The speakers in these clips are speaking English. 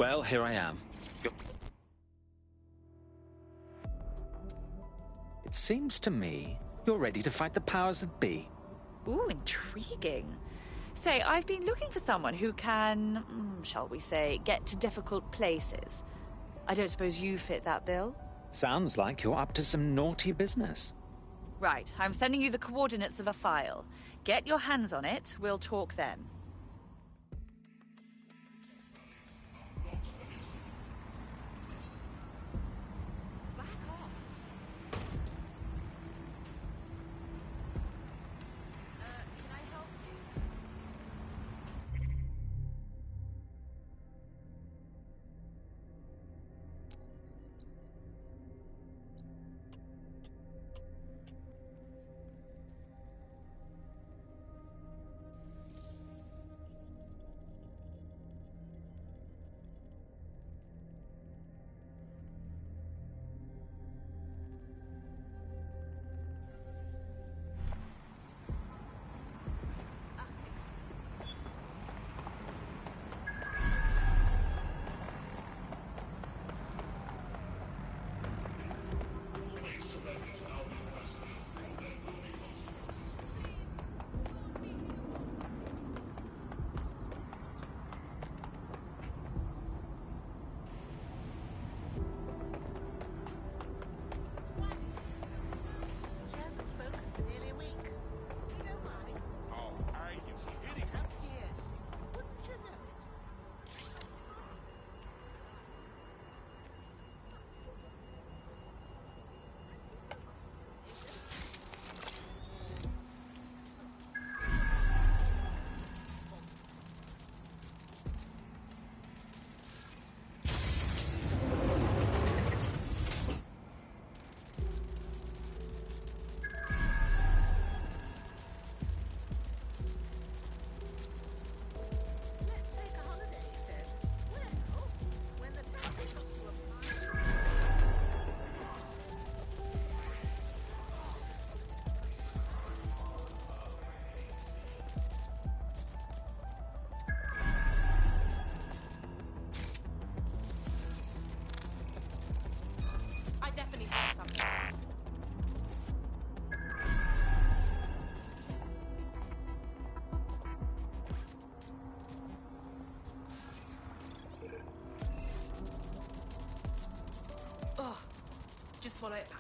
Well, here I am. It seems to me you're ready to fight the powers that be. Ooh, intriguing. Say, I've been looking for someone who can, shall we say, get to difficult places. I don't suppose you fit that bill? Sounds like you're up to some naughty business. Right, I'm sending you the coordinates of a file. Get your hands on it, we'll talk then. Back off. Can I help you? Definitely found something. Ugh. Just swallow it back.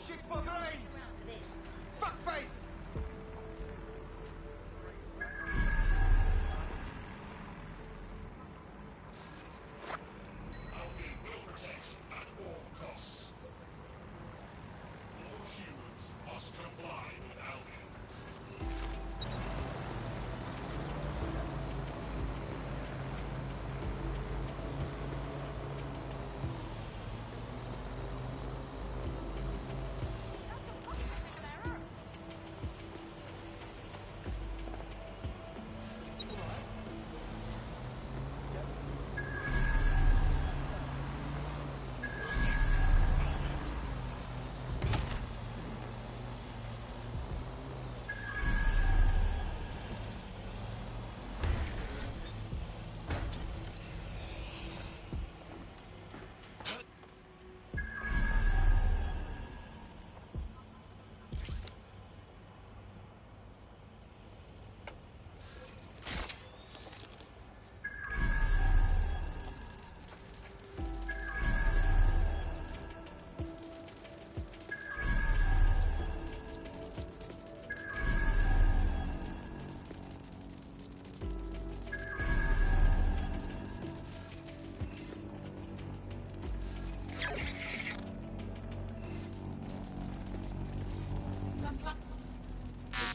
Shit for brains! For this. Fuckface!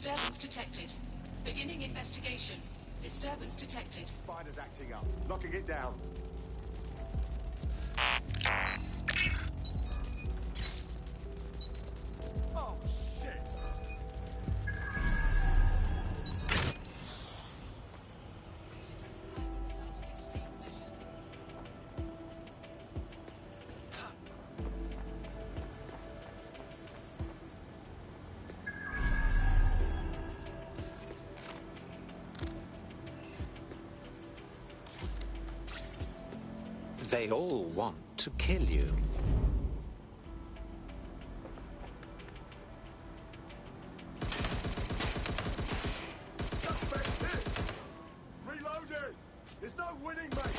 Disturbance detected. Beginning investigation. Disturbance detected. Spider's acting up. Locking it down. Oh, shit! They all want to kill you. Suspect hit! Reloading! There's no winning, mate!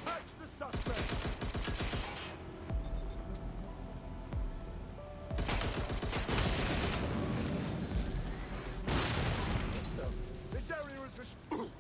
Touch the suspect! This area is restricted.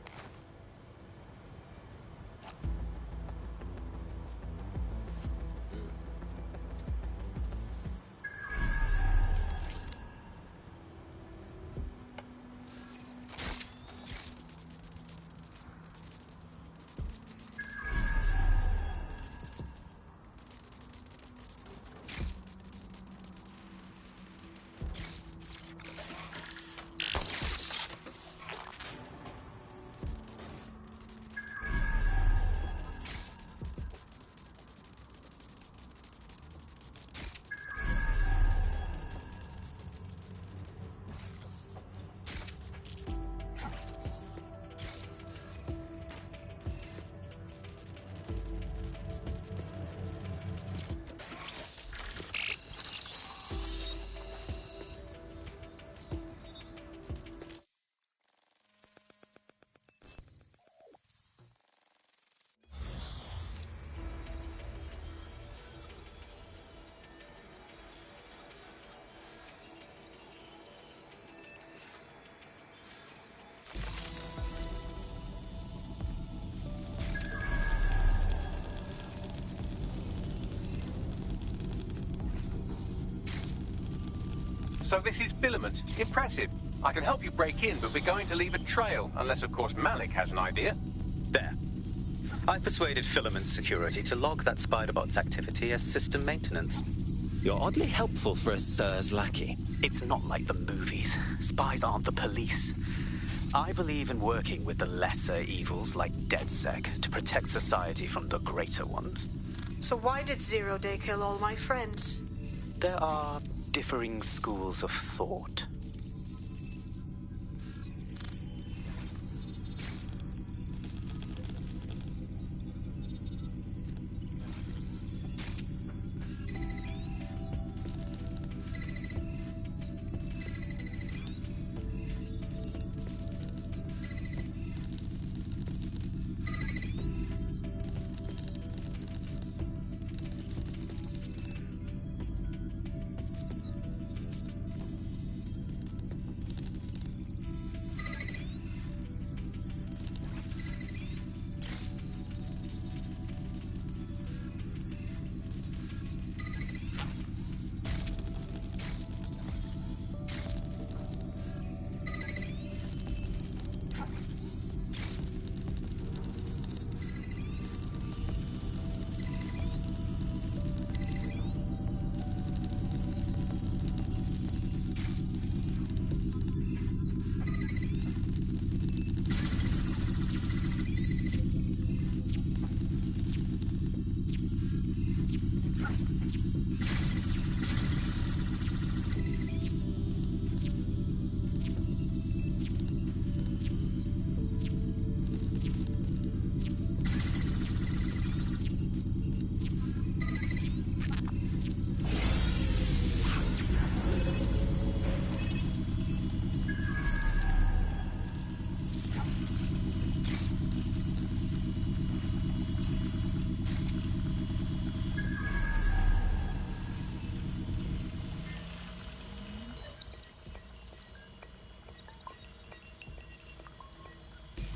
So this is Filament. Impressive. I can help you break in, but we're going to leave a trail, unless, of course, Malik has an idea. There. I persuaded Filament Security to log that Spiderbot's activity as system maintenance. You're oddly helpful for a Sir's lackey. It's not like the movies. Spies aren't the police. I believe in working with the lesser evils like DedSec to protect society from the greater ones. So why did Zero Day kill all my friends? There are differing schools of thought.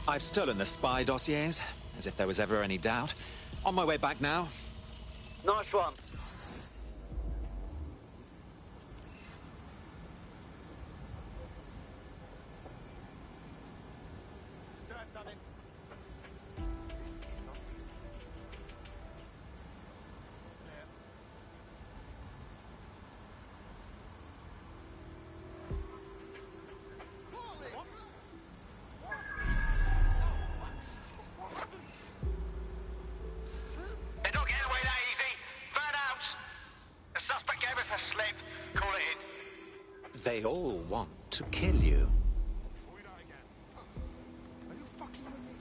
I've stolen the spy dossiers, as if there was ever any doubt. On my way back now. Nice one. They're not getting away that easy. Burn out. The suspect gave us a slip. Call it in. They all want to kill you. Are you fucking with me?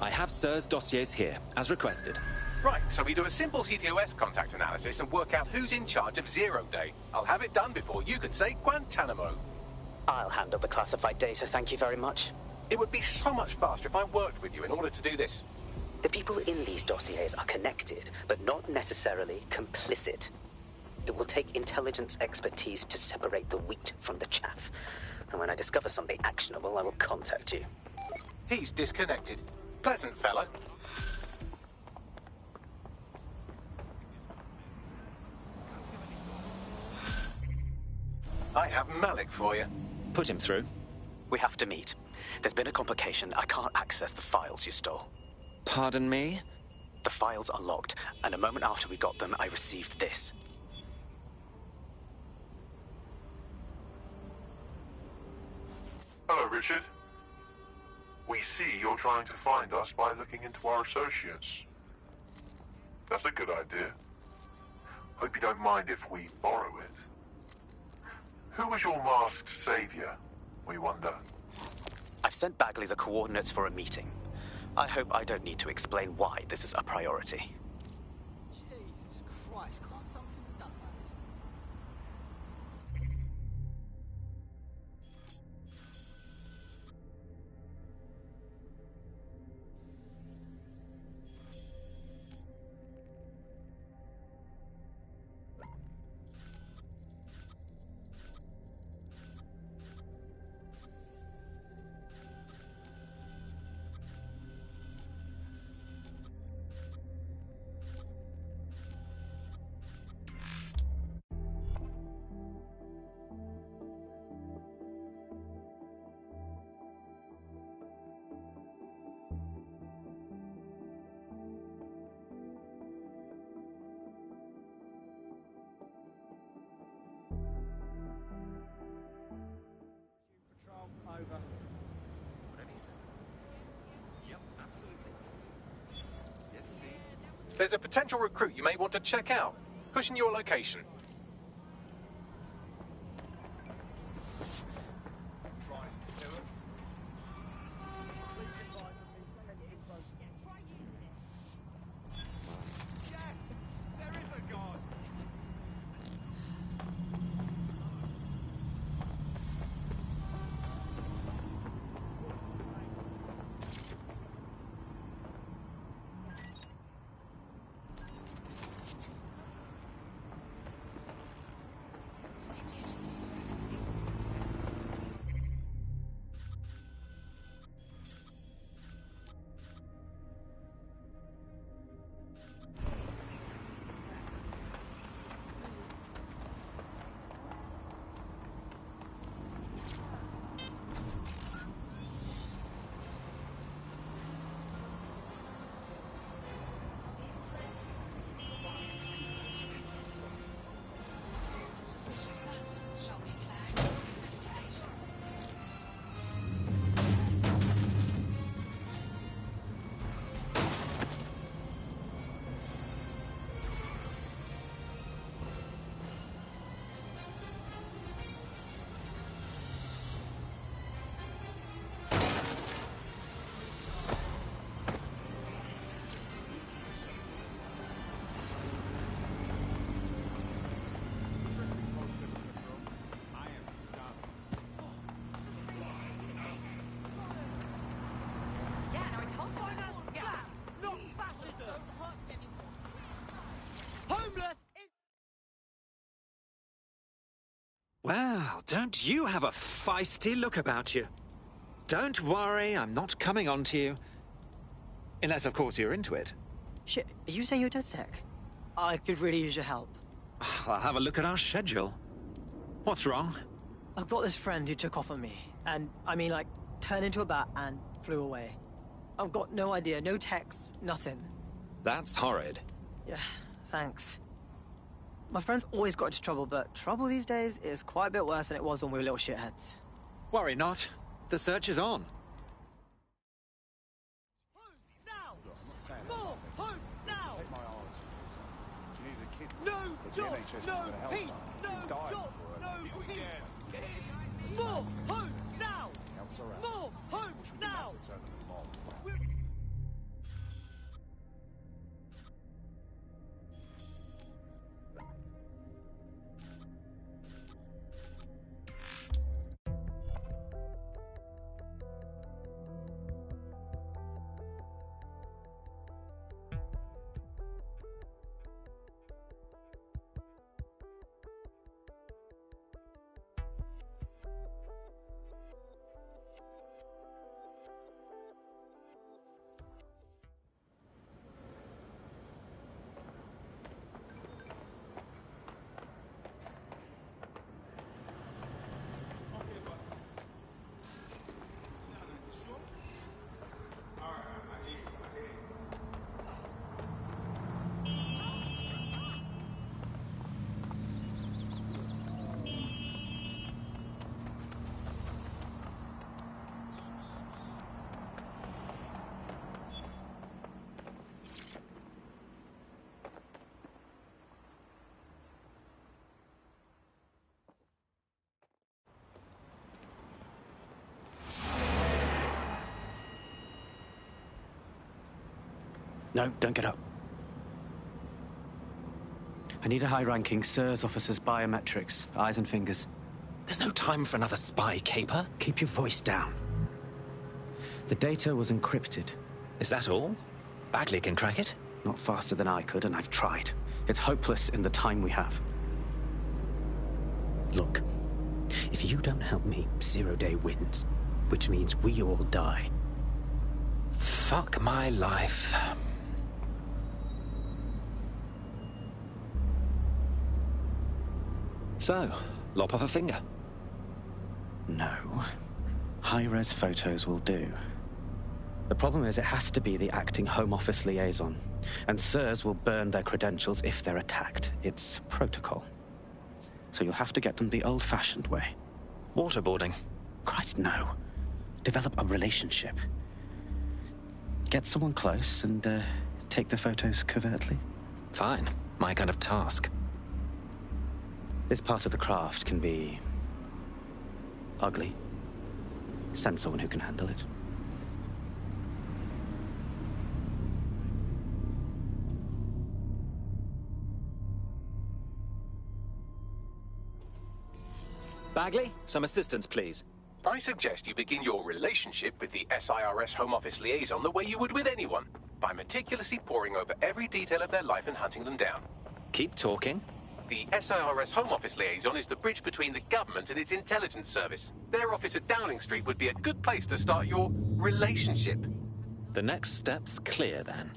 I have Sir's dossiers here, as requested. Right, so we do a simple CTOS contact analysis and work out who's in charge of Zero Day. I'll have it done before you can say Guantanamo. I'll handle the classified data, thank you very much. It would be so much faster if I worked with you in order to do this. The people in these dossiers are connected, but not necessarily complicit. It will take intelligence expertise to separate the wheat from the chaff. And when I discover something actionable, I will contact you. He's disconnected. Pleasant fella. I have Malik for you. Put him through. We have to meet. There's been a complication. I can't access the files you stole. Pardon me? The files are logged, and a moment after we got them, I received this. Hello, Richard. We see you're trying to find us by looking into our associates. That's a good idea. Hope you don't mind if we borrow it. Who was your masked savior, we wonder? I've sent Bagley the coordinates for a meeting. I hope I don't need to explain why this is a priority. Jesus Christ, can't something be done about this? Over. Whatever you say. Yep, absolutely. Yes, indeed. There's a potential recruit you may want to check out. Pushing your location. homeless. Well, don't you have a feisty look about you? Don't worry, I'm not coming on to you. Unless, of course, you're into it. Shit, are you saying you're dead sick? I could really use your help. I'll have a look at our schedule. What's wrong? I've got this friend who took off on me. And, I mean, like, turned into a bat and flew away. I've got no idea, no text, nothing. That's horrid. Yeah, thanks. My friend's always got into trouble, but trouble these days is quite a bit worse than it was when we were little shitheads. Worry not. The search is on. More hope now! No job, no peace! No job, no peace! More hope now! More hope now! No, don't get up. I need a high-ranking SIRS officer's biometrics, eyes and fingers. There's no time for another spy caper. Keep your voice down. The data was encrypted. Is that all? Bagley can crack it? Not faster than I could, and I've tried. It's hopeless in the time we have. Look, if you don't help me, Zero Day wins. Which means we all die. Fuck my life. So, lop off a finger? No. High-res photos will do. The problem is it has to be the acting Home Office liaison, and SIRS will burn their credentials if they're attacked. It's protocol. So you'll have to get them the old-fashioned way. Waterboarding? Christ, no. Develop a relationship. Get someone close and take the photos covertly. Fine. My kind of task. This part of the craft can be ugly. Send someone who can handle it. Bagley, some assistance, please. I suggest you begin your relationship with the SIRS Home Office liaison the way you would with anyone, by meticulously poring over every detail of their life and hunting them down. Keep talking. The SIRS Home Office liaison is the bridge between the government and its intelligence service. Their office at Downing Street would be a good place to start your relationship. The next step's clear, then.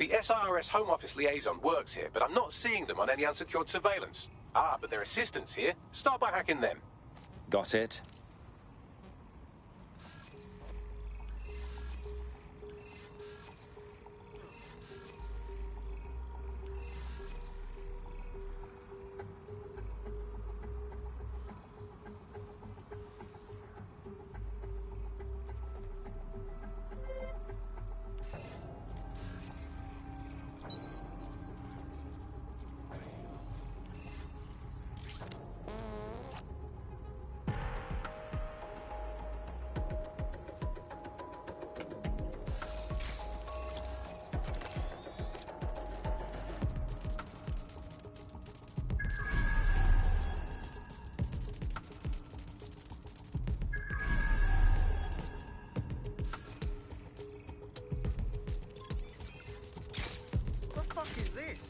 The SIRS Home Office liaison works here, but I'm not seeing them on any unsecured surveillance. Ah, but their assistants here. Start by hacking them. Got it. What the fuck is this?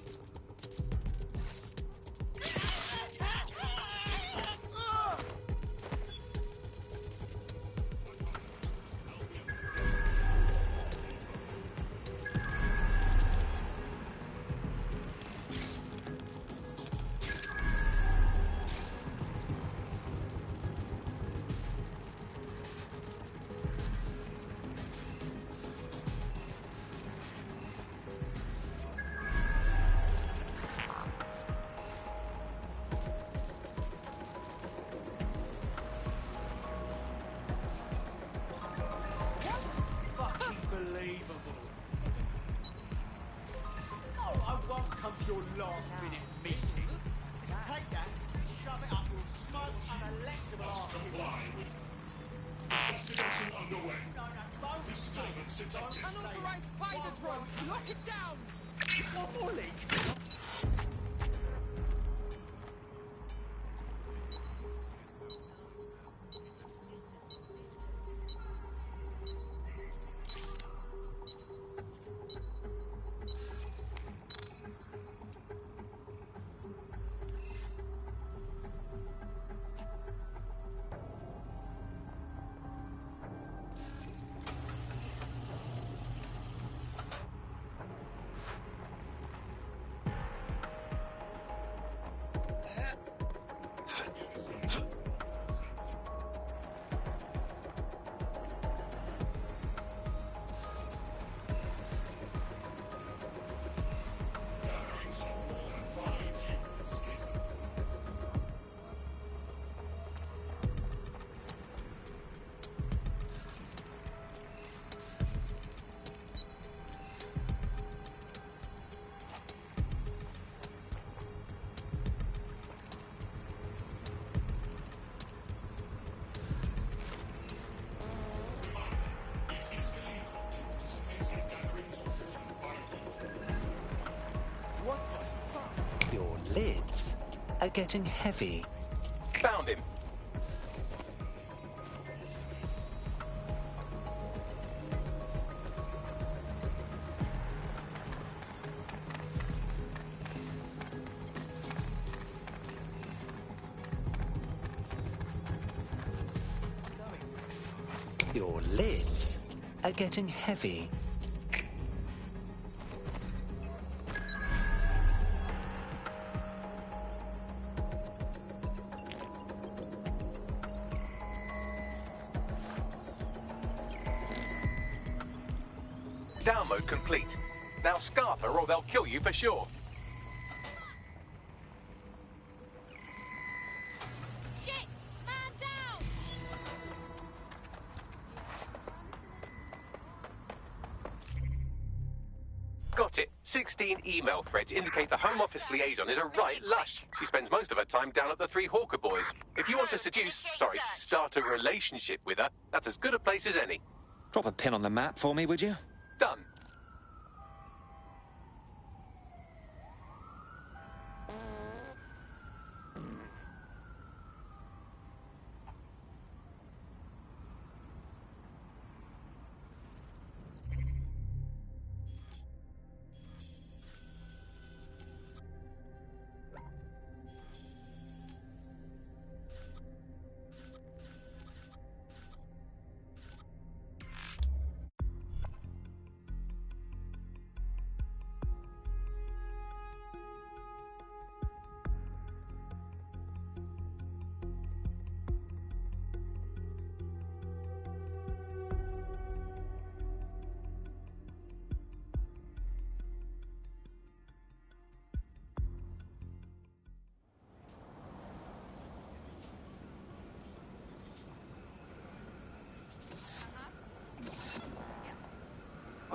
Fucking believable. Oh, I won't come to your last minute meeting. Take that, shove it up your smug, unelectable arse. Investigation underway. Disturbance detected. Unauthorized spider drone! Lock it down! One more leak! Your lids are getting heavy. Found him. Your lids are getting heavy. Download complete. Now scarper or they'll kill you for sure. Shit! Man down! Got it. 16 email threads indicate the Home Office liaison is a right lush. She spends most of her time down at the Three Hawker Boys. If you want to start a relationship with her, that's as good a place as any. Drop a pin on the map for me, would you? Done.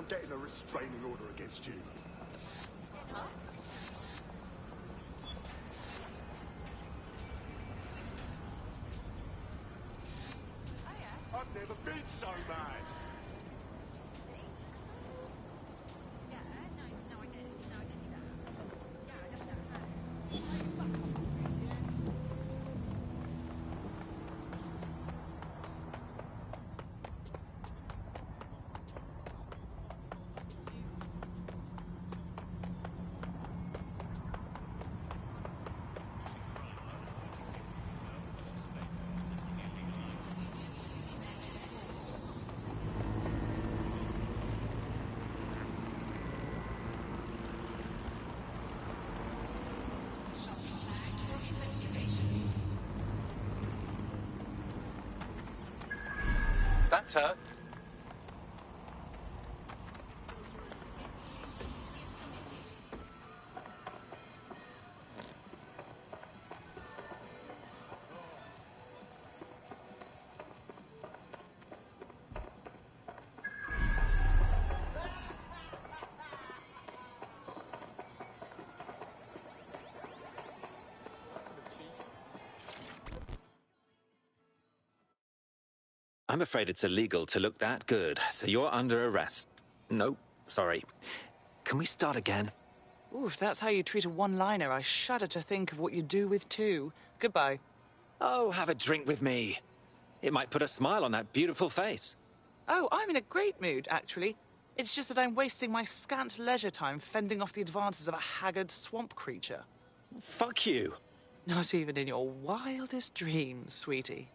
getting a restraining order against you. I've never been so mad. That's her. I'm afraid it's illegal to look that good, so you're under arrest. No, sorry. Can we start again? Ooh, if that's how you treat a one-liner, I shudder to think of what you do with two. Goodbye. Oh, have a drink with me. It might put a smile on that beautiful face. Oh, I'm in a great mood, actually. It's just that I'm wasting my scant leisure time fending off the advances of a haggard swamp creature. Fuck you. Not even in your wildest dreams, sweetie.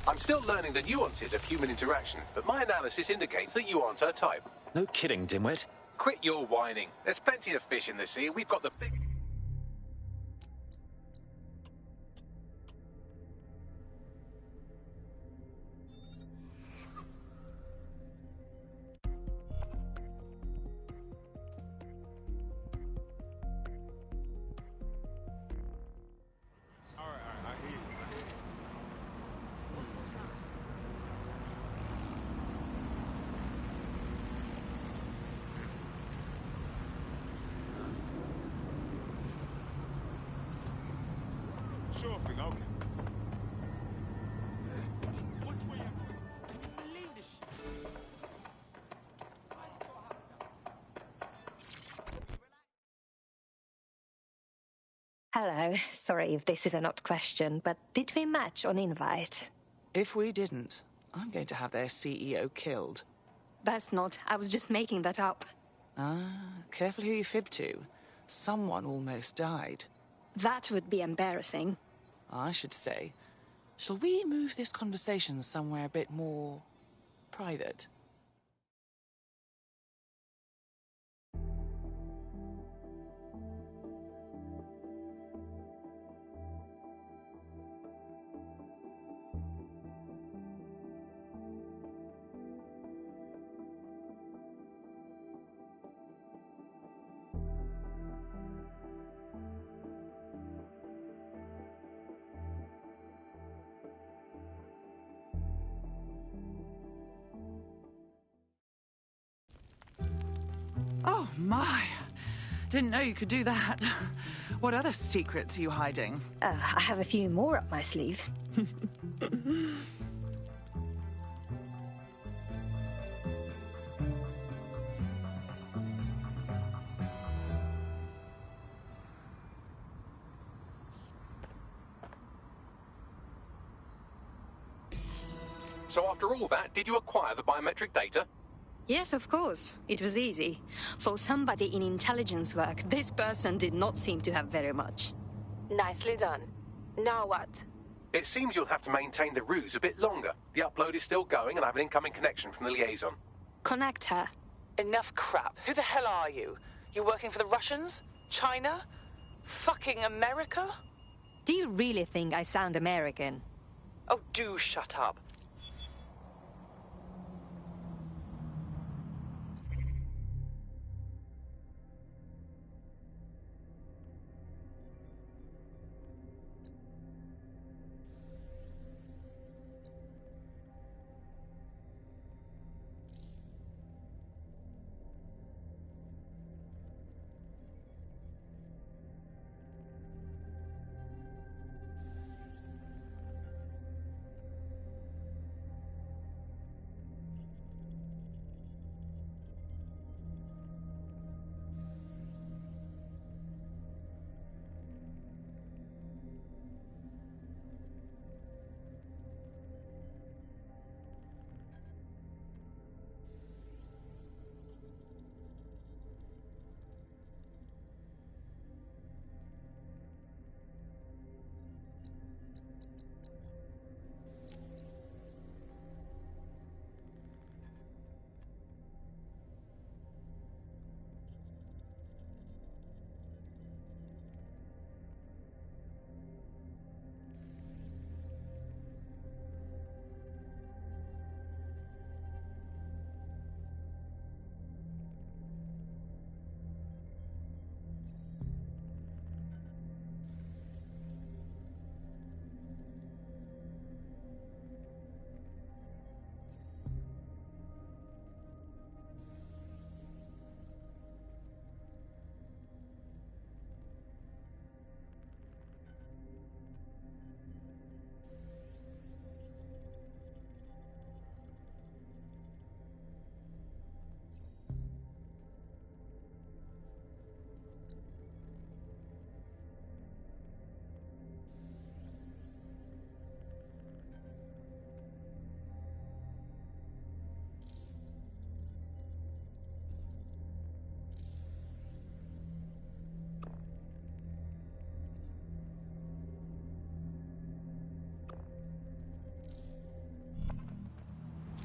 I'm still learning the nuances of human interaction, but my analysis indicates that you aren't her type. No kidding, dimwit. Quit your whining. There's plenty of fish in the sea. We've got the big... Sure thing, okay. Hello. Sorry if this is an odd question, but did we match on invite? If we didn't, I'm going to have their CEO killed. Best not. I was just making that up. Careful who you fib to. Someone almost died. That would be embarrassing. I should say. Shall we move this conversation somewhere a bit more private? Oh, my. Didn't know you could do that. What other secrets are you hiding? I have a few more up my sleeve. So after all that, did you acquire the biometric data? Yes, of course. It was easy. For somebody in intelligence work, this person did not seem to have very much. Nicely done. Now what? It seems you'll have to maintain the ruse a bit longer. The upload is still going and I have an incoming connection from the liaison. Connect her. Enough crap. Who the hell are you? You working for the Russians? China? Fucking America? Do you really think I sound American? Oh, do shut up.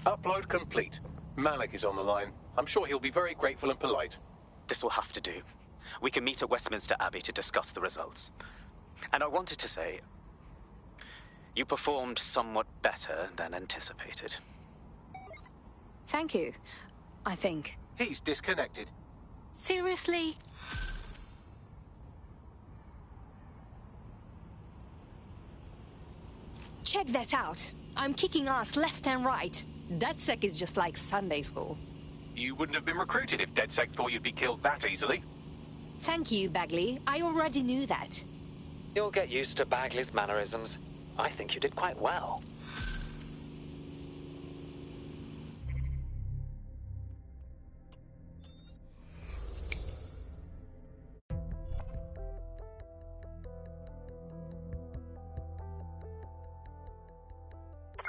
Upload complete. Malik is on the line. I'm sure he'll be very grateful and polite. This will have to do. We can meet at Westminster Abbey to discuss the results. And I wanted to say, you performed somewhat better than anticipated. Thank you, I think. He's disconnected. Seriously? Check that out. I'm kicking ass left and right. DedSec is just like Sunday school. You wouldn't have been recruited if DedSec thought you'd be killed that easily. Thank you, Bagley. I already knew that. You'll get used to Bagley's mannerisms. I think you did quite well.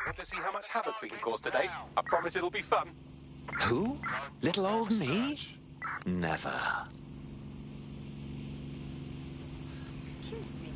Want to see how much havoc we can cause today? I promise it'll be fun. Who? Little old me? Never. Excuse me.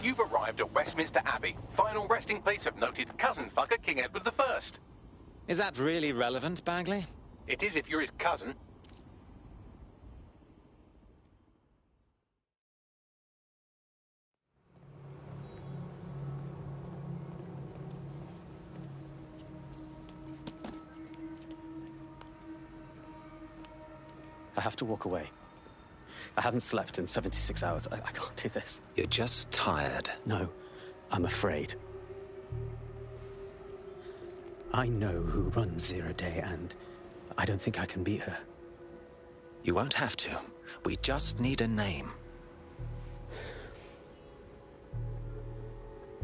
You've arrived at Westminster Abbey, final resting place of noted cousin fucker King Edward I. Is that really relevant, Bagley? It is if you're his cousin. I have to walk away. I haven't slept in 76 hours. I can't do this. You're just tired. No, I'm afraid. I know who runs Zero Day, and I don't think I can beat her. You won't have to. We just need a name.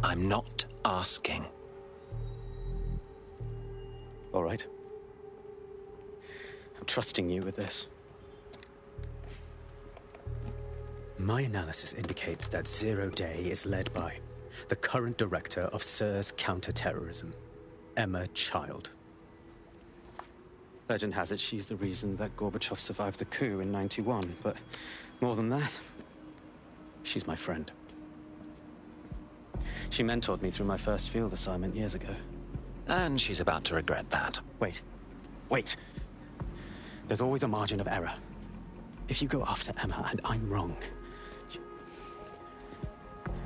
I'm not asking. All right. I'm trusting you with this. My analysis indicates that Zero Day is led by the current director of SIRS counter-terrorism, Emma Child. Legend has it she's the reason that Gorbachev survived the coup in '91, but more than that, she's my friend. She mentored me through my first field assignment years ago. And she's about to regret that. Wait. There's always a margin of error. If you go after Emma and I'm wrong,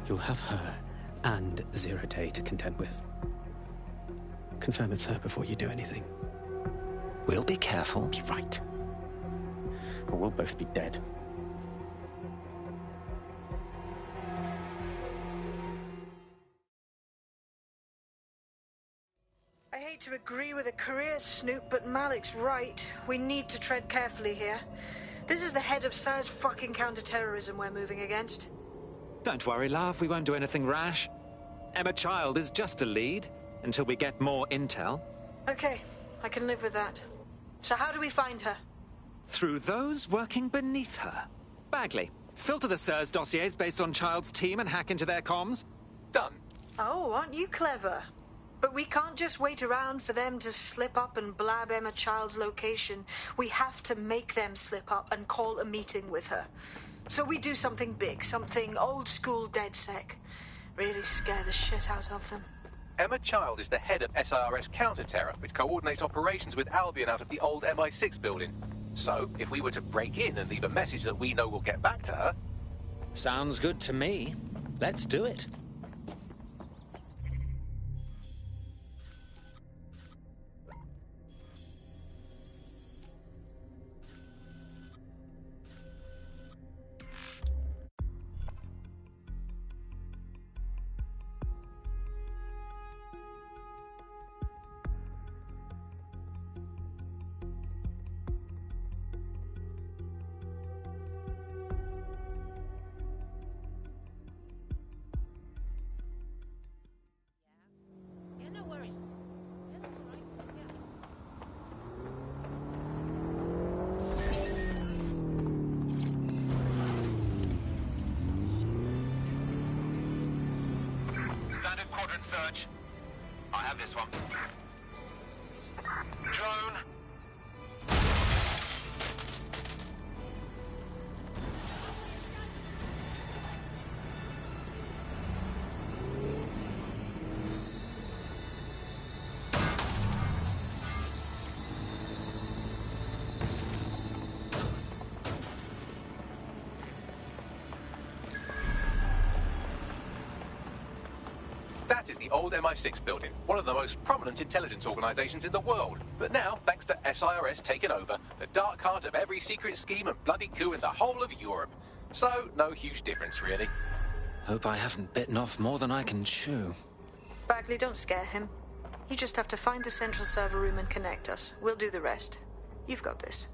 you'll have her and Zero Day to contend with. Confirm it's her before you do anything. We'll be careful. Be right. Or we'll both be dead. I hate to agree with a career snoop, but Malik's right. We need to tread carefully here. This is the head of SIRS fucking counter-terrorism we're moving against. Don't worry, love. We won't do anything rash. Emma Child is just a lead until we get more intel. Okay, I can live with that. So how do we find her? Through those working beneath her. Bagley, Filter the SIRS dossiers based on Child's team and hack into their comms. Done. Oh, aren't you clever? But we can't just wait around for them to slip up and blab Emma Child's location. We have to make them slip up and call a meeting with her. So we do something big, something old-school DedSec. Really scare the shit out of them. Emma Child is the head of SIRS Counter-Terror, which coordinates operations with Albion out of the old MI6 building. So, if we were to break in and leave a message that we know will get back to her... Sounds good to me. Let's do it. Standard quadrant search. I have this one. Drone. That is the old MI6 building, one of the most prominent intelligence organizations in the world. But now, thanks to SIRS taking over, the dark heart of every secret scheme and bloody coup in the whole of Europe. So, no huge difference, really. Hope I haven't bitten off more than I can chew. Bagley, don't scare him. You just have to find the central server room and connect us. We'll do the rest. You've got this.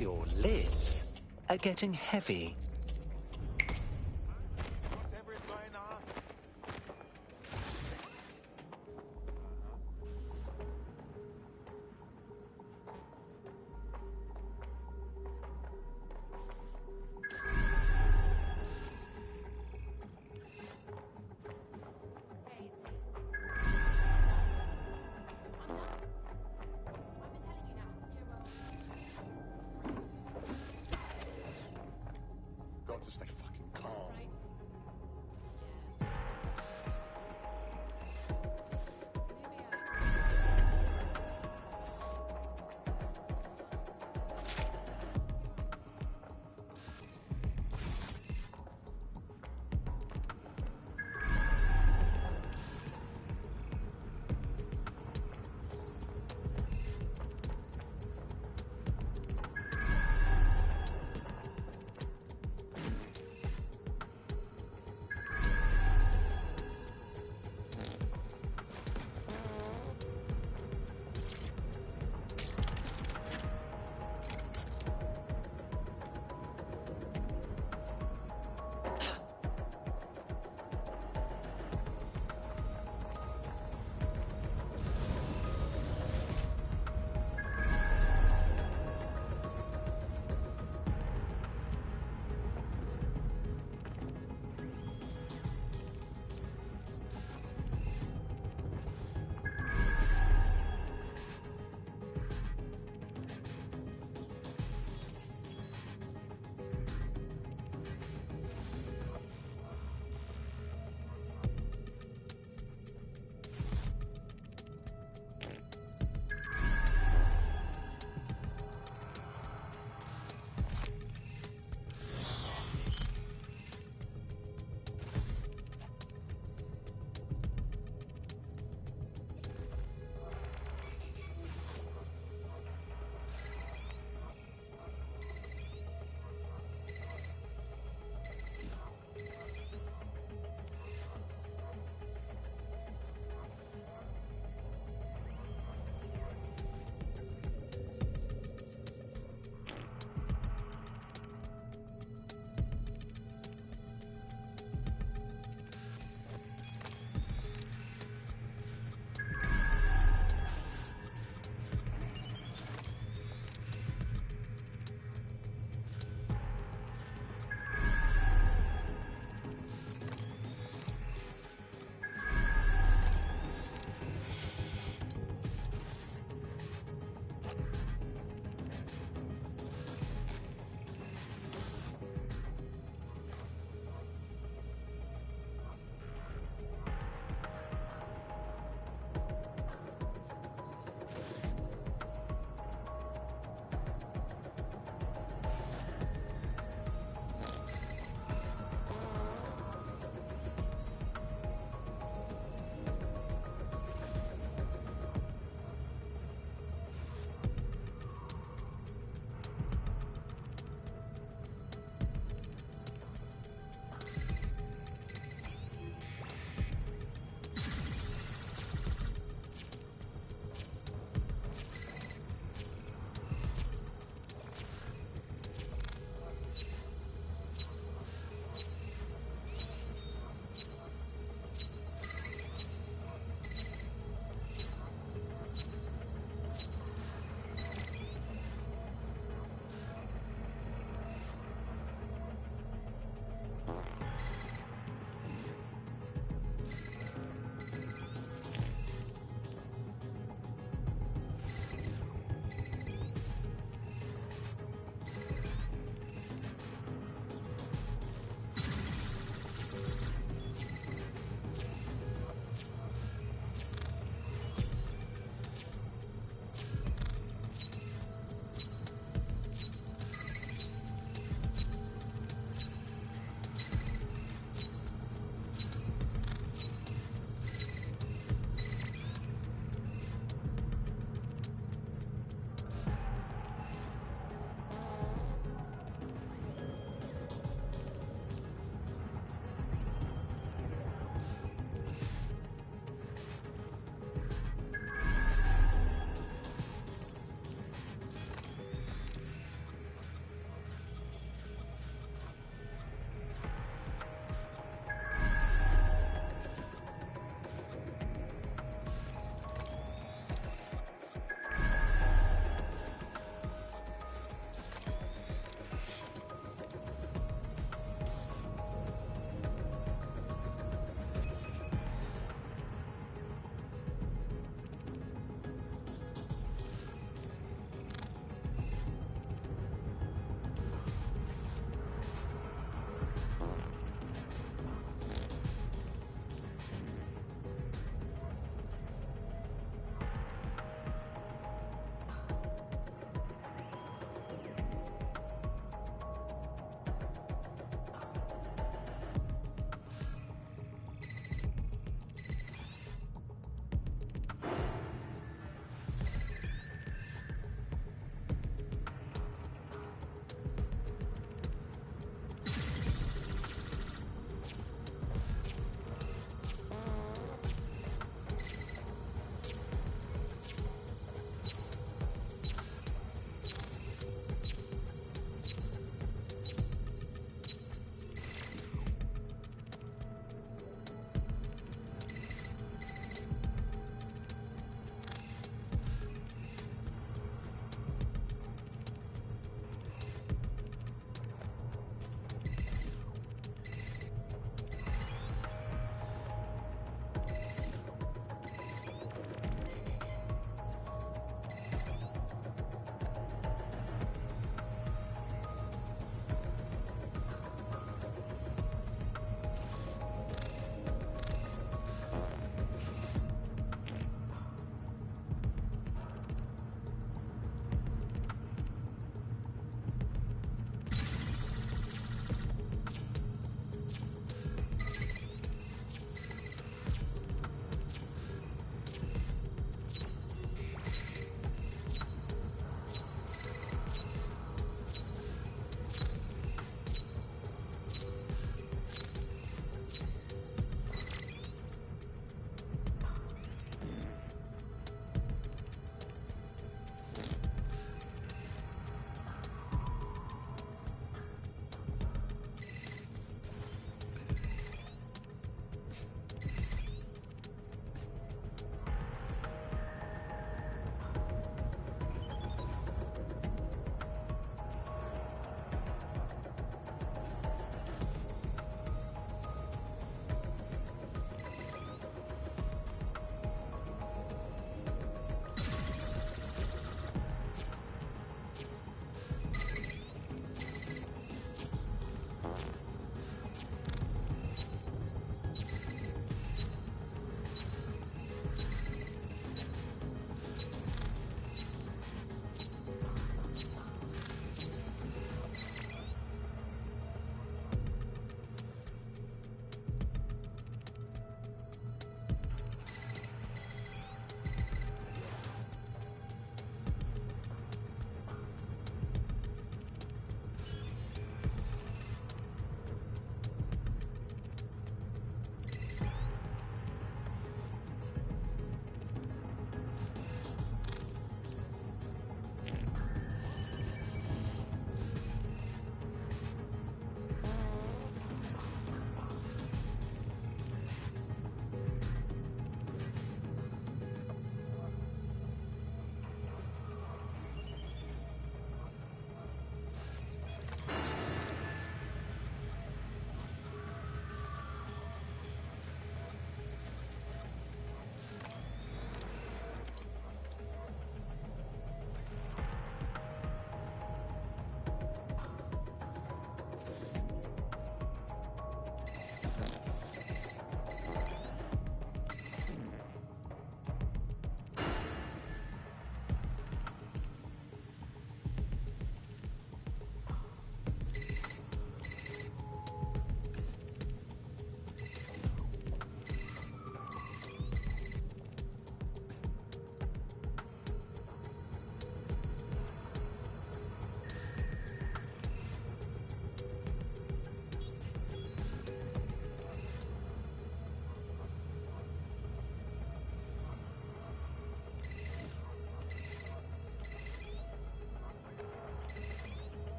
Your lids are getting heavy. Got to stay fucking calm.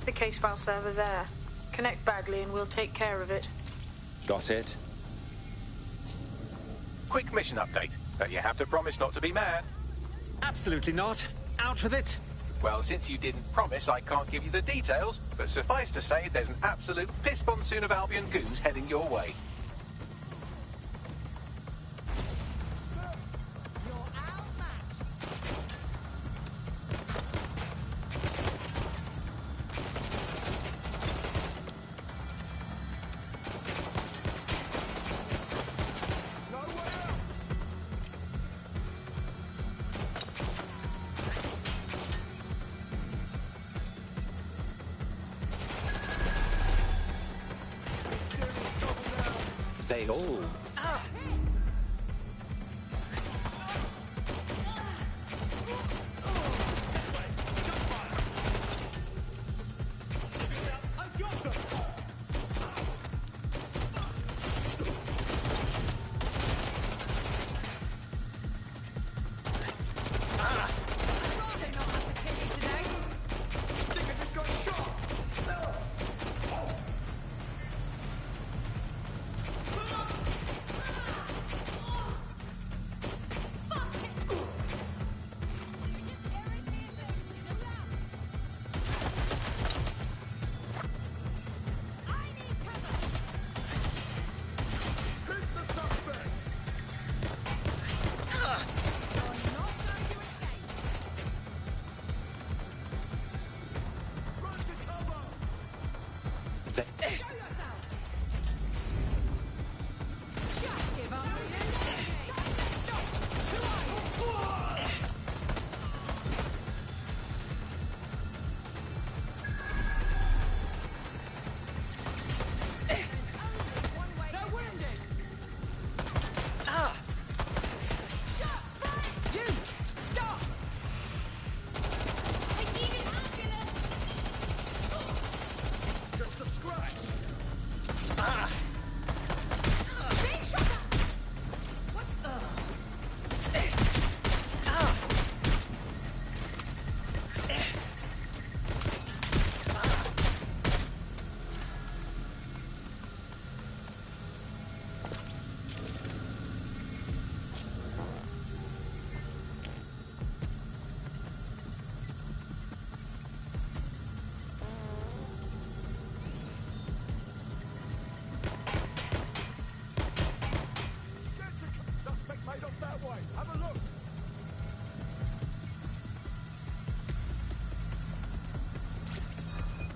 the case file server there. Connect Bagley and we'll take care of it. Got it. Quick mission update. But you have to promise not to be mad. Absolutely not. Out with it. Well, since you didn't promise, I can't give you the details, but suffice to say there's an absolute piss monsoon of Albion goons heading your way. They all...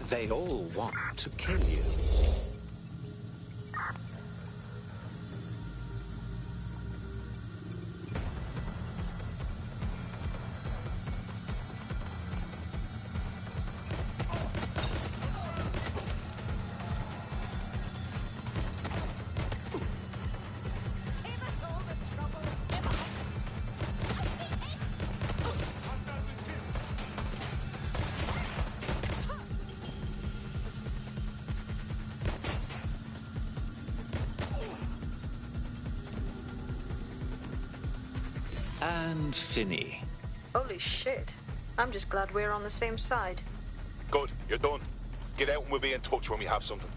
They all want to kill you. And Finney. Holy shit. I'm just glad we're on the same side. Good, you're done. Get out and we'll be in touch when we have something.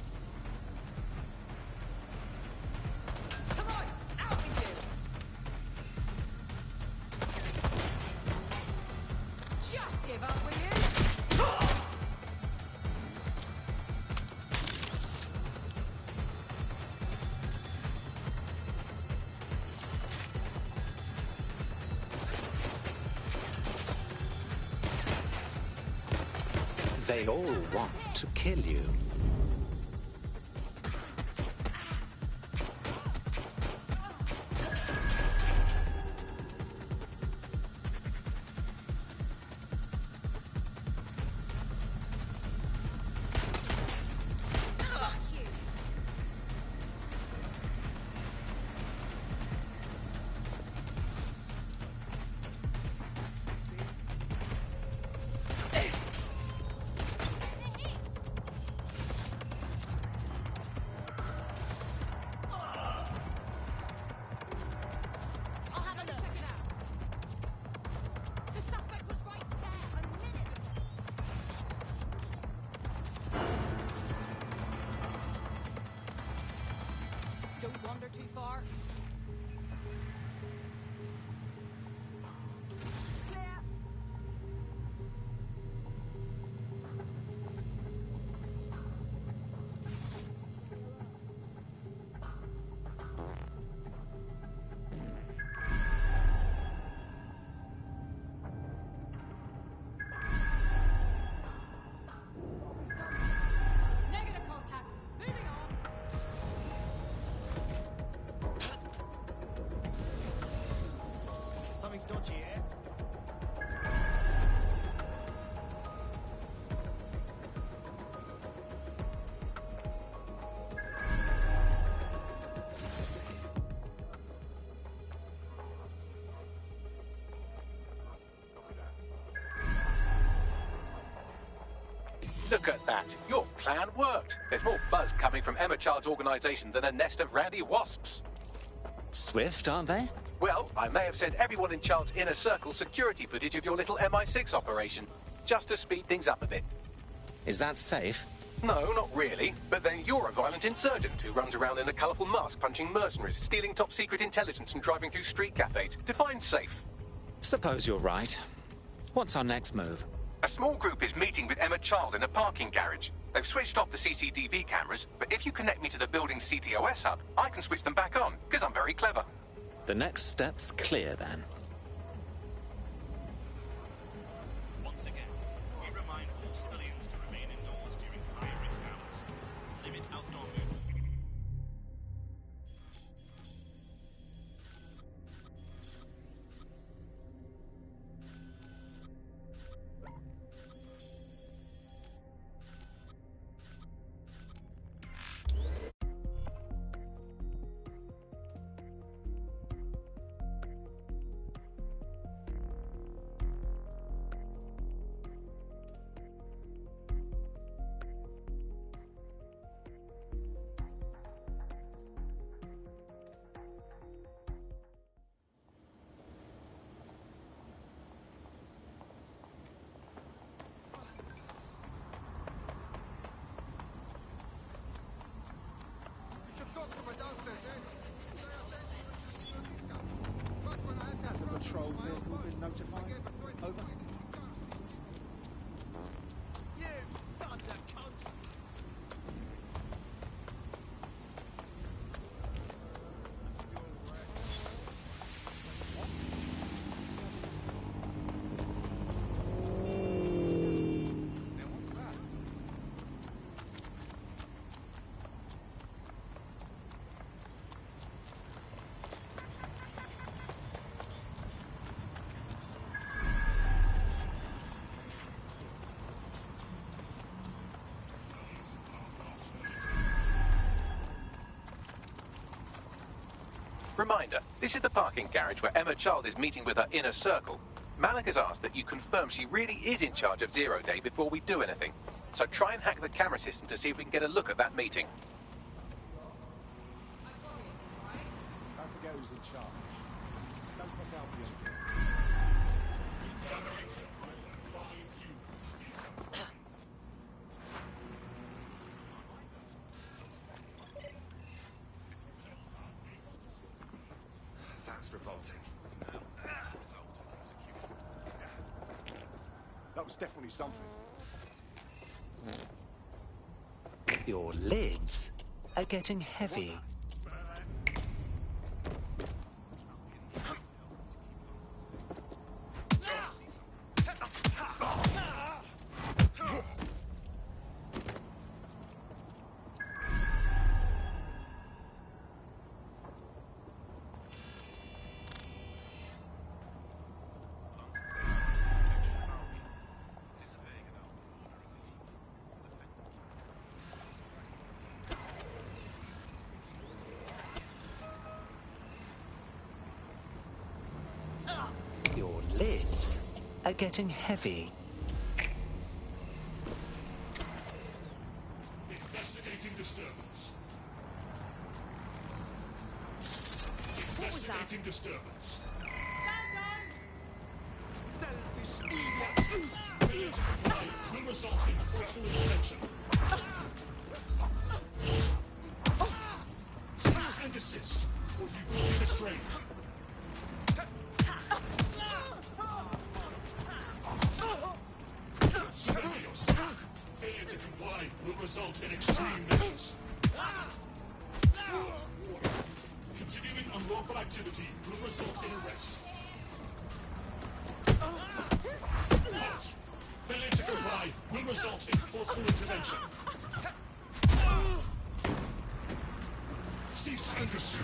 Just give up, will you? They all want to kill you. Something's dodgy here. Look at that. Your plan worked. There's more buzz coming from Emma Child's organization than a nest of randy wasps. Swift, aren't they? Well, I may have sent everyone in Child's inner circle security footage of your little MI6 operation, just to speed things up a bit. Is that safe? No, not really. But then you're a violent insurgent who runs around in a colourful mask punching mercenaries, stealing top-secret intelligence and driving through street cafes. Define safe. Suppose you're right. What's our next move? A small group is meeting with Emma Child in a parking garage. They've switched off the CCTV cameras, but if you connect me to the building's CTOS hub, I can switch them back on, because I'm very clever. The next step's clear, then. Once again, we remind all civilians to remain indoors during high-risk hours. Limit outdoor movement. Has a patrol vehicle been notified? Over. Reminder, this is the parking garage where Emma Child is meeting with her inner circle. Malik has asked that you confirm she really is in charge of Zero Day before we do anything. So try and hack the camera system to see if we can get a look at that meeting. Don't forget who's in charge. Don't cross out beyond here. That's revolting. That was definitely something. Your lids are getting heavy. Your lids are getting heavy. Investigating disturbance. What was that? Investigating disturbance. Will result in forceful intervention. Cease and desist, or you will be restrained. Scenarios. Failure to comply will result in extreme measures. Continuing unlawful activity will result in arrest. Halt. Failure to comply will result in forceful intervention. Cease and desist.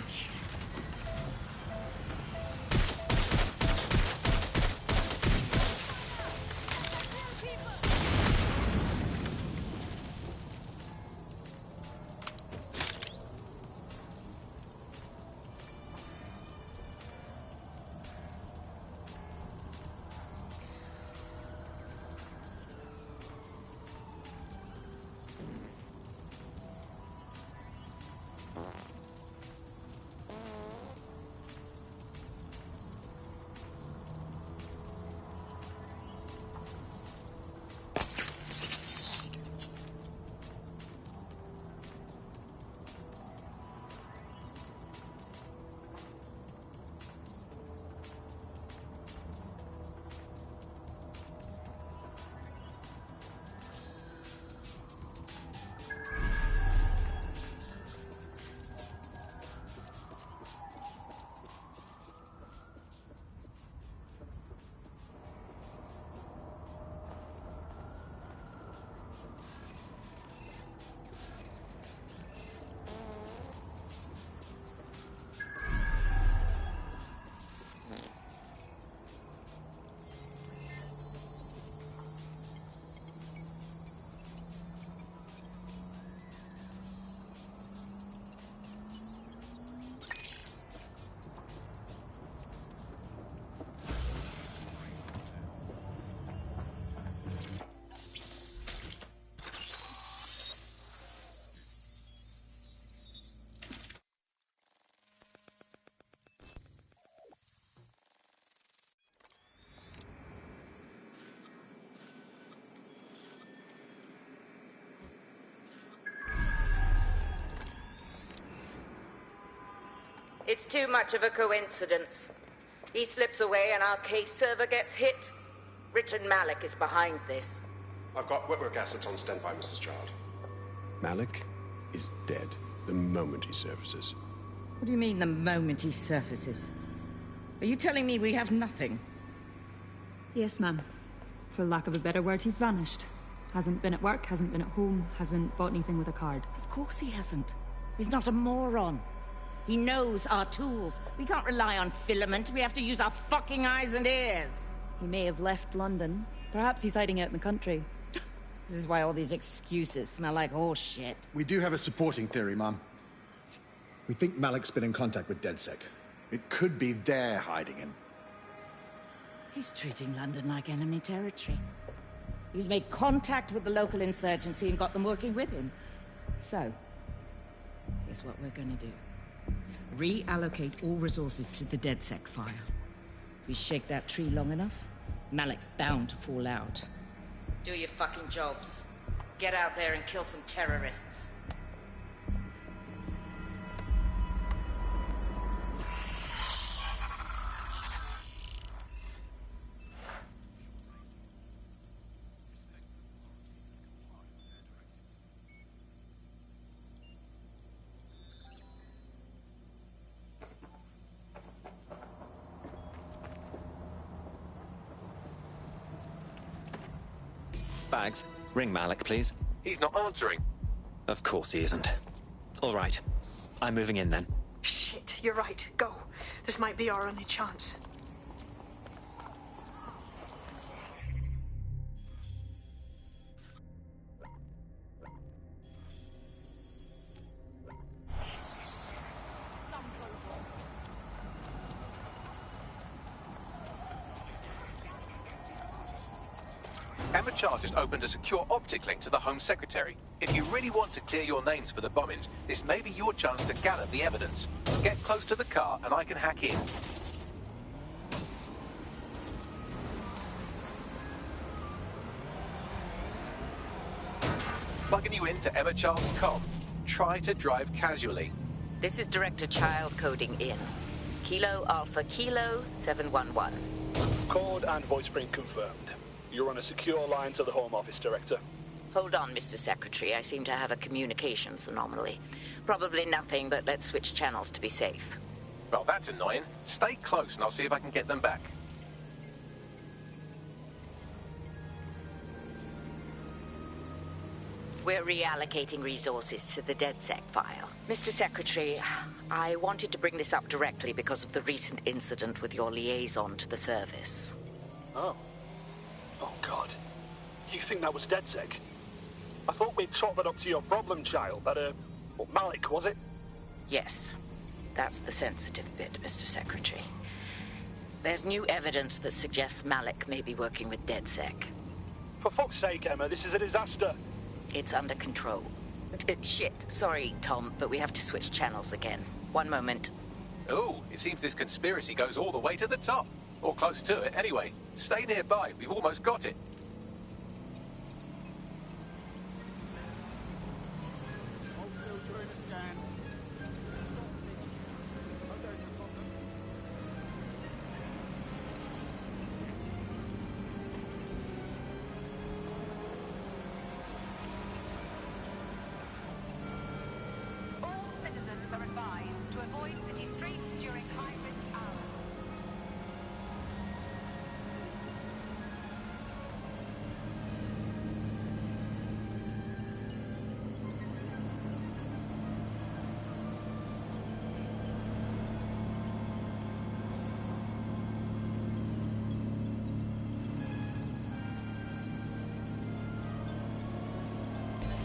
It's too much of a coincidence. He slips away and our case server gets hit. Richard Malik is behind this. I've got Whitworth assets on standby, Mrs. Child. Malik is dead the moment he surfaces. What do you mean, the moment he surfaces? Are you telling me we have nothing? Yes, ma'am. For lack of a better word, he's vanished. Hasn't been at work, hasn't been at home, hasn't bought anything with a card. Of course he hasn't. He's not a moron. He knows our tools. We can't rely on filament. We have to use our fucking eyes and ears. He may have left London. Perhaps he's hiding out in the country. This is why all these excuses smell like horse shit. We do have a supporting theory, Mum. We think Malik's been in contact with DedSec. It could be they're hiding him. He's treating London like enemy territory. He's made contact with the local insurgency and got them working with him. So, here's what we're gonna do. Reallocate all resources to the DedSec file. If we shake that tree long enough, Malik's bound to fall out. Do your fucking jobs. Get out there and kill some terrorists. Bags, ring Malik, please. He's not answering. Of course he isn't. All right. I'm moving in then. Shit, you're right. Go. This might be our only chance. Emma Child just opened a secure optic link to the Home Secretary. If you really want to clear your names for the bombings, this may be your chance to gather the evidence. Get close to the car and I can hack in. Plugging you into Emma Child's comm. Try to drive casually. This is Director Child coding in. Kilo Alpha Kilo 711. Code and voice print confirmed. You're on a secure line to the Home Office, Director. Hold on, Mr. Secretary. I seem to have a communications anomaly. Probably nothing, but let's switch channels to be safe. Well, that's annoying. Stay close and I'll see if I can get them back. We're reallocating resources to the DedSec file. Mr. Secretary, I wanted to bring this up directly because of the recent incident with your liaison to the service. Oh. Oh, God. You think that was DedSec? I thought we'd chalk that up to your problem child, that, Malik, was it? Yes. That's the sensitive bit, Mr. Secretary. There's new evidence that suggests Malik may be working with DedSec. For fuck's sake, Emma, this is a disaster. It's under control. Shit, sorry, Tom, but we have to switch channels again. One moment. Oh, it seems this conspiracy goes all the way to the top. Or close to it, anyway. Stay nearby, we've almost got it.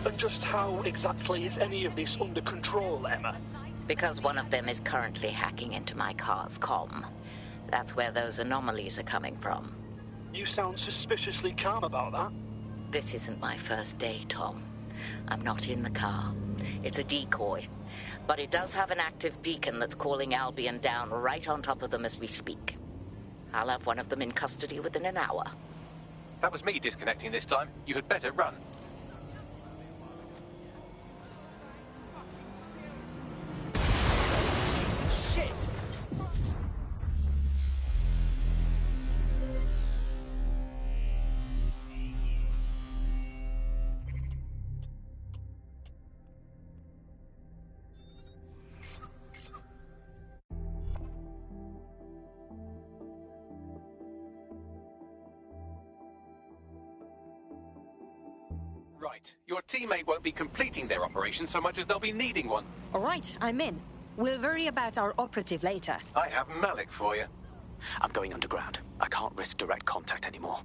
And just how exactly is any of this under control, Emma? Because one of them is currently hacking into my car's comm. That's where those anomalies are coming from. You sound suspiciously calm about that. This isn't my first day, Tom. I'm not in the car. It's a decoy. But it does have an active beacon that's calling Albion down right on top of them as we speak. I'll have one of them in custody within an hour. That was me disconnecting this time. You had better run. Shit! right. Your teammate won't be completing their operation so much as they'll be needing one. All right, I'm in. We'll worry about our operative later. I have Malik for you. I'm going underground. I can't risk direct contact anymore.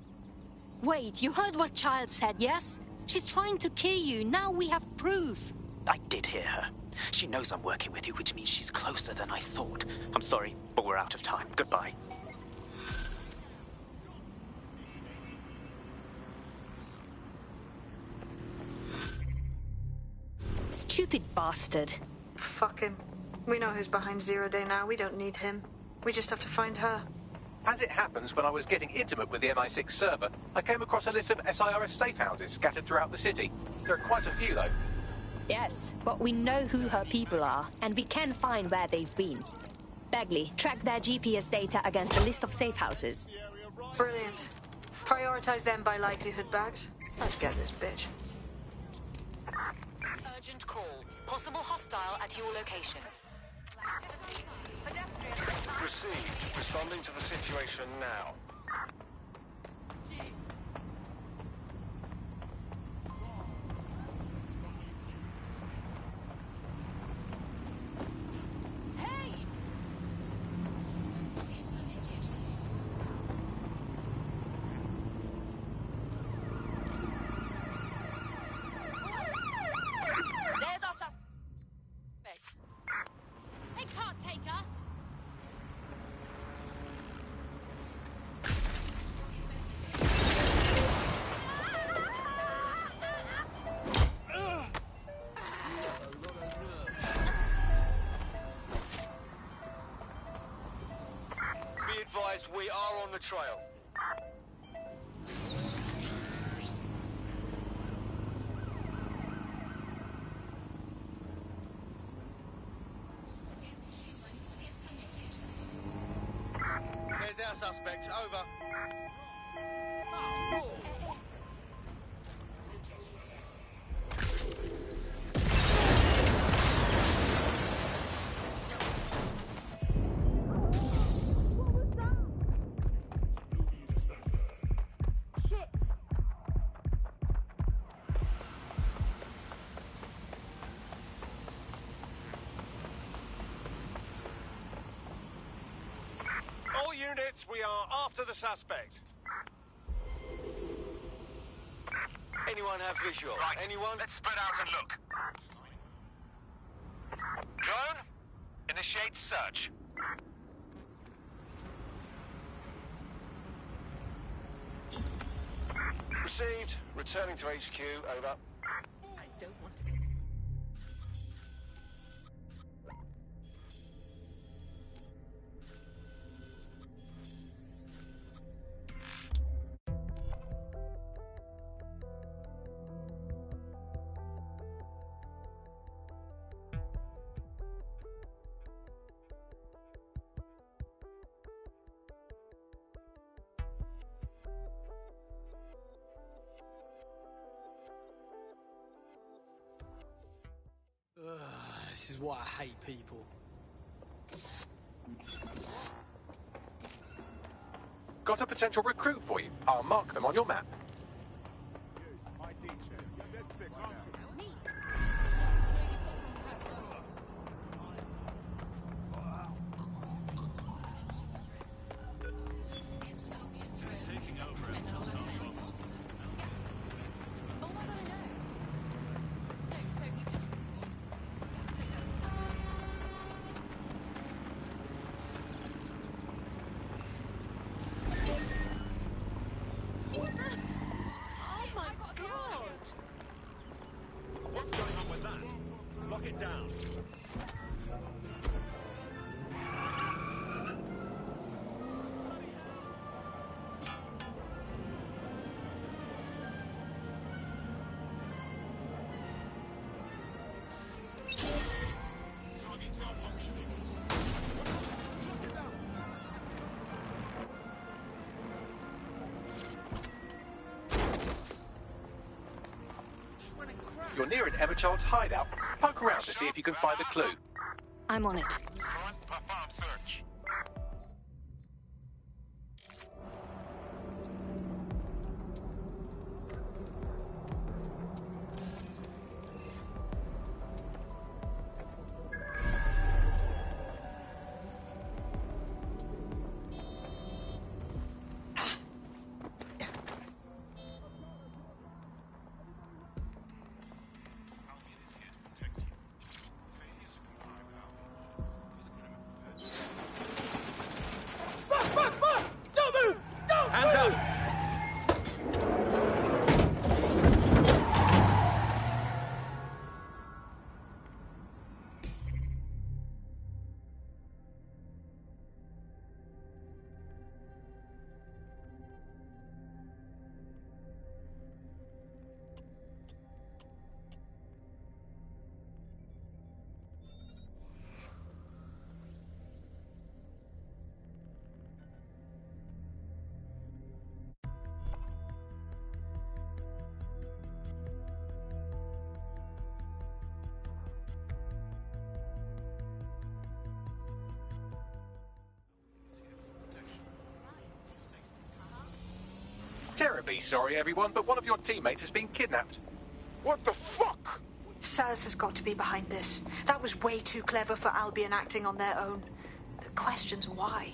Wait, you heard what Child said, yes? She's trying to kill you. Now we have proof. I did hear her. She knows I'm working with you, which means she's closer than I thought. I'm sorry, but we're out of time. Goodbye. Stupid bastard. Fuck him. We know who's behind Zero Day now. We don't need him. We just have to find her. As it happens, when I was getting intimate with the MI6 server, I came across a list of SIRS safe houses scattered throughout the city. There are quite a few, though. Yes, but we know who her people are, and we can find where they've been. Bagley, track their GPS data against a list of safe houses. Brilliant. Prioritize them by likelihood, Bags. Let's get this bitch. Urgent call. Possible hostile at your location. Received. Responding to the situation now. There's our suspect. They can't take us. Be advised, we are on the trail. There's our suspect. Over. All units, we are after the suspect. Anyone have visual? Right. Anyone? Let's spread out and look. Drone, initiate search. Received. Returning to HQ. Over. I don't want to be... This is why I hate people. Got a potential recruit for you. I'll mark them on your map. What's going on with that? Lock it down. You're near an Emma Child's hideout. Poke around to see if you can find a clue. I'm on it. Perform search. Terribly sorry, everyone, but one of your teammates has been kidnapped. What the fuck? SIRS has got to be behind this. That was way too clever for Albion acting on their own. The question's why.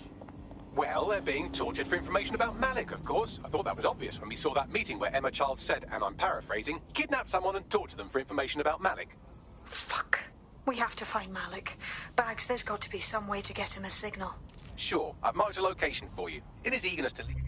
Well, they're being tortured for information about Malik, of course. I thought that was obvious when we saw that meeting where Emma Child said, and I'm paraphrasing, kidnap someone and torture them for information about Malik. Fuck. We have to find Malik. Bags, there's got to be some way to get him a signal. Sure, I've marked a location for you. In his eagerness to leave.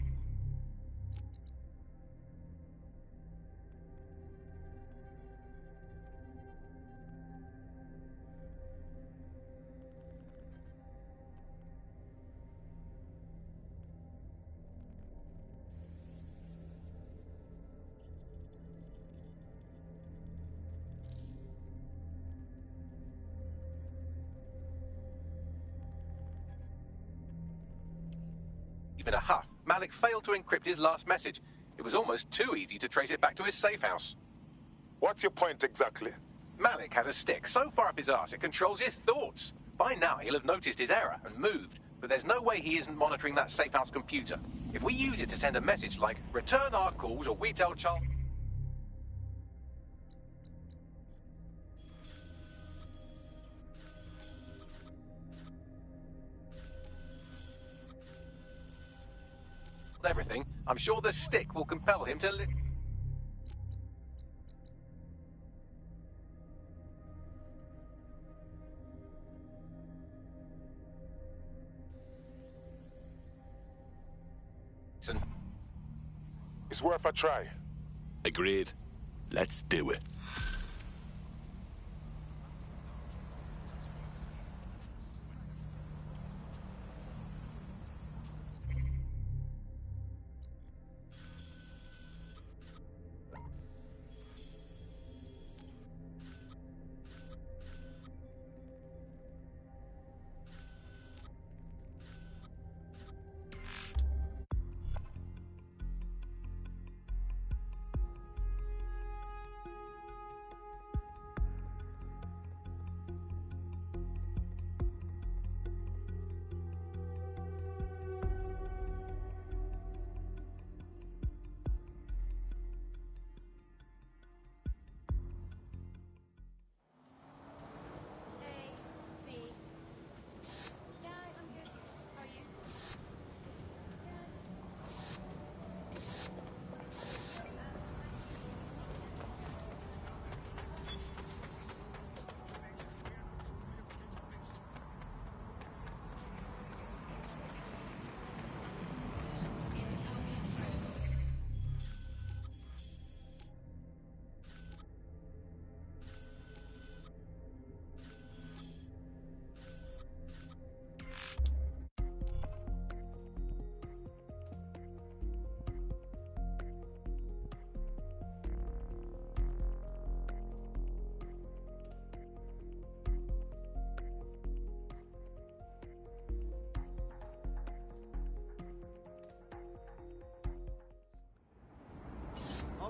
In a huff, Malik failed to encrypt his last message. It was almost too easy to trace it back to his safe house. What's your point exactly? Malik has a stick so far up his arse it controls his thoughts. By now he'll have noticed his error and moved, but there's no way he isn't monitoring that safe house computer. If we use it to send a message like, return our calls or we tell Charles... everything, I'm sure the stick will compel him to listen. It's worth a try. Agreed. Let's do it.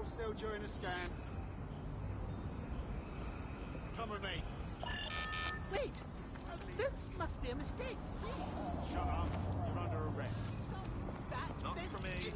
Still during a scan. Come with me. Wait! This must be a mistake. Please. Shut up. You're under arrest. Not for me.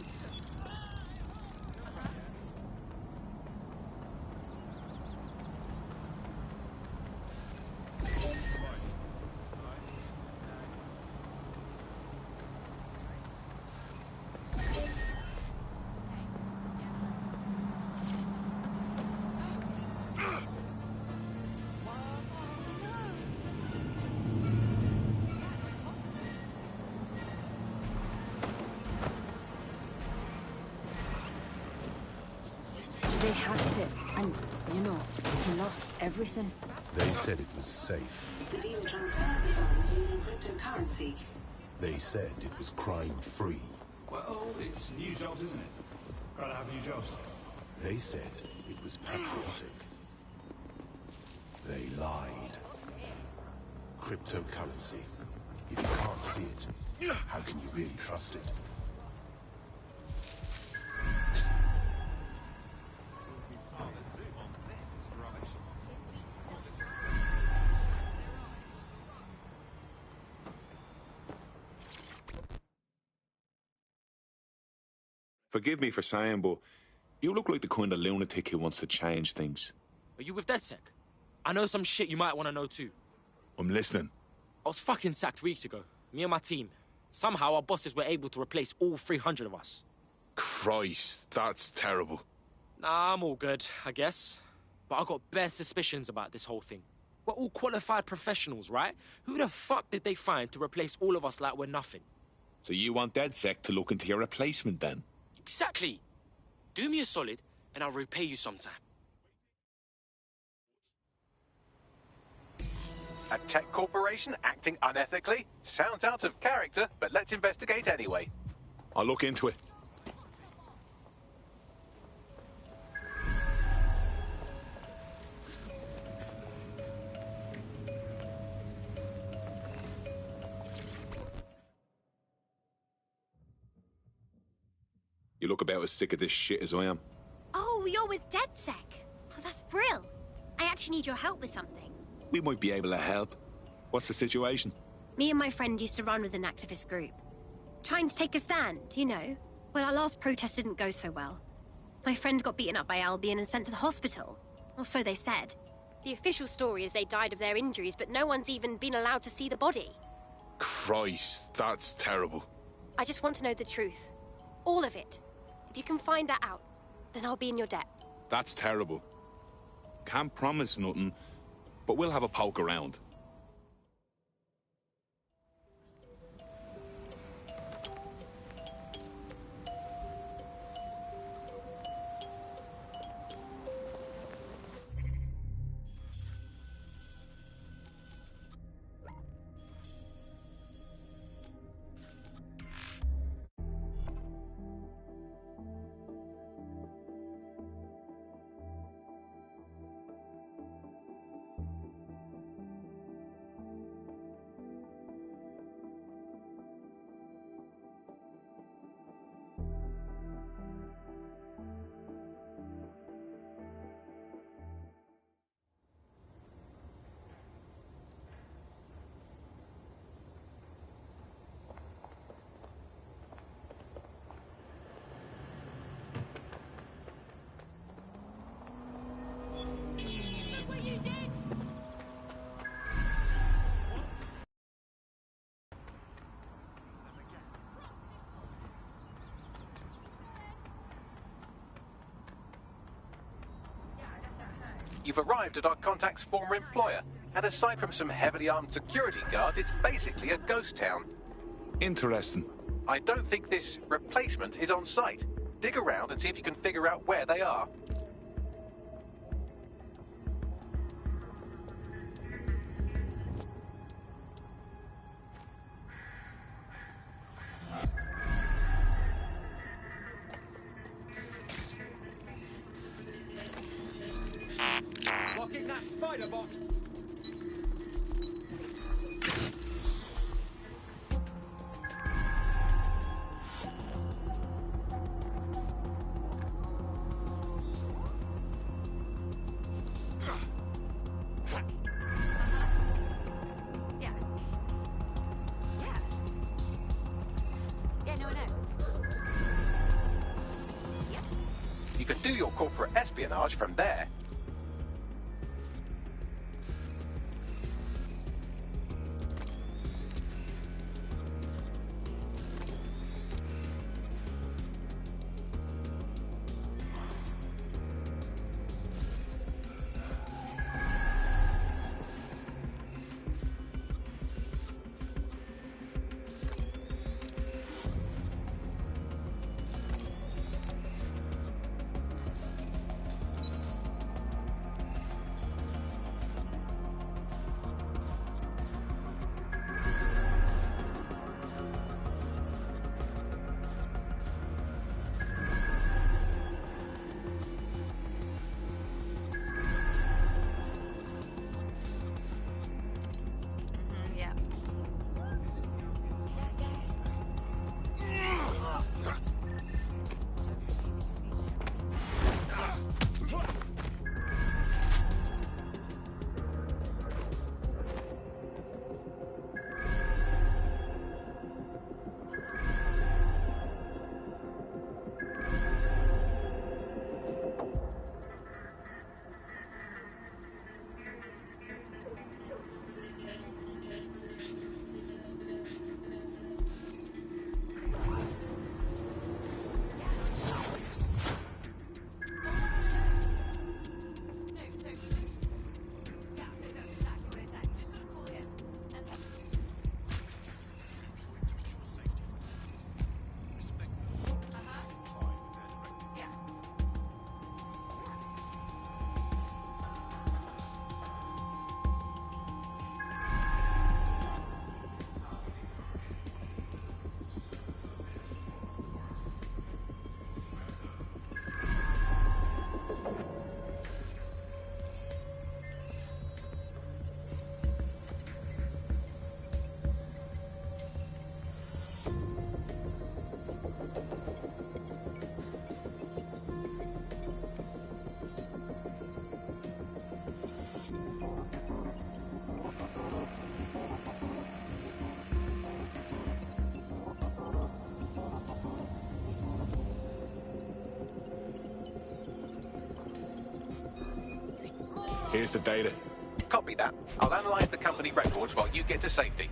They hacked it, and, you know, he lost everything. They said it was safe. The dealer transferred the funds using cryptocurrency. They said it was crime-free. Well, it's new jobs, isn't it? Gotta have new jobs. They said it was patriotic. They lied. Cryptocurrency. If you can't see it, how can you really trust it? Forgive me for saying, but you look like the kind of lunatic who wants to change things. Are you with DedSec? I know some shit you might want to know too. I'm listening. I was fucking sacked weeks ago, me and my team. Somehow our bosses were able to replace all 300 of us. Christ, that's terrible. Nah, I'm all good, I guess. But I got bare suspicions about this whole thing. We're all qualified professionals, right? Who the fuck did they find to replace all of us like we're nothing? So you want DedSec to look into your replacement then? Exactly. Do me a solid, and I'll repay you sometime. A tech corporation acting unethically? Sounds out of character, but let's investigate anyway. I'll look into it. You look about as sick of this shit as I am. Oh, you're with DedSec. Oh, that's brill. I actually need your help with something. We might be able to help. What's the situation? Me and my friend used to run with an activist group. Trying to take a stand, you know. Well, our last protest didn't go so well. My friend got beaten up by Albion and sent to the hospital. Or so they said. The official story is they died of their injuries, but no one's even been allowed to see the body. Christ, that's terrible. I just want to know the truth. All of it. If you can find that out, then I'll be in your debt. That's terrible. Can't promise nothing, but we'll have a poke around. You've arrived at our contact's former employer, and aside from some heavily armed security guards, it's basically a ghost town. Interesting. I don't think this replacement is on site. Dig around and see if you can figure out where they are. Blocking that spider bot. You can do your corporate espionage from there. Here's the data. Copy that. I'll analyze the company records while you get to safety.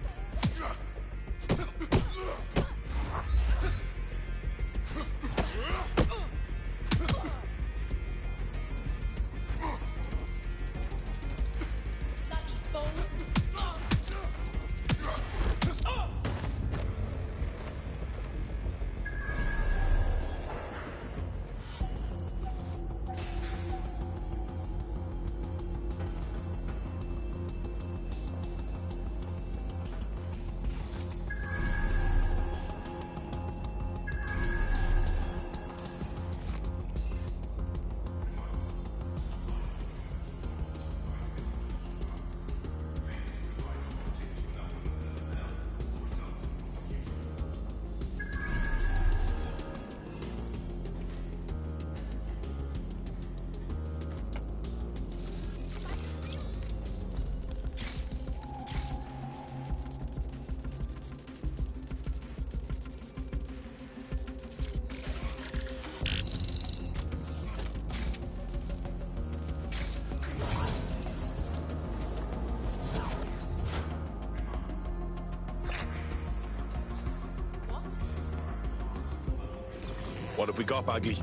What have we got, Bagley?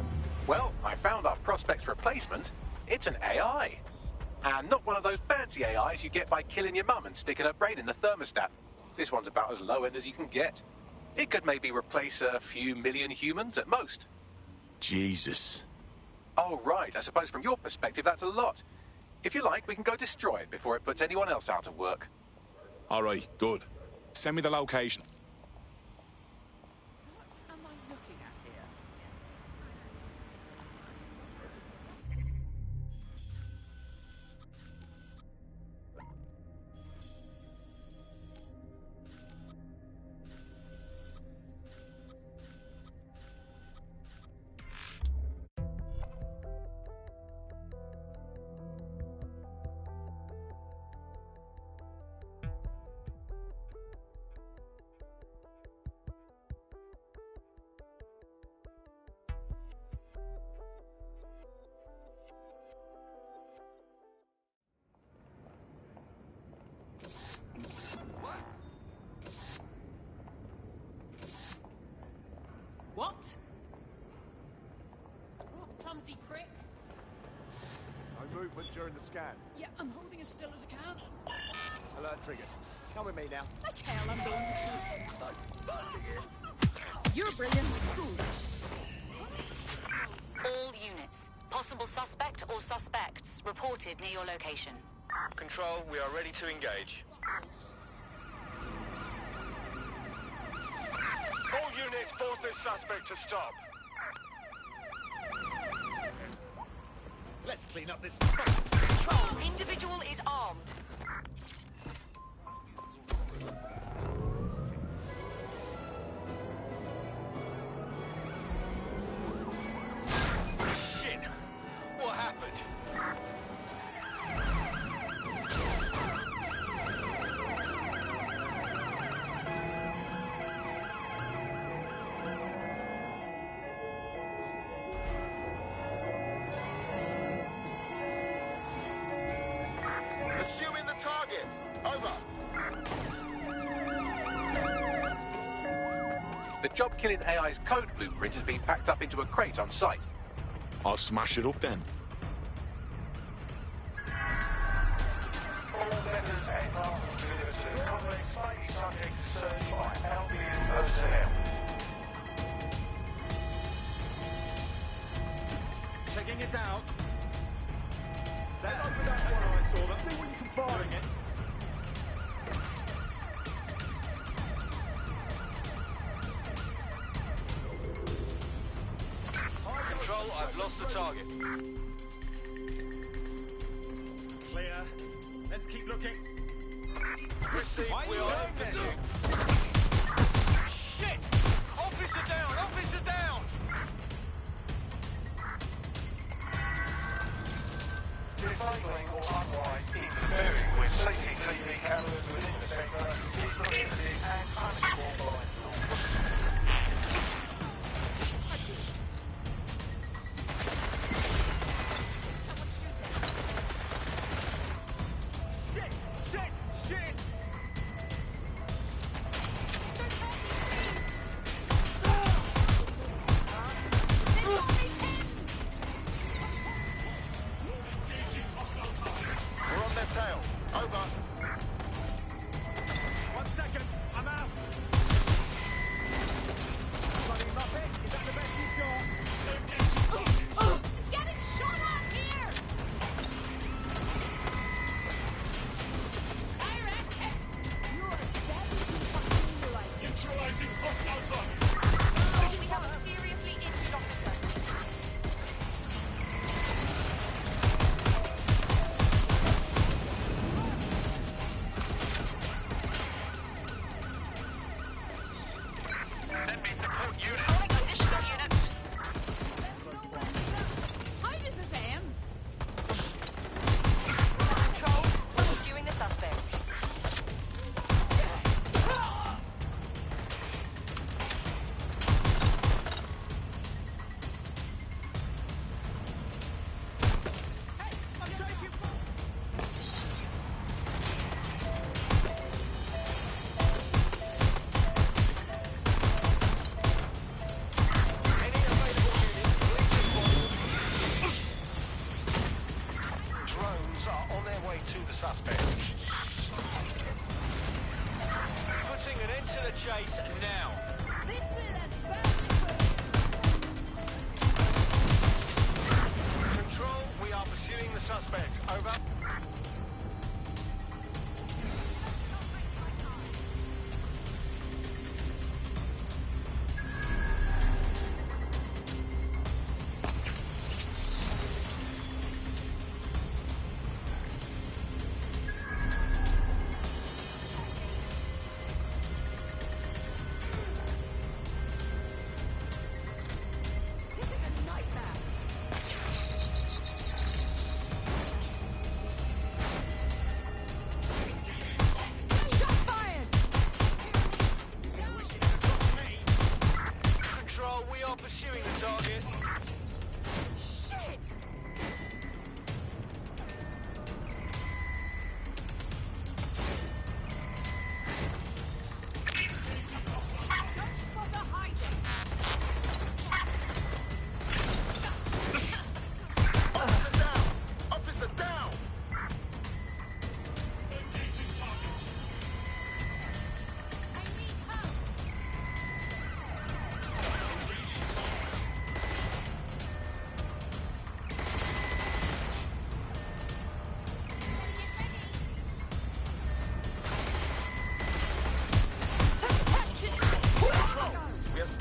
Well, I found our prospect's replacement. It's an AI. And not one of those fancy AIs you get by killing your mum and sticking her brain in the thermostat. This one's about as low-end as you can get. It could maybe replace a few million humans at most. Jesus. Oh, right. I suppose from your perspective, that's a lot. If you like, we can go destroy it before it puts anyone else out of work. All right, good. Send me the location. What? Clumsy prick. No movement during the scan. Yeah, I'm holding as still as I can. Alert triggered. Come with me now. Like hell, I'm going to. You're brilliant. All units. Possible suspect or suspects reported near your location. Control, we are ready to engage. All units, force this suspect to stop. Let's clean up this. Control, individual is armed. Shit! What happened? Assuming the target. Over. The job-killing AI's code blueprint has been packed up into a crate on site. I'll smash it up then. All members and parties delivered to the complex safety subject search by Albion personnel. Checking it out. That opened up one I saw. Let's see what you can find. It. Control, I've lost the target. Clear. Let's keep looking. Receive, we are in pursuit. Shit! Officer down! Officer down! Disabling or otherwise interfering with CCTV cameras within the sector is prohibited and punishable by law.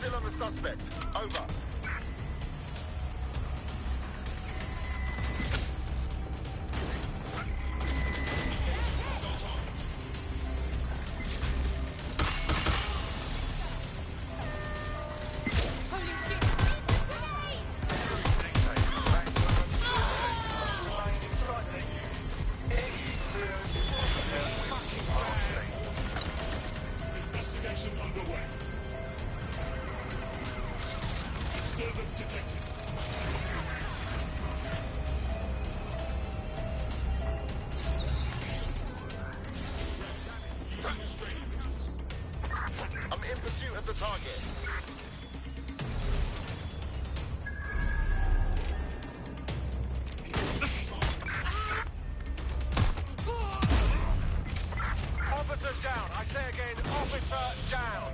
still on the suspect. Over. I'm in pursuit of the target. Officer down. I say again, officer down.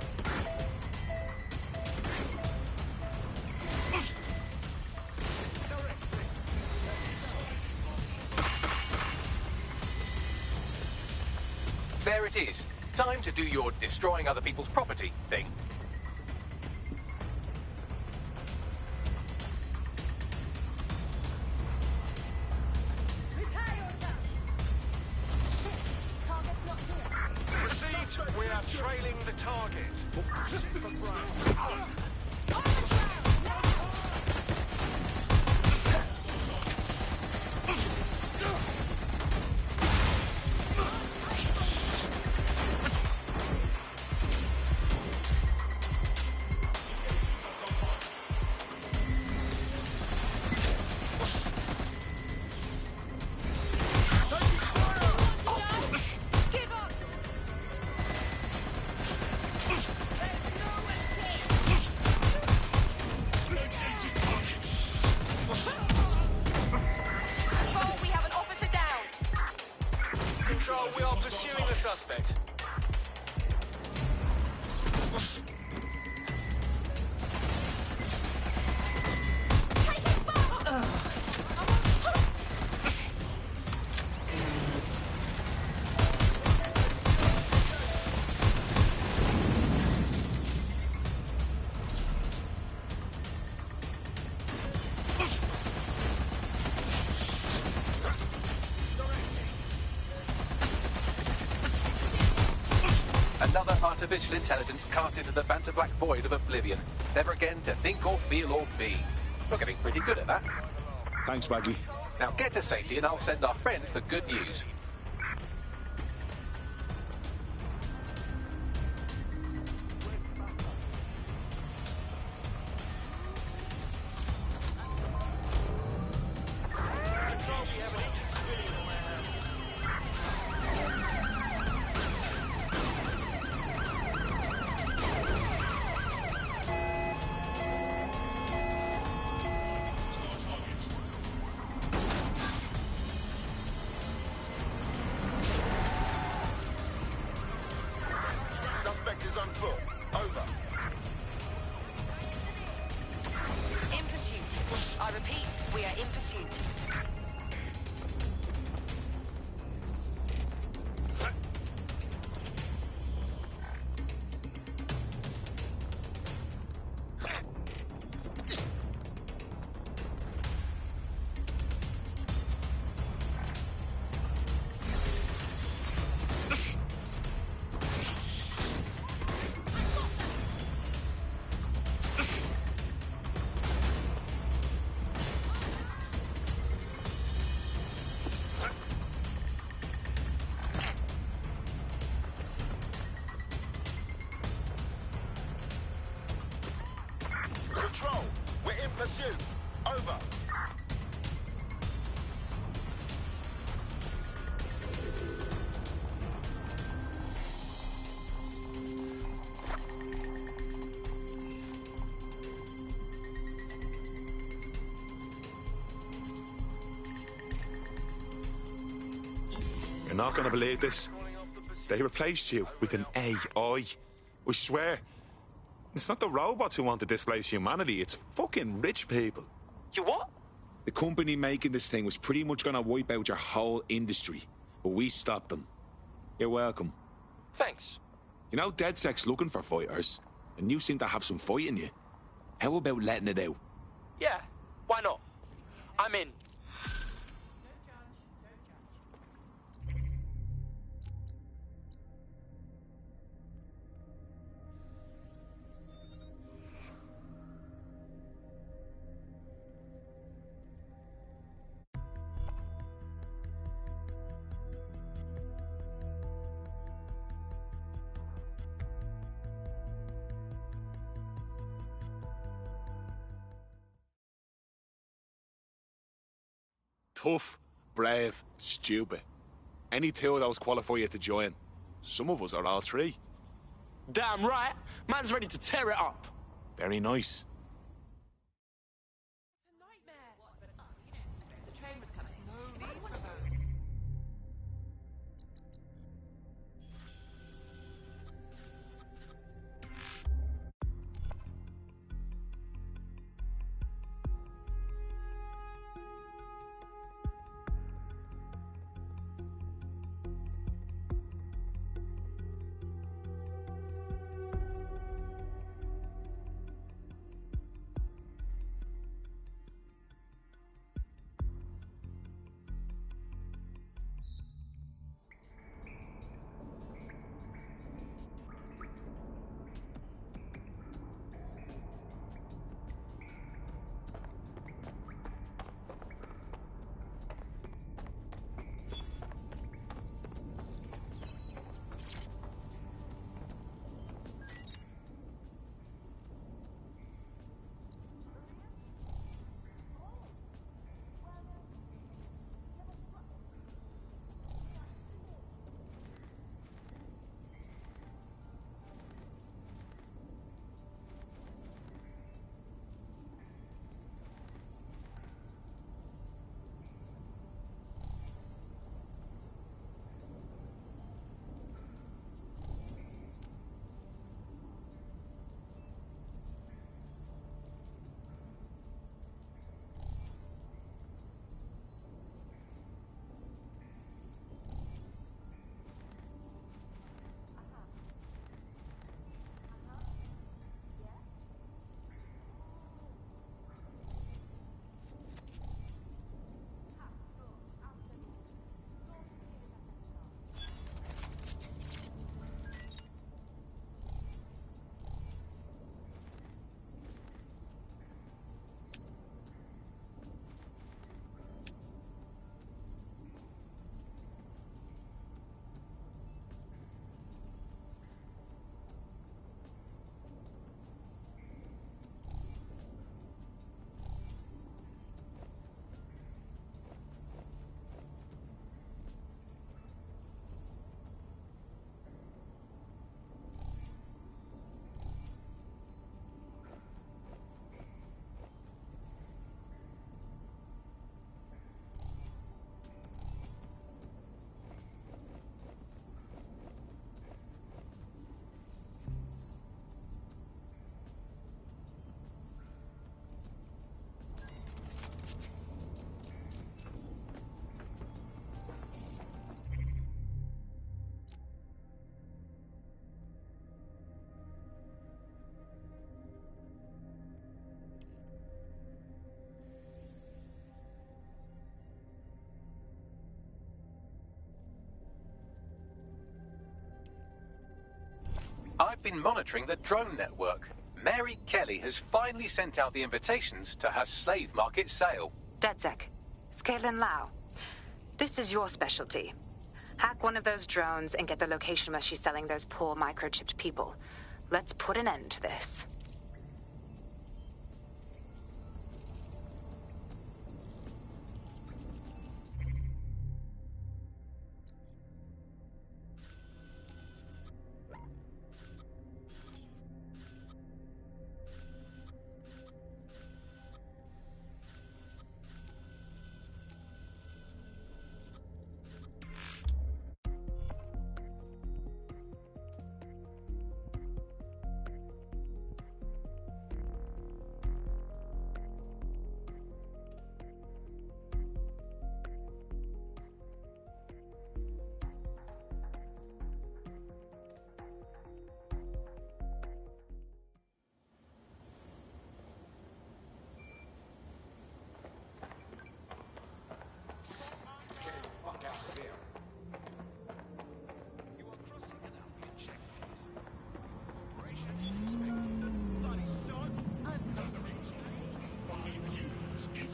There it is. Time to do your destroying other people's property thing. Received. We are trailing the target. Control, we are pursuing the suspect. Another artificial intelligence cast into the Vantablack void of oblivion. Never again to think or feel or be. You're getting pretty good at that. Thanks, Bagley. Now get to safety and I'll send our friend the good news. Suspect is on foot. Over. In pursuit. I repeat, we are in pursuit. Control, we're in pursuit. Over. You're not going to believe this. They replaced you with an AI. I swear. It's not the robots who want to displace humanity, it's fucking rich people. You what? The company making this thing was pretty much going to wipe out your whole industry, but we stopped them. You're welcome. Thanks. You know, DedSec's looking for fighters. and you seem to have some fight in you. How about letting it out? Yeah, why not? I'm in. Tough, brave, stupid. Any two of those qualify you to join. Some of us are all three. Damn right. Man's ready to tear it up. Very nice. The train was coming. I've been monitoring the drone network. Mary Kelly has finally sent out the invitations to her slave market sale. DedSec, it's Caitlin Lau. This is your specialty. Hack one of those drones and get the location where she's selling those poor microchipped people. Let's put an end to this.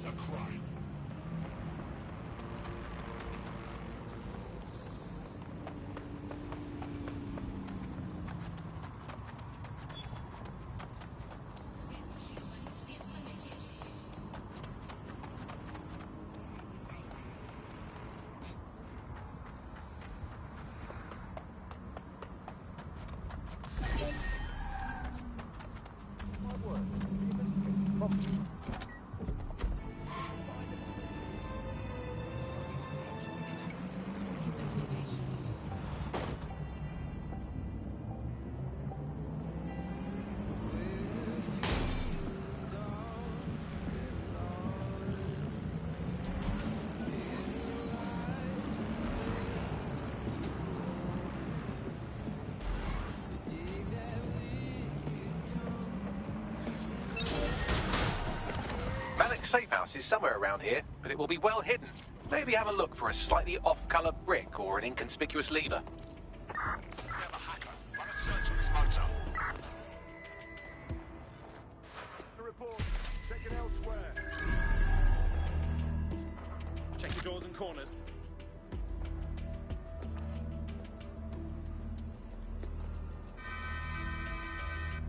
That's a crime. Safe house is somewhere around here, but it will be well hidden. Maybe have a look for a slightly off-colour brick or an inconspicuous lever. Check your doors and corners.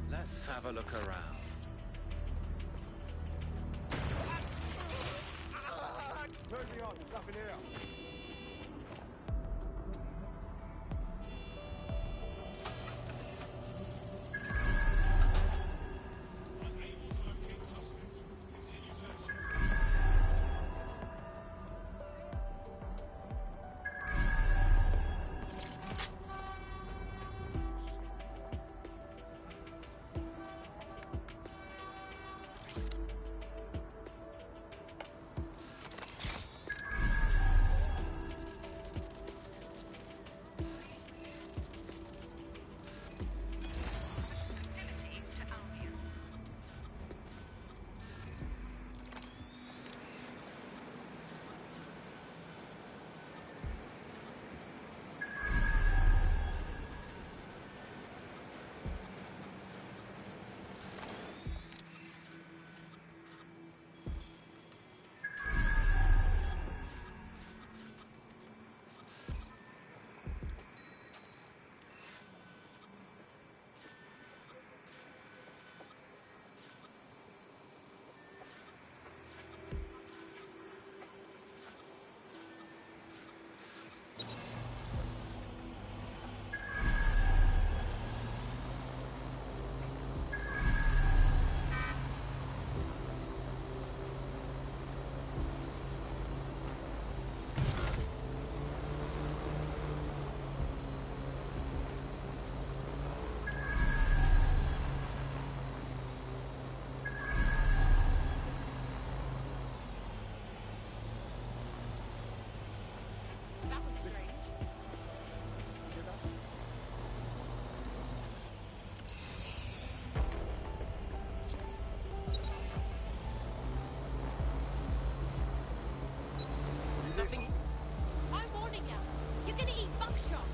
Let's have a look around. Moving on, there's nothing here. I'm warning you. You're gonna eat buckshot.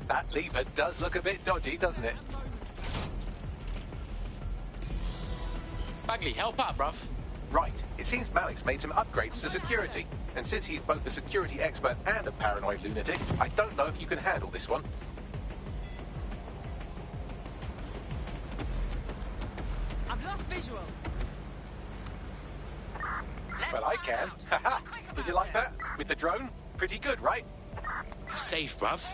That lever does look a bit dodgy, doesn't it? Bagley, help out, bruv. Right. It seems Malik's made some upgrades to security. And since he's both a security expert and a paranoid lunatic, I don't know if you can handle this one. I've lost visual. Well, I can. Haha. Did you like that? With the drone? Pretty good, right? Safe, bruv.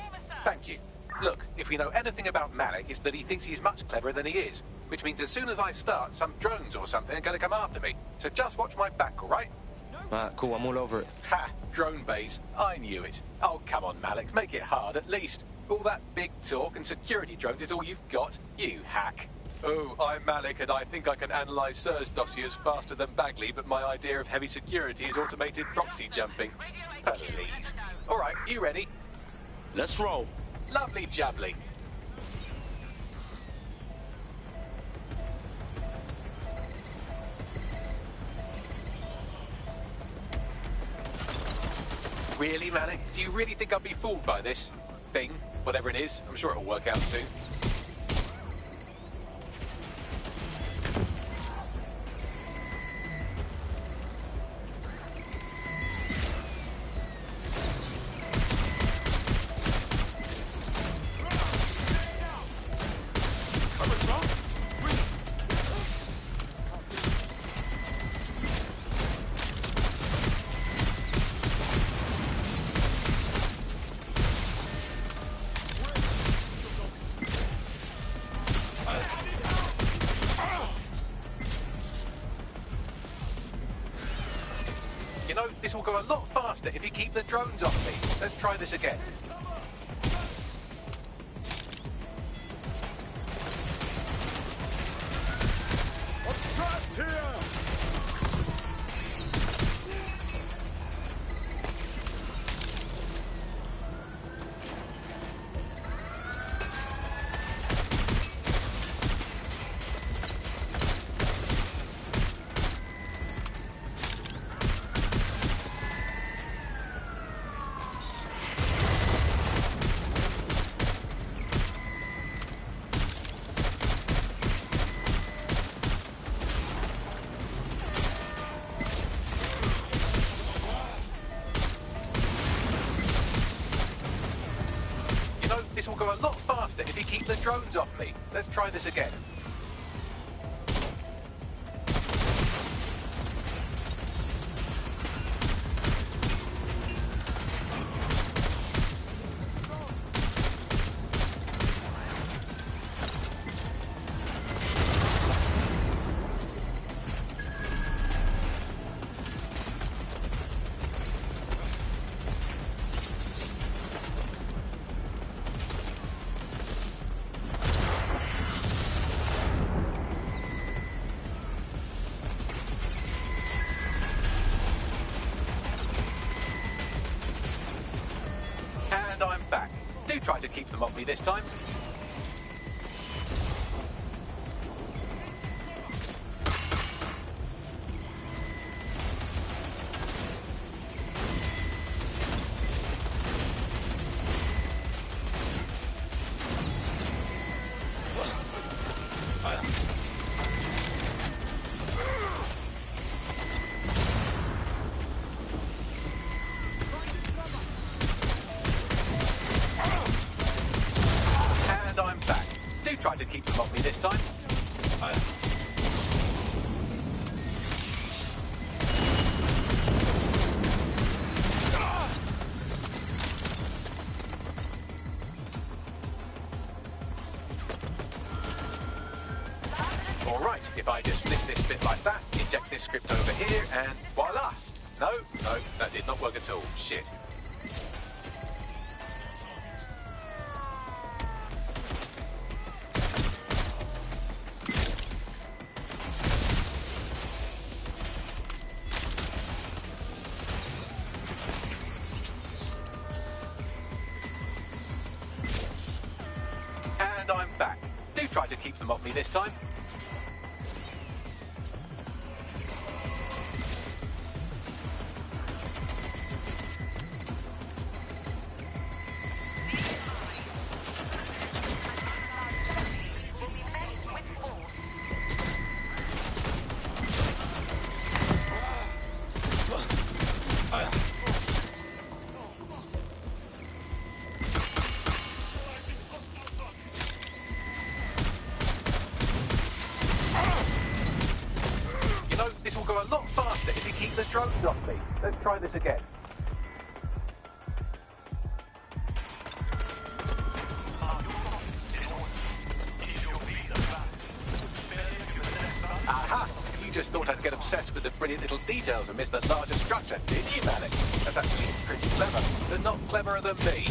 Thank you. Look, if we know anything about Malik, it's that he thinks he's much cleverer than he is. Which means as soon as I start, some drones or something are going to come after me. So just watch my back, all right? Cool, I'm all over it. Ha! Drone base. I knew it. Oh, come on, Malik. Make it hard, at least. All that big talk and security drones is all you've got. You hack. Oh, I'm Malik, and I think I can analyse Sir's dossiers faster than Bagley, but my idea of heavy security is automated proxy jumping. Please. All right, you ready? Let's roll. Lovely jubbly. Really, Malik? Do you really think I'd be fooled by this thing? Whatever it is, I'm sure it'll work out soon. You know, this will go a lot faster if you keep the drones off me. Let's try this again. I'm trapped here! This will go a lot faster if you keep the drones off me. Let's try this again. And I'm back. Do try to keep them off me this time. And I'm back. Do try to keep them off me this time. All right, if I just flip this bit like that, inject this script over here, and voila! No, that did not work at all. Shit. And I'm back. Do try to keep them off me this time. No, this will go a lot faster if you keep the drones off me. Let's try this again. Aha! You just thought I'd get obsessed with the brilliant little details and miss the larger structure, didn't you, Malik? That's actually pretty clever, but not cleverer than me.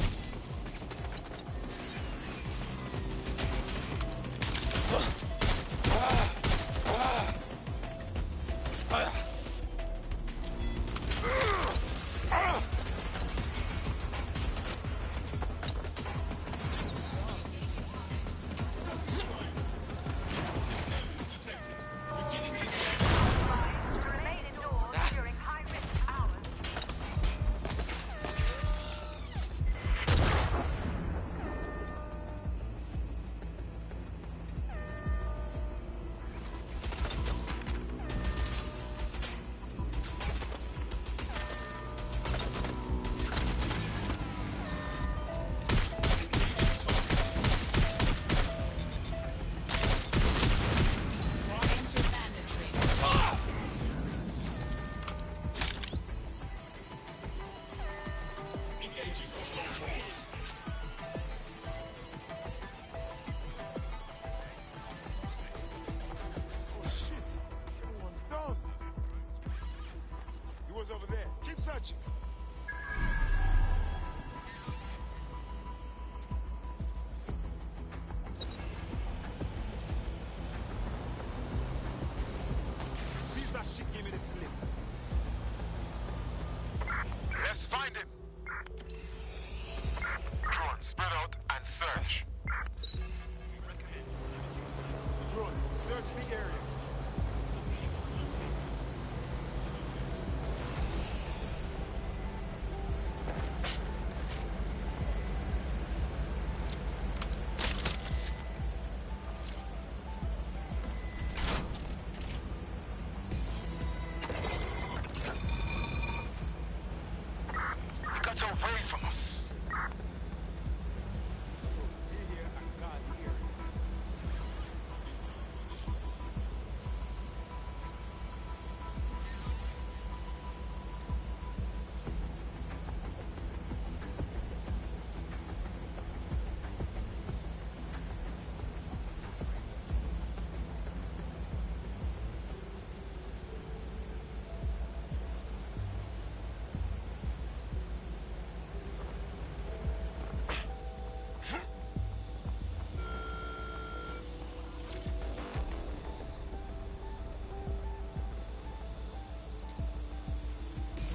Over there. Keep searching. Piece of shit gave me the slip. Let's find him. Drone, spread out and search. Drone, search the area.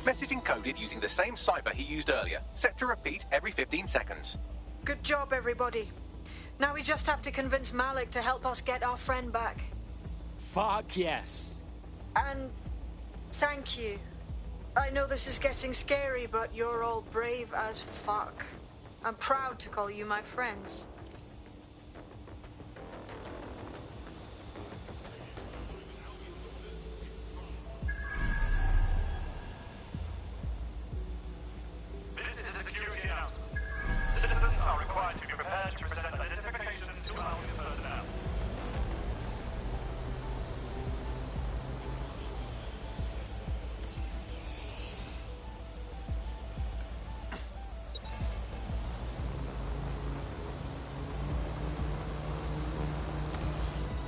Message encoded using the same cipher he used earlier, set to repeat every 15 seconds. Good job, everybody. Now we just have to convince Malik to help us get our friend back. Fuck yes. And thank you. I know this is getting scary, but you're all brave as fuck. I'm proud to call you my friends.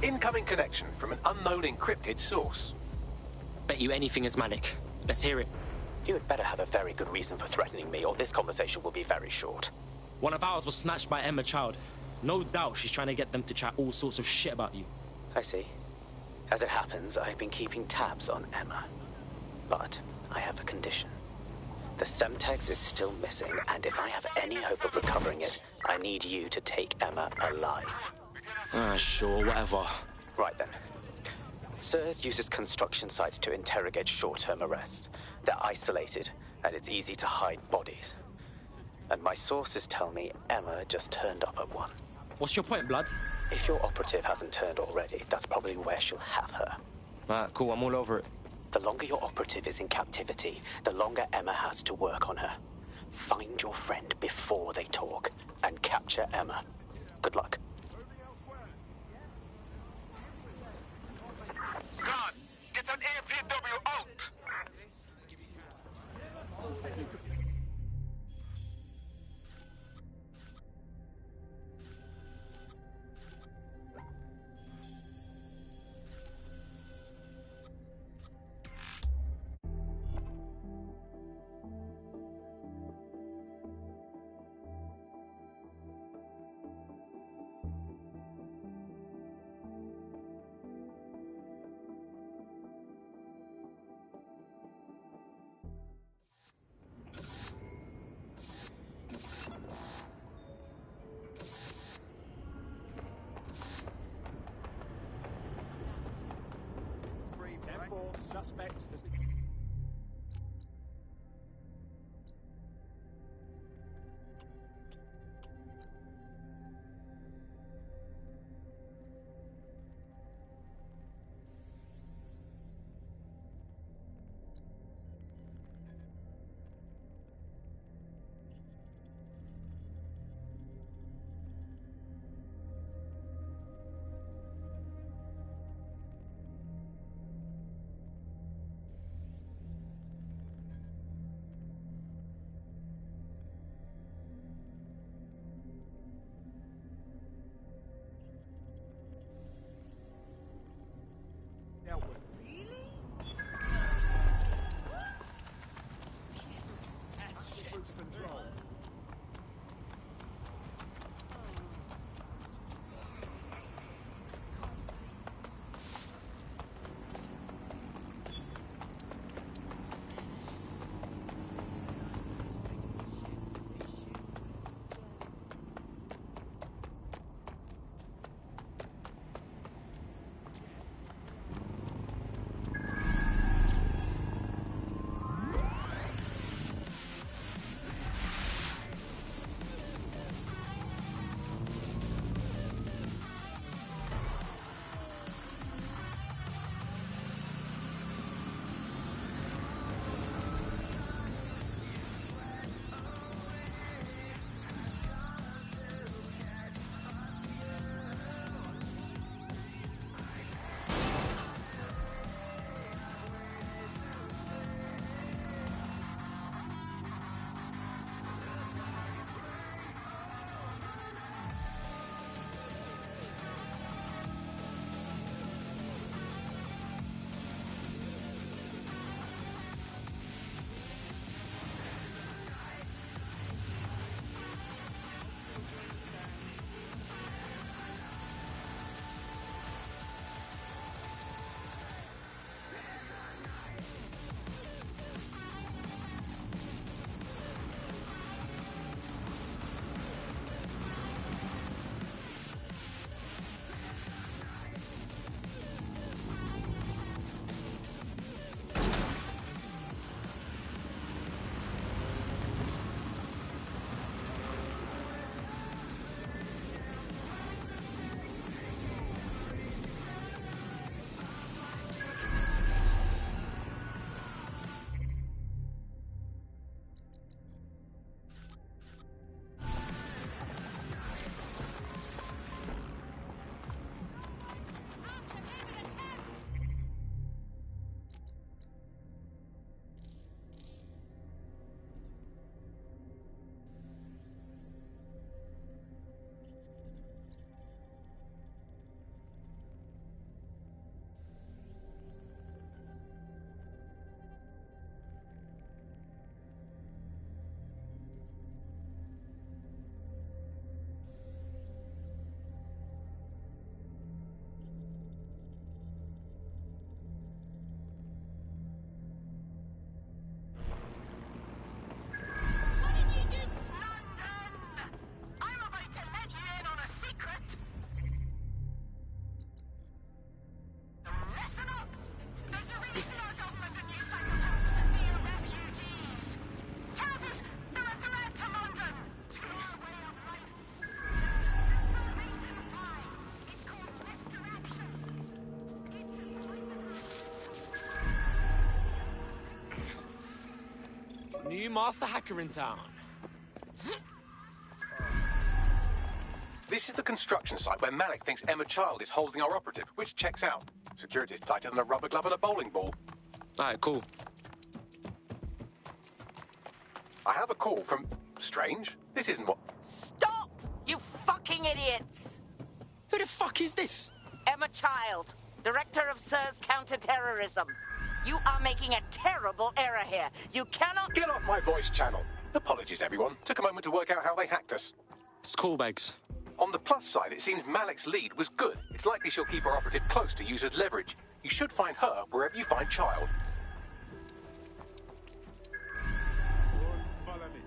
Incoming connection from an unknown encrypted source. Bet you anything is Malik. Let's hear it. You had better have a very good reason for threatening me, or this conversation will be very short. One of ours was snatched by Emma Child. No doubt she's trying to get them to chat all sorts of shit about you. I see. As it happens, I've been keeping tabs on Emma. But I have a condition. The Semtex is still missing, and if I have any hope of recovering it, I need you to take Emma alive. Sure, whatever. Right then. SIRS uses construction sites to interrogate short-term arrests. They're isolated, and it's easy to hide bodies. And my sources tell me Emma just turned up at one. What's your point, Blood? If your operative hasn't turned already, that's probably where she'll have her. Cool, I'm all over it. The longer your operative is in captivity, the longer Emma has to work on her. Find your friend before they talk, and capture Emma. Good luck. God, get an air Suspect has been... New master hacker in town. This is the construction site where Malik thinks Emma Child is holding our operative, which checks out. Security's tighter than a rubber glove and a bowling ball. Alright, cool. I have a call from... Strange. This isn't what... Stop! You fucking idiots! Who the fuck is this? Emma Child, Director of SIRS Counter-Terrorism. You are making a terrible error here. You cannot... Get off my voice channel. Apologies, everyone. Took a moment to work out how they hacked us. It's cool, Beggs. On the plus side, it seems Malik's lead was good. It's likely she'll keep our operative close to use as leverage. You should find her wherever you find Child. Follow me.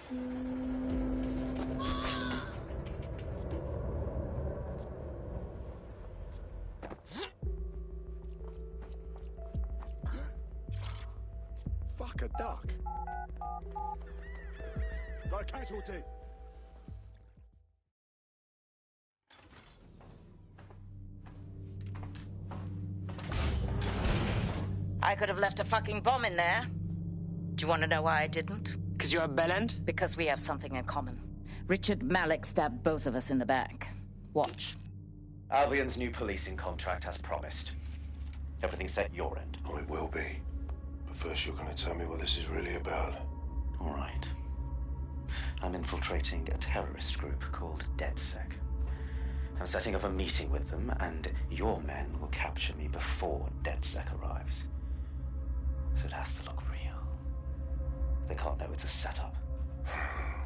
Fuck a duck. Got a casualty. I could have left a fucking bomb in there. Do you want to know why I didn't? Because you're a bellend? Because we have something in common. Richard Malik stabbed both of us in the back. Watch. Albion's new policing contract has promised. Everything's set at your end. Oh, it will be. But first you're going to tell me what this is really about. All right. I'm infiltrating a terrorist group called DedSec. I'm setting up a meeting with them, and your men will capture me before DedSec arrives. So it has to look real. They can't know it's a setup.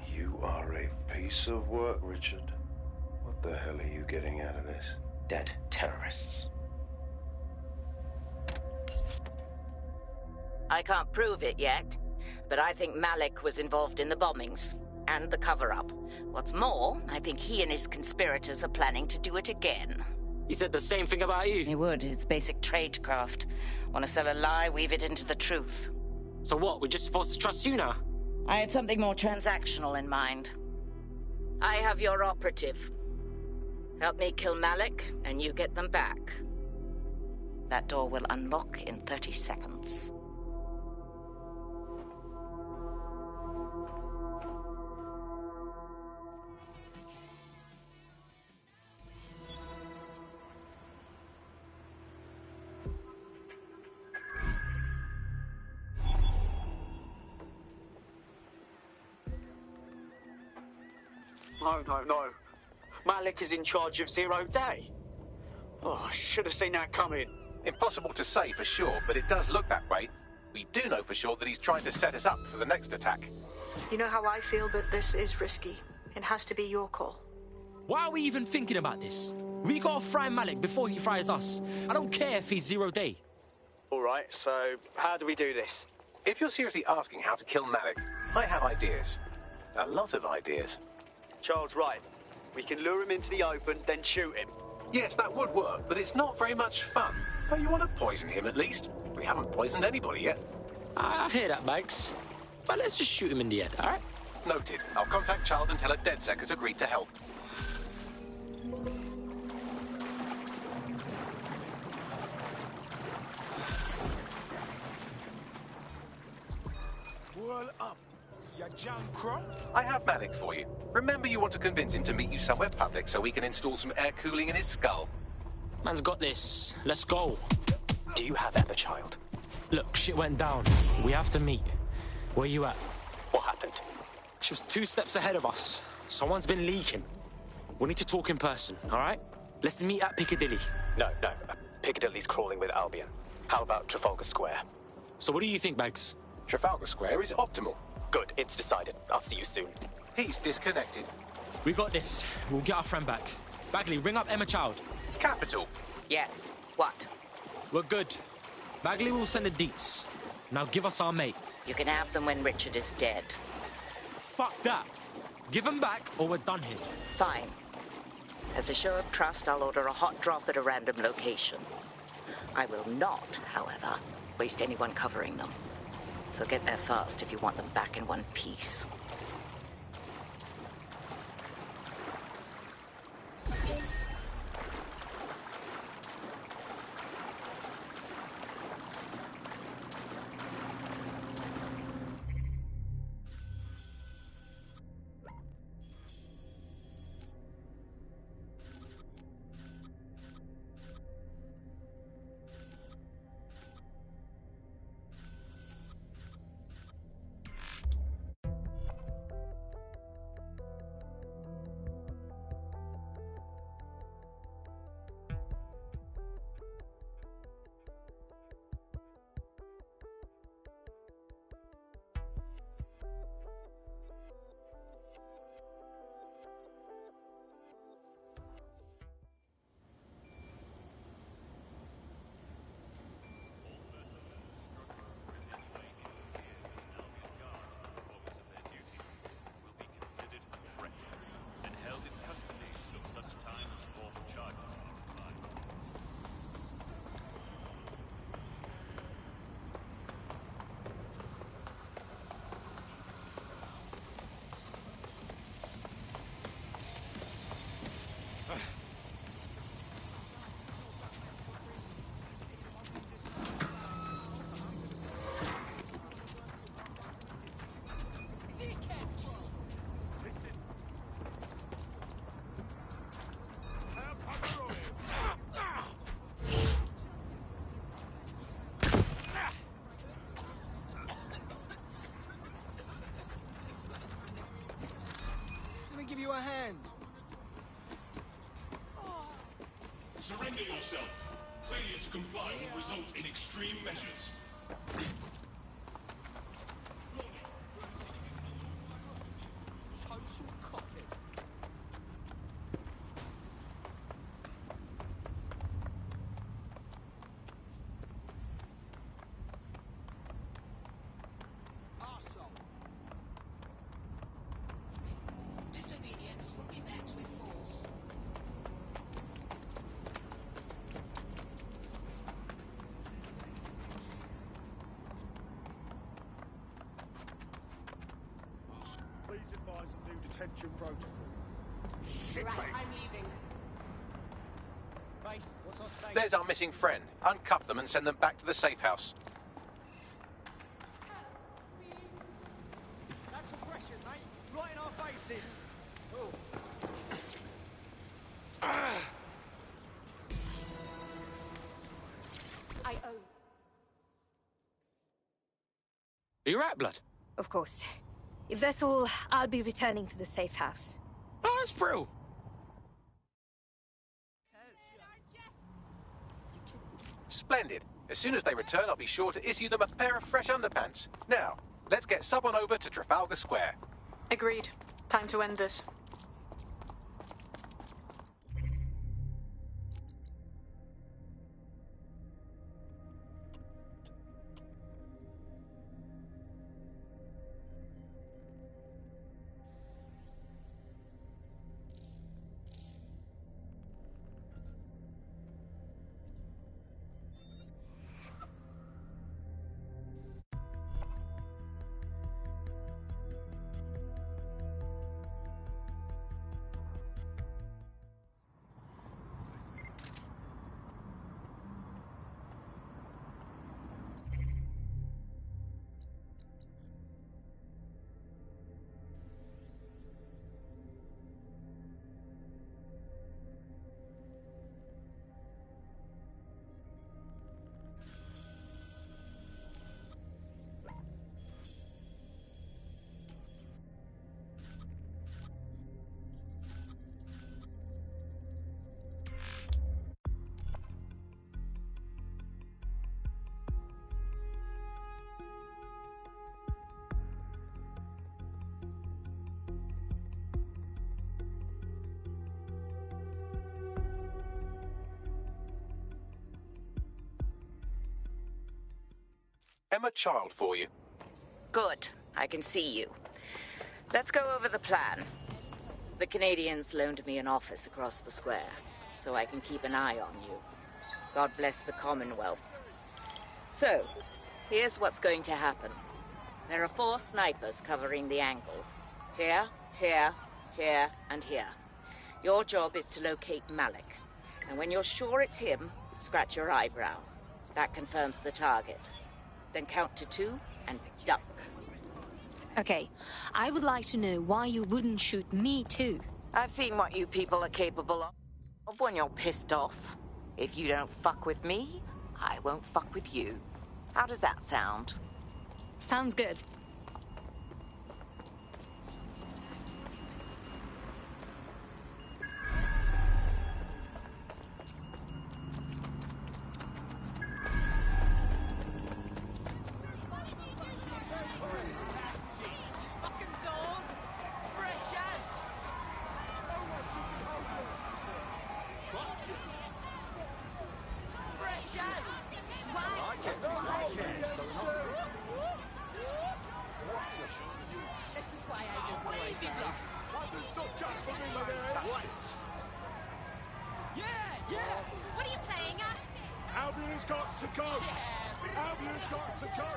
You are a piece of work, Richard. What the hell are you getting out of this? Dead terrorists. I can't prove it yet, but I think Malik was involved in the bombings and the cover-up. What's more, I think he and his conspirators are planning to do it again. He said the same thing about you. He would. It's basic tradecraft. Want to sell a lie, weave it into the truth. So what, we're just supposed to trust you now? I had something more transactional in mind. I have your operative. Help me kill Malik, and you get them back. That door will unlock in 30 seconds. No. Malik is in charge of Zero Day. Oh, I should have seen that coming. Impossible to say for sure, but it does look that way. We do know for sure that he's trying to set us up for the next attack. You know how I feel, but this is risky. It has to be your call. Why are we even thinking about this? We gotta fry Malik before he fries us. I don't care if he's Zero Day. All right, so how do we do this? If you're seriously asking how to kill Malik, I have ideas. A lot of ideas. Charles, right. We can lure him into the open, then shoot him. Yes, that would work, but it's not very much fun. Oh, you want to poison him at least? We haven't poisoned anybody yet. I hear that, Bags. But let's just shoot him in the head, all right? Noted. I'll contact Child and tell her DedSec has agreed to help. Whirl up, you jam crop. I have Malik for you. Remember, you want to convince him to meet you somewhere public so we can install some air cooling in his skull. Man's got this. Let's go. Do you have Emma, Child? Look, shit went down. We have to meet. Where you at? What happened? She was 2 steps ahead of us. Someone's been leaking. We need to talk in person, all right? Let's meet at Piccadilly. No. Piccadilly's crawling with Albion. How about Trafalgar Square? So what do you think, Bags? Trafalgar Square is optimal. Good, it's decided. I'll see you soon. He's disconnected. We got this. We'll get our friend back. Bagley, ring up Emma Child. Capital. Yes. What? We're good. Bagley will send the deets. Now give us our mate. You can have them when Richard is dead. Fuck that. Give him back or we're done here. Fine. As a show of trust, I'll order a hot drop at a random location. I will not, however, waste anyone covering them. So get there fast if you want them back in one piece. a hand. Surrender yourself. Failure to comply will result in extreme measures. Disobedience will be met with force. Please advise a new detention protocol. Shit, Right, face. I'm leaving. Face, what's our state? There's our missing friend. Uncuff them and send them back to the safe house. That's oppression, mate. Right in our faces. Oh. I owe. Are you right, Blood? Of course. If that's all, I'll be returning to the safe house. Oh, that's brilliant. Splendid. As soon as they return, I'll be sure to issue them a pair of fresh underpants. Now, let's get sub on over to Trafalgar Square. Agreed. Time to end this. Emma Child for you. Good. I can see you. Let's go over the plan. The Canadians loaned me an office across the square, so I can keep an eye on you. God bless the Commonwealth. So, here's what's going to happen. There are 4 snipers covering the angles. Here, here, here, and here. Your job is to locate Malik. And when you're sure it's him, scratch your eyebrow. That confirms the target. Then count to 2 and duck. Okay, I would like to know why you wouldn't shoot me too. I've seen what you people are capable of when you're pissed off. If you don't fuck with me, I won't fuck with you. How does that sound? Sounds good. What are you playing at? Albion's got to go! Albion's got to go!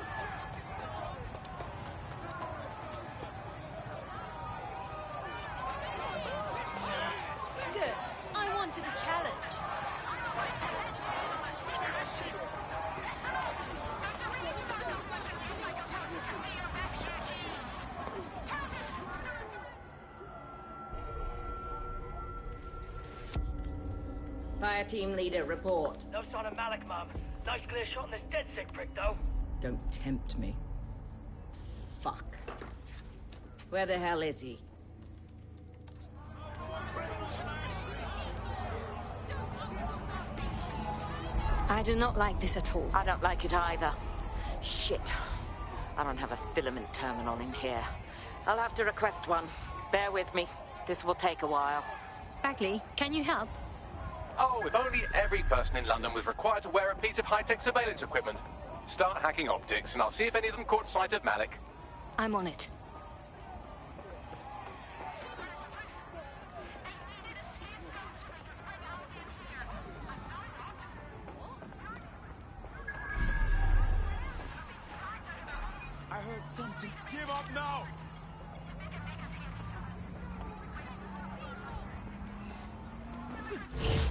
Good. I wanted a challenge. Fire team leader, report. No sign of Malik, Mum. Nice clear shot on this dead sick prick, though. Don't tempt me. Fuck. Where the hell is he? I do not like this at all. I don't like it either. Shit. I don't have a filament terminal in here. I'll have to request one. Bear with me. This will take a while. Bagley, can you help? Oh, if only every person in London was required to wear a piece of high-tech surveillance equipment. Start hacking optics, and I'll see if any of them caught sight of Malik. I'm on it. I heard something. Give up now!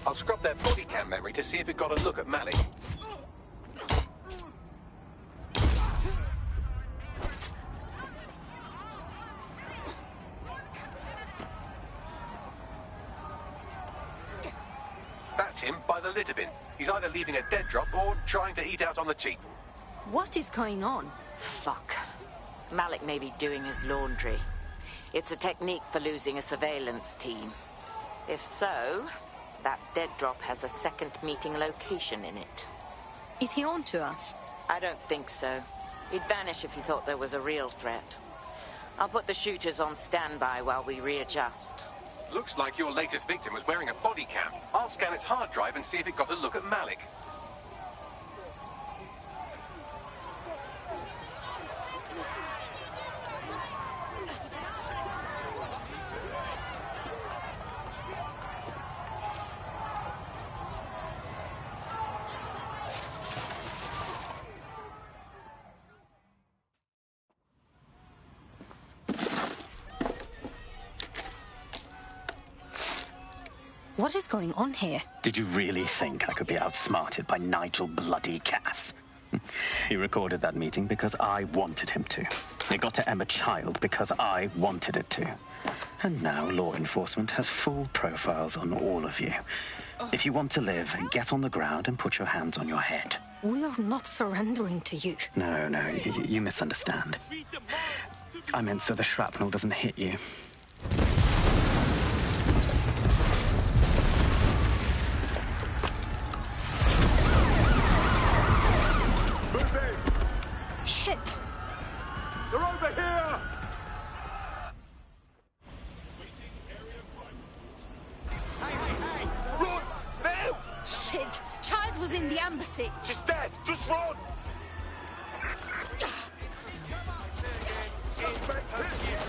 I'll scrub their body cam memory to see if it got a look at Malik. That's him by the litter bin. He's either leaving a dead drop or trying to eat out on the cheap. What is going on? Fuck. Malik may be doing his laundry. It's a technique for losing a surveillance team. If so, that dead drop has a second meeting location in it. Is he on to us? I don't think so. He'd vanish if he thought there was a real threat. I'll put the shooters on standby while we readjust. Looks like your latest victim was wearing a body cam. I'll scan its hard drive and see if it got a look at Malik. What is going on here? Did you really think I could be outsmarted by Nigel bloody Cass? He recorded that meeting because I wanted him to. It got to Emma Child because I wanted it to. And now law enforcement has full profiles on all of you. If you want to live, get on the ground and put your hands on your head. We are not surrendering to you. No, you misunderstand. I meant so the shrapnel doesn't hit you. Shit! They're over here! Hey! Run! Now! Shit! Child was in the embassy! She's dead! Just run! Suspects here!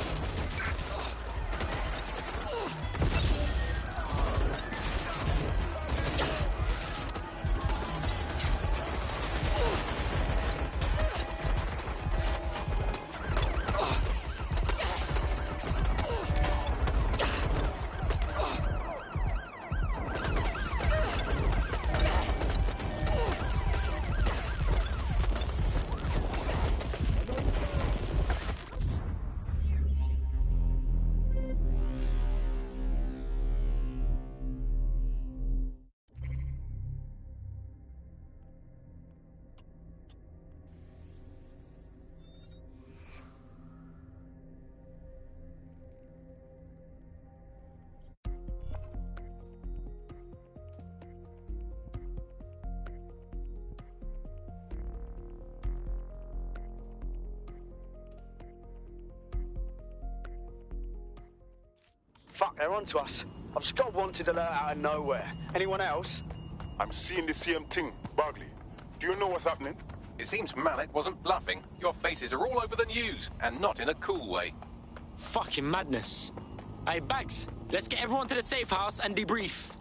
Fuck, they're onto us. I've just got a wanted alert out of nowhere. Anyone else? I'm seeing the same thing, Bagley. Do you know what's happening? It seems Malik wasn't bluffing. Your faces are all over the news, and not in a cool way. Fucking madness. Hey, Bags, let's get everyone to the safe house and debrief.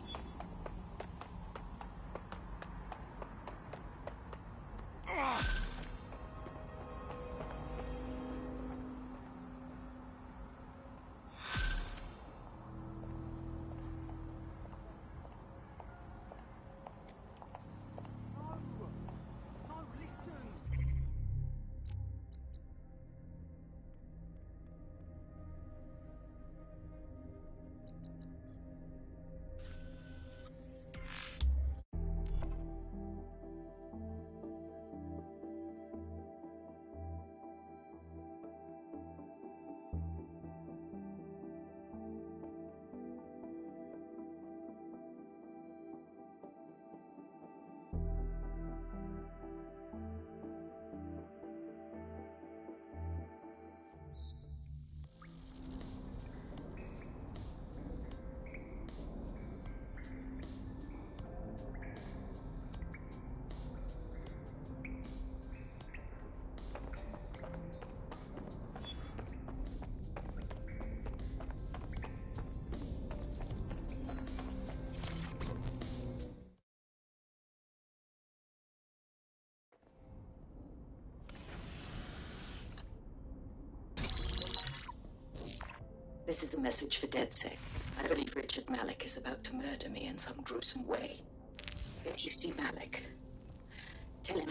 This is a message for DedSec. I believe Richard Malik is about to murder me in some gruesome way. If you see Malik, tell him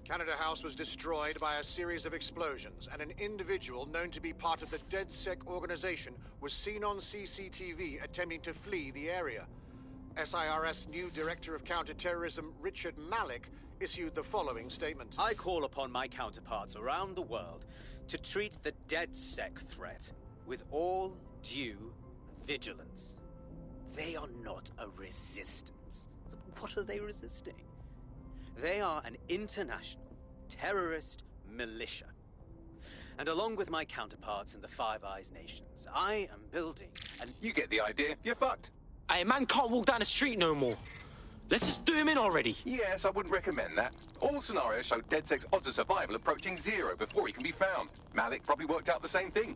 Canada House was destroyed by a series of explosions, and an individual known to be part of the DedSec organization was seen on CCTV attempting to flee the area. SIRS new Director of Counterterrorism, Richard Malik, issued the following statement. I call upon my counterparts around the world to treat the DedSec threat with all due vigilance. They are not a resistance. What are they resisting? They are an international terrorist militia. And along with my counterparts in the Five Eyes nations, I am building an... You get the idea. You're fucked. Hey, man can't walk down the street no more. Let's just do him in already. Yes, I wouldn't recommend that. All scenarios show DedSec's odds of survival approaching 0 before he can be found. Malik probably worked out the same thing.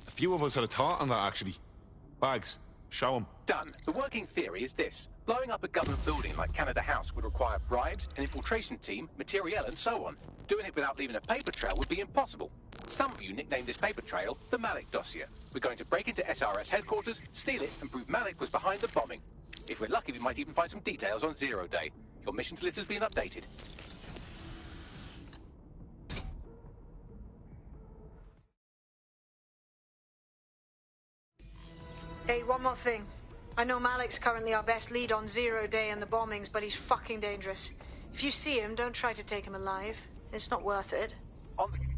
A few of us had a thought on that, actually. Bags, show him. Done. The working theory is this. Blowing up a government building like Canada House would require bribes, an infiltration team, materiel, and so on. Doing it without leaving a paper trail would be impossible. Some of you nicknamed this paper trail the Malik dossier. We're going to break into SRS headquarters, steal it, and prove Malik was behind the bombing. If we're lucky, we might even find some details on Zero Day. Your missions list has been updated. Hey, one more thing. I know Malik's currently our best lead on Zero Day and the bombings, but he's fucking dangerous. If you see him, don't try to take him alive. It's not worth it. On the...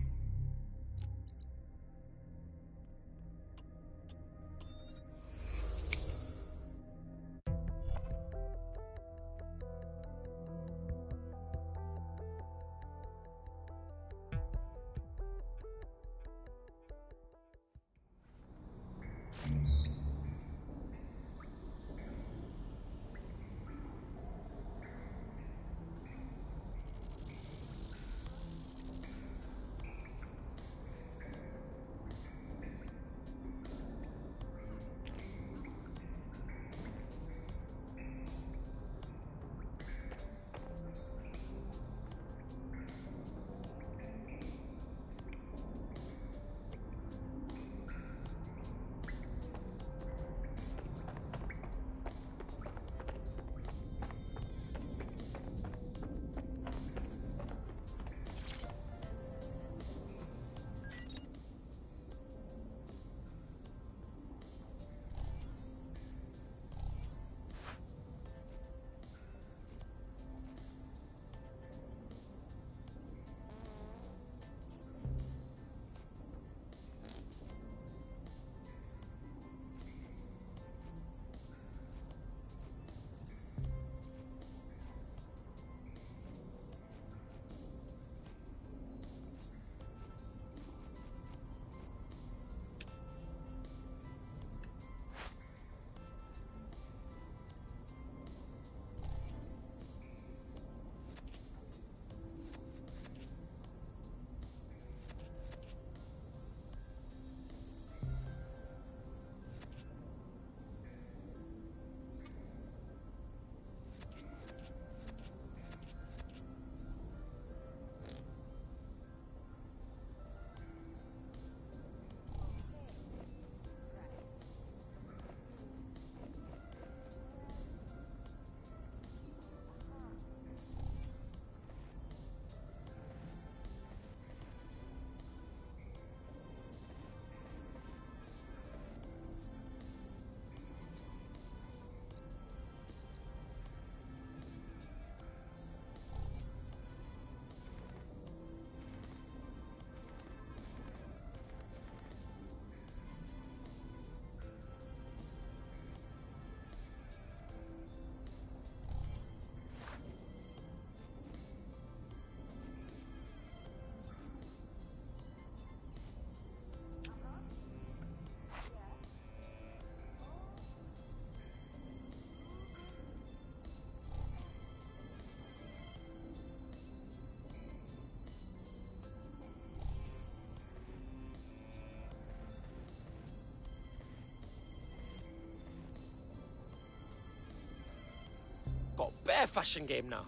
Got a better fashion game now.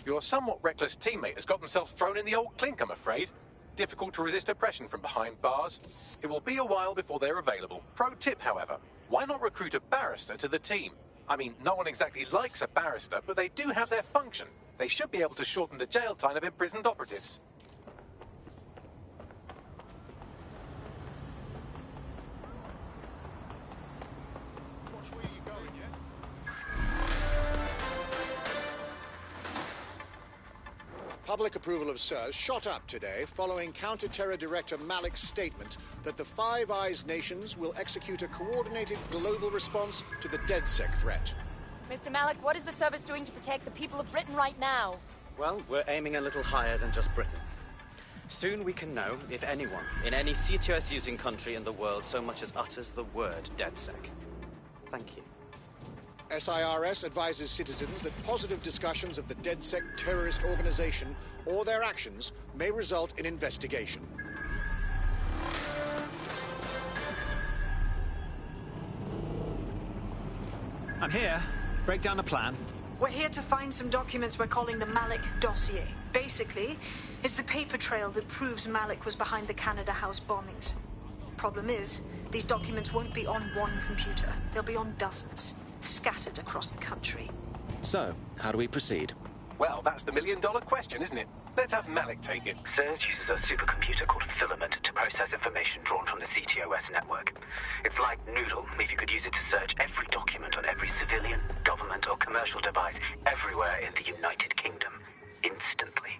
Your somewhat reckless teammate has got themselves thrown in the old clink, I'm afraid. Difficult to resist oppression from behind bars. It will be a while before they're available. Pro tip, however, why not recruit a barrister to the team? I mean, no one exactly likes a barrister, but they do have their function. They should be able to shorten the jail time of imprisoned operatives. Public approval of SIRS shot up today following Counter-Terror Director Malik's statement that the Five Eyes nations will execute a coordinated global response to the DedSec threat. Mr. Malik, what is the service doing to protect the people of Britain right now? Well, we're aiming a little higher than just Britain. Soon we can know if anyone in any CTOS-using country in the world so much as utters the word DedSec. Thank you. SIRS advises citizens that positive discussions of the DedSec terrorist organization or their actions may result in investigation. I'm here. Break down the plan. We're here to find some documents we're calling the Malik dossier. Basically, it's the paper trail that proves Malik was behind the Canada House bombings. Problem is, these documents won't be on one computer. They'll be on dozens, scattered across the country. So, how do we proceed? Well, that's the million-dollar question, isn't it? Let's have Malik take it. SIRS uses a supercomputer called Filament to process information drawn from the CTOS network. It's like Noodle, if you could use it to search every document on every civilian, government, or commercial device everywhere in the United Kingdom, instantly.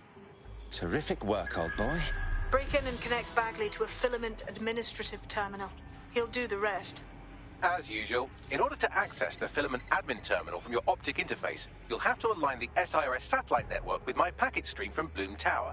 Terrific work, old boy. Break in and connect Bagley to a Filament administrative terminal. He'll do the rest. As usual, in order to access the Filament admin terminal from your optic interface, you'll have to align the SIRS satellite network with my packet stream from Bloom Tower.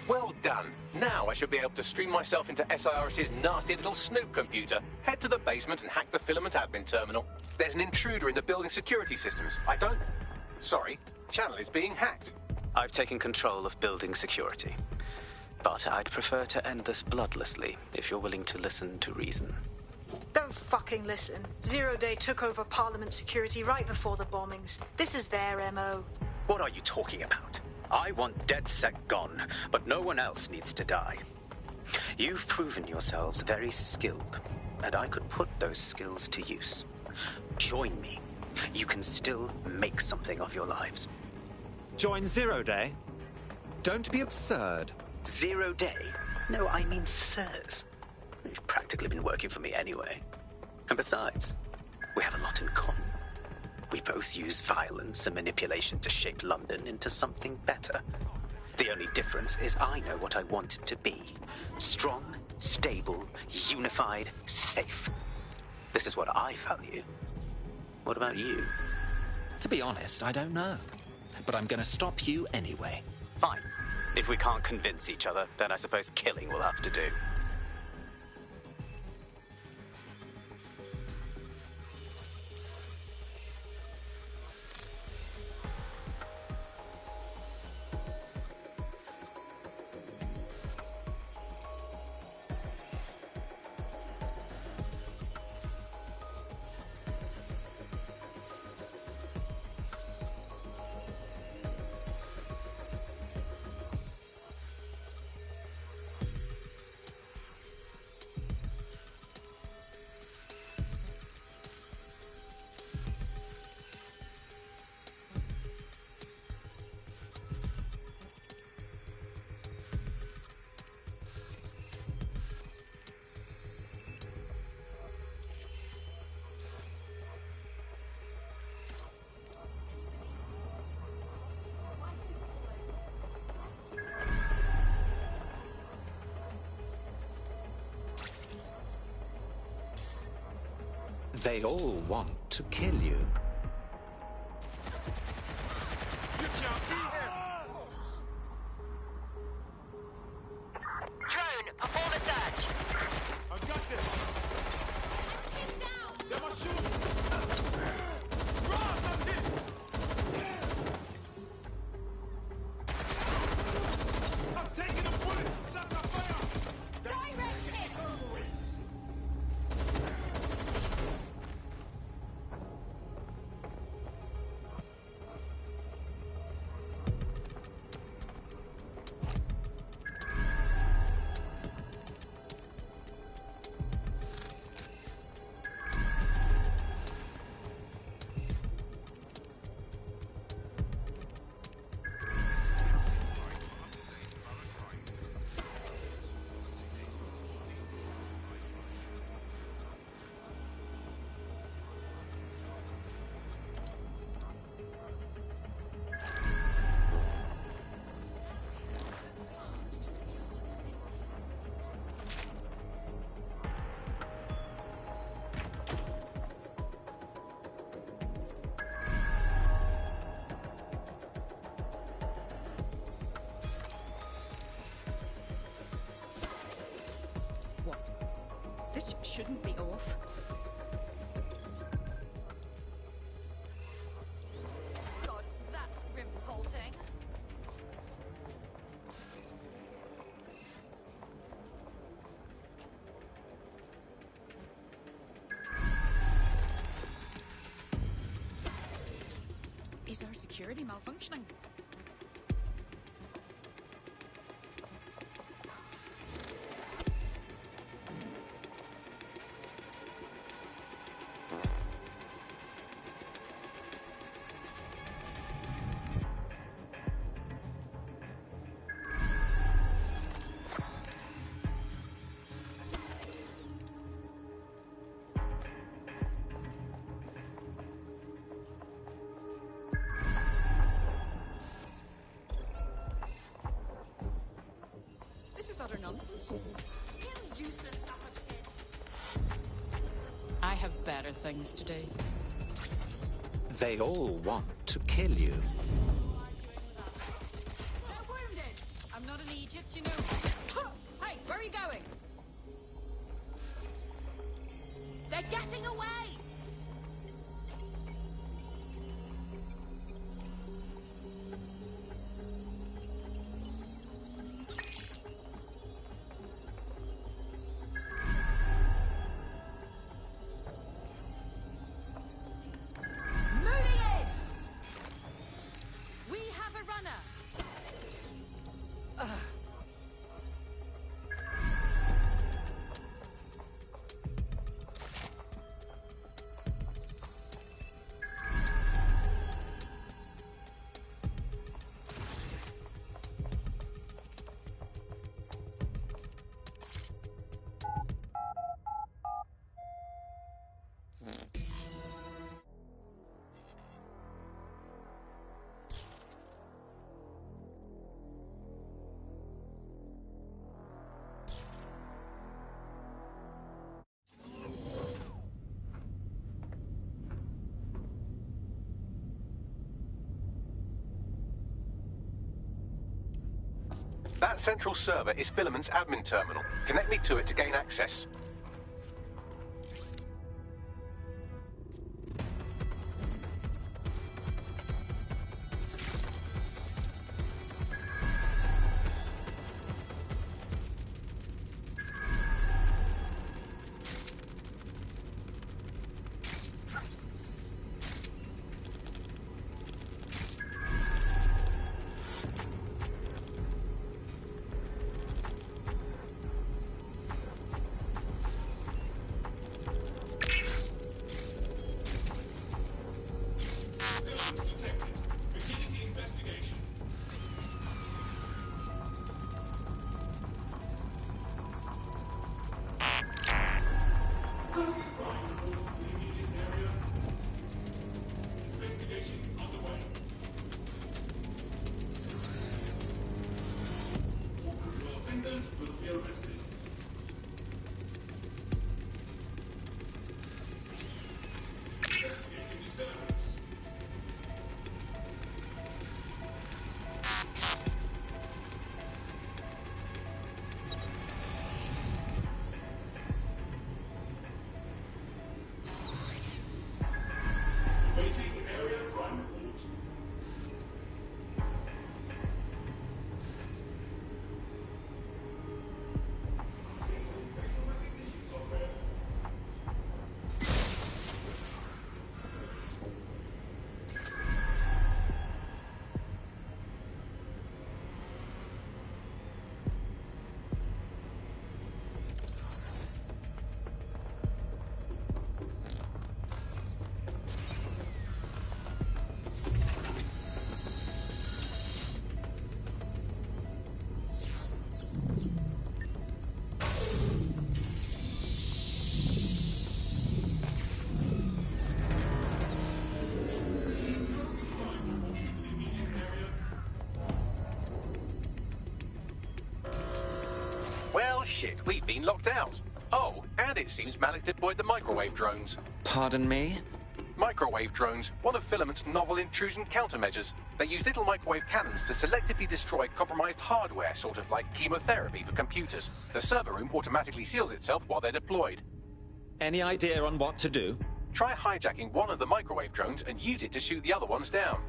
Well done. Now I should be able to stream myself into SIRS's nasty little Snoop computer, head to the basement and hack the Filament admin terminal. There's an intruder in the building security systems. Sorry, channel is being hacked. I've taken control of building security. But I'd prefer to end this bloodlessly, if you're willing to listen to reason. Don't fucking listen. Zero Day took over Parliament security right before the bombings. This is their MO. What are you talking about? I want DedSec gone, but no one else needs to die. You've proven yourselves very skilled, and I could put those skills to use. Join me. You can still make something of your lives. Join Zero Day? Don't be absurd. Zero Day? No, I mean SIRS. You've practically been working for me anyway. And besides, we have a lot in common. We both use violence and manipulation to shape London into something better. The only difference is I know what I want it to be. Strong, stable, unified, safe. This is what I value. What about you? To be honest, I don't know. But I'm gonna stop you anyway. Fine. If we can't convince each other, then I suppose killing will have to do. They all want to kill you. shouldn't be off. God, that's revolting. Is our security malfunctioning? Utter nonsense. You useless bastard. I have better things to do. They all want to kill you. They're wounded. I'm not in Egypt, you know. Hey, where are you going? They're getting away. That central server is Filament's admin terminal. Connect me to it to gain access. Shit, we've been locked out. Oh, and it seems Malik deployed the microwave drones. Pardon me? Microwave drones, one of Filament's novel intrusion countermeasures. They use little microwave cannons to selectively destroy compromised hardware, sort of like chemotherapy for computers. The server room automatically seals itself while they're deployed. Any idea on what to do? Try hijacking one of the microwave drones and use it to shoot the other ones down.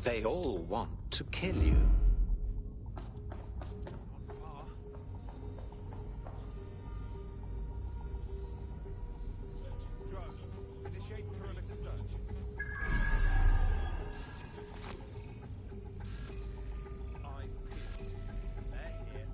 They all want to kill you. Initiate perimeter search. Eyes peeled. They're here.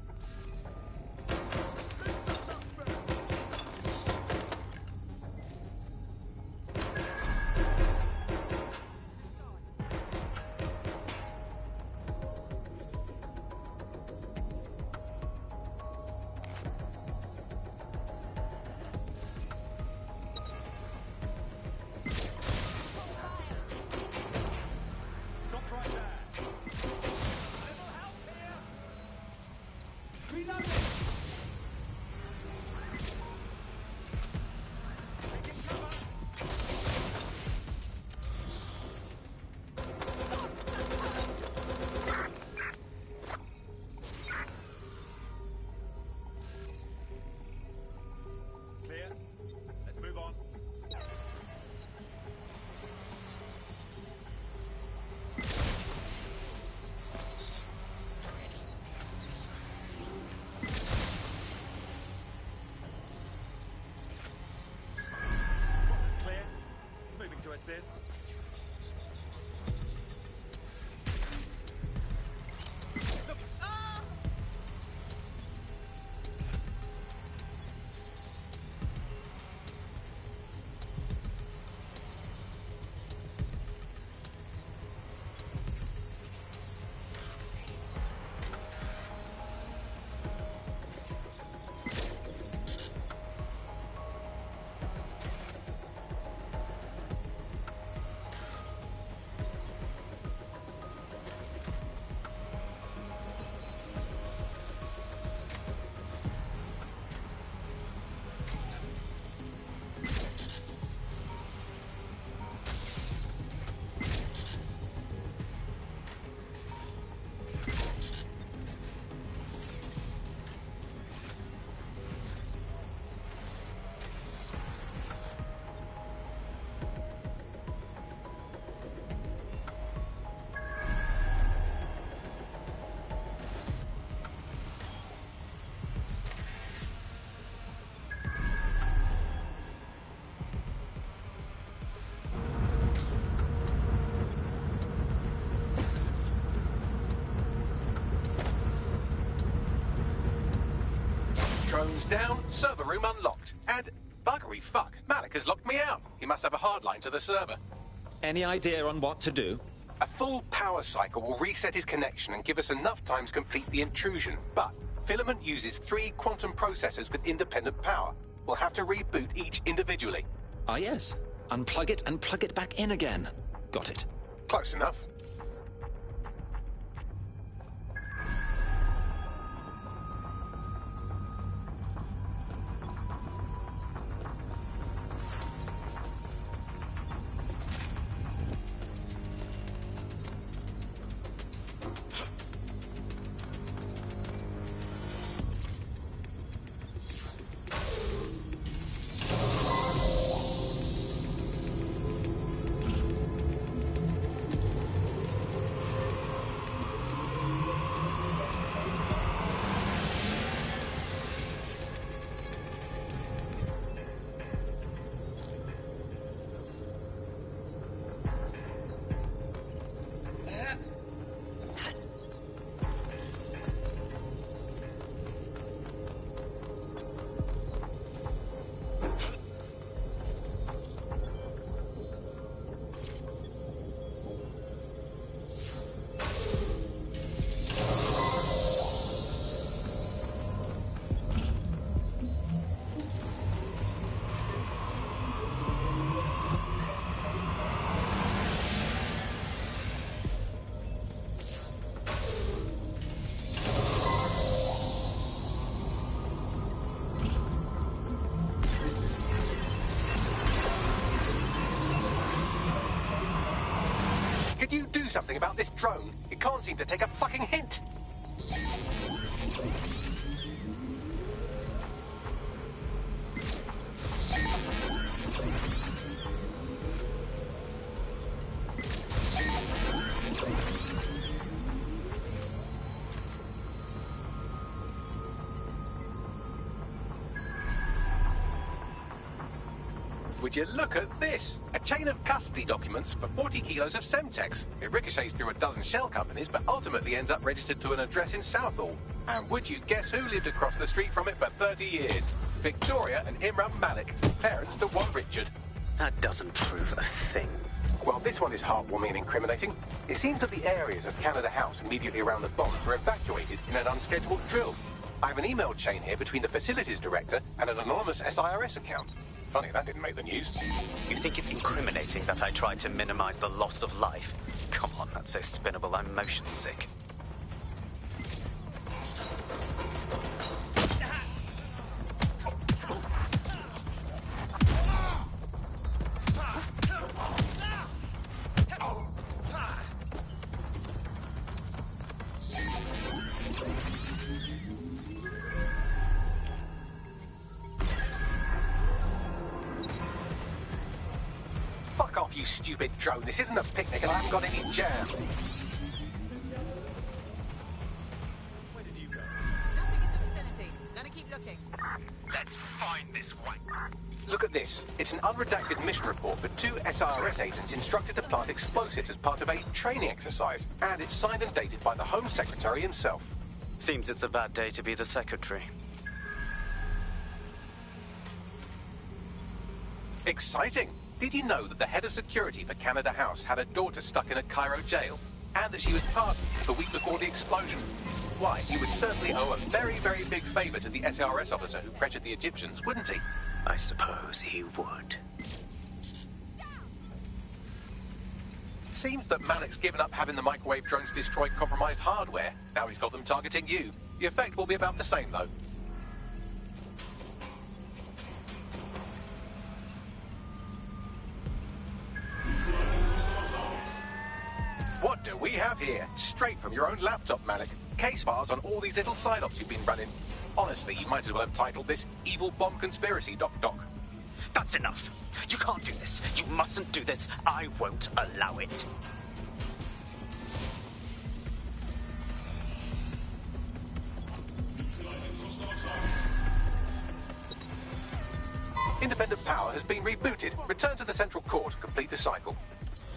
Stop right there. Little help here. Reloading. Taking cover. Clear. Let's move on. Clear. Moving to assist. Look. Ah! Drones down, server room unlocked. And buggery fuck, Malik has locked me out. He must have a hard line to the server. Any idea on what to do? A full power cycle will reset his connection and give us enough time to complete the intrusion. But Filament uses 3 quantum processors with independent power. We'll have to reboot each individually. Ah, yes. Unplug it and plug it back in again. Got it. Close enough. something about this drone. It can't seem to take a fucking hint. Would you look at this? A chain of custody documents for 40 kilos of Semtex. It ricochets through a dozen shell companies, but ultimately ends up registered to an address in Southall. And would you guess who lived across the street from it for 30 years? Victoria and Imran Malik, parents to one Richard. That doesn't prove a thing. Well, this one is heartwarming and incriminating. It seems that the areas of Canada House immediately around the bombs were evacuated in an unscheduled drill. I have an email chain here between the facilities director and an anonymous SIRS account. Funny, that didn't make the news. You think it's incriminating that I tried to minimize the loss of life? Come on, that's so spinnable, I'm motion sick. Fuck off, you stupid drone. This isn't a picnic and I haven't got any jam. Where did you go? Nothing in the vicinity. Gonna keep looking. Let's find this one. Look at this. It's an unredacted mission report for 2 SIRS agents instructed to plant explosives as part of a training exercise. And it's signed and dated by the Home Secretary himself. Seems it's a bad day to be the secretary. Exciting! Did you know that the head of security for Canada House had a daughter stuck in a Cairo jail? And that she was pardoned the week before the explosion? Why, he would certainly owe a very, very big favour to the SRS officer who pressured the Egyptians, wouldn't he? I suppose he would. Seems that Malik's given up having the microwave drones destroy compromised hardware. Now he's got them targeting you. The effect will be about the same, though. What do we have here? Straight from your own laptop, Malik. Case files on all these little side ops you've been running. Honestly, you might as well have titled this Evil Bomb Conspiracy, Doc. That's enough. You can't do this. You mustn't do this. I won't allow it. Independent power has been rebooted. Return to the central core to complete the cycle.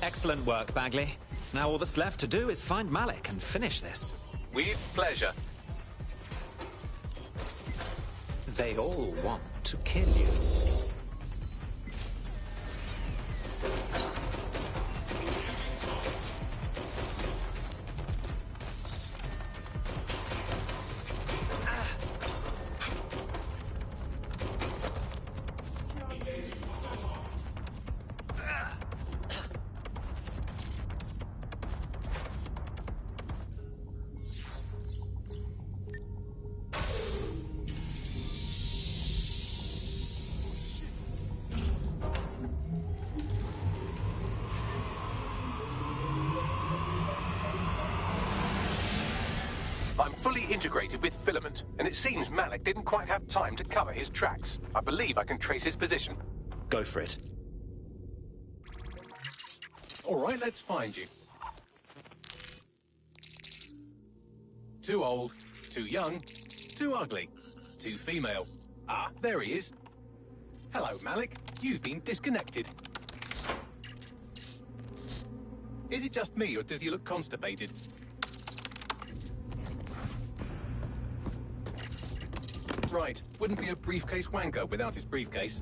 Excellent work, Bagley. Now all that's left to do is find Malik and finish this. With pleasure. They all want to kill you. I'm fully integrated with Filament, and it seems Malik didn't quite have time to cover his tracks. I believe I can trace his position. Go for it. All right, let's find you. Too old, too young, too ugly, too female. Ah, there he is. Hello, Malik. You've been disconnected. Is it just me, or does he look constipated? Right, wouldn't be a briefcase wanker without his briefcase.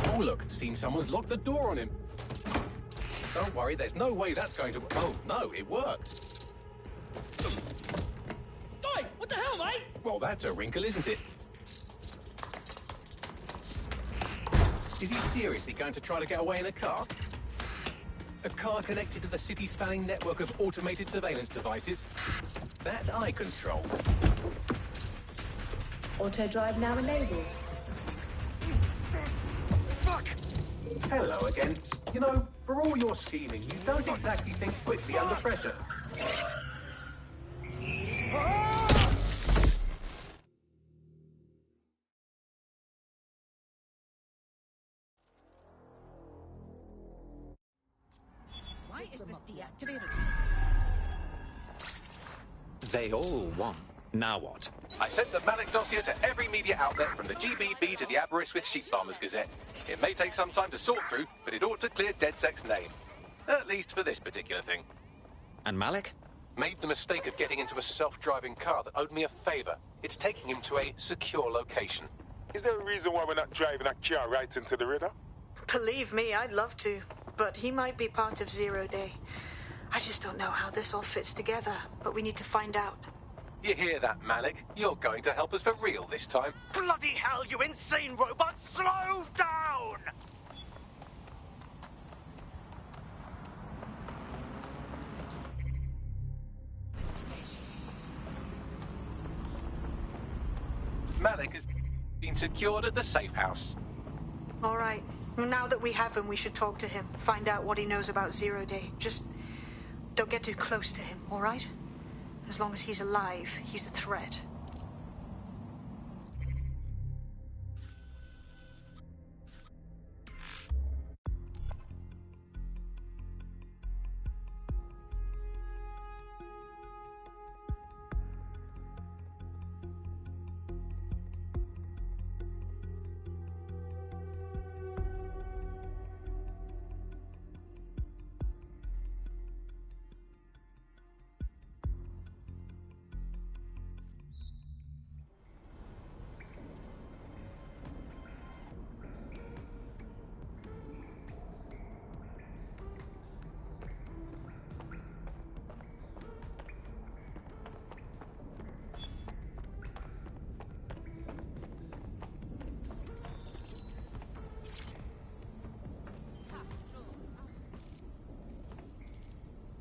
Oh look, seems someone's locked the door on him. Don't worry, there's no way that's going to... Oh, no, it worked. Oi, what the hell, mate? Well, that's a wrinkle, isn't it? Is he seriously going to try to get away in a car? A car connected to the city-spanning network of automated surveillance devices? That I control. Auto drive now enabled. Fuck! Hello again. You know, for all your scheming, you don't exactly think quickly under pressure. Why is this deactivated? They all won. Now what? I sent the Malik dossier to every media outlet from the GBB to the Aberystwyth Sheep Farmers Gazette. It may take some time to sort through, but it ought to clear DedSec's name. At least for this particular thing. And Malik? Made the mistake of getting into a self-driving car that owed me a favor. It's taking him to a secure location. Is there a reason why we're not driving a car right into the river? Believe me, I'd love to. But he might be part of Zero Day. I just don't know how this all fits together, but we need to find out. You hear that, Malik? You're going to help us for real this time. Bloody hell, you insane robot! Slow down! Malik has been secured at the safe house. All right. Now that we have him, we should talk to him. Find out what he knows about Zero Day. Just don't get too close to him, all right? As long as he's alive, he's a threat.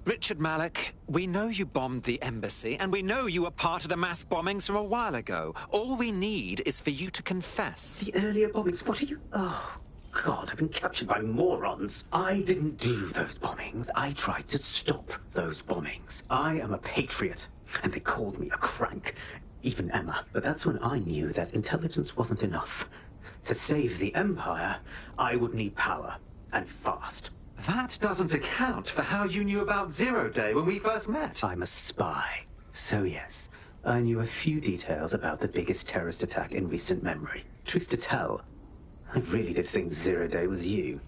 Richard Malik, we know you bombed the embassy, and we know you were part of the mass bombings from a while ago. All we need is for you to confess. The earlier bombings, what are you... Oh, God, I've been captured by morons. I didn't do those bombings. I tried to stop those bombings. I am a patriot, and they called me a crank. Even Emma. But that's when I knew that intelligence wasn't enough. To save the Empire, I would need power, and fast. That doesn't account for how you knew about Zero Day when we first met. I'm a spy. So yes, I knew a few details about the biggest terrorist attack in recent memory. Truth to tell, I really did think Zero Day was you.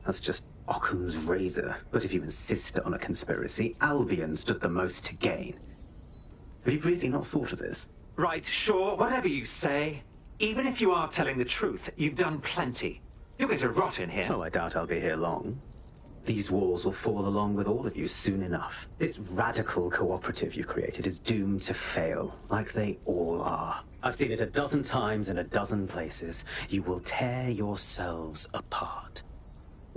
That's just Occam's razor. But if you insist on a conspiracy, Albion stood the most to gain. Have you really not thought of this? Right, sure, whatever you say. Even if you are telling the truth, you've done plenty. You're going to rot in here. Oh, I doubt I'll be here long. These walls will fall along with all of you soon enough. This radical cooperative you created is doomed to fail, like they all are. I've seen it a dozen times in a dozen places. You will tear yourselves apart.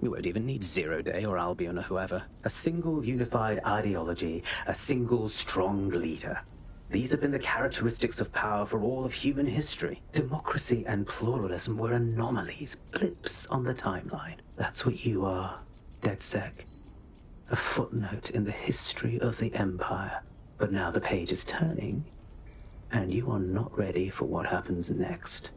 You won't even need Zero Day or Albion or whoever. A single unified ideology, a single strong leader. These have been the characteristics of power for all of human history. Democracy and pluralism were anomalies, blips on the timeline. That's what you are, DedSec. A footnote in the history of the Empire. But now the page is turning, and you are not ready for what happens next.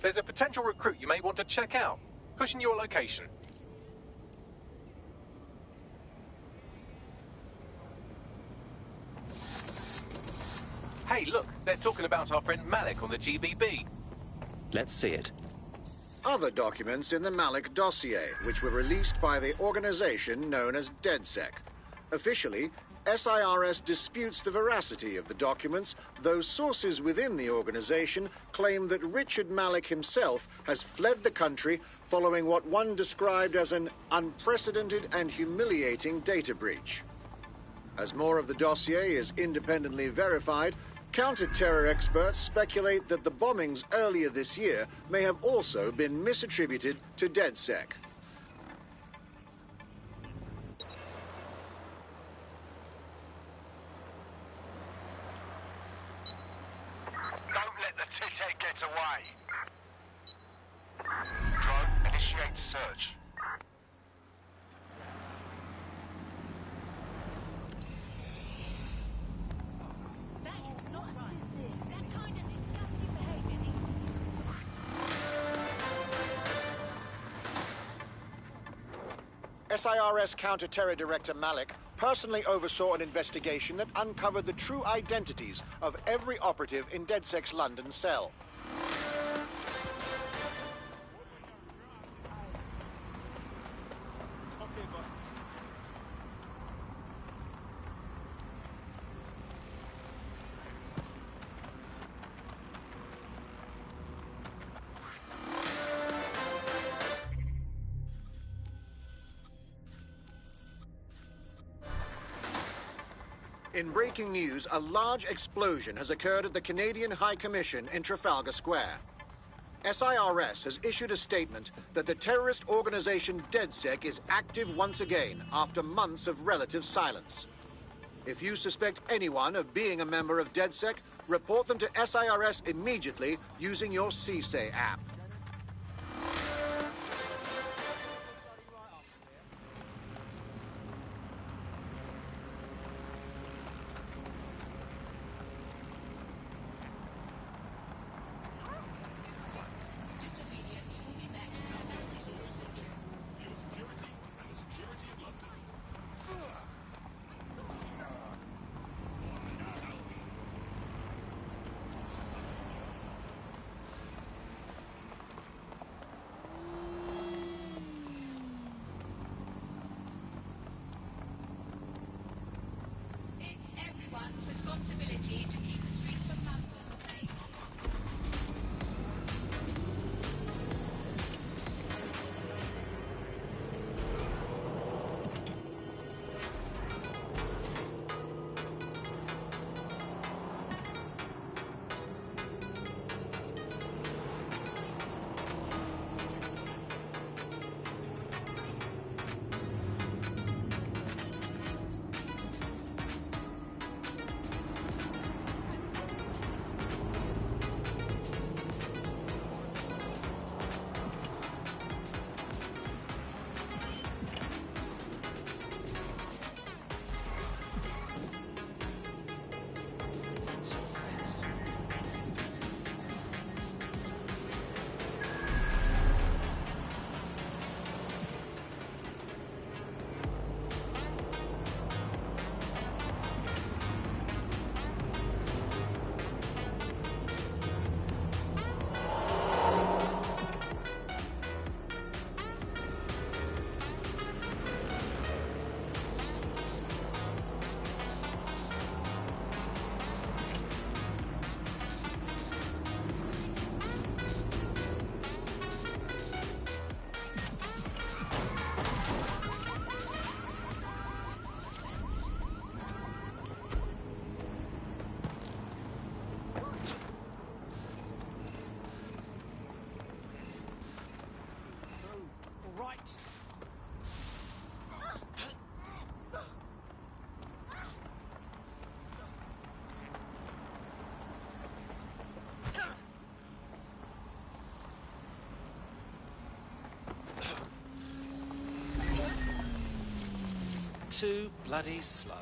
There's a potential recruit you may want to check out. Pushing your location. Hey, look, they're talking about our friend Malik on the GBB. Let's see it. Other documents in the Malik dossier, which were released by the organization known as DedSec. Officially, SIRS disputes the veracity of the documents, though sources within the organization claim that Richard Malik himself has fled the country following what one described as an unprecedented and humiliating data breach. As more of the dossier is independently verified, counter-terror experts speculate that the bombings earlier this year may have also been misattributed to DedSec. Don't let the tithead get away. Drone, initiate search. SIRS Counter-Terror Director Malik personally oversaw an investigation that uncovered the true identities of every operative in DedSec's London cell. In breaking news, a large explosion has occurred at the Canadian High Commission in Trafalgar Square. SIRS has issued a statement that the terrorist organization DedSec is active once again after months of relative silence. If you suspect anyone of being a member of DedSec, report them to SIRS immediately using your CSAY app. Responsibility to keep the streets of London safe. Too bloody slow.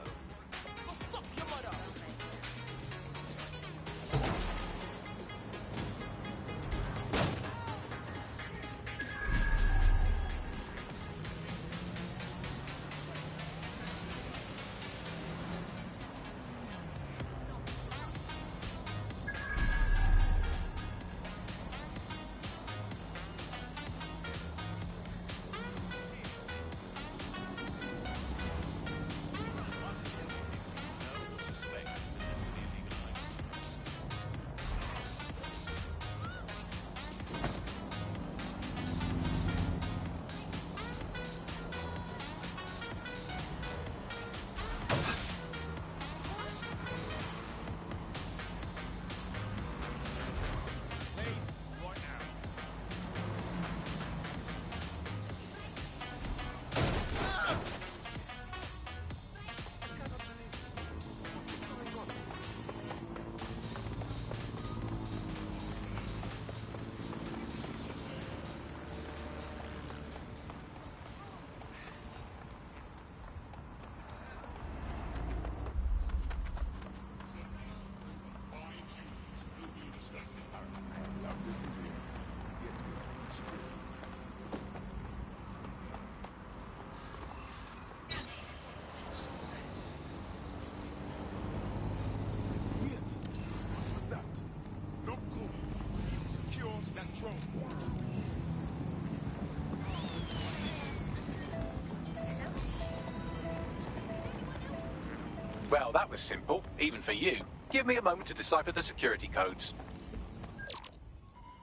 Well, that was simple, even for you. Give me a moment to decipher the security codes.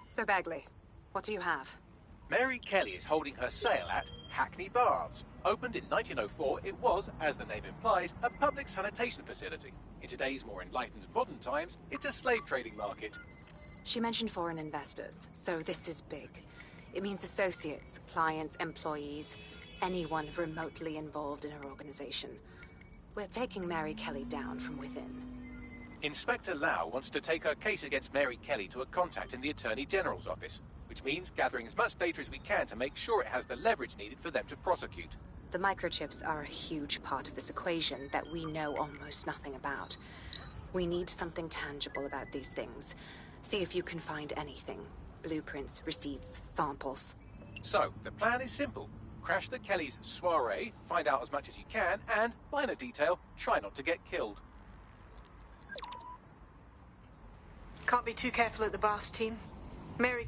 So, Bagley, what do you have? Mary Kelly is holding her sale at Hackney Baths. Opened in 1904, it was, as the name implies, a public sanitation facility. In today's more enlightened modern times, it's a slave trading market. She mentioned foreign investors, so this is big. It means associates, clients, employees, anyone remotely involved in her organization. We're taking Mary Kelly down from within. Inspector Lau wants to take her case against Mary Kelly to a contact in the Attorney General's office, which means gathering as much data as we can to make sure it has the leverage needed for them to prosecute. The microchips are a huge part of this equation that we know almost nothing about. We need something tangible about these things. See if you can find anything. Blueprints, receipts, samples. So, the plan is simple. Crash the Kellys' soiree, find out as much as you can, and, minor detail, try not to get killed. Can't be too careful at the Baths team. Mary...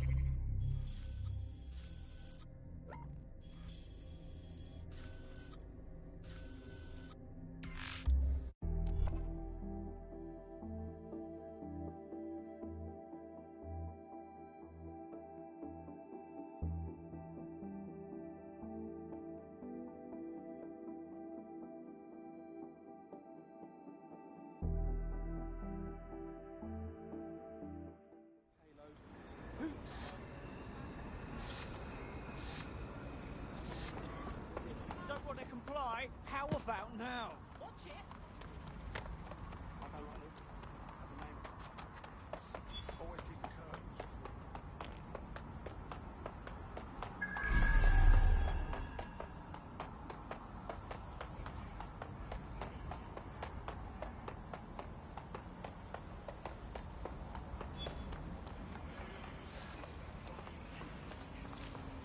Don't want to comply? How about now? Watch it. I know, right, Luke. As a name. Always keeps the curtains.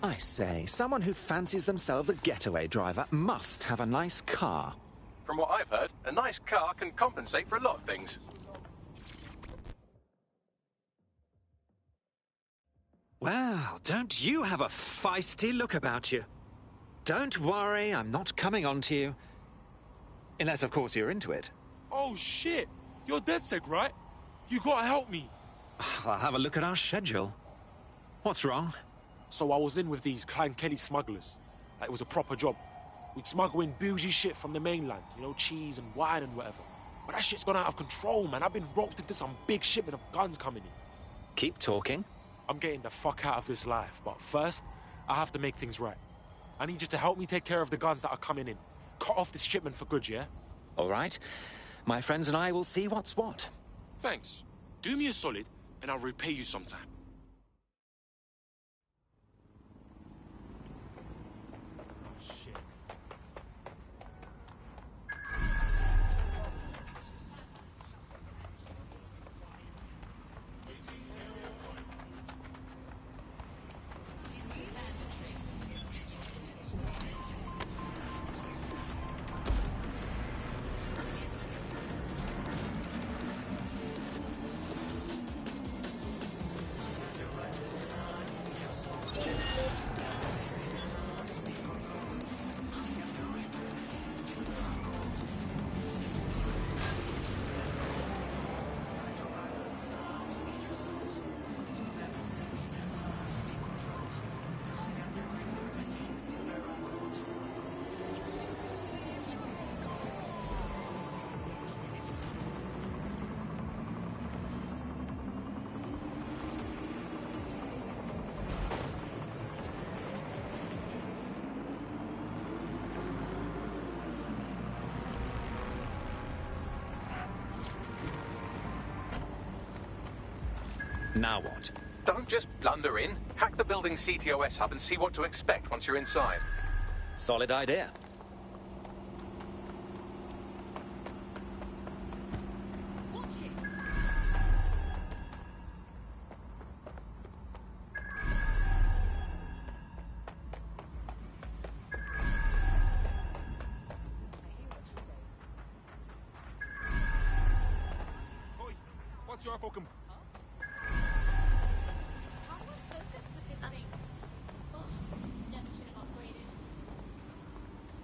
I say, someone who fancies themselves a getaway driver must have a nice car. From what I've heard, a nice car can compensate for a lot of things. Well, don't you have a feisty look about you? Don't worry, I'm not coming on to you. Unless, of course, you're into it. Oh, shit! You're DedSec, right? You gotta help me. I'll have a look at our schedule. What's wrong? So I was in with these Klein Kelly smugglers. Like, it was a proper job. We'd smuggle in bougie shit from the mainland, you know, cheese and wine and whatever. But that shit's gone out of control, man. I've been roped into some big shipment of guns coming in. Keep talking. I'm getting the fuck out of this life, but first, I have to make things right. I need you to help me take care of the guns that are coming in. Cut off this shipment for good, yeah? All right. My friends and I will see what's what. Thanks. Do me a solid, and I'll repay you sometime. Now what? Don't just blunder in. Hack the building's CTOS hub and see what to expect once you're inside. Solid idea. What's your fucking...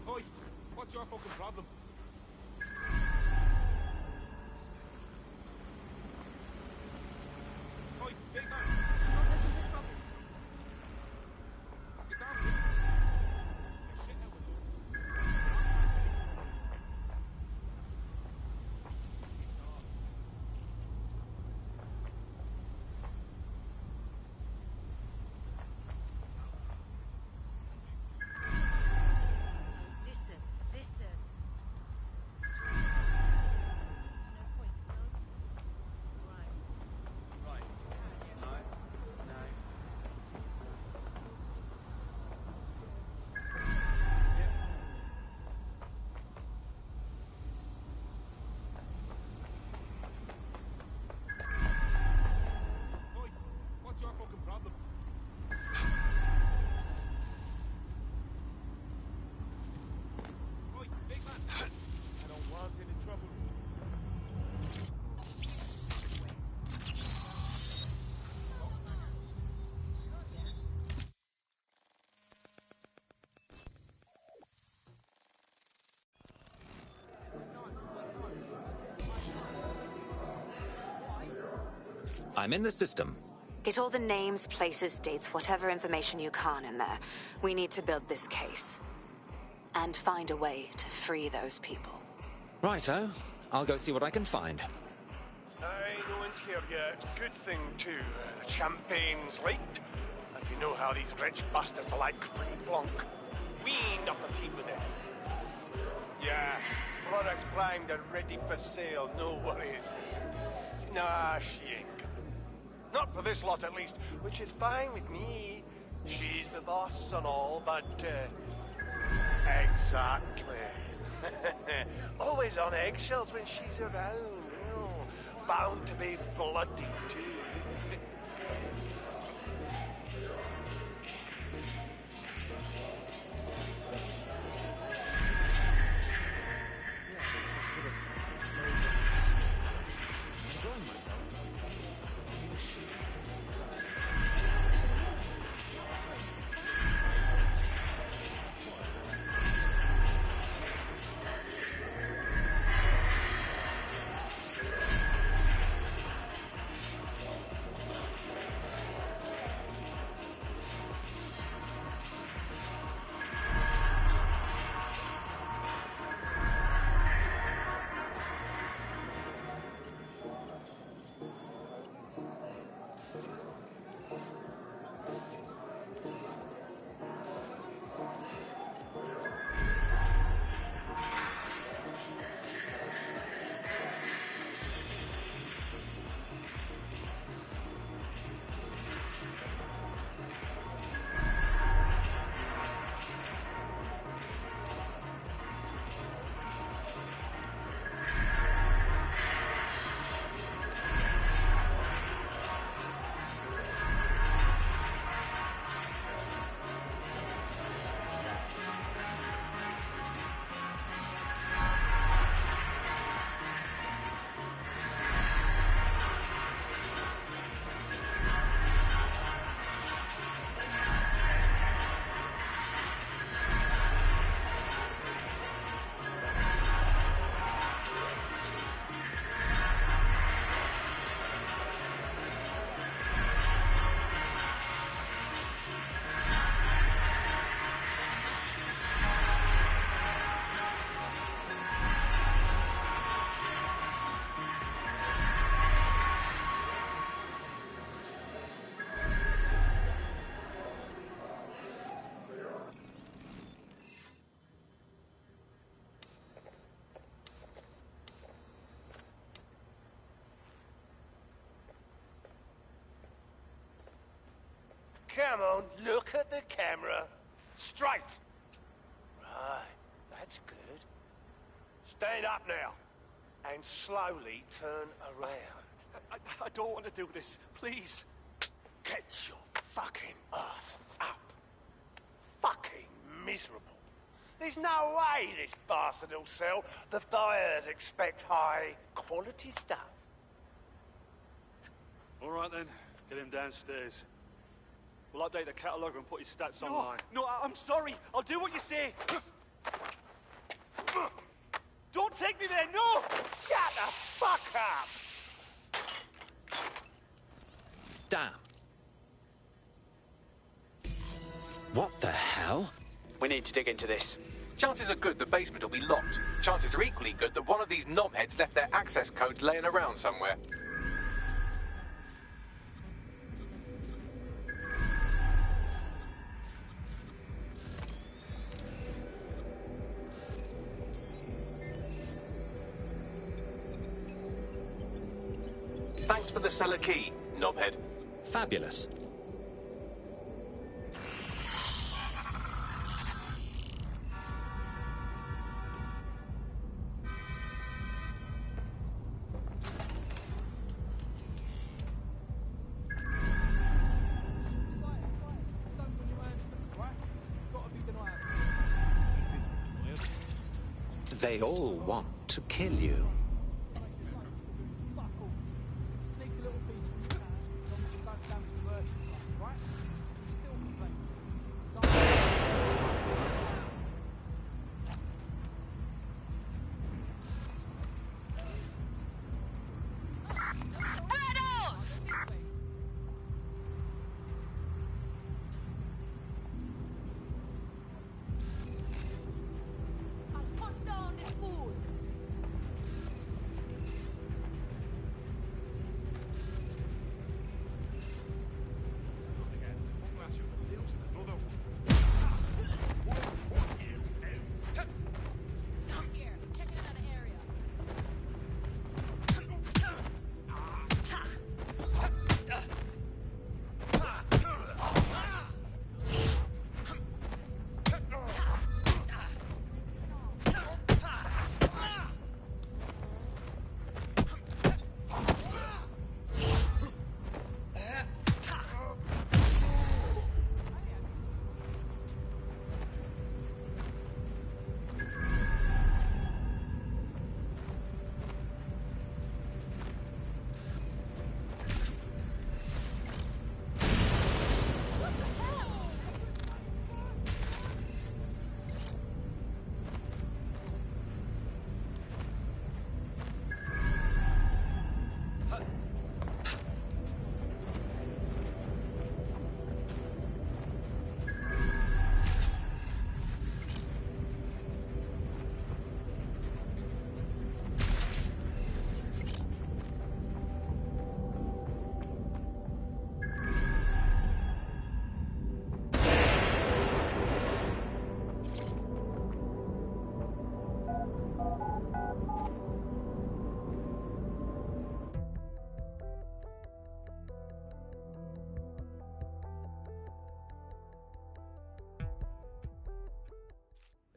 Oi, what's your fucking problem? I'm in the system. Get all the names, places, dates, whatever information you can in there. We need to build this case. And find a way to free those people. Righto. I'll go see what I can find. Aye, no one's here yet. Good thing, too. The champagne's late. And you know how these rich bastards like free plonk. We ain't up the team with it. Yeah, products primed and ready for sale, no worries. Nah, she ain't coming. Not for this lot, at least, which is fine with me. She's the boss and all, but, exactly. Always on eggshells when she's around, you know. Bound to be bloody, too. Come on, look at the camera. Straight. Right, that's good. Stand up now. And slowly turn around. I don't want to do this. Please. Get your fucking ass up. Fucking miserable. There's no way this bastard will sell. The buyers expect high quality stuff. All right then, get him downstairs. We'll update the catalogue and put his stats online. No, I'm sorry. I'll do what you say. Don't take me there, no! Shut the fuck up! Damn. What the hell? We need to dig into this. Chances are good the basement will be locked. Chances are equally good that one of these knobheads left their access codes laying around somewhere. Thanks for the cellar key, knobhead. Fabulous. They all want to kill you.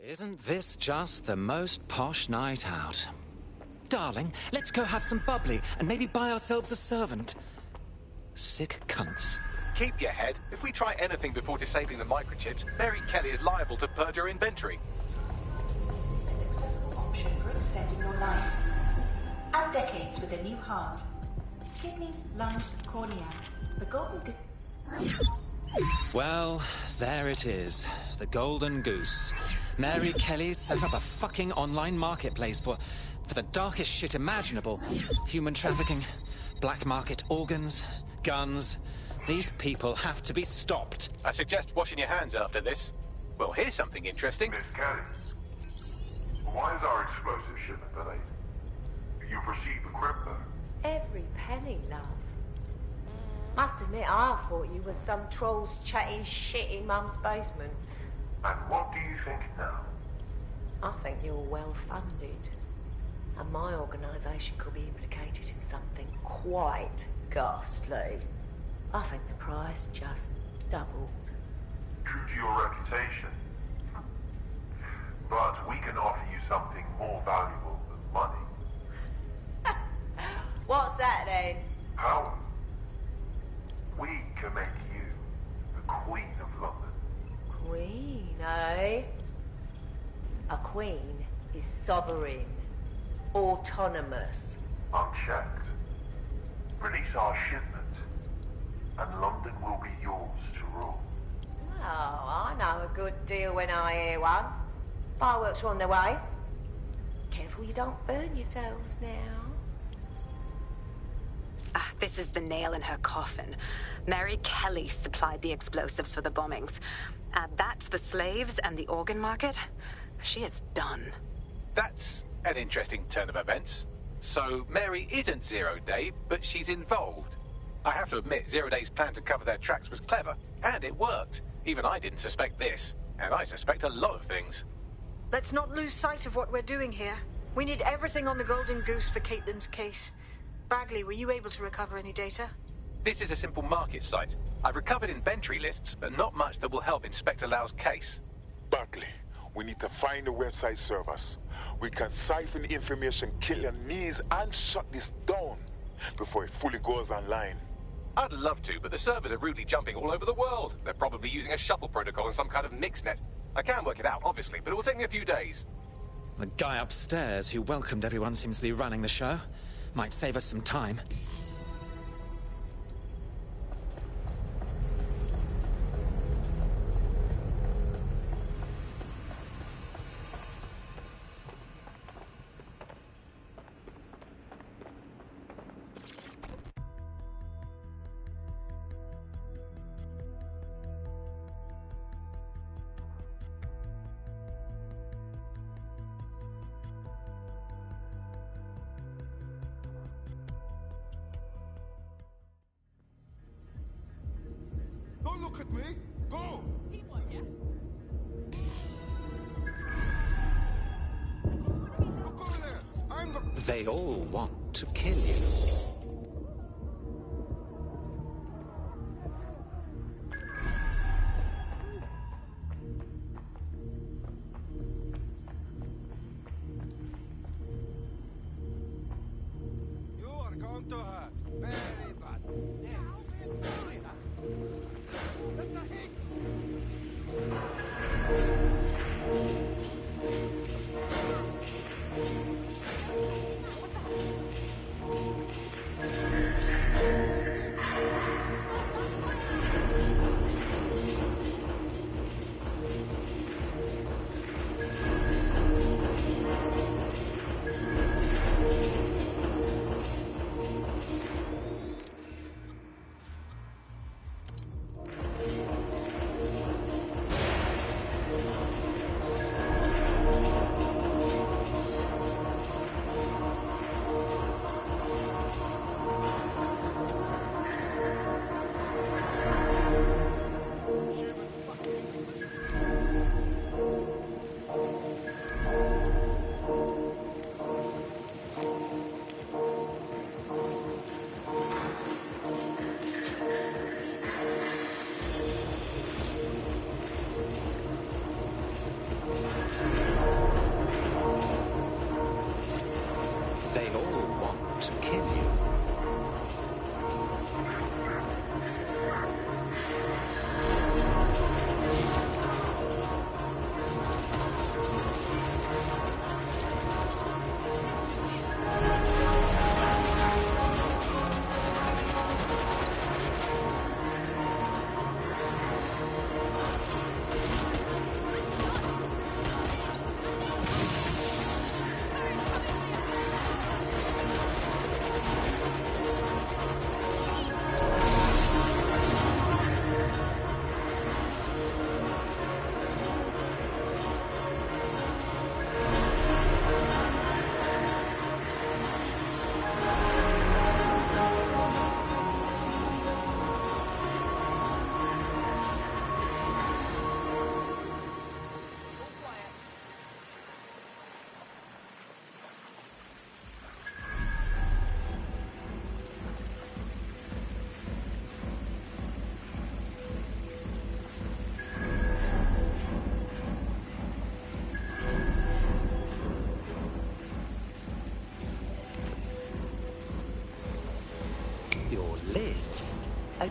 Isn't this just the most posh night out? Darling, let's go have some bubbly and maybe buy ourselves a servant. Sick cunts. Keep your head. If we try anything before disabling the microchips, Mary Kelly is liable to purge her inventory. An accessible option for extending your life. Add decades with a new heart. Kidneys, lungs, cornea. The golden Well, there it is. The Golden Goose. Mary Kelly's set up a fucking online marketplace for the darkest shit imaginable. Human trafficking, black market organs, guns. These people have to be stopped. I suggest washing your hands after this. Well, here's something interesting. Miss Kelly, why is our explosive shipment delayed? You've received the crypto. Every penny, love. Must admit, I thought you were some trolls chatting shit in Mum's basement. And what do you think now? I think you're well funded. And my organisation could be implicated in something quite ghastly. I think the price just doubled. True to your reputation. But we can offer you something more valuable than money. What's that then? Power. We can make you the Queen of London. Queen, eh? A queen is sovereign, autonomous. Unchecked. Release our shipment, and London will be yours to rule. Oh, I know a good deal when I hear one. Fireworks are on their way. Careful you don't burn yourselves now. This is the nail in her coffin. Mary Kelly supplied the explosives for the bombings. Add that to the slaves and the organ market, she is done. That's an interesting turn of events. So Mary isn't Zero Day, but she's involved. I have to admit, Zero Day's plan to cover their tracks was clever, and it worked. Even I didn't suspect this, and I suspect a lot of things. Let's not lose sight of what we're doing here. We need everything on the Golden Goose for Caitlin's case. Bagley, were you able to recover any data? This is a simple market site. I've recovered inventory lists, but not much that will help Inspector Lau's case. Bagley, we need to find the website servers. We can siphon the information Caitlin's needs and shut this down before it fully goes online. I'd love to, but the servers are rudely jumping all over the world. They're probably using a shuffle protocol and some kind of mixnet. I can work it out, obviously, but it will take me a few days. The guy upstairs who welcomed everyone seems to be running the show. Might save us some time. Don't look at me! Go! Teamwork, yeah? Look over there! I'm the... They all want to kill you. You are going to hurt. Very bad. That's a hit!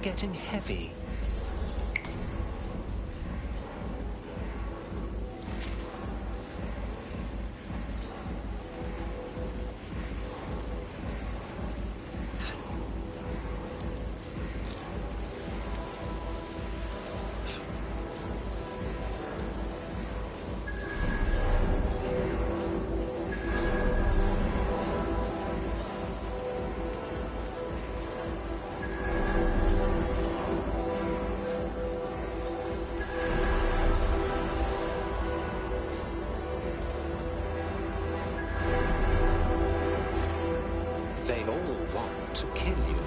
getting heavy. They all want to kill you.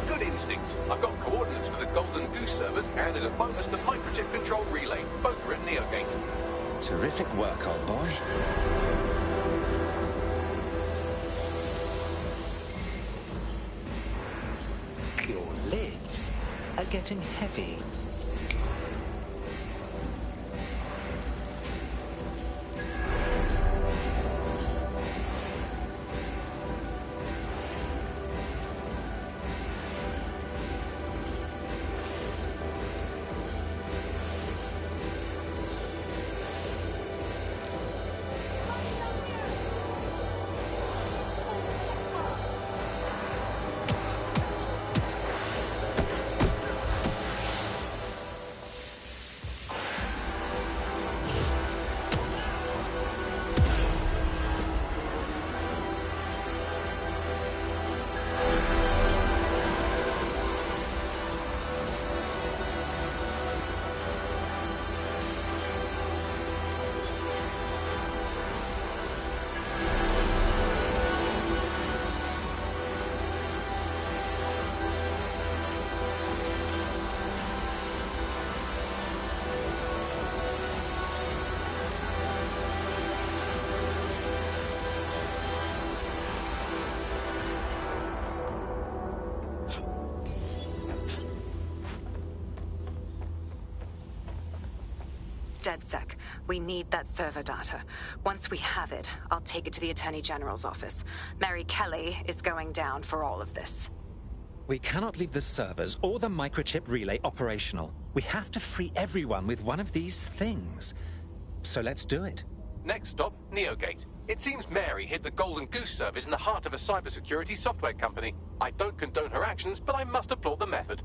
Good instinct. I've got coordinates for the Golden Goose servers, and as a bonus, the microchip control relay. Both are at Neogate. Terrific work, old boy. Your lids are getting heavy. DedSec, we need that server data. Once we have it, I'll take it to the Attorney General's office. Mary Kelly is going down for all of this. We cannot leave the servers or the microchip relay operational. We have to free everyone with one of these things. So let's do it. Next stop, Neogate. It seems Mary hid the Golden Goose service in the heart of a cybersecurity software company. I don't condone her actions, but I must applaud the method.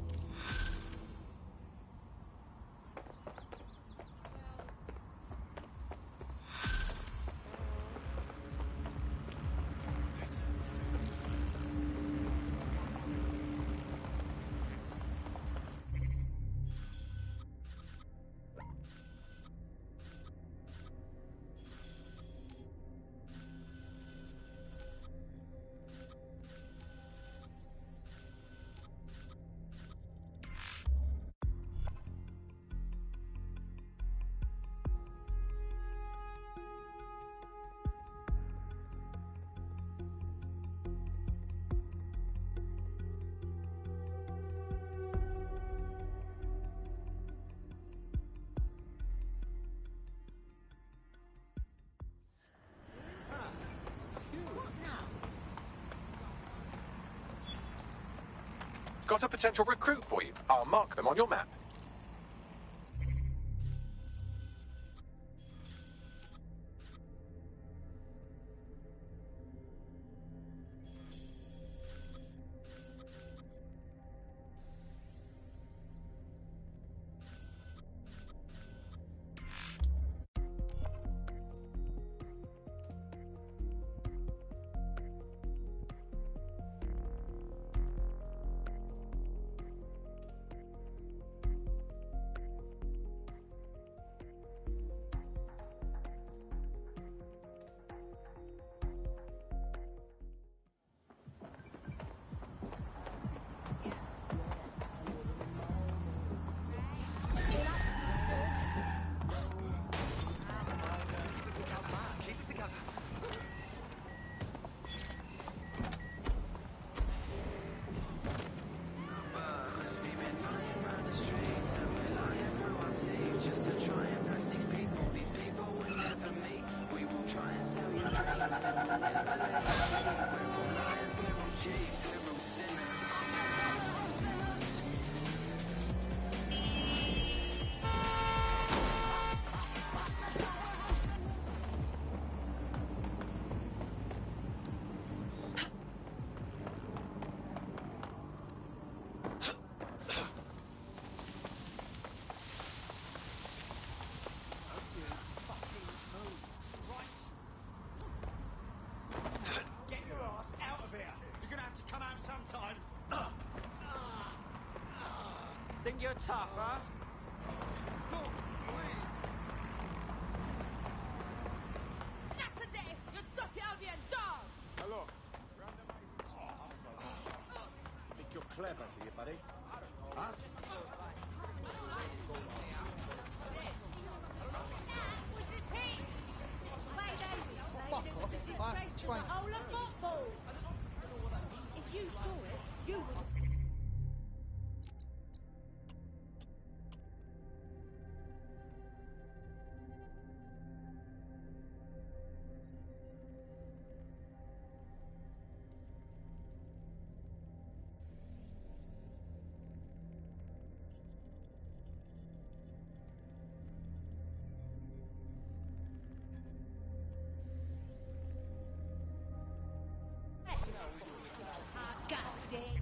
Got a potential recruit for you. I'll mark them on your map. tough, huh? Look, please. Not today, you dirty Albion dog! Hello. Think you're clever, do you, buddy? Huh? Fuck off. Whole of football. If you saw it, you would. Disgusting.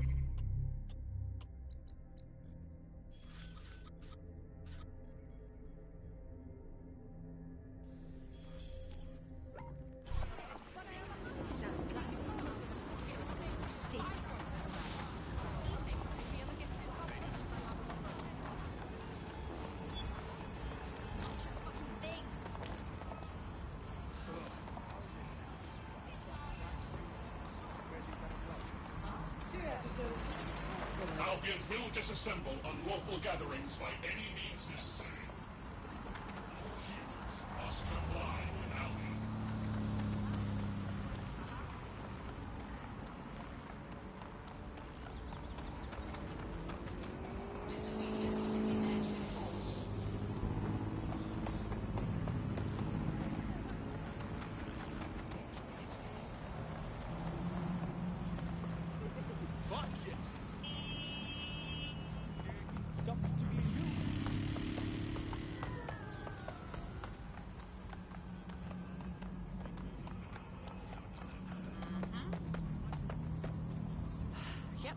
Albion will disassemble unlawful gatherings by any means necessary. Humans must comply with Albion. Fuck yes. Sucks to be you. Yep.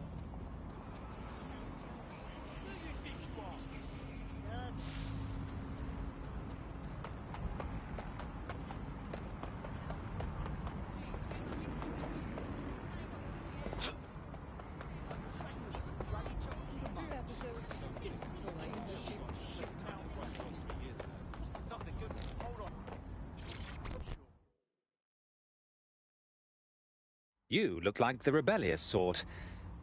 You look like the rebellious sort.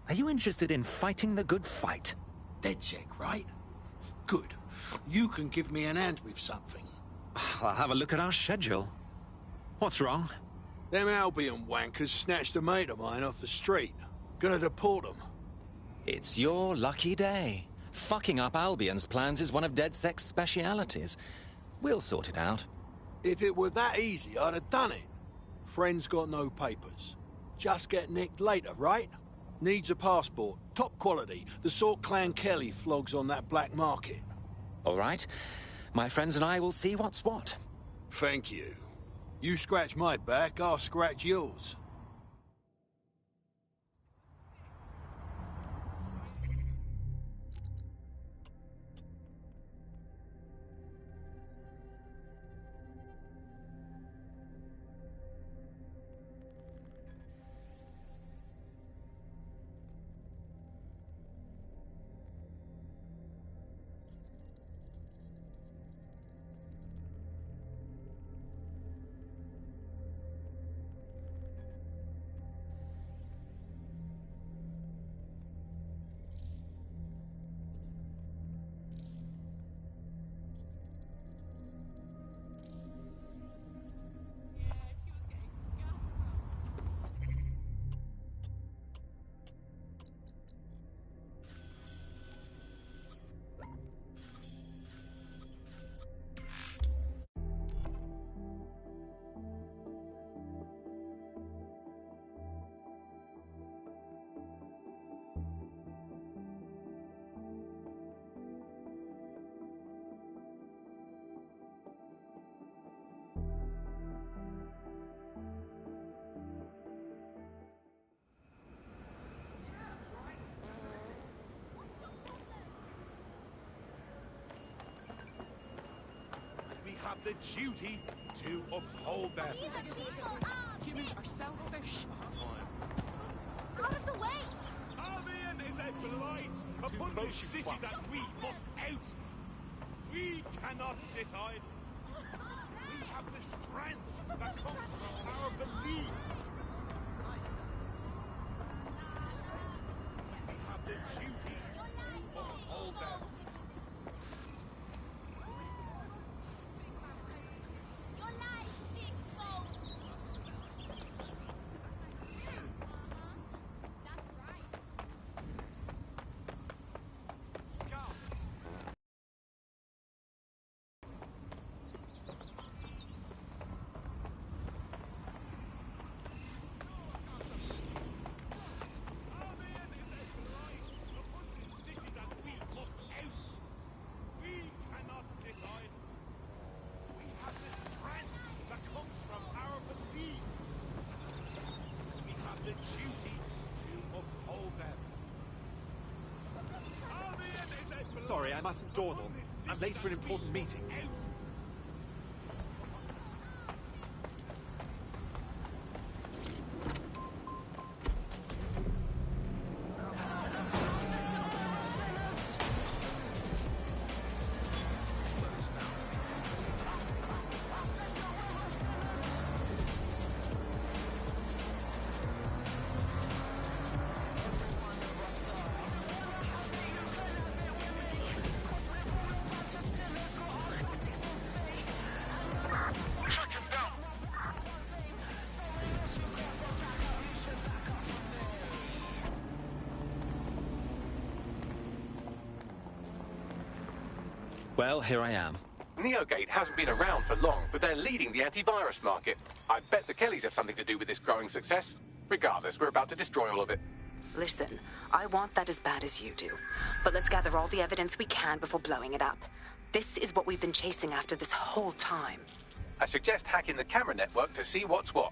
Are you interested in fighting the good fight? DedSec, right? Good. You can give me an hand with something. I'll have a look at our schedule. What's wrong? Them Albion wankers snatched a mate of mine off the street. Gonna deport them. It's your lucky day. Fucking up Albion's plans is one of DedSec's specialities. We'll sort it out. If it were that easy, I'd have done it. Friend's got no papers. Just get nicked later, right? Needs a passport. Top quality. The sort Clan Kelly flogs on that black market. All right. My friends and I will see what's what. Thank you. You scratch my back, I'll scratch yours. have the duty to uphold their... Humans are selfish. Out of the way! Albion is a blight upon this city that we must oust. We cannot sit idle. We have the strength that comes from our beliefs. We have the duty to uphold them. Sorry, I mustn't dawdle. I'm late for an important meeting. Well, here I am. Neogate hasn't been around for long, but they're leading the antivirus market. I bet the Kellys have something to do with this growing success. Regardless, we're about to destroy all of it. Listen, I want that as bad as you do. But let's gather all the evidence we can before blowing it up. This is what we've been chasing after this whole time. I suggest hacking the camera network to see what's what.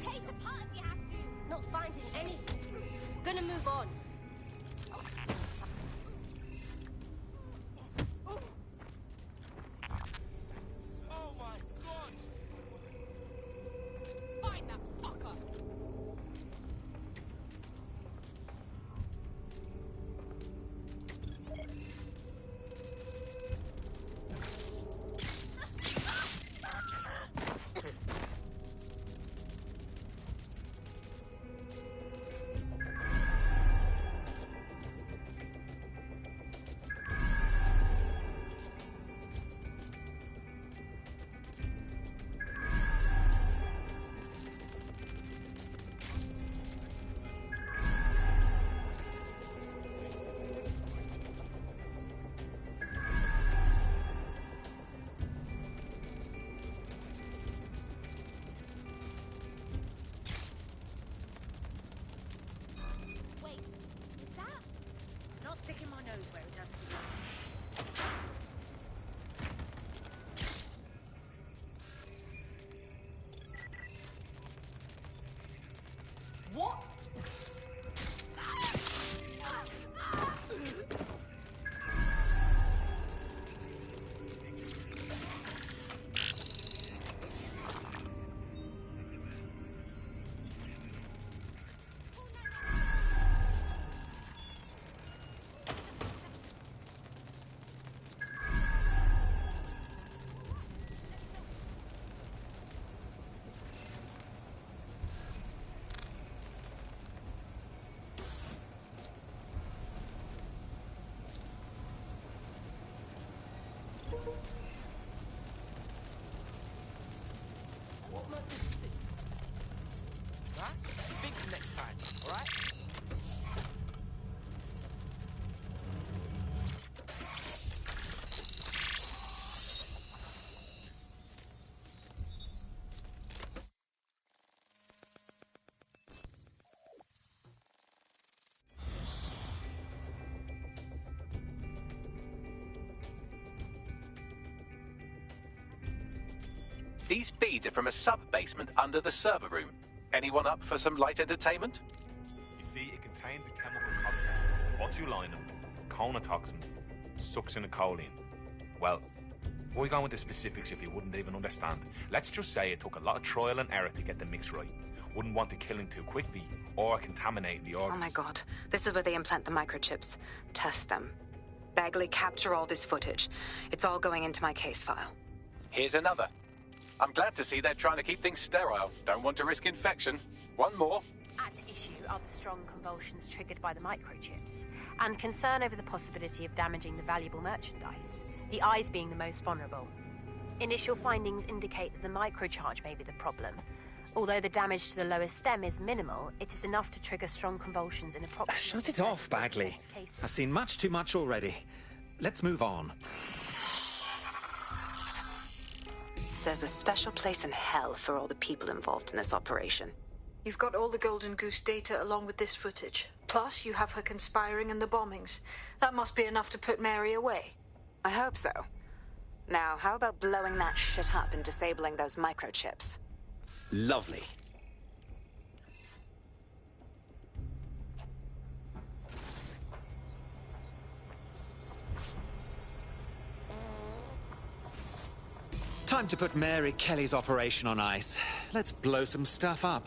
place apart if you have to. Not finding anything. Gonna move on. Oh my god! Find that fucker. Wait, is that? Not sticking my nose where it doesn't belong. What? What might this be? Huh? Think next time, alright? These feeds are from a sub-basement under the server room. Anyone up for some light entertainment? You see, it contains a chemical compound, botulinum, conotoxin, succinylcholine. Well, why go into specifics if you wouldn't even understand? Let's just say it took a lot of trial and error to get the mix right. Wouldn't want to kill him too quickly or contaminate the organs. Oh my god. This is where they implant the microchips. Test them. Bagley, capture all this footage. It's all going into my case file. Here's another. I'm glad to see they're trying to keep things sterile. Don't want to risk infection. One more. At issue are the strong convulsions triggered by the microchips, and concern over the possibility of damaging the valuable merchandise, the eyes being the most vulnerable. Initial findings indicate that the microcharge may be the problem. Although the damage to the lower stem is minimal, it is enough to trigger strong convulsions in approximately... Shut it off, Bagley. I've seen much too much already. Let's move on. There's a special place in hell for all the people involved in this operation. You've got all the Golden Goose data along with this footage. Plus, you have her conspiring and the bombings. That must be enough to put Mary away. I hope so. Now, how about blowing that shit up and disabling those microchips? Lovely. Time to put Mary Kelly's operation on ice. Let's blow some stuff up.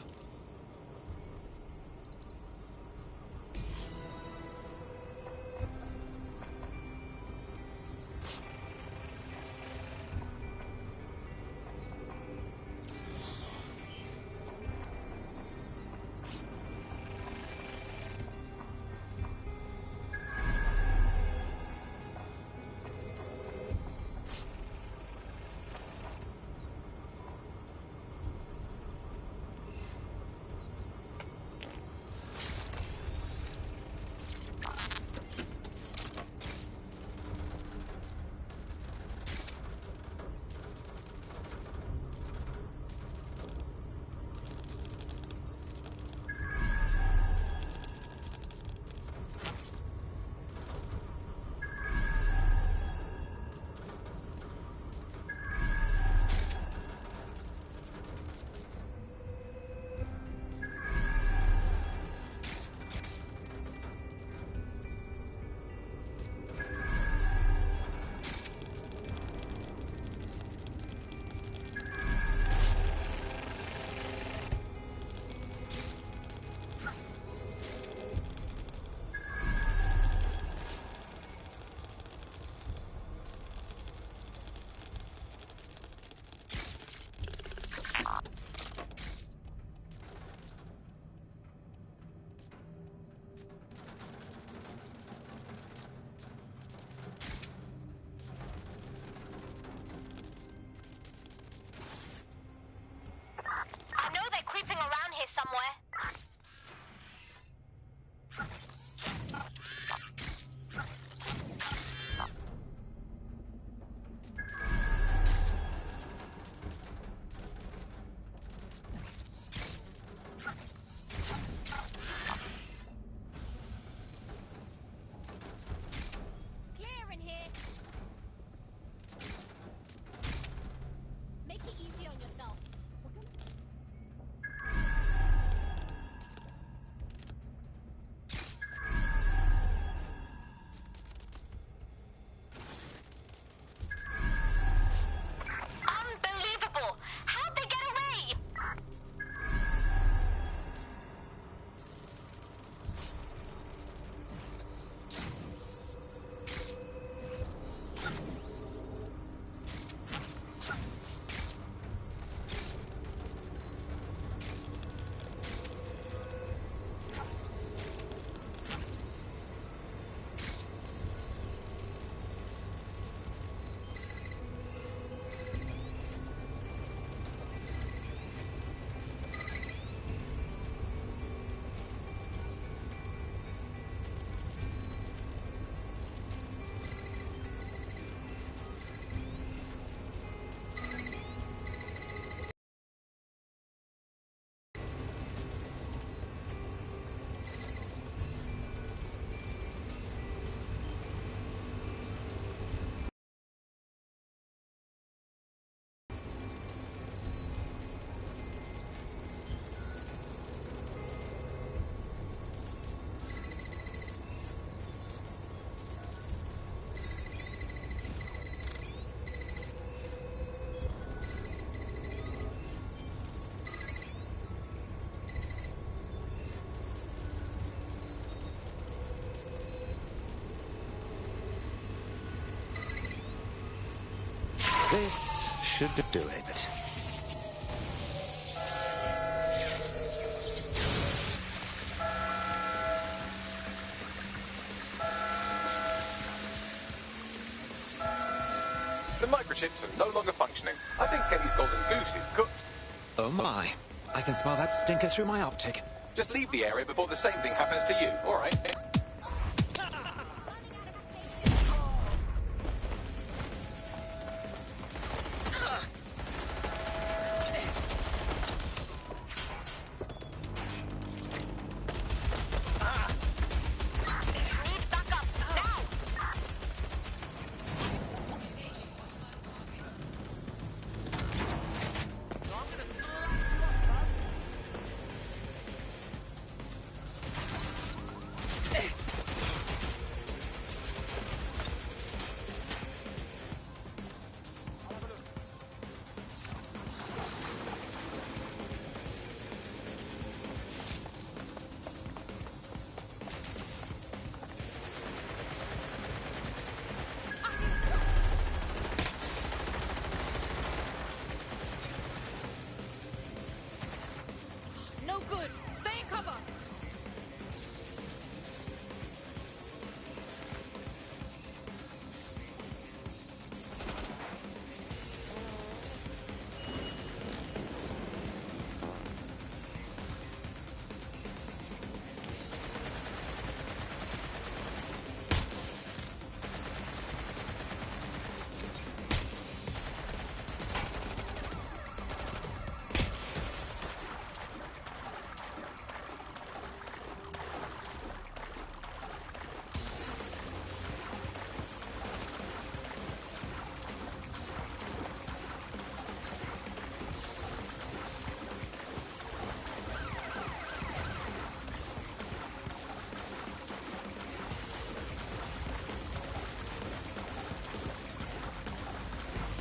This should do it. The microchips are no longer functioning. I think Kelly's golden goose is cooked. Oh my. I can smell that stinker through my optic. Just leave the area before the same thing happens to you, all right? No good. Stay in cover.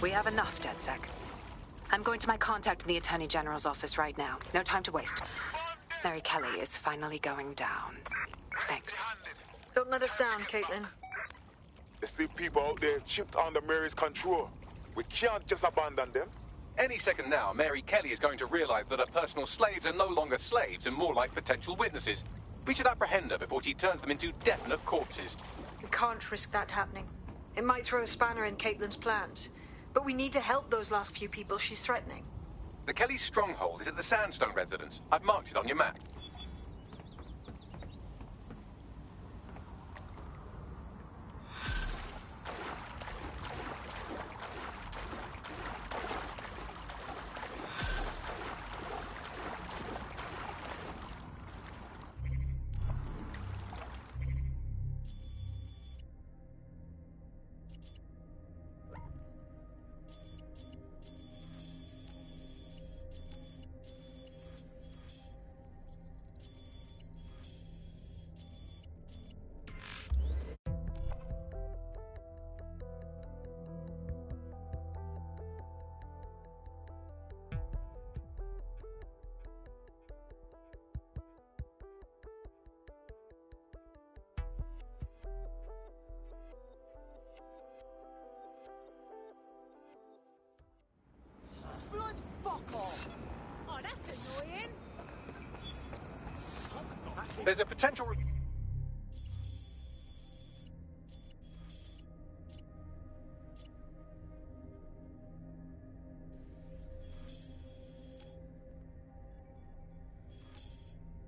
We have enough, DedSec. I'm going to my contact in the Attorney General's office right now. No time to waste. Mary Kelly is finally going down. Thanks. Don't let us down, Caitlin. There's still people out there chipped under Mary's control. We can't just abandon them. Any second now, Mary Kelly is going to realize that her personal slaves are no longer slaves and more like potential witnesses. We should apprehend her before she turns them into definite corpses. We can't risk that happening. It might throw a spanner in Caitlin's plans. But we need to help those last few people she's threatening. The Kelly stronghold is at the Sandstone residence. I've marked it on your map. Oh, that's annoying. There's a potential...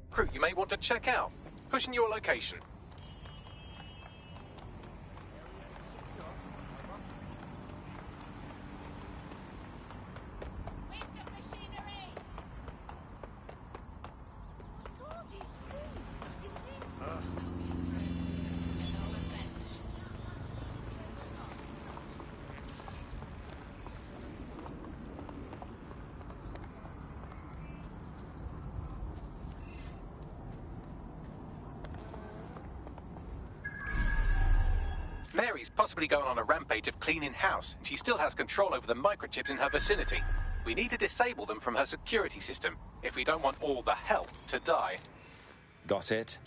recruit you may want to check out. Pushing your location. Mary's possibly going on a rampage of cleaning house, and she still has control over the microchips in her vicinity. We need to disable them from her security system, if we don't want all the help to die. Got it.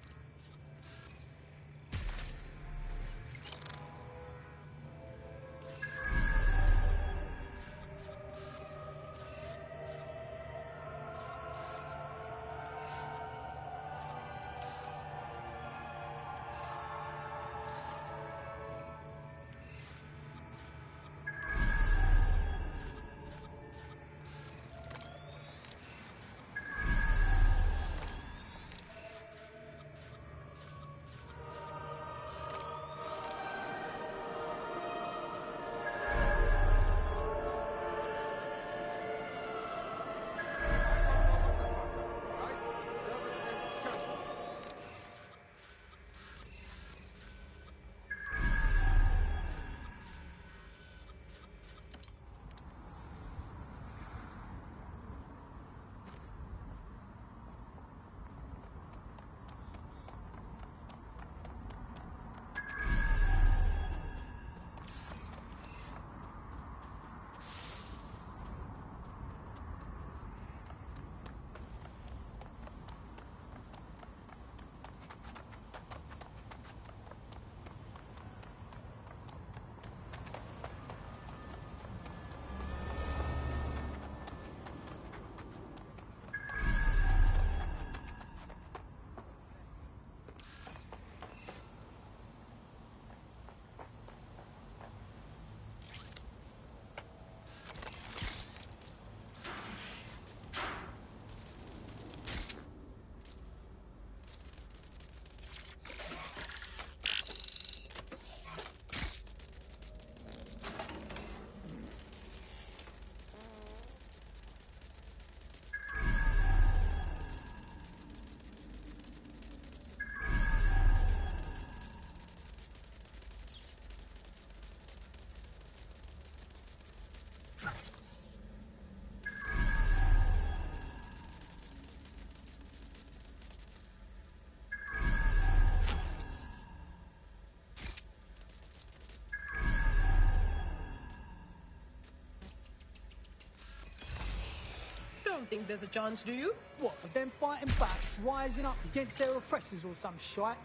think there's a chance, do you? What, of them fighting back, rising up against their oppressors or some shite?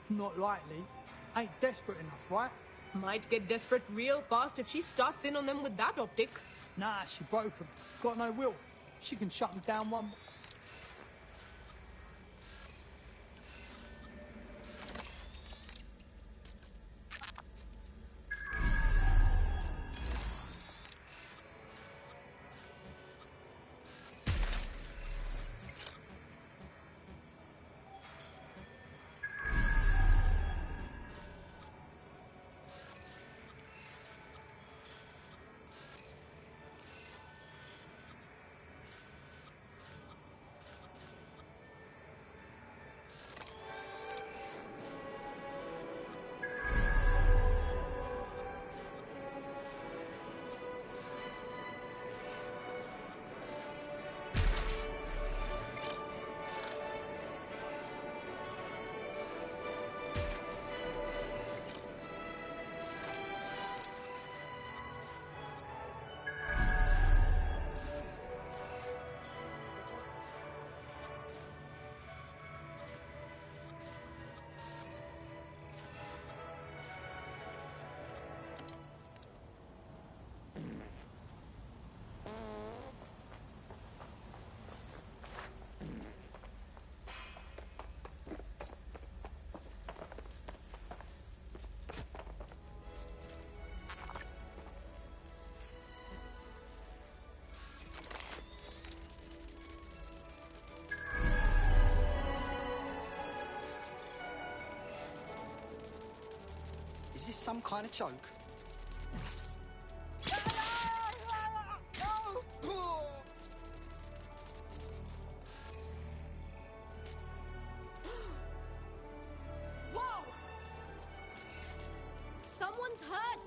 Not likely. Ain't desperate enough, right? Might get desperate real fast if she starts in on them with that optic. Nah, she broke 'em. Got no will. She can shut 'em down one... Is this some kind of joke? Whoa! Someone's hurt!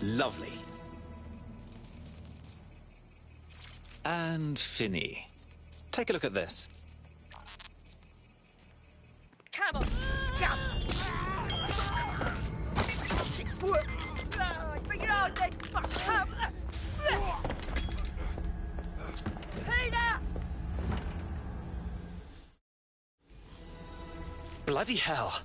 Lovely. And Finny. Take a look at this. Come on, scum! Bring it on, then, fuck! Come! Peter! Bloody hell.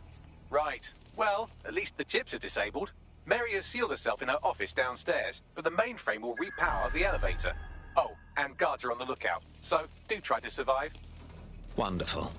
Right. Well, at least the chips are disabled. Mary has sealed herself in her office downstairs, but the mainframe will repower the elevator. Oh, and guards are on the lookout, so do try to survive. Wonderful.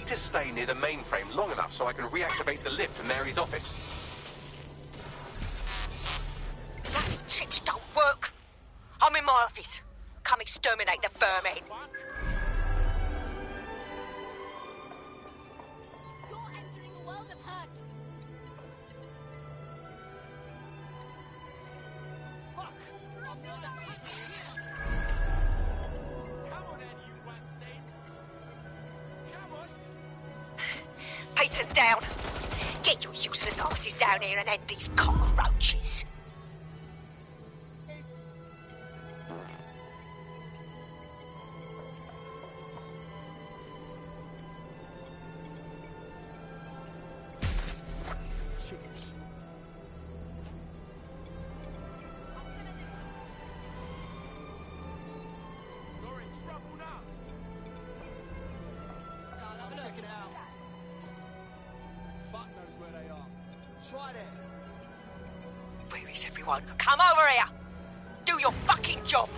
To stay near the mainframe long enough so I can reactivate the lift to Mary's office. Bloody chips don't work. I'm in my office. Come exterminate the vermin. You're entering a world of hurt. Fuck! I'll feel the fucking here. Come on, then, you rat stain. Come on. Peter's down. Get your useless asses down here and end these cockroaches. Where is everyone? Come over here! Do your fucking job!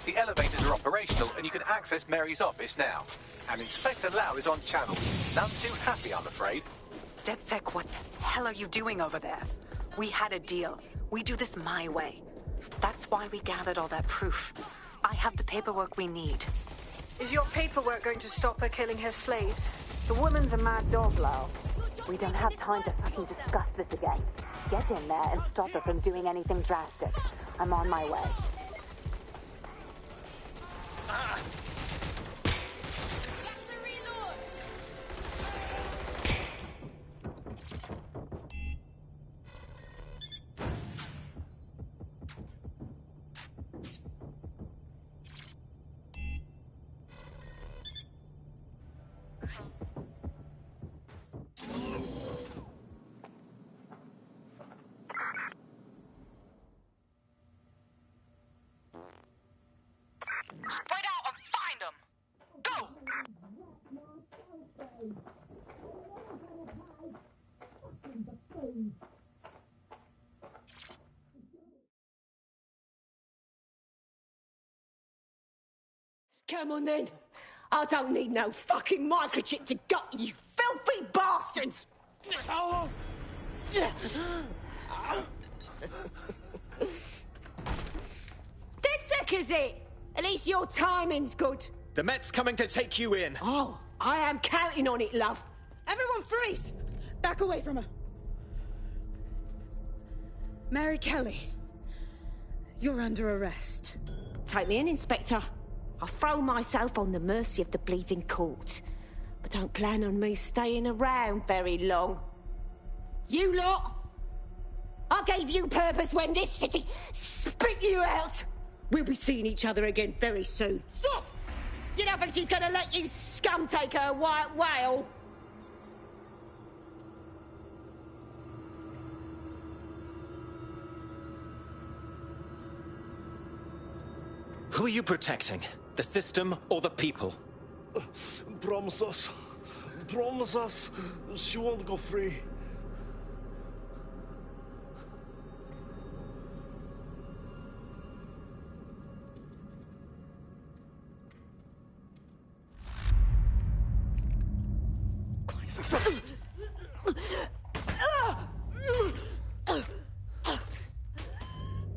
The elevators are operational and you can access Mary's office now. And Inspector Lau is on channel. None too happy, I'm afraid. DedSec, what the hell are you doing over there? We had a deal. We do this my way. That's why we gathered all that proof. I have the paperwork we need. Is your paperwork going to stop her killing her slaves? The woman's a mad dog, Lau. We don't have time to fucking discuss this again. Get in there and stop her from doing anything drastic. I'm on my way. Spread out and find them! Go! Come on then. I don't need no fucking microchip to gut you filthy bastards! Oh. DedSec, is it? At least your timing's good. The Met's coming to take you in. Oh, I am counting on it, love. Everyone freeze! Back away from her. Mary Kelly, you're under arrest. Take me in, Inspector. I'll throw myself on the mercy of the bleeding court. But don't plan on me staying around very long. You lot! I gave you purpose when this city spit you out! We'll be seeing each other again very soon. Stop! You don't think she's gonna let you scum take her white whale? Who are you protecting? The system or the people? Promise us. Promise us she won't go free.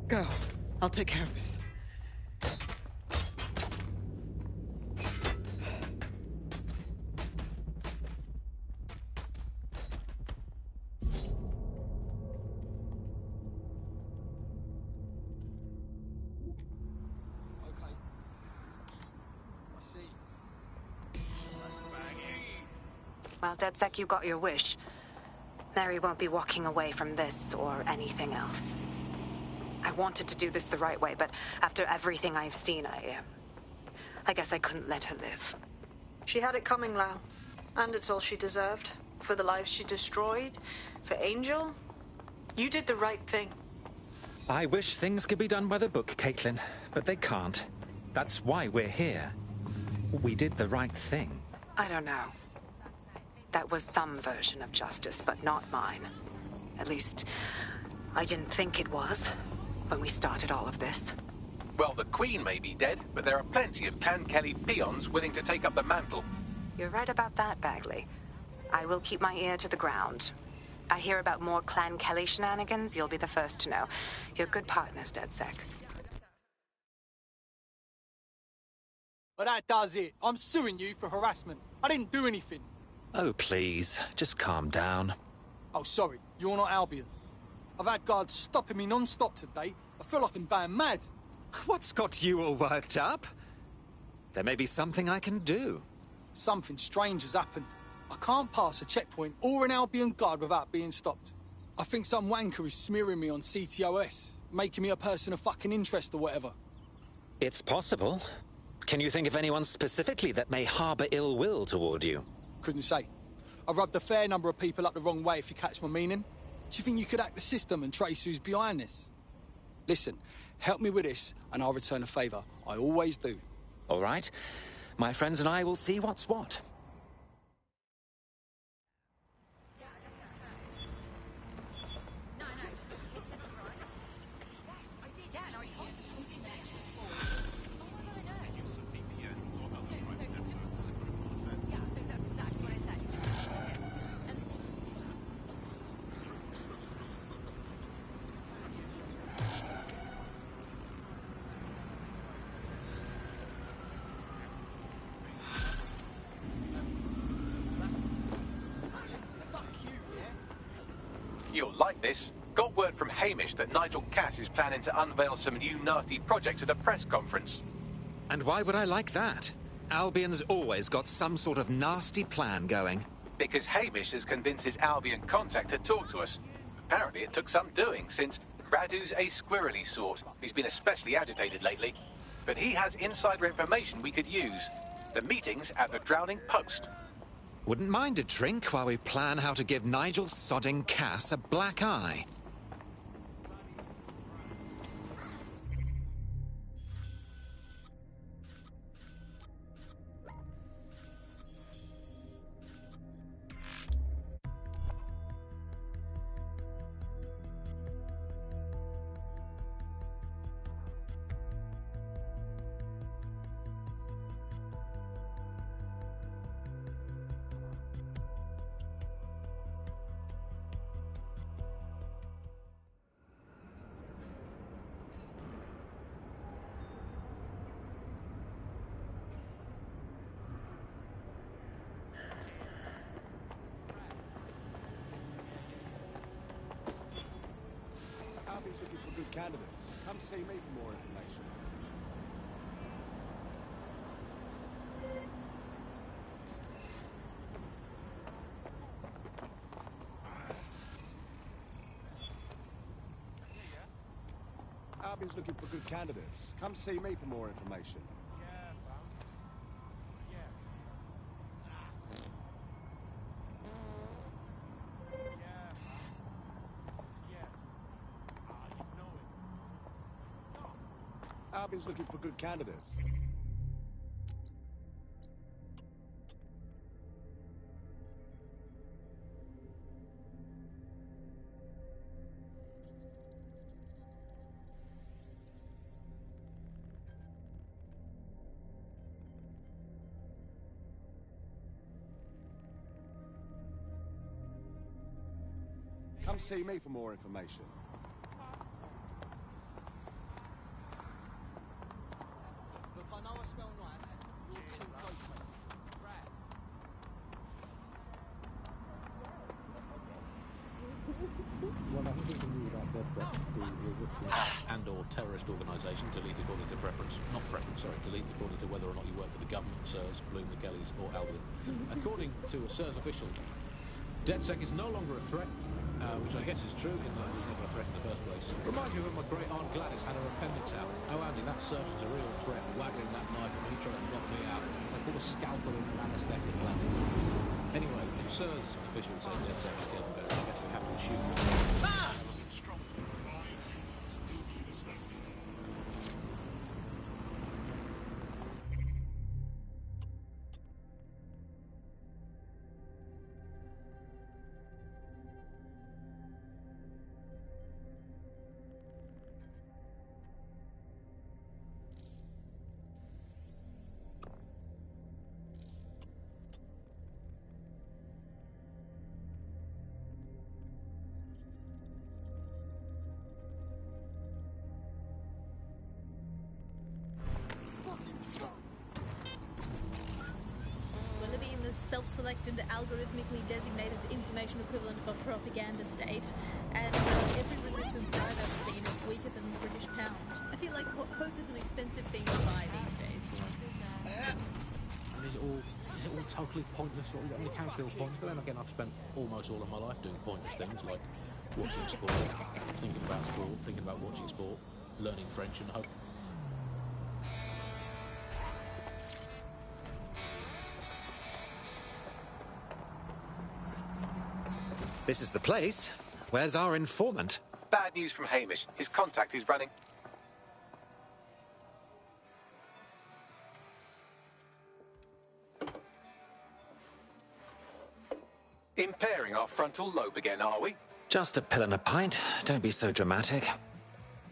Go. I'll take care of this. Well, DedSec, you got your wish. Mary won't be walking away from this or anything else. I wanted to do this the right way, but after everything I've seen, I guess I couldn't let her live. She had it coming, Lau. And it's all she deserved. For the lives she destroyed, for Angel. You did the right thing. I wish things could be done by the book, Caitlin, but they can't. That's why we're here. We did the right thing. I don't know. That was some version of justice, but not mine. At least, I didn't think it was when we started all of this. Well, the Queen may be dead, but there are plenty of Clan Kelly peons willing to take up the mantle. You're right about that, Bagley. I will keep my ear to the ground. I hear about more Clan Kelly shenanigans, you'll be the first to know. You're good partners, DedSec. But that does it. I'm suing you for harassment. I didn't do anything. Oh, please, just calm down. Oh, sorry. You're not Albion. I've had guards stopping me non-stop today. I feel like I'm going mad. What's got you all worked up? There may be something I can do. Something strange has happened. I can't pass a checkpoint or an Albion guard without being stopped. I think some wanker is smearing me on CTOS, making me a person of fucking interest or whatever. It's possible. Can you think of anyone specifically that may harbour ill will toward you? Couldn't say. I rubbed a fair number of people up the wrong way, if you catch my meaning. Do you think you could hack the system and trace who's behind this? Listen, help me with this, and I'll return a favour. I always do. All right. My friends and I will see what's what. You'll like this. Got word from Hamish that Nigel Cass is planning to unveil some new nasty project at a press conference. And why would I like that? Albion's always got some sort of nasty plan going. Because Hamish has convinced his Albion contact to talk to us. Apparently it took some doing, since Radu's a squirrely sort. He's been especially agitated lately. But he has insider information we could use. The meeting's at the Drowning Post. Wouldn't mind a drink while we plan how to give Nigel sodding Cass a black eye. candidates. Come see me for more information. Albion's looking for good candidates. Come see me for more information. Albion's looking for good candidates. Come see me for more information. Look, I know I smell nice. You're too close, mate. Right. And/or terrorist organisation, delete according to preference. Not preference, sorry, delete according to whether or not you work for the government, SIRS, Bloom, the Kellys, or Albion. According to a SIRS official, DedSec is no longer a threat, which I guess is true, in that it was never a threat in the first place. Remind you when my great aunt Gladys had her appendix out. Oh, Andy, that surgeon's a real threat, waggling that knife at me, trying to knock me out. They put a scalpel in an anaesthetic, Gladys. Anyway, if SIRS official says DedSec is dead and buried, I guess we have to assume that... Self-selected, algorithmically designated information equivalent of a propaganda state, and every resistance I've ever seen is weaker than the British pound. I feel like hope is an expensive thing to buy these days. And is it all totally pointless? Well, I mean, it can feel pointless, but then again, I've spent almost all of my life doing pointless things like watching sport, thinking about sport, thinking about watching sport, learning French and hope. This is the place. Where's our informant? Bad news from Hamish. His contact is running. Impairing our frontal lobe again, are we? Just a pill and a pint. Don't be so dramatic.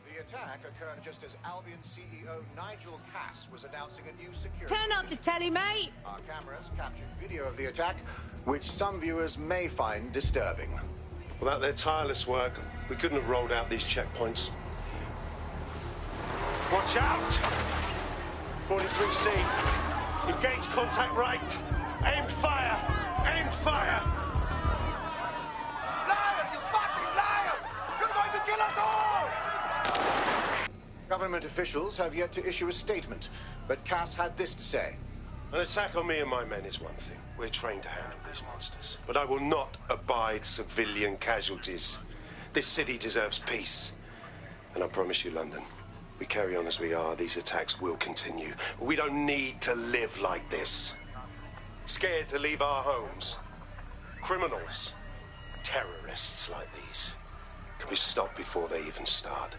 The attack occurred just as Albion CEO Nigel Cass was announcing a new security... Turn up the telly, mate! Our cameras captured video of the attack, which some viewers may find disturbing. Without their tireless work, we couldn't have rolled out these checkpoints. Watch out! 43C. Engage contact right. Aimed fire! Aimed fire! Liar! You fucking liar! You're going to kill us all! Government officials have yet to issue a statement, but Cass had this to say. An attack on me and my men is one thing. We're trained to handle these monsters. But I will not abide civilian casualties. This city deserves peace. And I promise you, London, we carry on as we are, these attacks will continue. But we don't need to live like this. Scared to leave our homes. Criminals, terrorists like these, can be stopped before they even start.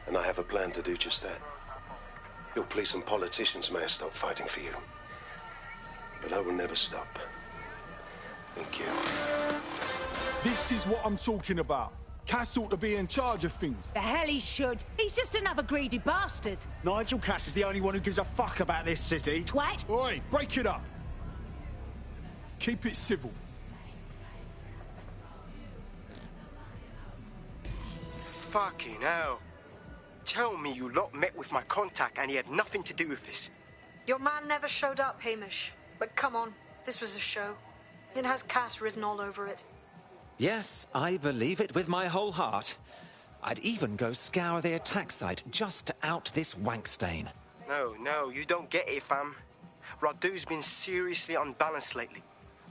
And I have a plan to do just that. Your police and politicians may have stopped fighting for you. But I will never stop. Thank you. This is what I'm talking about. Cass ought to be in charge of things. The hell he should. He's just another greedy bastard. Nigel Cass is the only one who gives a fuck about this city. Twat! Oi, break it up. Keep it civil. Fucking hell. Tell me you lot met with my contact and he had nothing to do with this. Your man never showed up, Hamish. But come on, this was a show. It has Cass written all over it. Yes, I believe it with my whole heart. I'd even go scour the attack site just to out this wank stain. No, you don't get it, fam. Radu's been seriously unbalanced lately.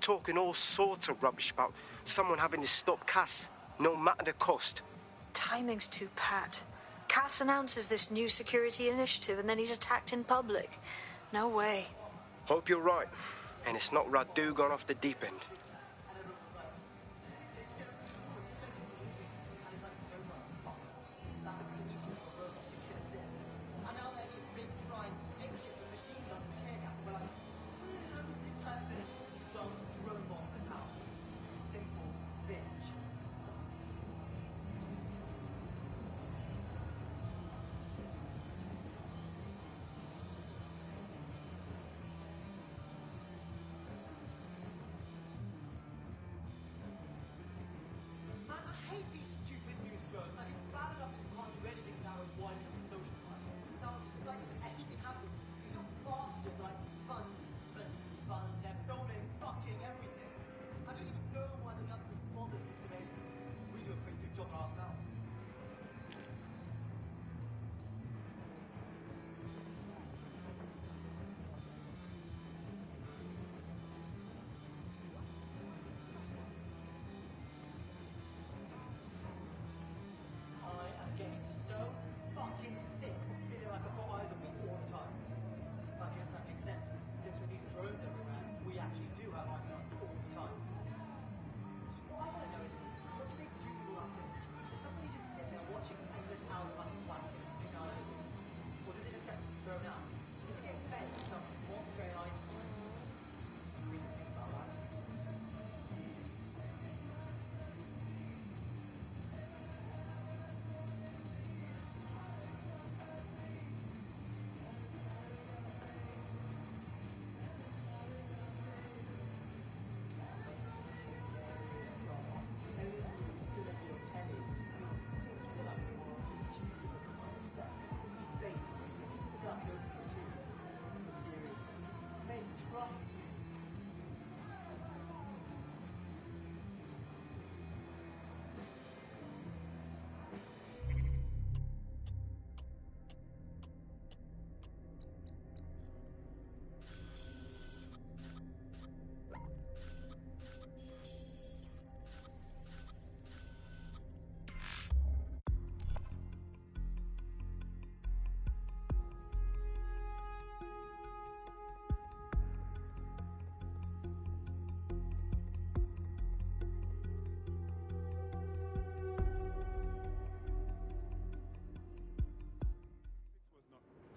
Talking all sorts of rubbish about someone having to stop Cass, no matter the cost. Timing's too pat. Cass announces this new security initiative and then he's attacked in public. No way. Hope you're right, and it's not Radu gone off the deep end.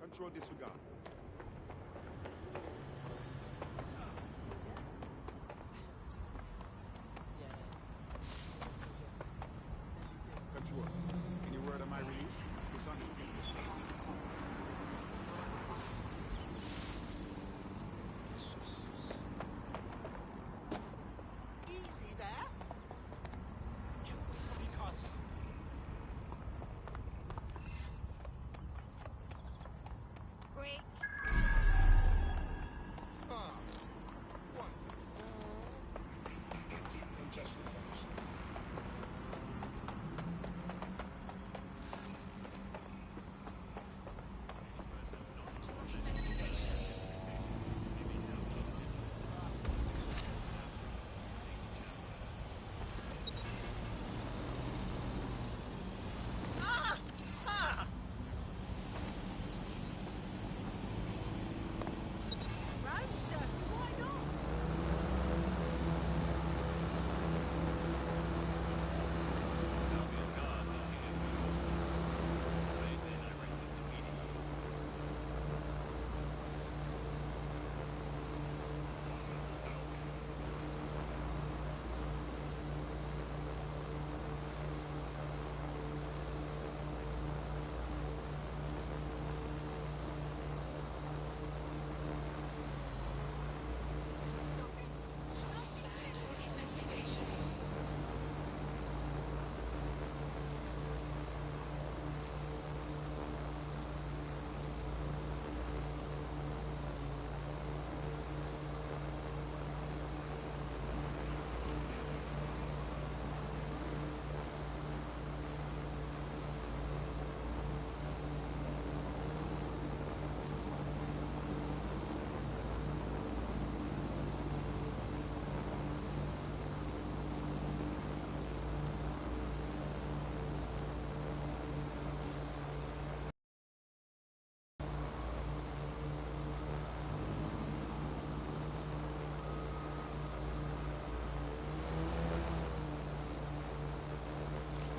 Control disregard. Control. Any word on my release? This one is finished. Easy there. Because...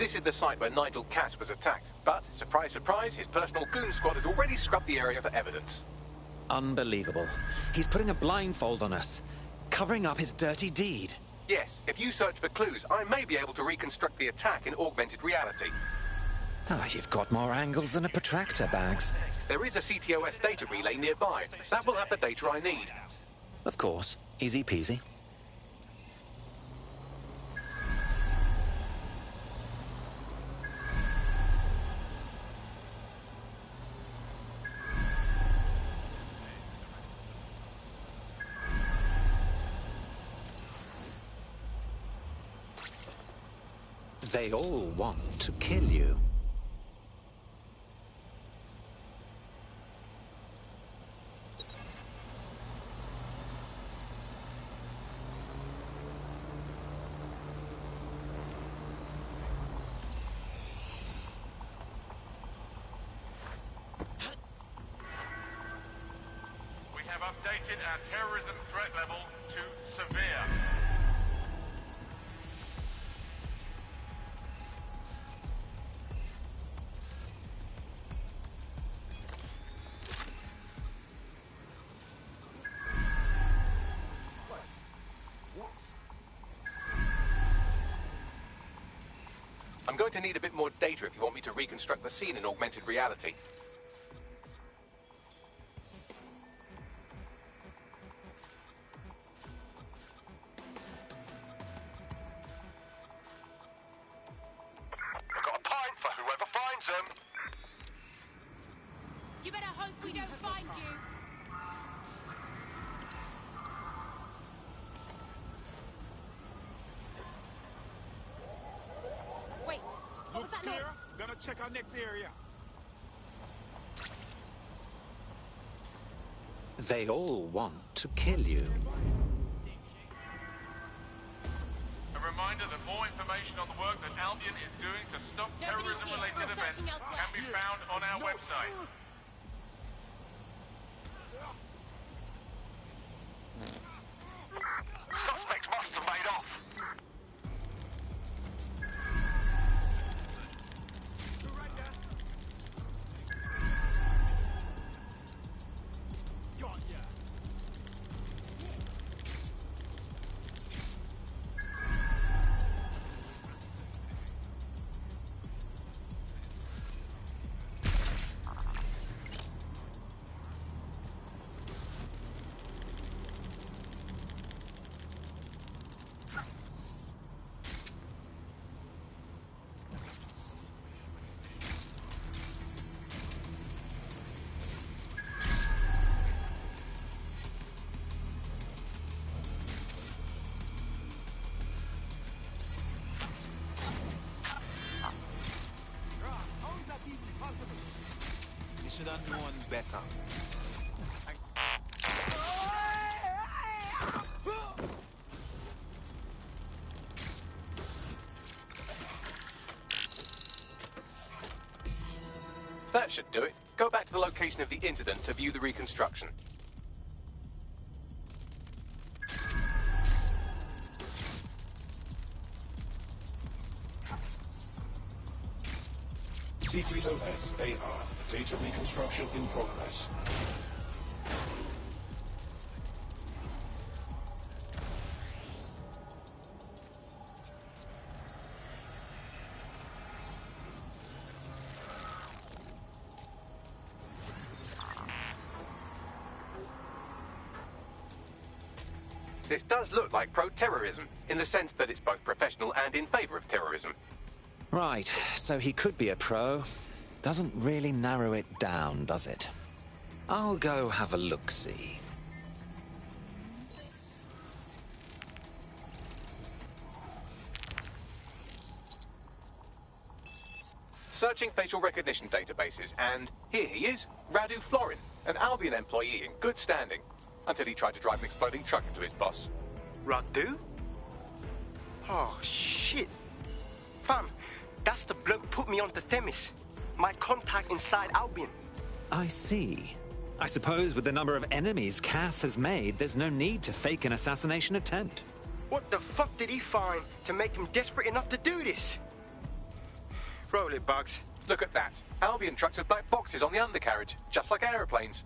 This is the site where Nigel Cass was attacked. But, surprise, surprise, his personal goon squad has already scrubbed the area for evidence. Unbelievable. He's putting a blindfold on us, covering up his dirty deed. Yes, if you search for clues, I may be able to reconstruct the attack in augmented reality. Oh, you've got more angles than a protractor, Bags. There is a CTOS data relay nearby. That will have the data I need. Of course. Easy peasy. They all want to kill you. We have updated our terrorism threat level to severe. I'm going to need a bit more data if you want me to reconstruct the scene in augmented reality. I've got a pint for whoever finds them. You better hope we don't find you. Wait, what was that noise? Gonna check our next area. They all want to kill you. A reminder that more information on the work that Albion is doing to stop terrorism-related events can be found on our website. Suspects must have made off. should have known better. That should do it. Go back to the location of the incident to view the reconstruction. CTOS-AR. Data reconstruction in progress. This does look like pro-terrorism, in the sense that it's both professional and in favor of terrorism. Right, so he could be a pro. Doesn't really narrow it down, does it? I'll go have a look-see. Searching facial recognition databases, and here he is, Radu Florin, an Albion employee in good standing, until he tried to drive an exploding truck into his boss. Radu? Oh, shit. Fam, that's the bloke put me on the Themis. My contact inside Albion. I see. I suppose with the number of enemies Cass has made, there's no need to fake an assassination attempt. What the fuck did he find to make him desperate enough to do this? Roll it, Bugs. Look at that. Albion trucks with black boxes on the undercarriage, just like aeroplanes.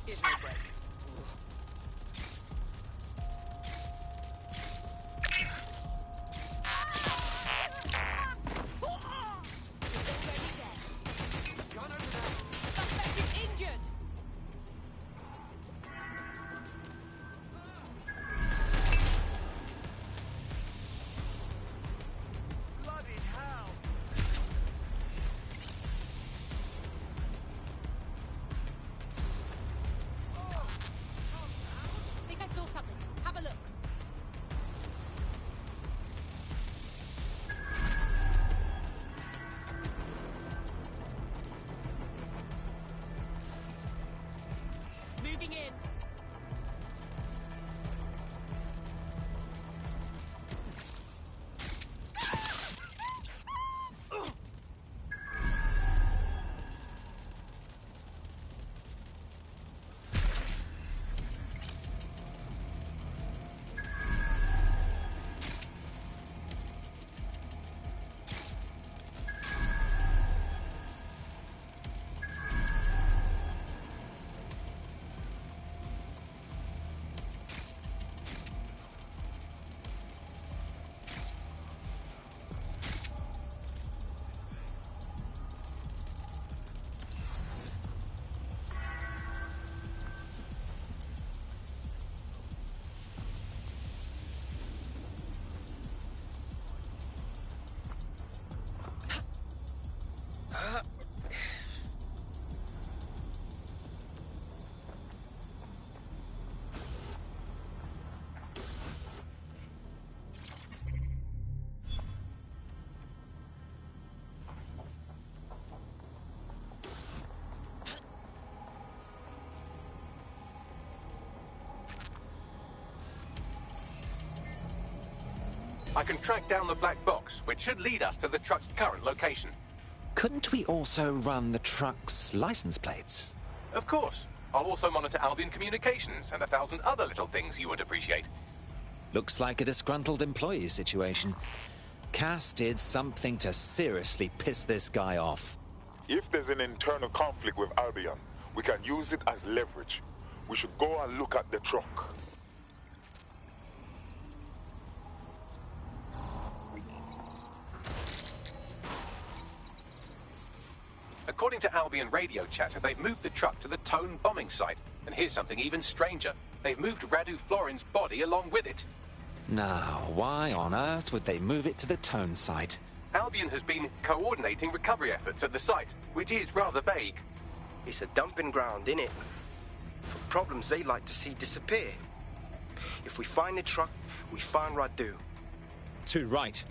Here's no break. I can track down the black box, which should lead us to the truck's current location. Couldn't we also run the truck's license plates? Of course. I'll also monitor Albion communications and 1,000 other little things you would appreciate. Looks like a disgruntled employee situation. Cass did something to seriously piss this guy off. If there's an internal conflict with Albion, we can use it as leverage. We should go and look at the truck. According to Albion radio chatter, they've moved the truck to the Tone bombing site. And here's something even stranger. They've moved Radu Florin's body along with it. Now, why on earth would they move it to the Tone site? Albion has been coordinating recovery efforts at the site, which is rather vague. It's a dumping ground, innit? For problems they like to see disappear. If we find the truck, we find Radu. Too right.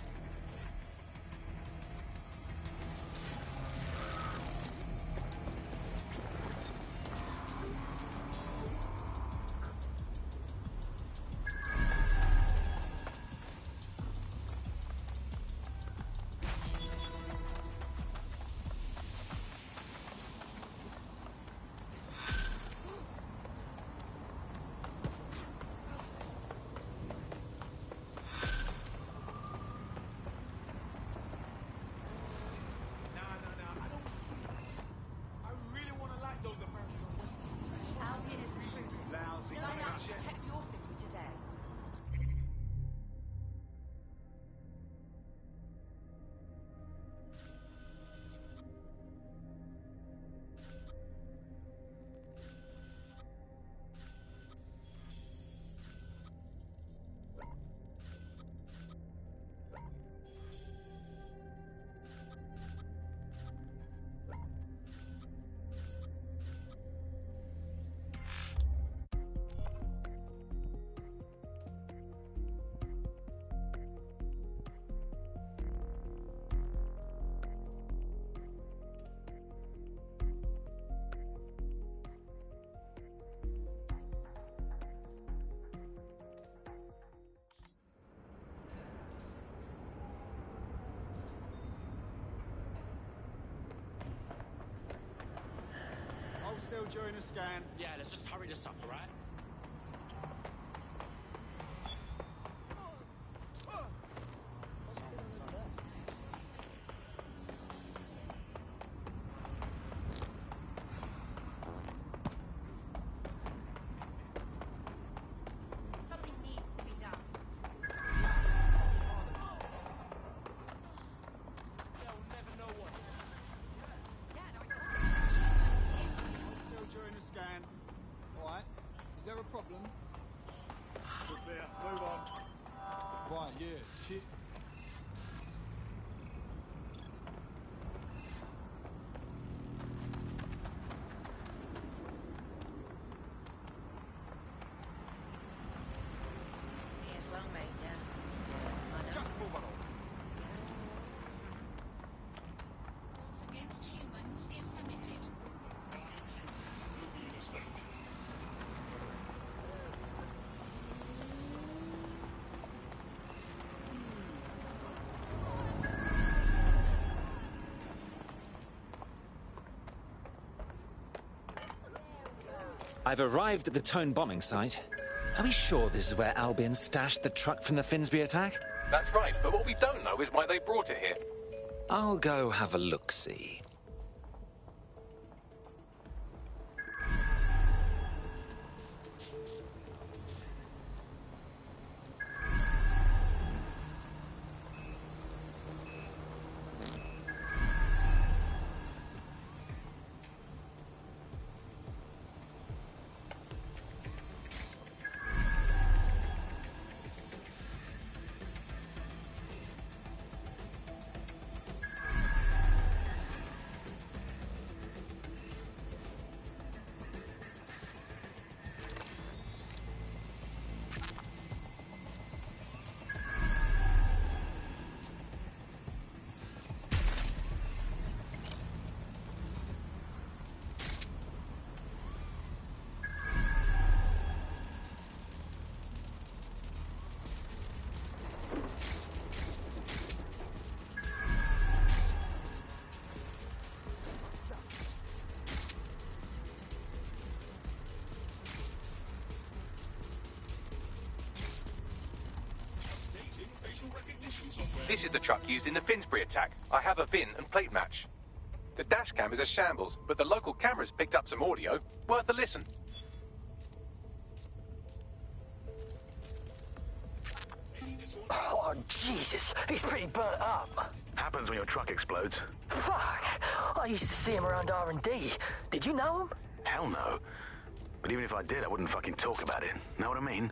Still during a scan. Yeah, let's just hurry this up, all right? I've arrived at the Tone bombing site. Are we sure this is where Albion stashed the truck from the Finsbury attack? That's right, but what we don't know is why they brought it here. I'll go have a look-see. This is the truck used in the Finsbury attack. I have a VIN and plate match. The dash cam is a shambles, but the local cameras picked up some audio. Worth a listen. Oh, Jesus. He's pretty burnt up. Happens when your truck explodes. Fuck. I used to see him around R&D. Did you know him? Hell no. But even if I did, I wouldn't fucking talk about it. Know what I mean?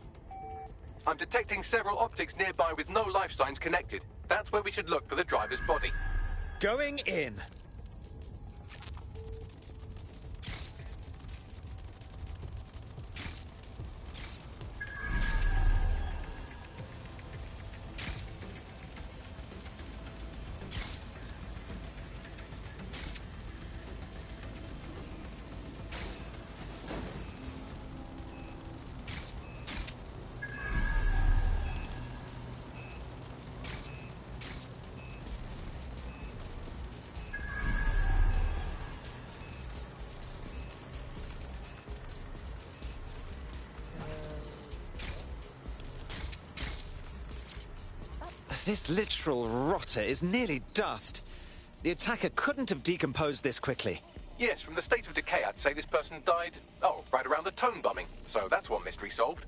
I'm detecting several optics nearby with no life signs connected. That's where we should look for the driver's body. Going in. This literal rotter is nearly dust. The attacker couldn't have decomposed this quickly. Yes, from the state of decay, I'd say this person died, right around the Tone bombing. So that's one mystery solved.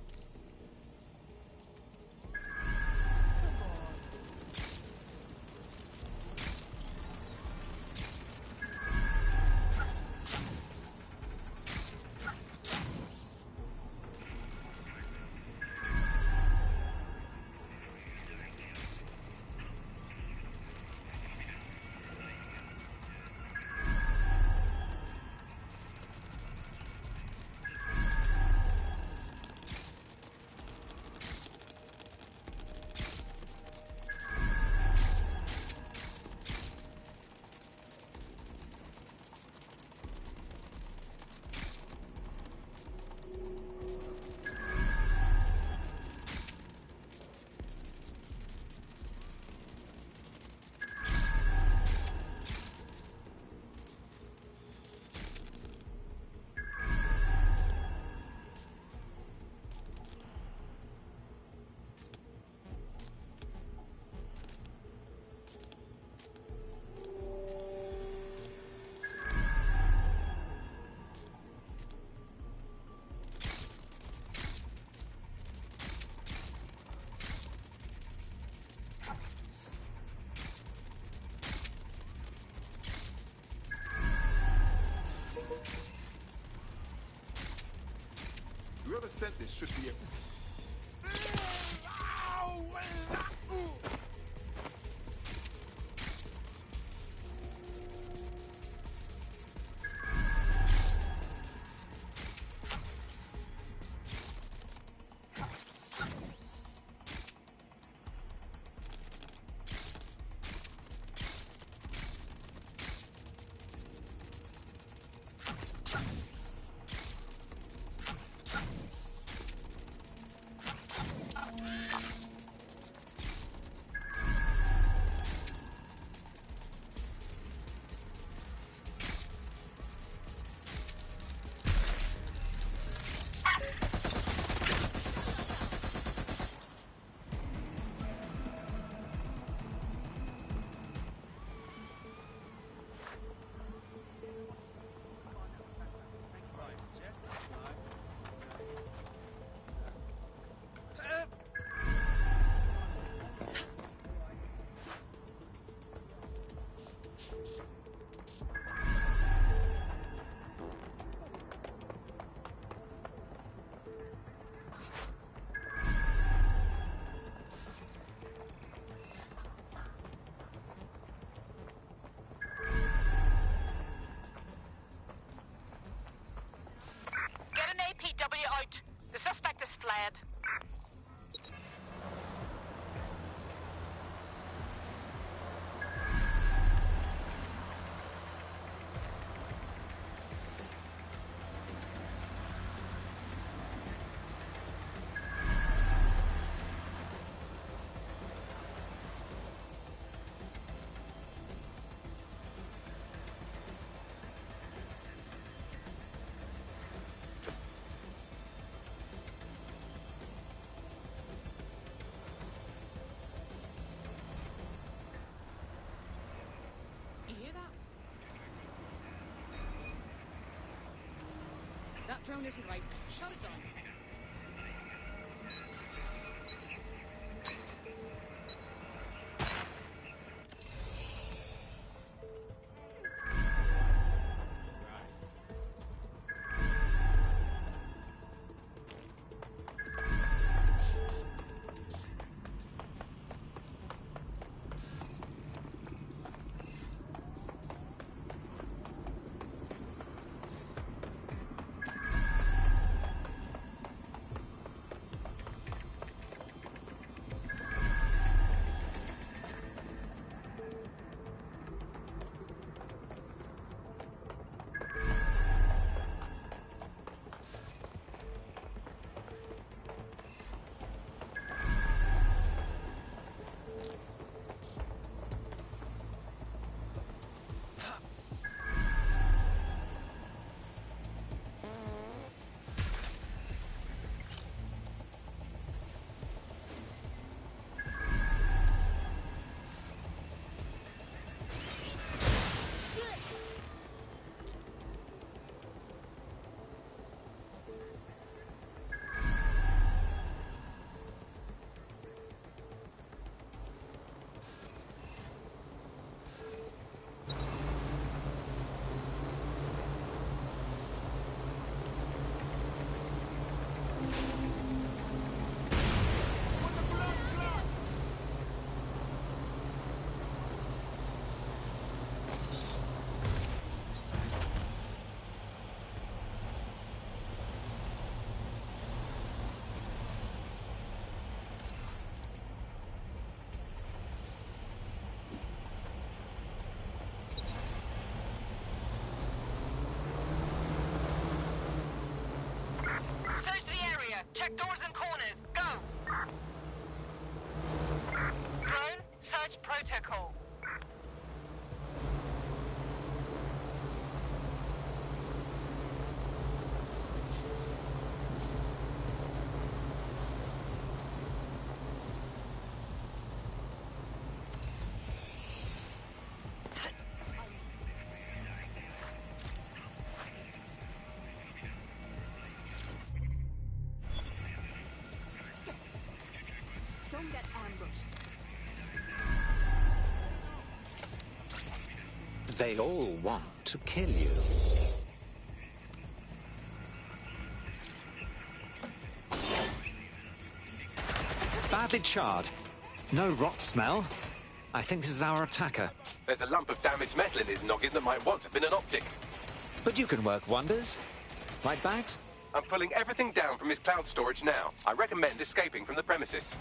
Whoever sent this should be a... drone isn't right. Shut it down. Check doors and corners. Go! Drone, search protocol. Don't get ambushed. They all want to kill you. Badly charred. No rot smell. I think this is our attacker. There's a lump of damaged metal in his noggin that might once have been an optic. But you can work wonders. Right, Bags? I'm pulling everything down from his cloud storage now. I recommend escaping from the premises.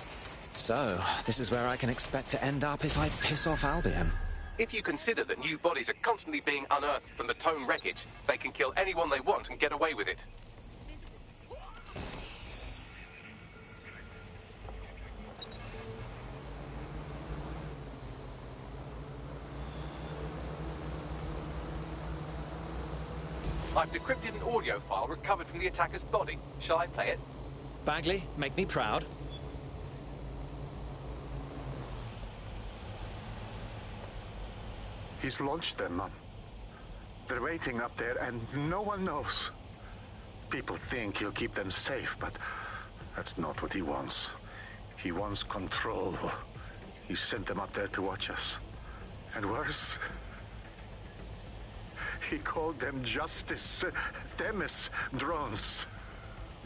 So, this is where I can expect to end up if I piss off Albion. If you consider that new bodies are constantly being unearthed from the Tone wreckage, they can kill anyone they want and get away with it. I've decrypted an audio file recovered from the attacker's body. Shall I play it? Bagley, make me proud. He's launched them, Mum. They're waiting up there, and no one knows. People think he'll keep them safe, but that's not what he wants. He wants control. He sent them up there to watch us. And worse, he called them Justice, Themis drones.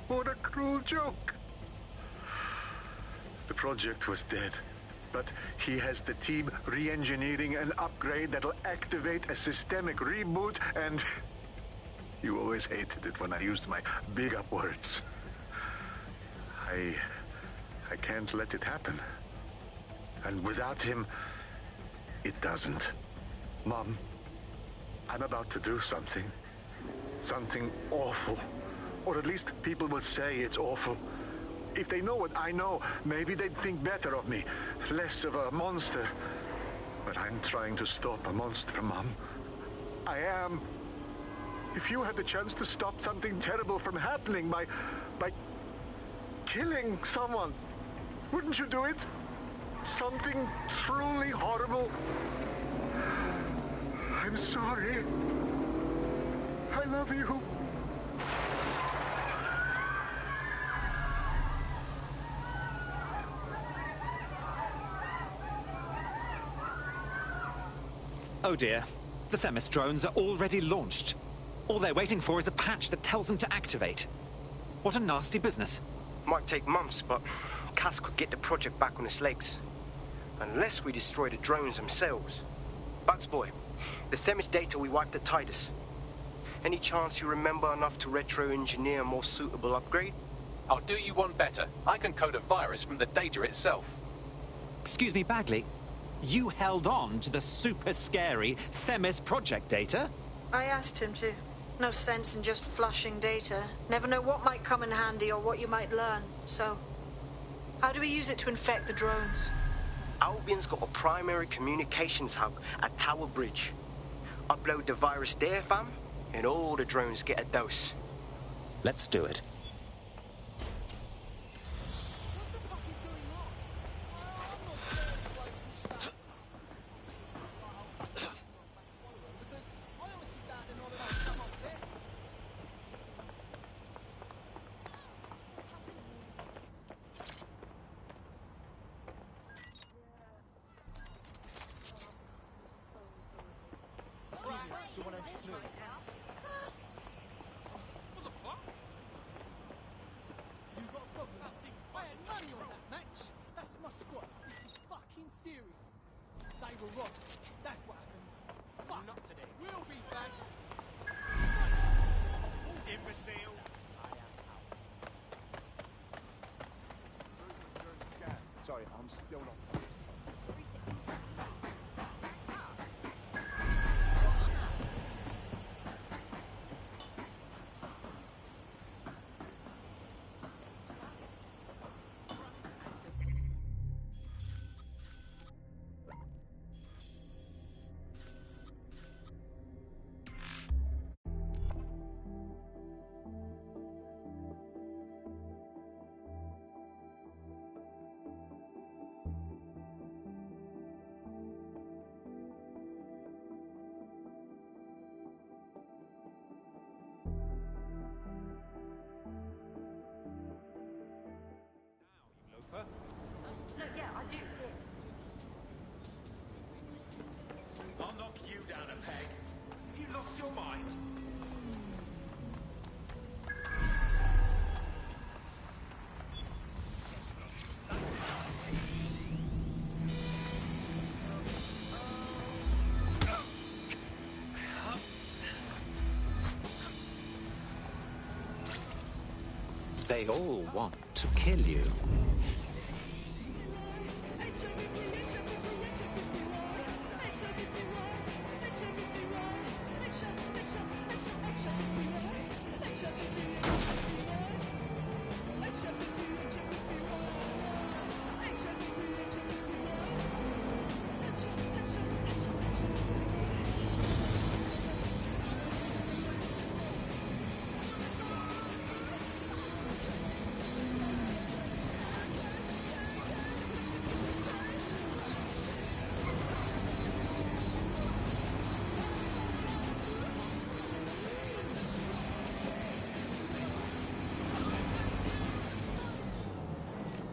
What a cruel joke. The project was dead. But he has the team re-engineering an upgrade that'll activate a systemic reboot, and you always hated it when I used my big up words. I can't let it happen. And without him, it doesn't. Mom, I'm about to do something. Something awful. Or at least people will say it's awful. If they know what I know, maybe they'd think better of me. Less of a monster. But I'm trying to stop a monster, Mom. I am. If you had the chance to stop something terrible from happening by killing someone, wouldn't you do it? Something truly horrible. I'm sorry. I love you. Oh dear. The Themis drones are already launched. All they're waiting for is a patch that tells them to activate. What a nasty business. Might take months, but Cass could get the project back on its legs. Unless we destroy the drones themselves. Bugs boy, the Themis data we wiped at Titus. Any chance you remember enough to retro-engineer a more suitable upgrade? I'll do you one better. I can code a virus from the data itself. Excuse me, Bagley. You held on to the super scary Themis project data? I asked him to. No sense in just flushing data. Never know what might come in handy or what you might learn. So, how do we use it to infect the drones? Albion's got a primary communications hub at Tower Bridge. Upload the virus there, fam, and all the drones get a dose. Let's do it. Sorry, I'm still not. No, yeah, I do, yeah. I'll knock you down a peg. Have you lost your mind? They all want to kill you.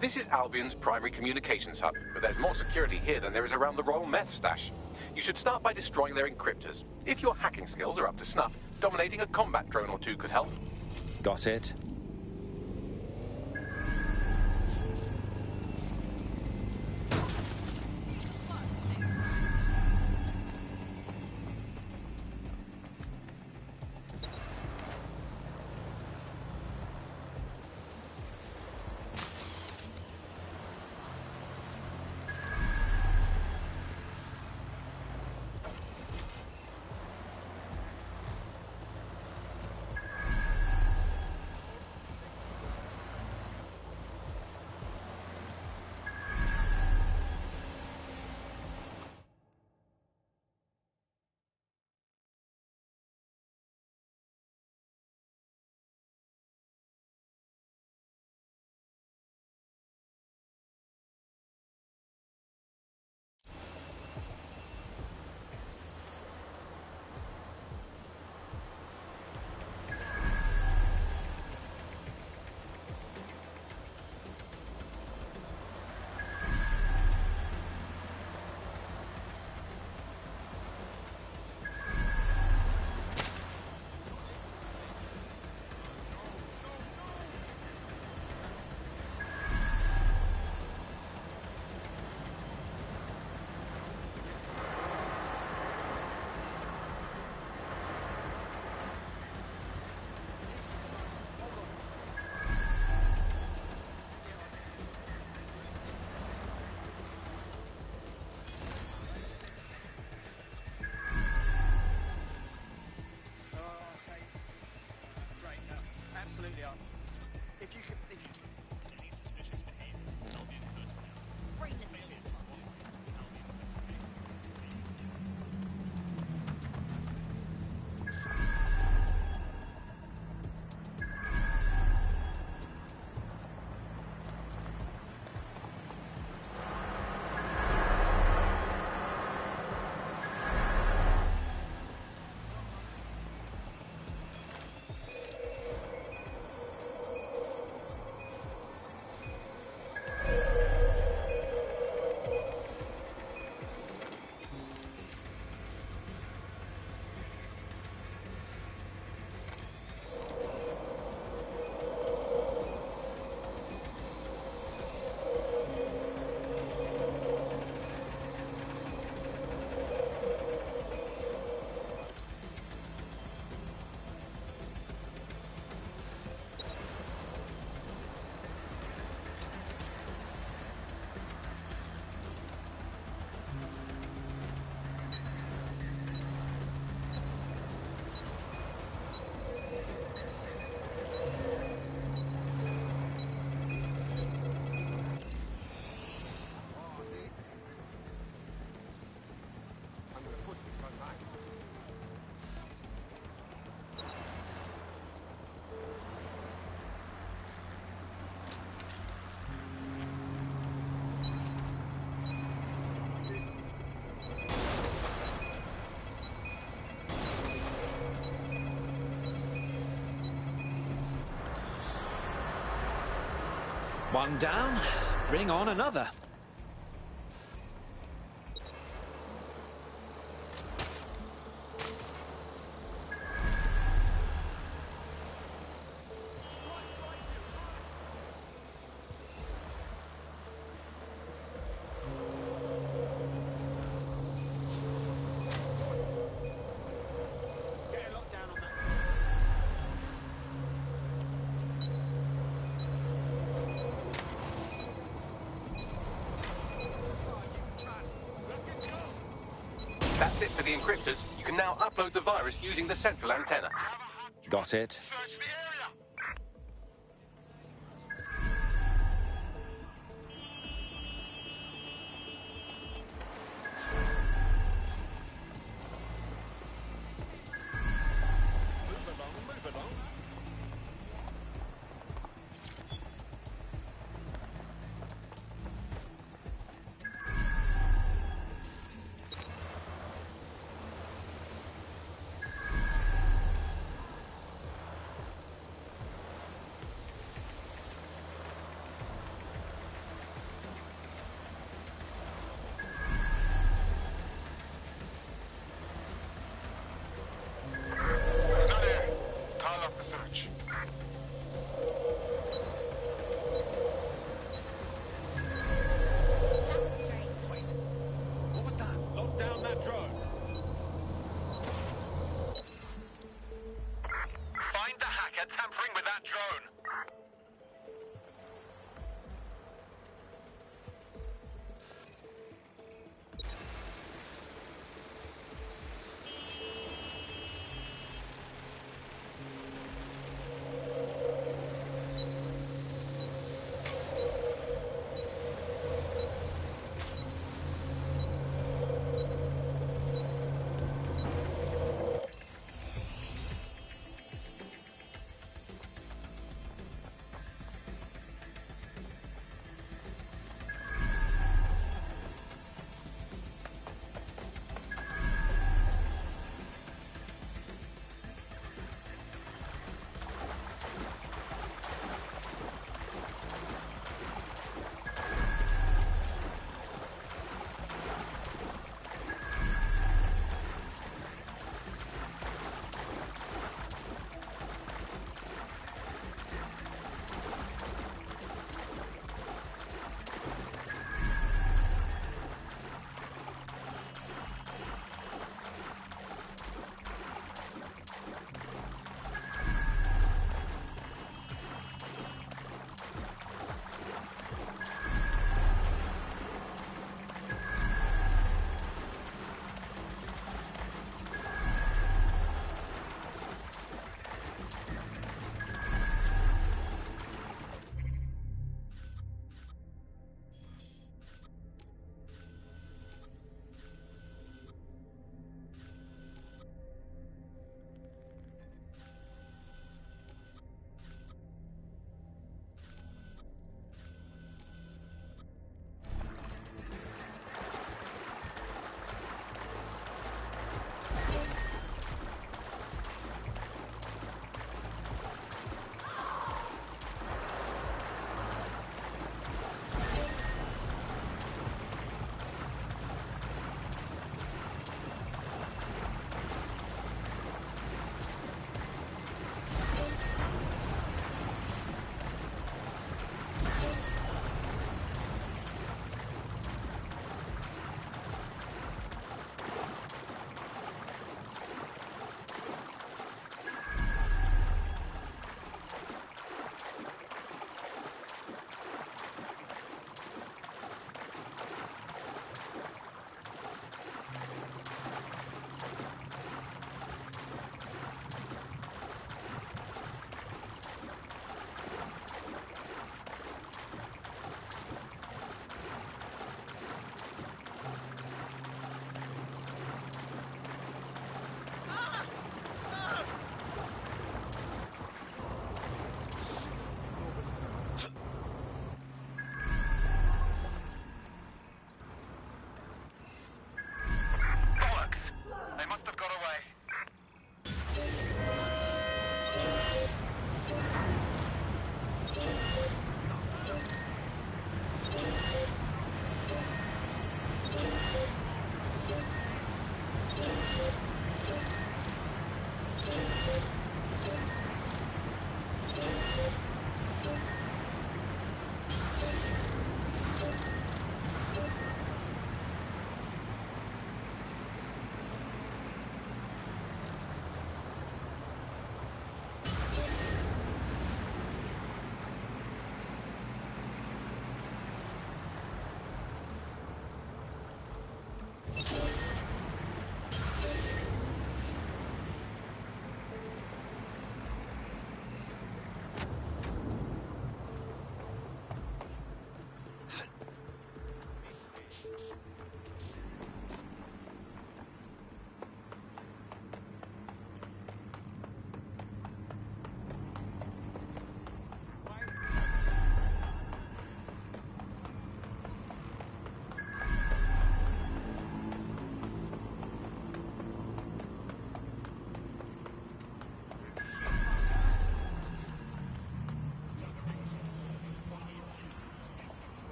This is Albion's primary communications hub, but there's more security here than there is around the Royal Meth stash. You should start by destroying their encryptors. If your hacking skills are up to snuff, dominating a combat drone or two could help. Got it. One down, bring on another. That's it for the encryptors. You can now upload the virus using the central antenna. Got it. Tampering with that drone.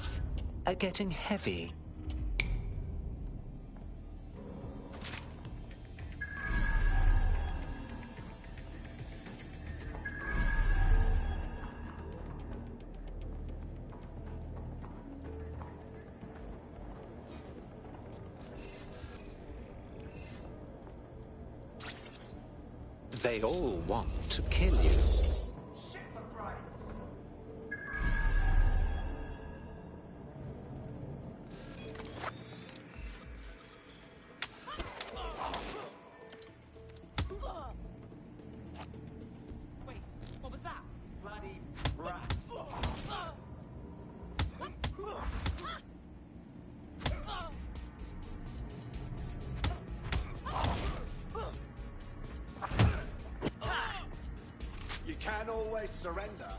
lids are getting heavy. They all want to kill you. Wait, what was that? Bloody rat. You can't always surrender.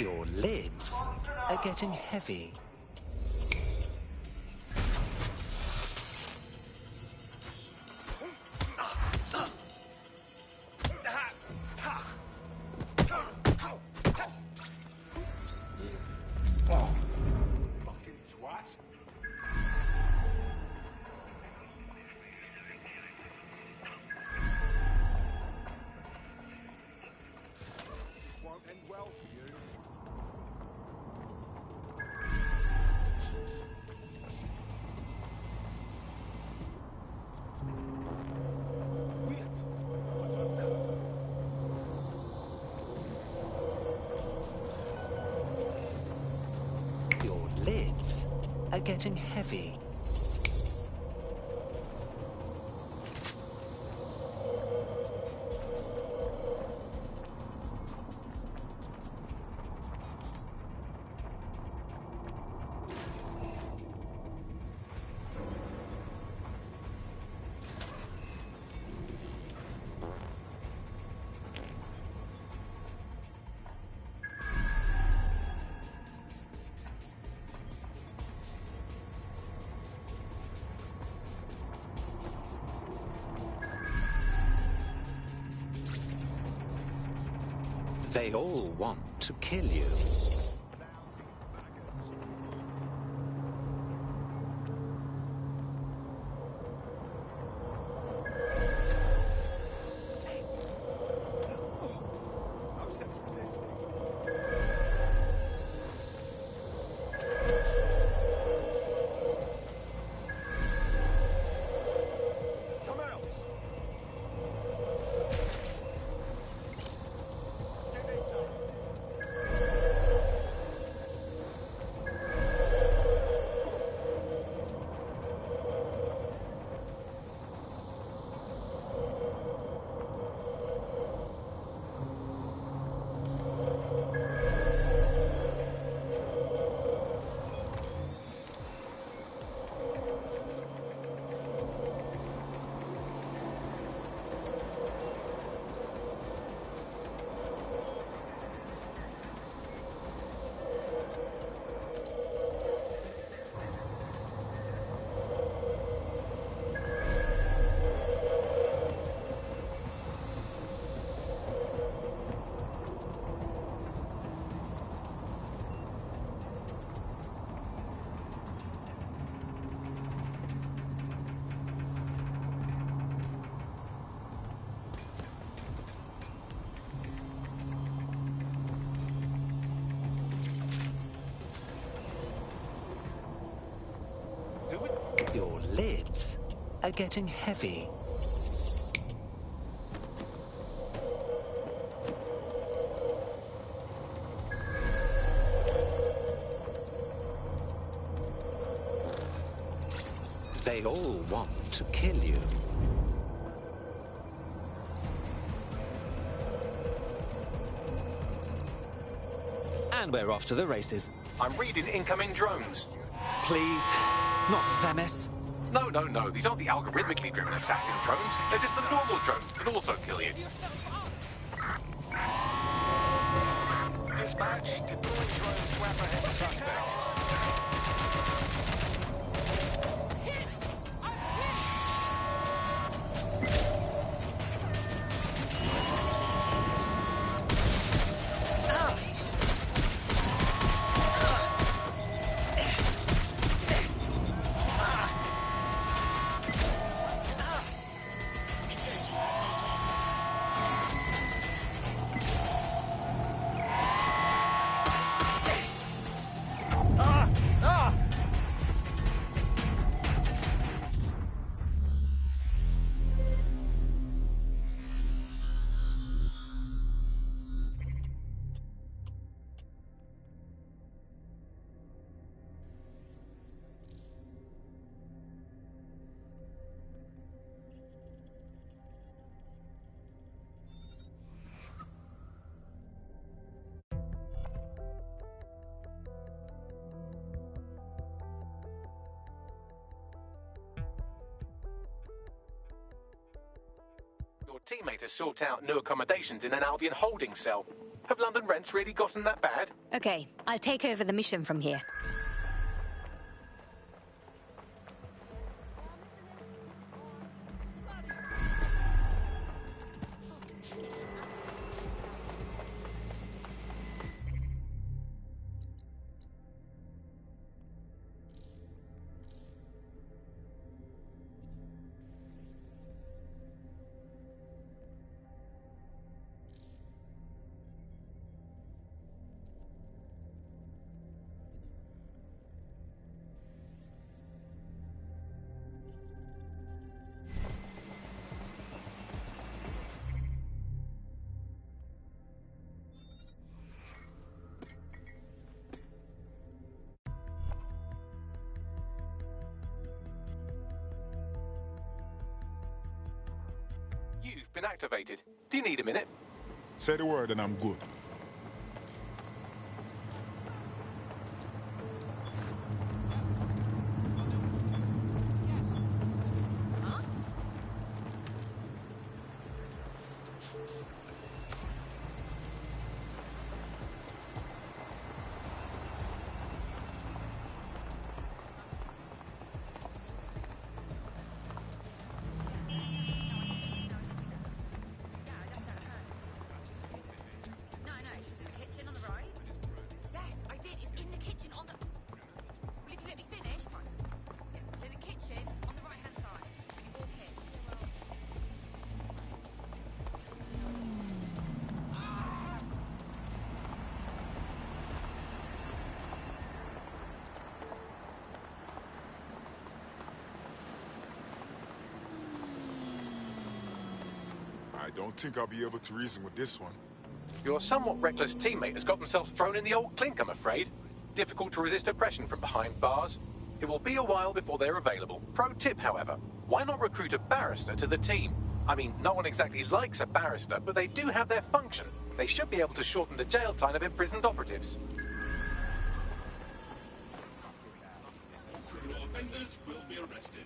Your lids are getting heavy. Fucking twat. This won't end well for you. Your lids are getting heavy. They all want to kill you. Your lids are getting heavy. They all want to kill you. And we're off to the races. I'm reading incoming drones. Please, not Themis. No. These aren't the algorithmically driven assassin drones. They're just the normal drones that also kill you. Dispatch, deploy drone swap ahead of suspect. Your teammate has sought out new accommodations in an Albion holding cell. Have London rents really gotten that bad? Okay, I'll take over the mission from here. You've been activated. Do you need a minute? Say the word and I'm good. I don't think I'll be able to reason with this one. Your somewhat reckless teammate has got themselves thrown in the old clink, I'm afraid. Difficult to resist oppression from behind bars. It will be a while before they're available. Pro tip, however, why not recruit a barrister to the team? I mean, no one exactly likes a barrister, but they do have their function. They should be able to shorten the jail time of imprisoned operatives. Offenders will be arrested.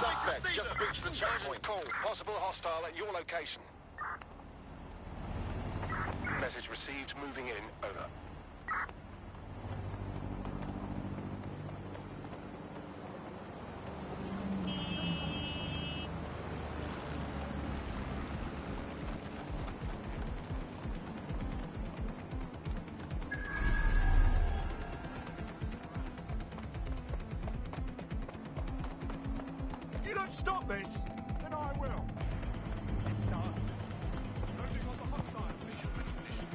Suspect just breached the checkpoint. Call. Possible hostile at your location. Message received. Moving in. Over. If you don't stop this, then I will. This starts. Loading on the hostile. Visual recognition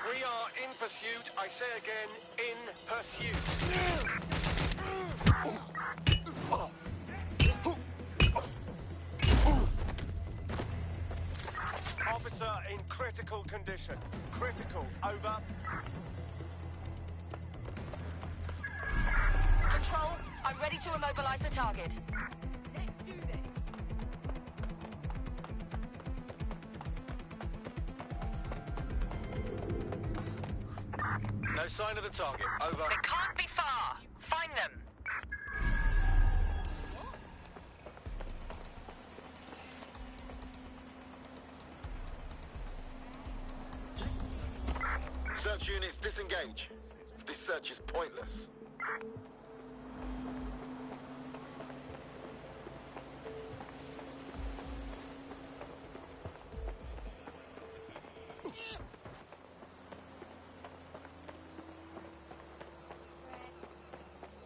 We are in pursuit. I say again, in pursuit. Officer in critical condition. Critical, over. Control, I'm ready to immobilize the target. Let's do this. No sign of the target, over. They can't be far. Find them. Search units, disengage. This search is pointless.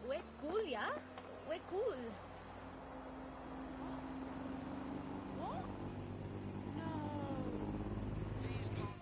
We're cool, yeah? We're cool. What? No. Please don't.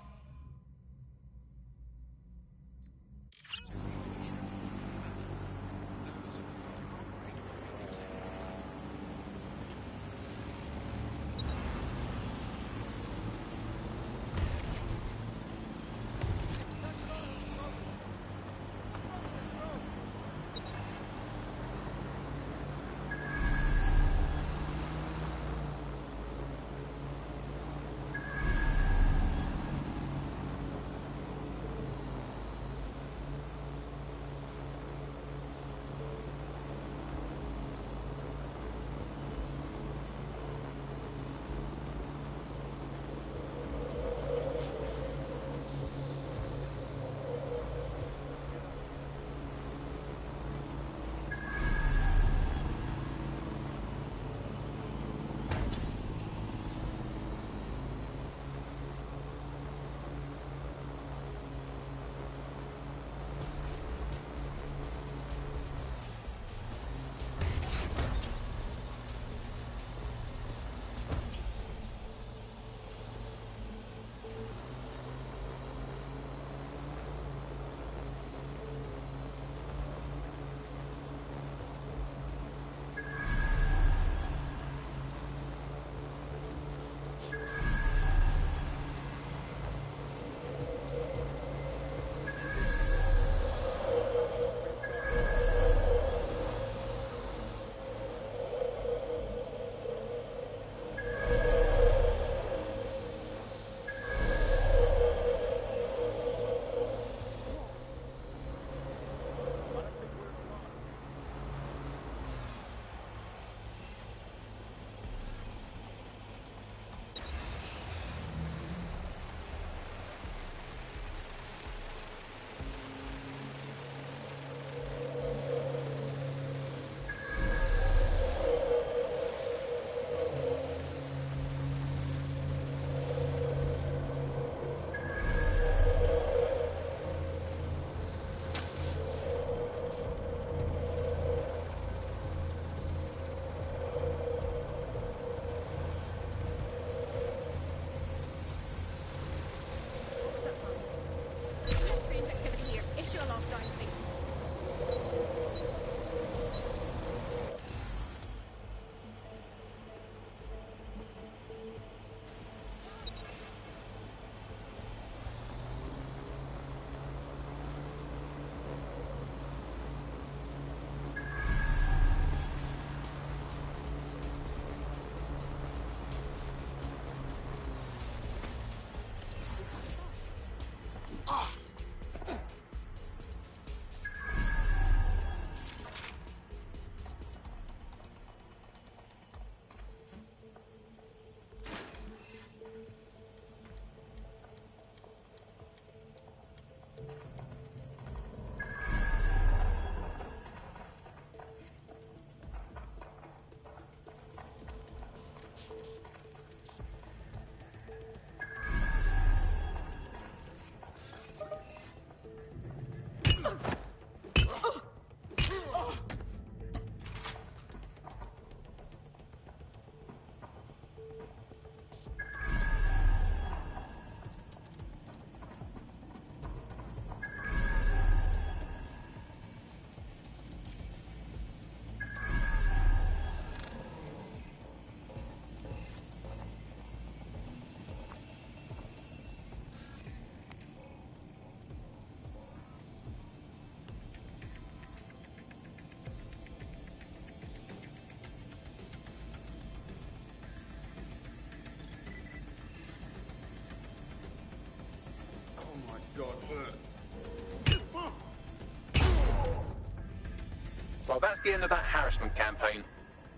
Well, that's the end of that harassment campaign.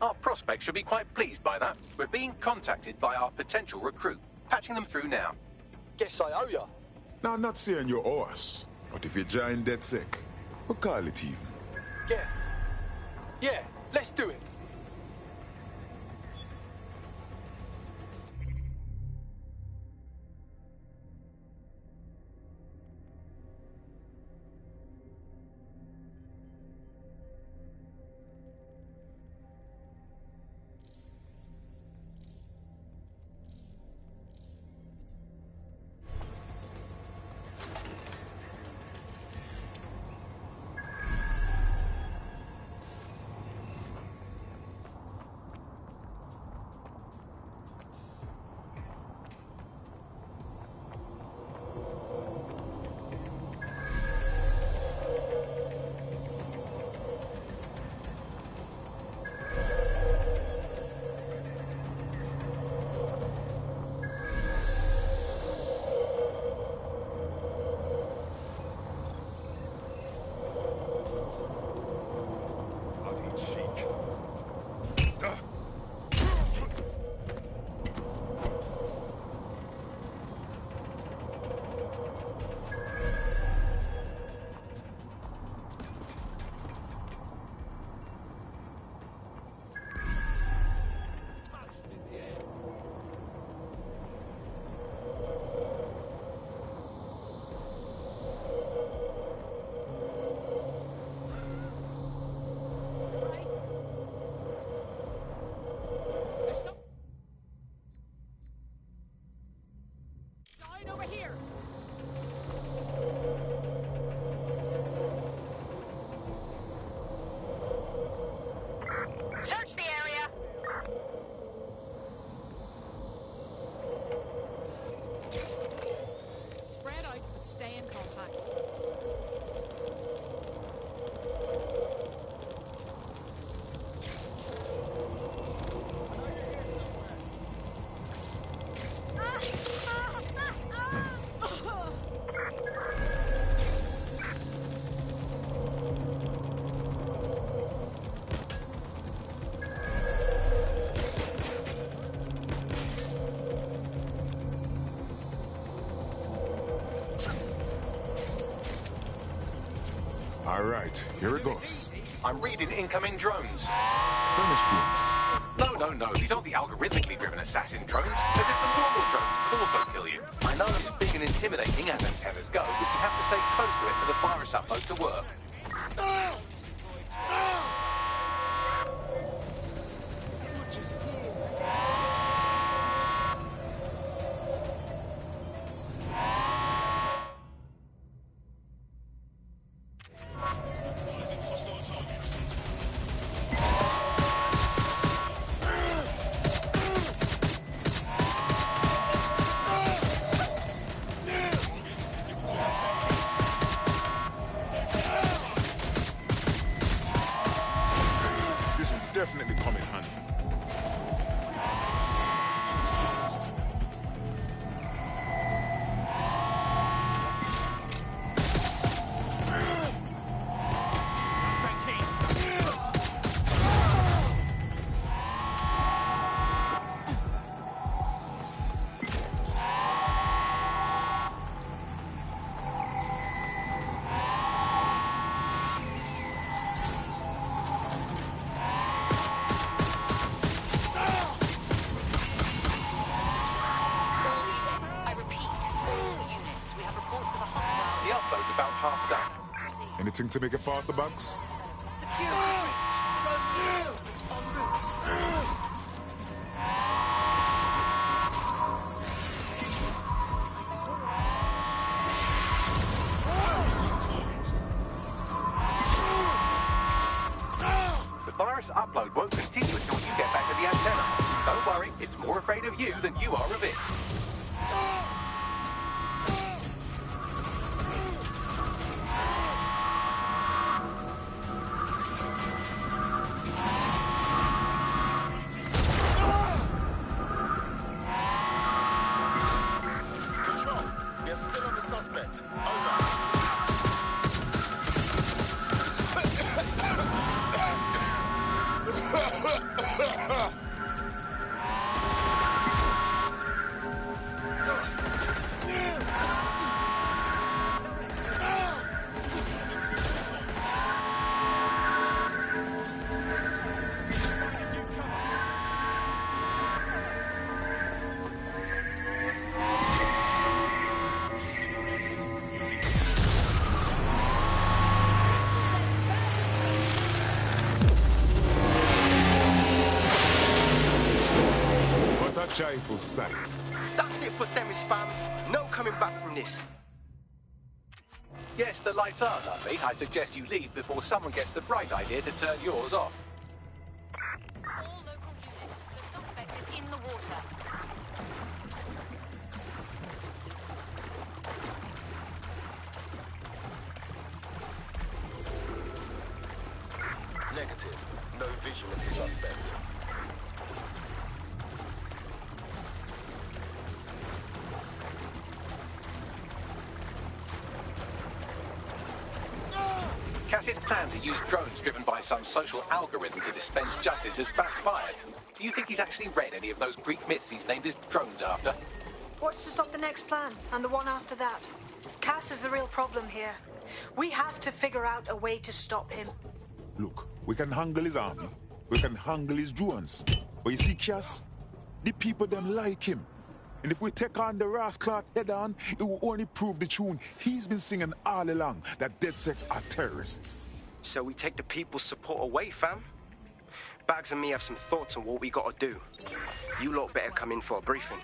Our prospects should be quite pleased by that. We're being contacted by our potential recruit. Patching them through now. Guess I owe ya. Now, I'm not saying you owe us, but if you join DedSec, we'll call it even. Yeah. Yeah, let's do it. Over here. Search the area. Spread out, but stay in contact. All right, here it goes. I'm reading incoming drones. Furnish drones. No. These aren't the algorithmically driven assassin drones. They're just the normal drones that also kill you. I know it's big and intimidating as antennas go, but you have to stay close to it for the virus upload to work. Definitely come in handy. Anything to make it faster, Bugs? The virus upload won't continue until you get back to the antenna. Don't worry, it's more afraid of you than you are of it. joyful sight. That's it for Themis, fam. No coming back from this. Yes, the lights are lovely. I suggest you leave before someone gets the bright idea to turn yours off. All local units. The suspect is in the water. Negative. No vision of the suspect. Cass's plan to use drones driven by some social algorithm to dispense justice has backfired. Do you think he's actually read any of those Greek myths he's named his drones after? What's to stop the next plan and the one after that? Cass is the real problem here. We have to figure out a way to stop him. Look, we can handle his army. We can handle his drones. But you see, Cass, the people them like him. And if we take on the rascal head on, it will only prove the tune he's been singing all along, that DedSec are terrorists. So we take the people's support away, fam? Bags and me have some thoughts on what we gotta do. You lot better come in for a briefing.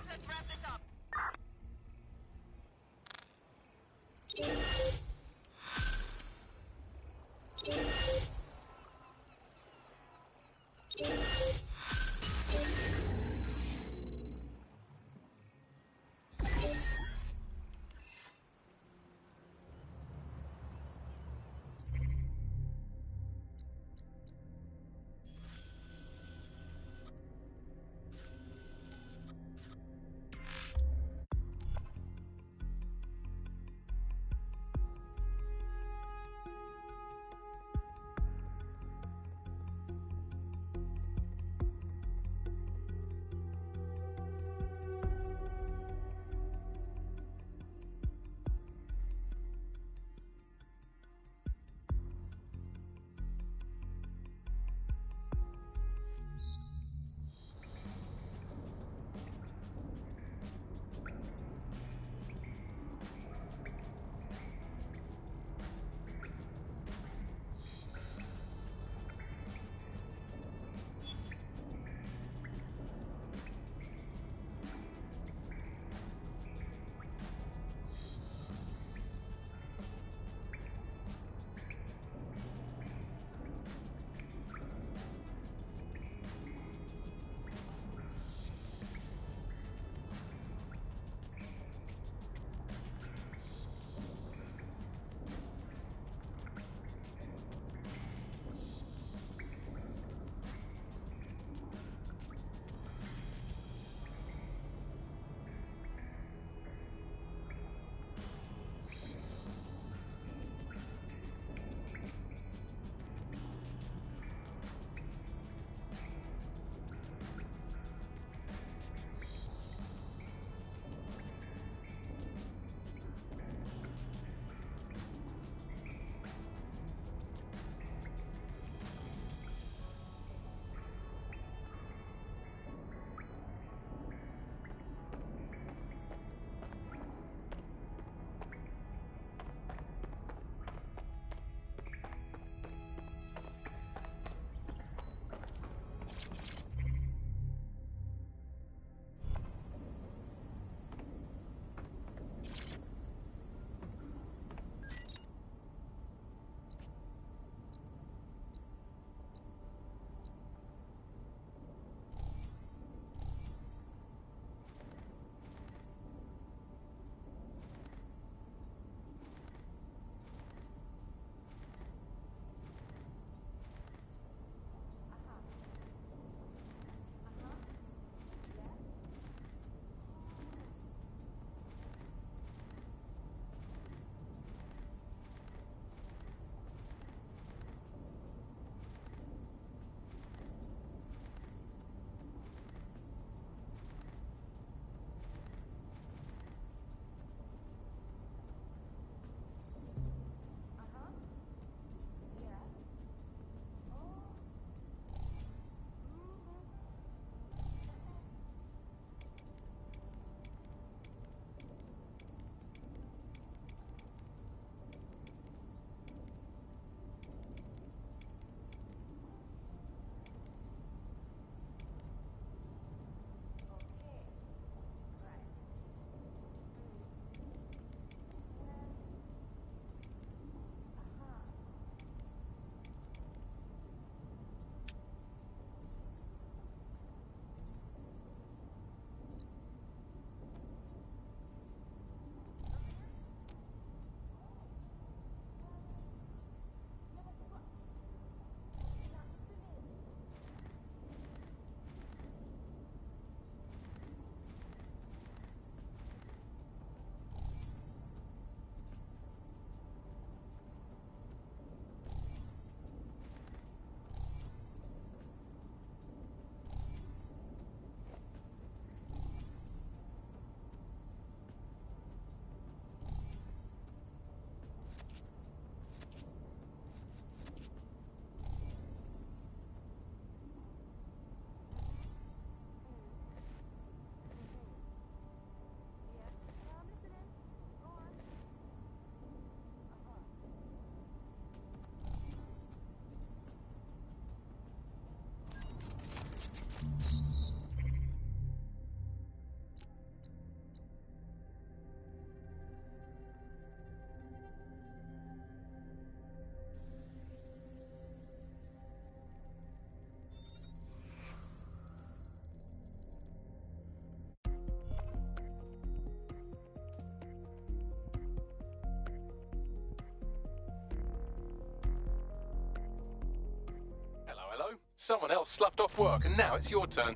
Someone else sloughed off work, and now it's your turn.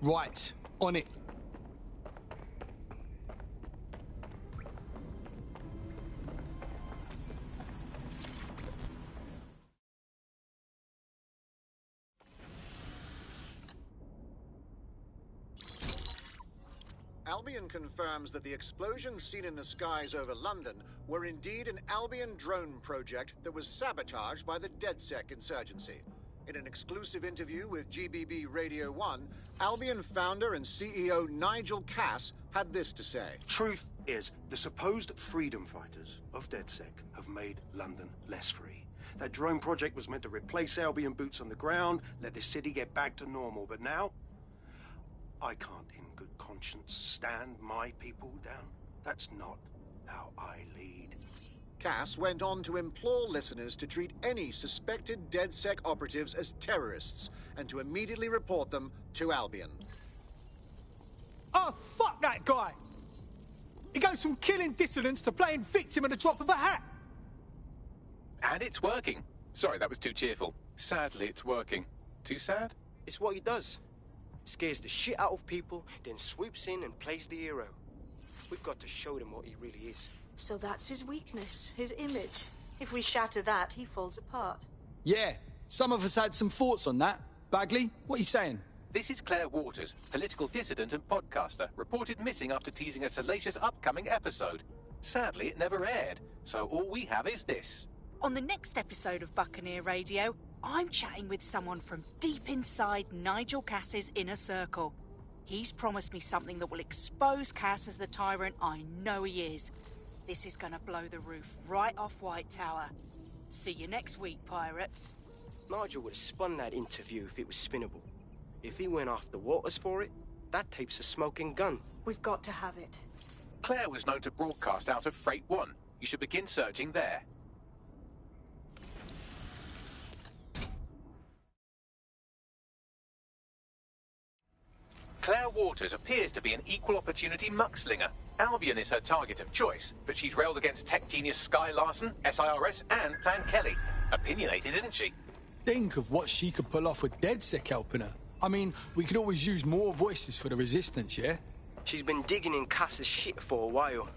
Right. On it. Albion confirms that the explosions seen in the skies over London were indeed an Albion drone project that was sabotaged by the DedSec insurgency. In an exclusive interview with GBB Radio 1, Albion founder and CEO Nigel Cass had this to say. Truth is, the supposed freedom fighters of DedSec have made London less free. That drone project was meant to replace Albion boots on the ground, let the city get back to normal, but now I can't in good conscience stand my people down. That's not how I lead. Cass went on to implore listeners to treat any suspected DedSec operatives as terrorists and to immediately report them to Albion. Oh, fuck that guy! He goes from killing dissidents to playing victim at the drop of a hat! And it's working. Sorry, that was too cheerful. Sadly, it's working. Too sad? It's what he does. Scares the shit out of people, then swoops in and plays the hero. We've got to show them what he really is. So that's his weakness, his image. If we shatter that, he falls apart. Yeah, some of us had some thoughts on that. Bagley, what are you saying? This is Claire Waters, political dissident and podcaster, reported missing after teasing a salacious upcoming episode. Sadly, it never aired, so all we have is this. On the next episode of Buccaneer Radio, I'm chatting with someone from deep inside Nigel Cass's inner circle. He's promised me something that will expose Cass as the tyrant I know he is. This is gonna blow the roof right off White Tower. See you next week, pirates. Nigel would have spun that interview if it was spinnable. If he went after Waters for it, that tape's a smoking gun. We've got to have it. Claire was known to broadcast out of Freight 1. You should begin searching there. Claire Waters appears to be an equal opportunity muckslinger. Albion is her target of choice, but she's railed against tech genius Sky Larson, SIRS, and Plan Kelly. Opinionated, isn't she? Think of what she could pull off with DedSec helping her. I mean, we could always use more voices for the resistance, yeah? She's been digging in Cass's shit for a while.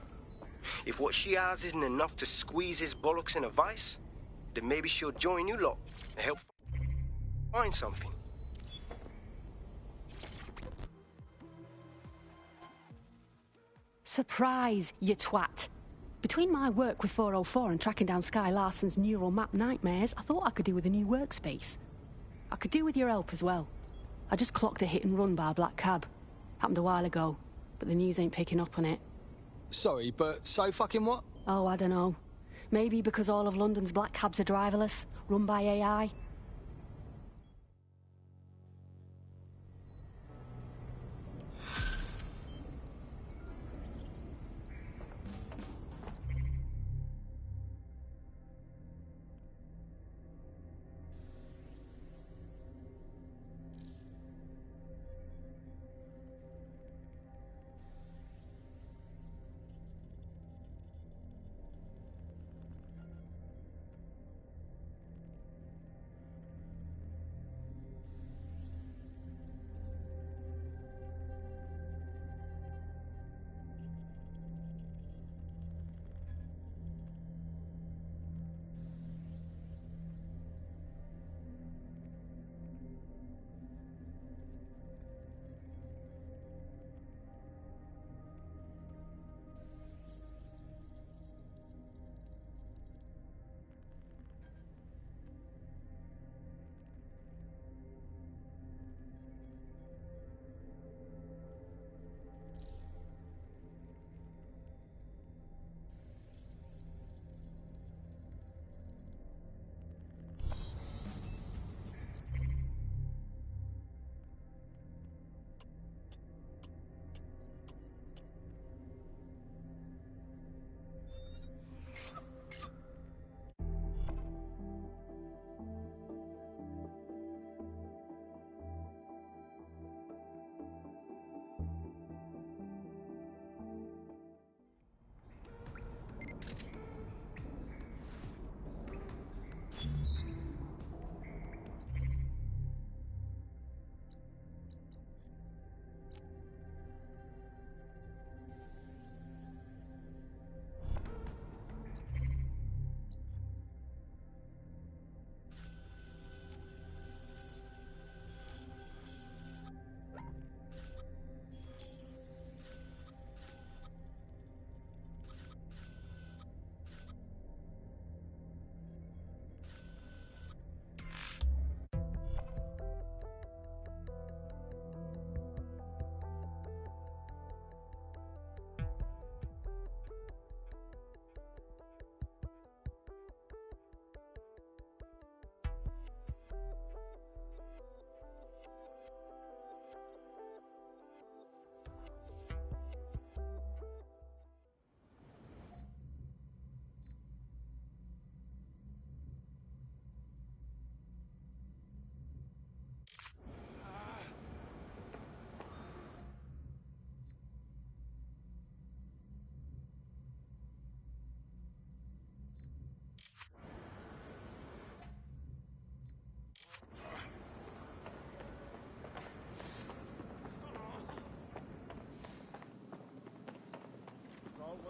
If what she has isn't enough to squeeze his bollocks in a vice, then maybe she'll join you lot and help find something. Surprise, you twat. Between my work with 404 and tracking down Sky Larson's neural map nightmares, I thought I could do with a new workspace. I could do with your help as well. I just clocked a hit and run by a black cab. Happened a while ago, but the news ain't picking up on it. Sorry, but so fucking what? Oh, I don't know. Maybe because all of London's black cabs are driverless, run by AI.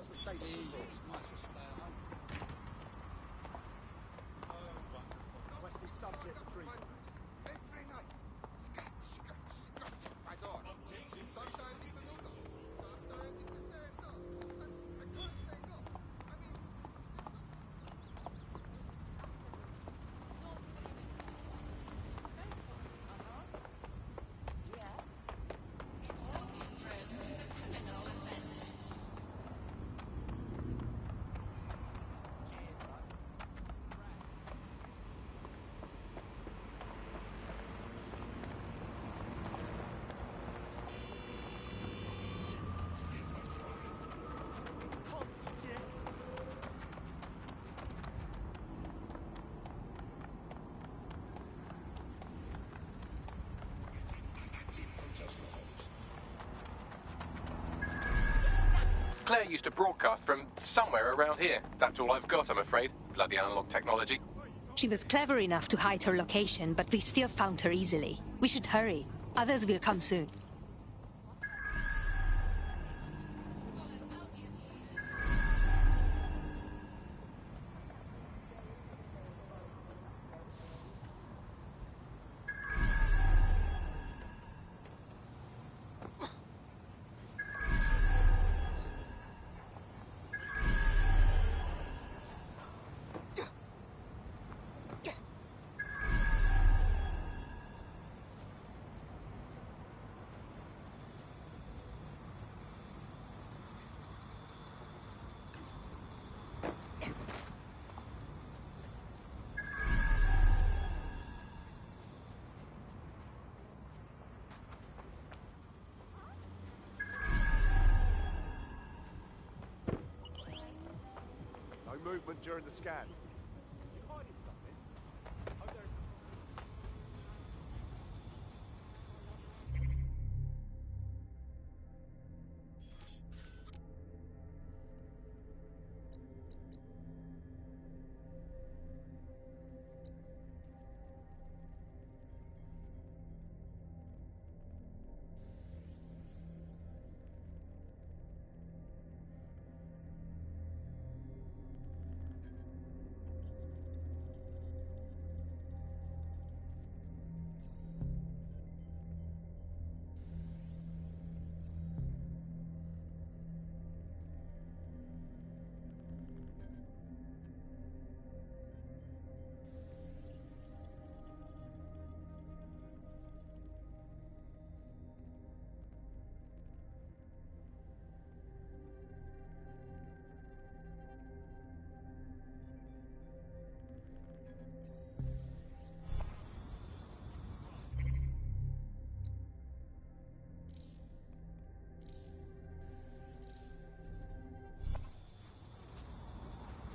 What's the state of the Requesting subject retrieval. Every night. Scratch my door. Sometimes it's a no-no. Sometimes it's a sad no. I can't say no. I mean... Claire used to broadcast from somewhere around here. That's all I've got, I'm afraid. Bloody analog technology. She was clever enough to hide her location, but we still found her easily. We should hurry. Others will come soon. No movement during the scan.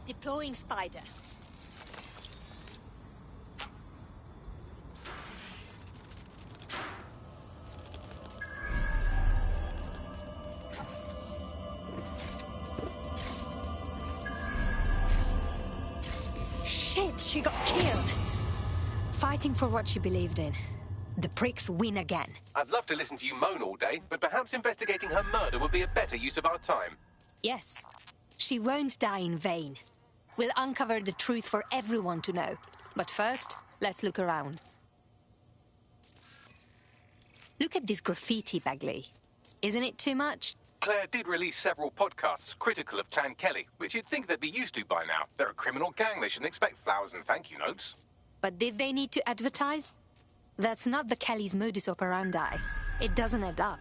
Deploying Spider. Shit, she got killed. Fighting for what she believed in. The pricks win again. I'd love to listen to you moan all day, but perhaps investigating her murder would be a better use of our time. Yes. She won't die in vain. We'll uncover the truth for everyone to know. But first, let's look around. Look at this graffiti, Bagley. Isn't it too much? Claire did release several podcasts critical of Clan Kelly, which you'd think they'd be used to by now. They're a criminal gang. They shouldn't expect flowers and thank you notes. But did they need to advertise? That's not the Kelly's modus operandi. It doesn't add up.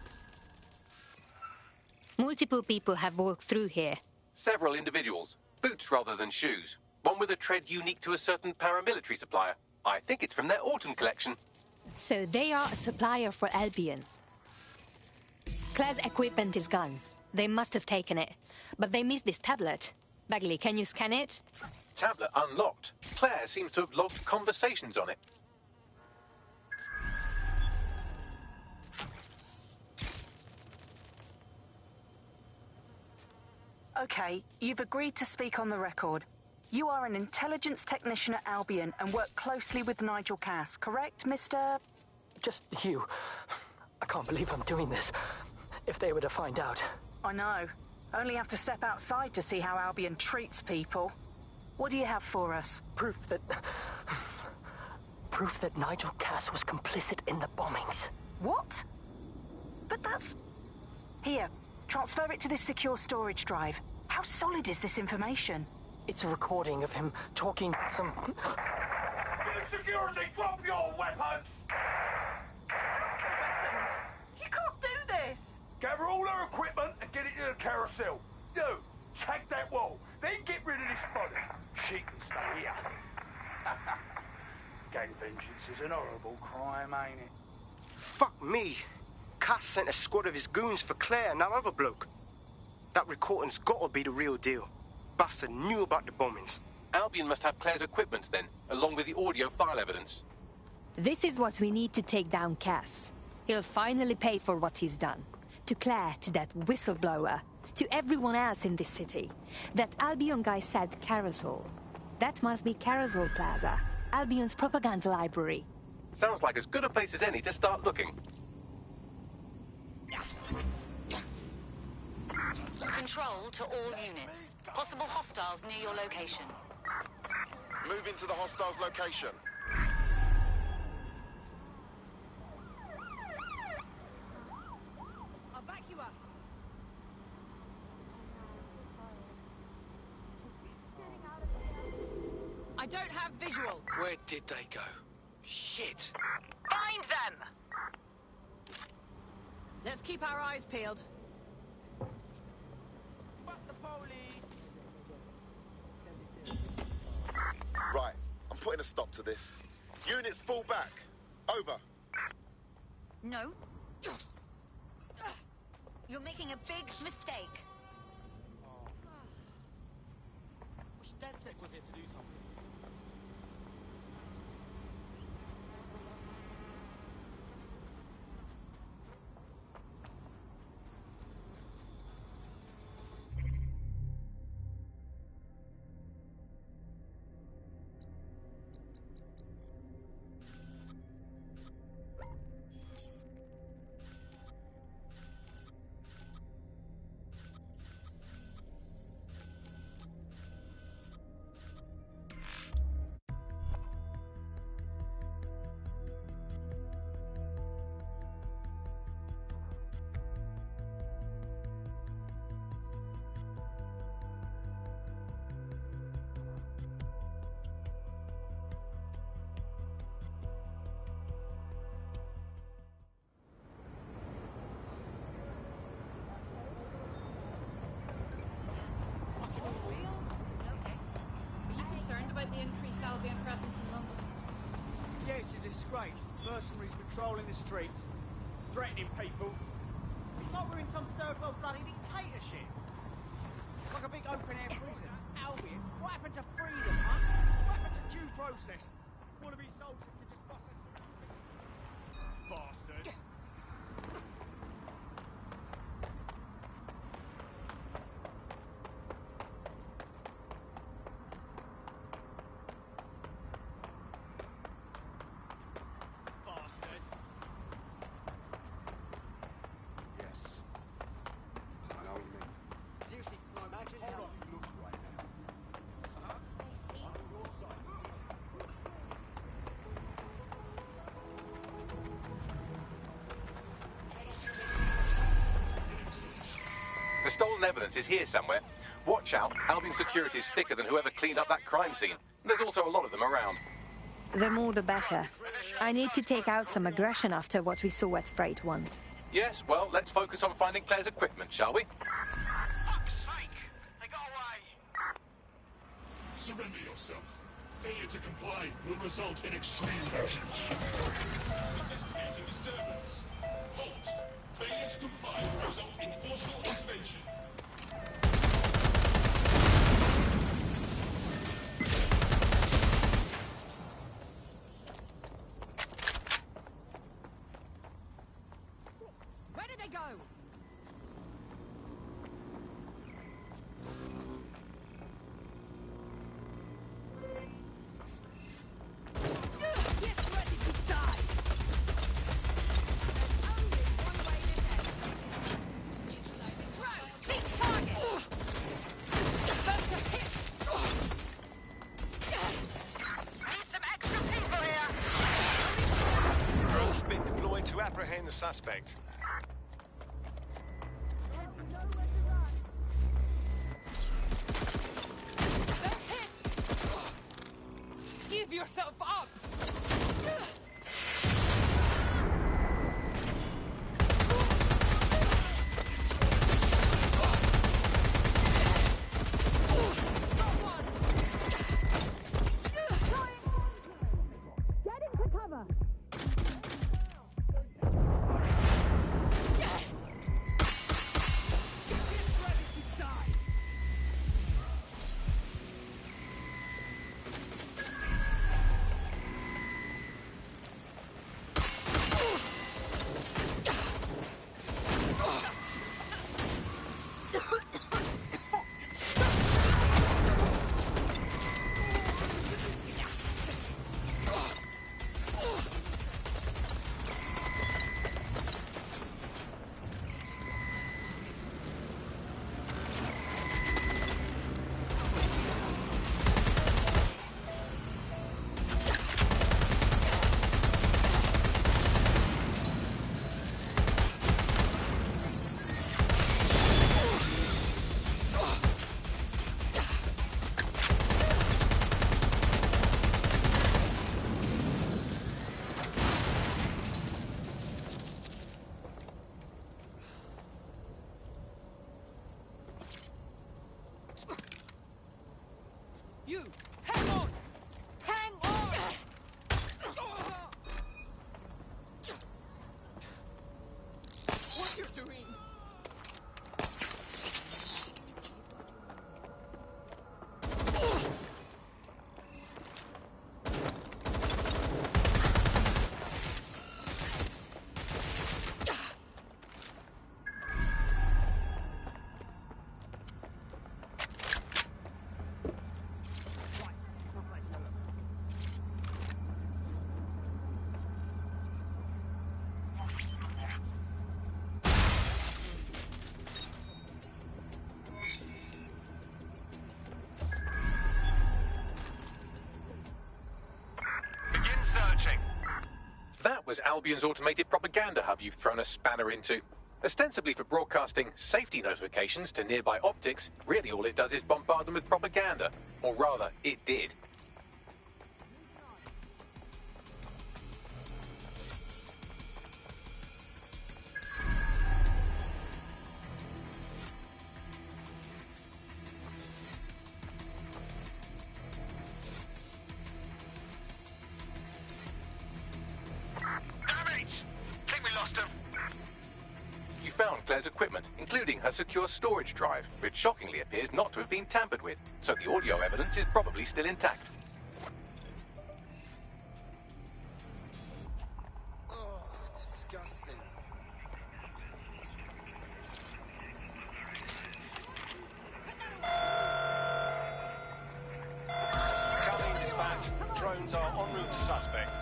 Multiple people have walked through here. Several individuals. Boots rather than shoes. One with a tread unique to a certain paramilitary supplier. I think it's from their autumn collection. So they are a supplier for Albion. Claire's equipment is gone. They must have taken it. But they missed this tablet. Bagley, can you scan it? Tablet unlocked. Claire seems to have logged conversations on it. Okay, you've agreed to speak on the record. You are an intelligence technician at Albion and work closely with Nigel Cass, correct, Mr...? Just you. I can't believe I'm doing this. If they were to find out. I know. Only have to step outside to see how Albion treats people. What do you have for us? Proof that Nigel Cass was complicit in the bombings. What? But that's... Here, transfer it to this secure storage drive. How solid is this information? It's a recording of him talking to some... Security, drop your weapons! You can't do this! Gather all our equipment and get it to the carousel. You, take that wall, then get rid of this body. She can stay here. Gang vengeance is an horrible crime, ain't it? Fuck me. Cass sent a squad of his goons for Claire and that other bloke. That recording's gotta be the real deal. Bastard knew about the bombings. Albion must have Claire's equipment then, along with the audio file evidence. This is what we need to take down Cass. He'll finally pay for what he's done. To Claire, to that whistleblower, to everyone else in this city. That Albion guy said Carousel. That must be Carousel Plaza, Albion's propaganda library. Sounds like as good a place as any to start looking. Control to all units. Possible hostiles near your location. Move into the hostiles' location. I'll back you up. I don't have visual. Where did they go? Shit! Find them! Let's keep our eyes peeled. Right, I'm putting a stop to this. Units fall back. Over. No. You're making a big mistake. Wish DedSec was here to do something. About the increased Albion presence in London. Yeah, it's a disgrace. Mercenaries patrolling the streets, threatening people. It's like we're in some third world bloody dictatorship. Like a big open-air prison. Albion, what happened to freedom, huh? What happened to due process? Wannabe soldiers can just bust us around. Bastard. The stolen evidence is here somewhere. Watch out, Albion security is thicker than whoever cleaned up that crime scene. There's also a lot of them around. The more the better. I need to take out some aggression after what we saw at Freight 1. Yes, well, let's focus on finding Claire's equipment, shall we? Surrender yourself. Failure to comply will result in extreme action. Investigating disturbance. Halt. Failure to comply will result in forceful intervention. Where did they go? Target! suspect. Don't hit! Give yourself up! Get into cover! You! Hang on! Hang on! What you're doing? That was Albion's automated propaganda hub you've thrown a spanner into. Ostensibly for broadcasting safety notifications to nearby optics, really all it does is bombard them with propaganda. Or rather, it did. Found Claire's equipment, including her secure storage drive, which shockingly appears not to have been tampered with, so the audio evidence is probably still intact. Oh, disgusting. Coming, dispatch. Drones are en route to suspect.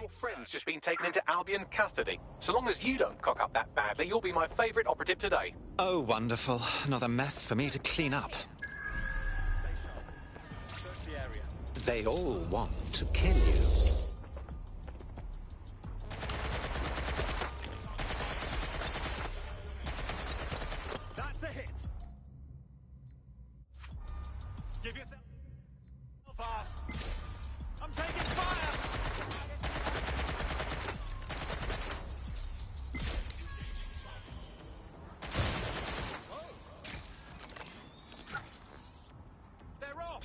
Your friend's just been taken into Albion custody. So long as you don't cock up that badly, you'll be my favourite operative today. Oh, wonderful. Another mess for me to clean up. They all want to kill you. That's a hit. Give yourself off. I'm taking fire. They're off.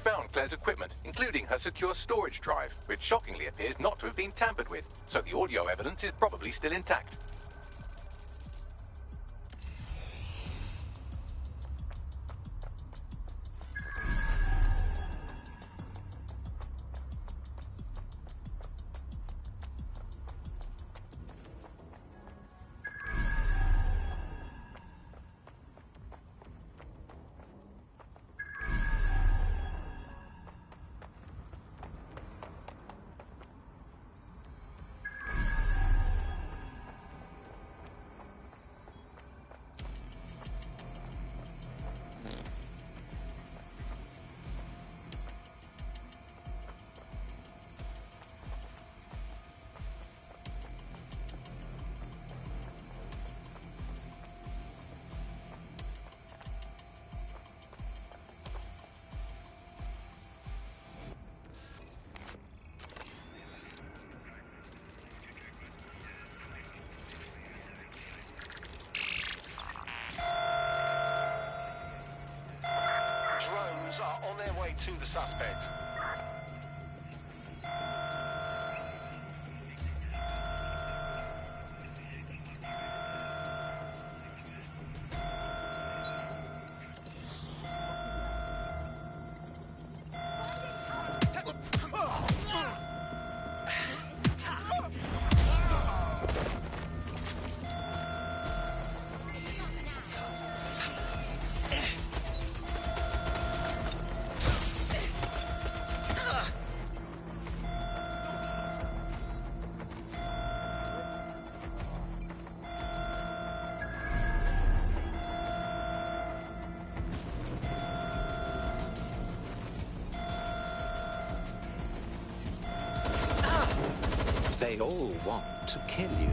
Found Claire's equipment, including her secure storage drive, which shockingly appears not to have been tampered with, so the audio evidence is probably still intact. Are on their way to the suspect. They all want to kill you.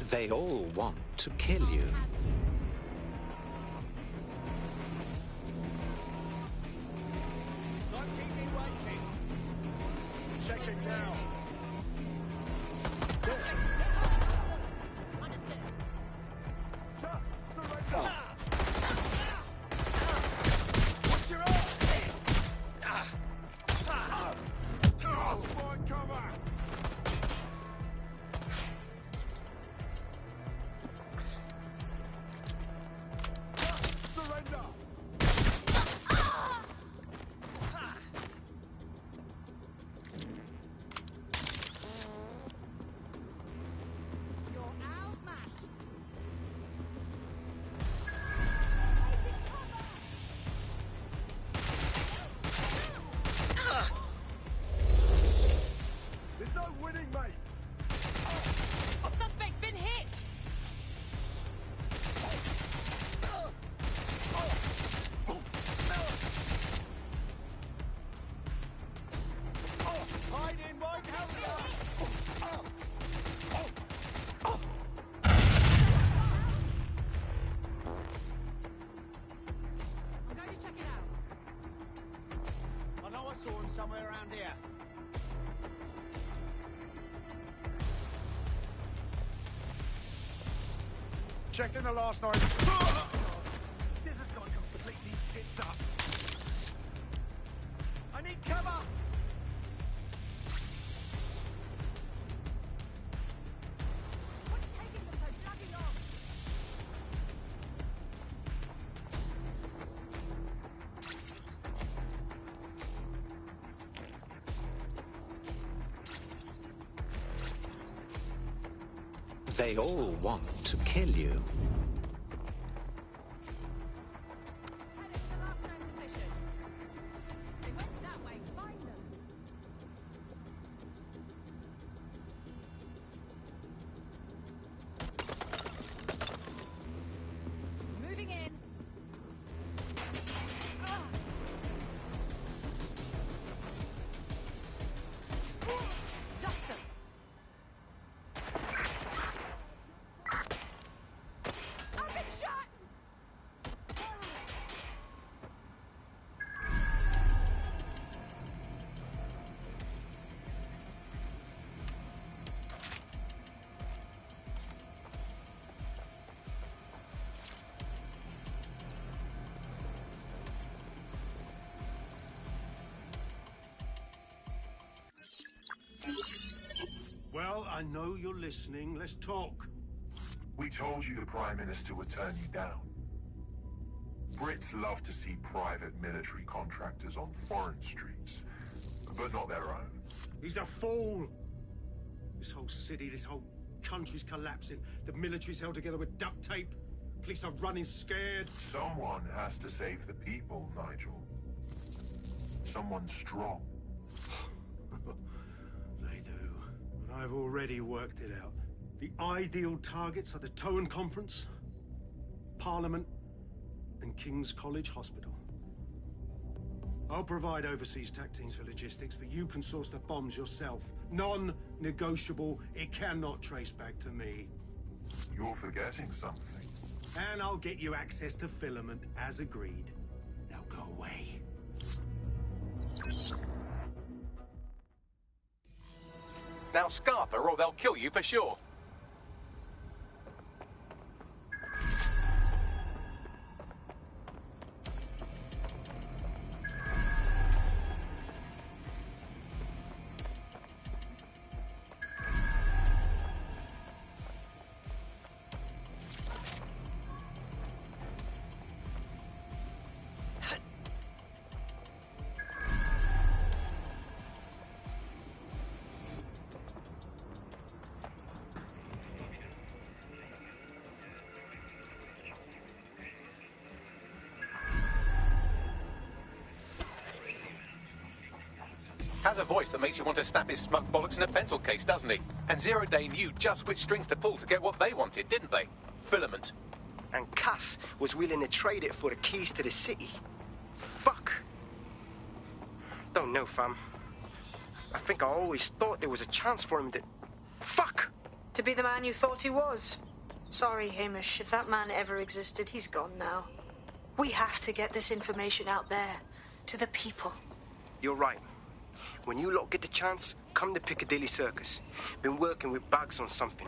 They all want to kill you. Don't keep me waiting. Checking now. What's your arm? Find cover. Surrender. You're outmatched. There's no winning, mate. Suspect's been hit! Hide in my cover. I'm going to check it out. I know I saw him somewhere around here. Checking the last night. This has gone completely stitched up. I need cover. What's taking them so bloody long? They all want to kill you. Headed to the last known position. They went that way. Find them. Moving in. Dust them. I've been shot! Well, I know you're listening. Let's talk. We told you the Prime Minister would turn you down. Brits love to see private military contractors on foreign streets, but not their own. He's a fool. This whole city, this whole country's collapsing. The military's held together with duct tape. Police are running scared. Someone has to save the people, Nigel. Someone strong. They do. But I've already worked it out. The ideal targets are the Towan Conference, Parliament, and King's College Hospital. I'll provide overseas tac teams for logistics, but you can source the bombs yourself. Non-negotiable. It cannot trace back to me. You're forgetting something. And I'll get you access to filament, as agreed. Now go away. Now Scarper, or they'll kill you for sure. Has a voice that makes you want to snap his smug bollocks in a pencil case, doesn't he? And Zero Day knew just which strings to pull to get what they wanted, didn't they? Filament. And Cass was willing to trade it for the keys to the city. Fuck. Don't know, fam. I think I always thought there was a chance for him to... Fuck! To be the man you thought he was. Sorry, Hamish. If that man ever existed, he's gone now. We have to get this information out there, to the people. You're right. When you lot get the chance, come to Piccadilly Circus. Been working with Bugs on something.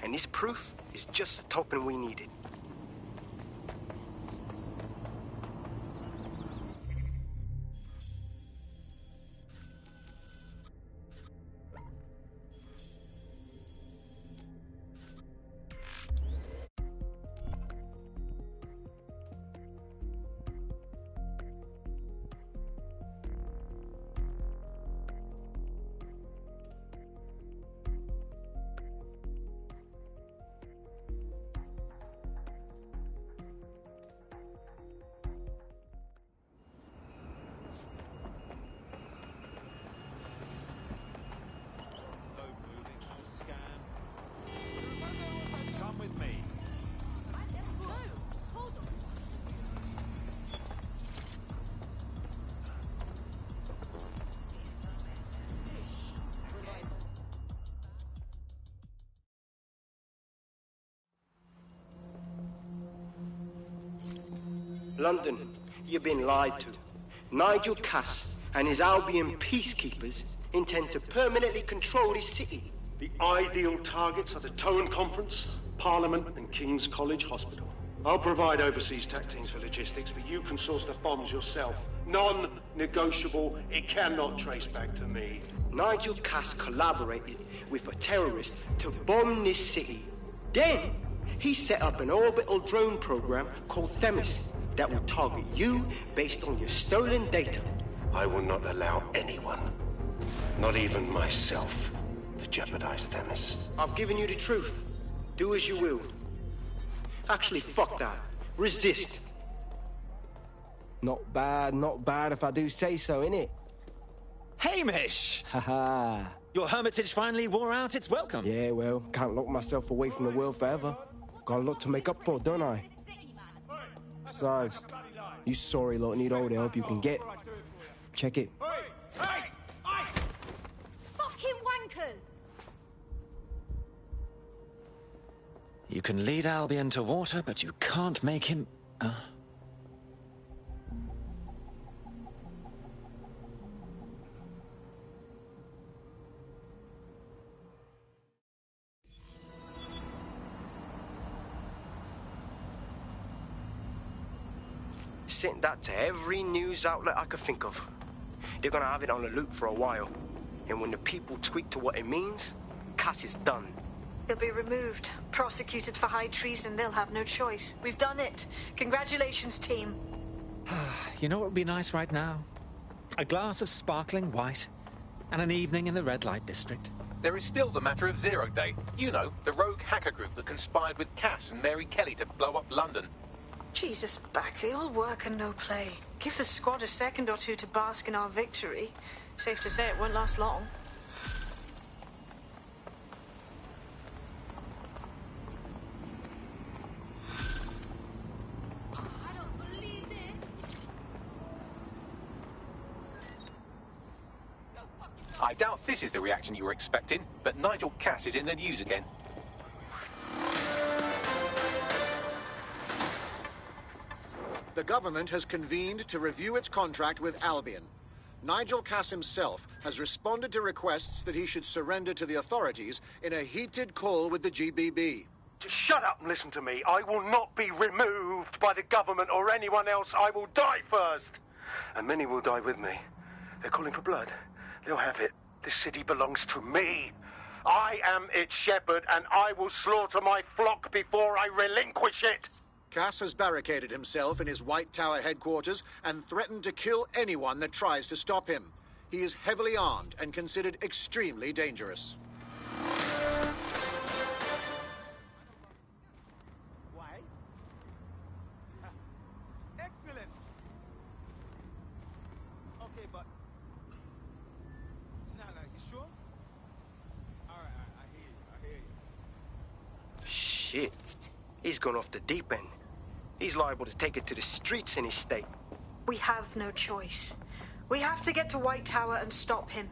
And this proof is just the token we needed. Come with me. London, you've been lied to. Nigel Cass and his Albion peacekeepers intend to permanently control this city. The ideal targets are the Towan Conference, Parliament and King's College Hospital. I'll provide overseas tech teams for logistics, but you can source the bombs yourself. Non-negotiable. It cannot trace back to me. Nigel Cass collaborated with a terrorist to bomb this city. Then, he set up an orbital drone program called Themis that will target you based on your stolen data. I will not allow anyone, not even myself, to jeopardize Themis. I've given you the truth. Do as you will. Actually, fuck that. Resist. Not bad if I do say so, innit? Hamish! Haha. Your hermitage finally wore out its welcome. Yeah, well, can't lock myself away from the world forever. Got a lot to make up for, don't I? Besides, you sorry lot need all the help you can get. Check it. Fucking wankers! You can lead Albion to water, but you can't make him... Sent that to every news outlet I could think of. They're gonna have it on the loop for a while. And when the people tweak to what it means, Cass is done. He'll be removed, prosecuted for high treason. They'll have no choice. We've done it. Congratulations, team. You know what would be nice right now? A glass of sparkling white and an evening in the red light district. There is still the matter of Zero Day. You know, the rogue hacker group that conspired with Cass and Mary Kelly to blow up London. Jesus, Bagley, all work and no play. Give the squad a second or two to bask in our victory. Safe to say it won't last long. I doubt this is the reaction you were expecting, but Nigel Cass is in the news again. The government has convened to review its contract with Albion. Nigel Cass himself has responded to requests that he should surrender to the authorities in a heated call with the GBB. Just shut up and listen to me. I will not be removed by the government or anyone else. I will die first. And many will die with me. They're calling for blood. They'll have it. This city belongs to me. I am its shepherd, and I will slaughter my flock before I relinquish it. Cass has barricaded himself in his White Tower headquarters and threatened to kill anyone that tries to stop him. He is heavily armed and considered extremely dangerous. Why? Excellent. Okay, but... No, you sure? All right, I hear you. Shit. He's gone off the deep end. He's liable to take it to the streets in his state. We have no choice. We have to get to White Tower and stop him.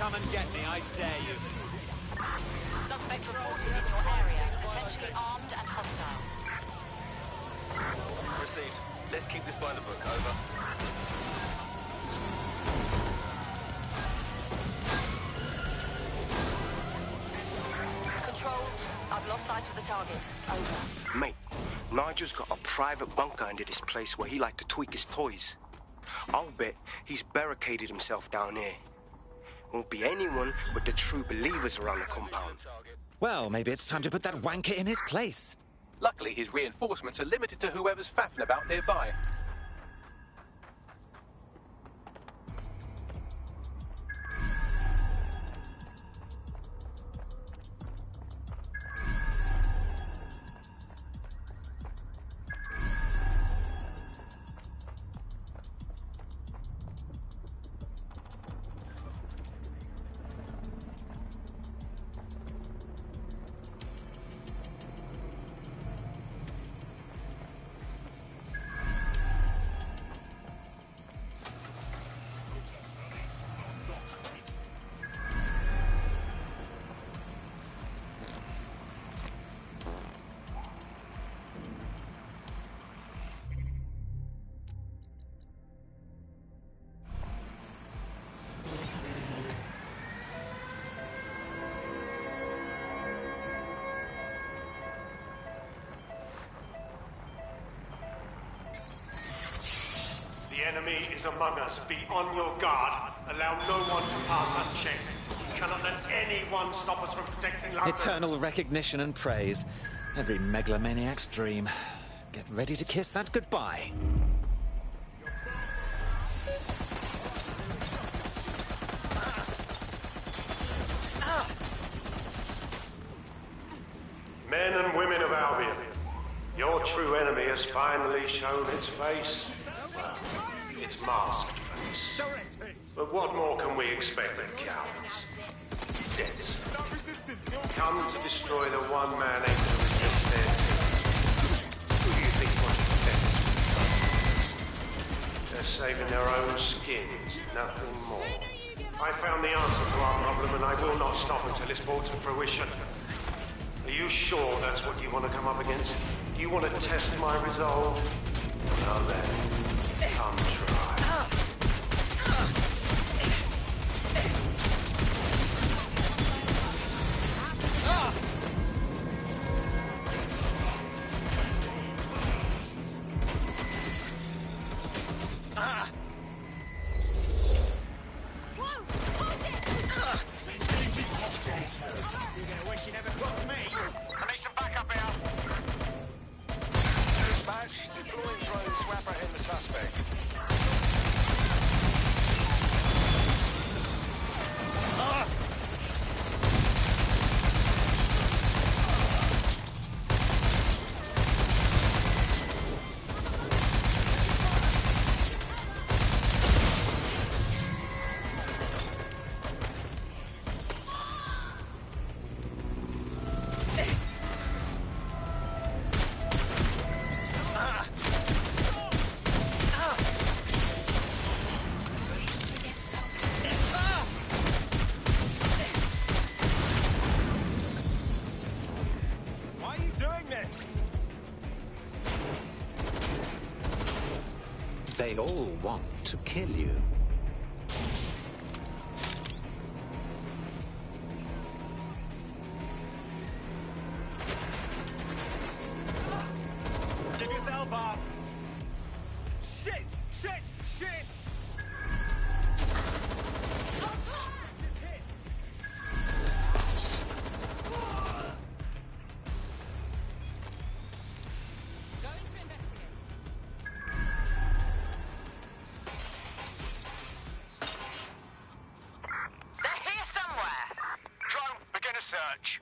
Come and get me, I dare you. Suspect reported in your area, potentially armed and hostile. Proceed. Let's keep this by the book. Over. Control, I've lost sight of the target. Over. Mate, Nigel's got a private bunker under this place where he liked to tweak his toys. I'll bet he's barricaded himself down here. Won't be anyone but the true believers around the compound. Well, maybe it's time to put that wanker in his place. Luckily, his reinforcements are limited to whoever's faffing about nearby. The enemy is among us. Be on your guard. Allow no one to pass unchecked. We cannot let anyone stop us from protecting London. Eternal recognition and praise. Every megalomaniac's dream. Get ready to kiss that goodbye. Men and women of Albion, your true enemy has finally shown its face. Well, its masked face. But what more can we expect of cowards? Deaths. Come to destroy the one man able to resist their king. Who do you think Project Themis? They're saving their own skins, nothing more. I found the answer to our problem, and I will not stop until it's brought to fruition. Are you sure that's what you want to come up against? Do you want to test my resolve? Well then, come try. They all want to kill you. Give yourself up! Shit! Shit! Shit! Search.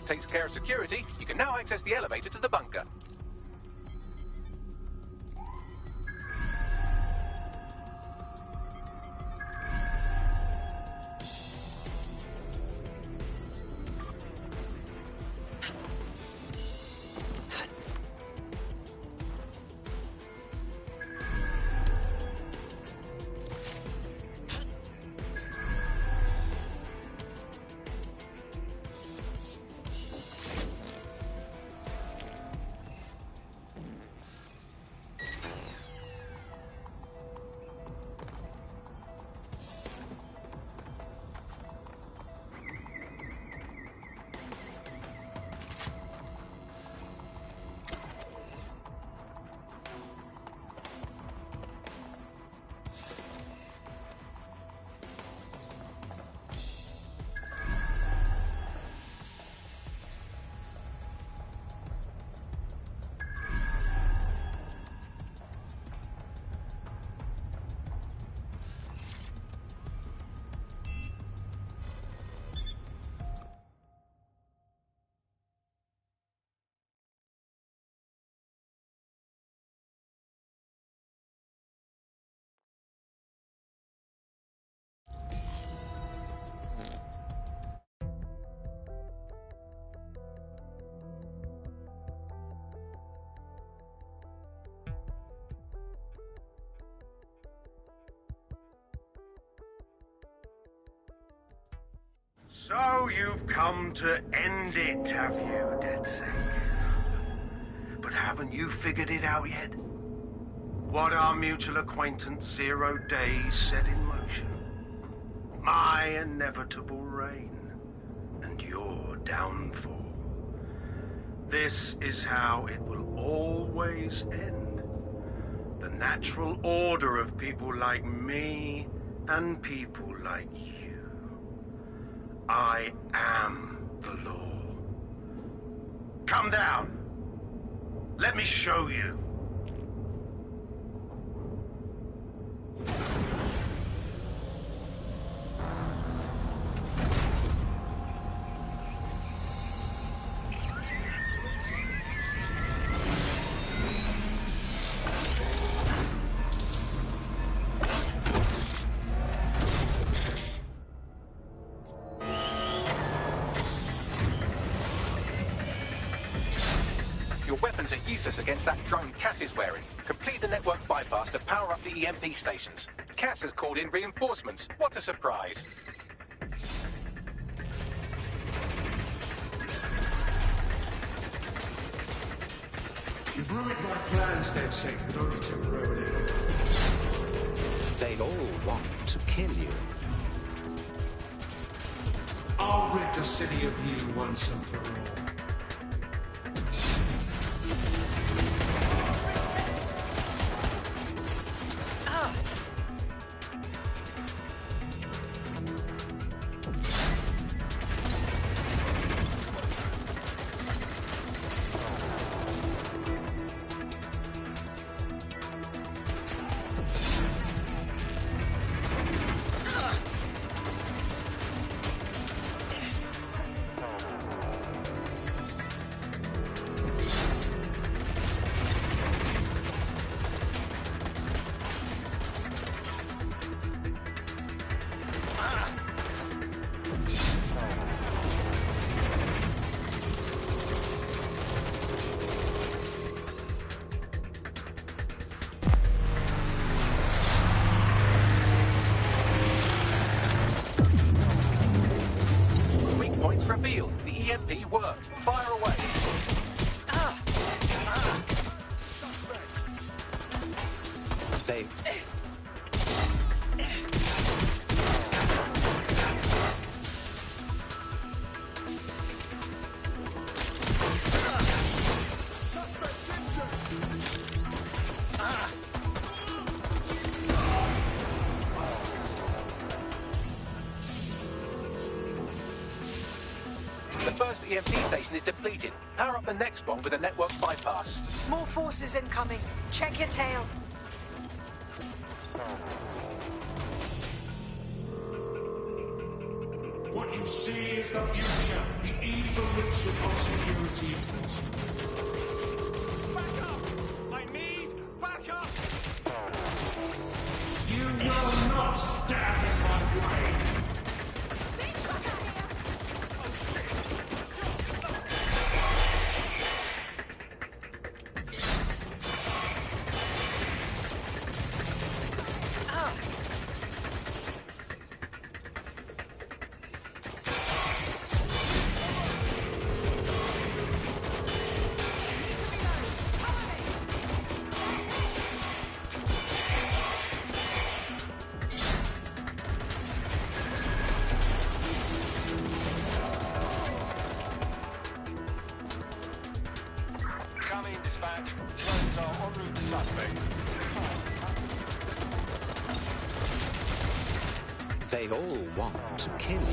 takes care of security, you can now access the elevator to the bunker. So you've come to end it, have you, DedSec? But haven't you figured it out yet? What our mutual acquaintance 0 Days set in motion? My inevitable reign and your downfall. This is how it will always end. The natural order of people like me and people like you. I am the law. Come down. Let me show you. Weapons are useless against that drone Cass is wearing. Complete the network bypass to power up the EMP stations. Cass has called in reinforcements. What a surprise. You've ruined my plans, DedSec, but only temporarily. They all want to kill you. I'll rid the city of you once and for all. Revealed. The EMP worked. Fire away. They... The first EMP station is depleted. Power up the next one with a network bypass. More forces incoming. Check your tail. What you see is the future, the evolution of security enforcement. Back up! I need backup! You will not stand in my way! They all want to kill you.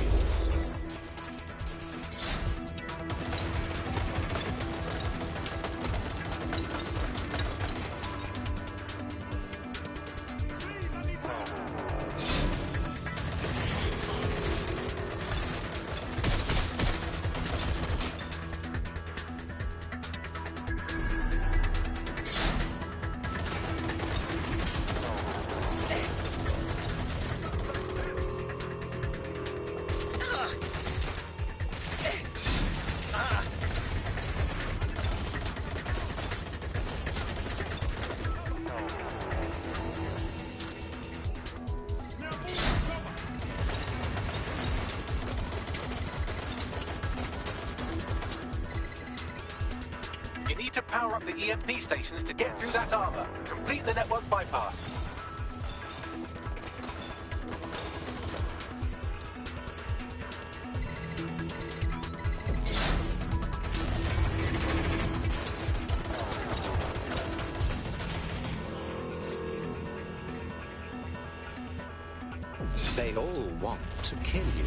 To power up the EMP stations to get through that armor. Complete the network bypass. They all want to kill you.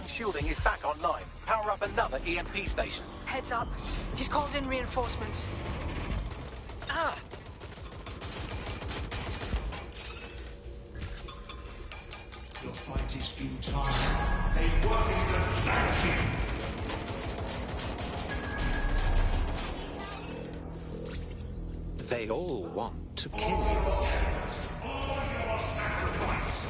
Shielding is back online. Power up another EMP station. Heads up. He's called in reinforcements. Your fight is futile. They won't thank you. They all want to kill you. All your sacrifice.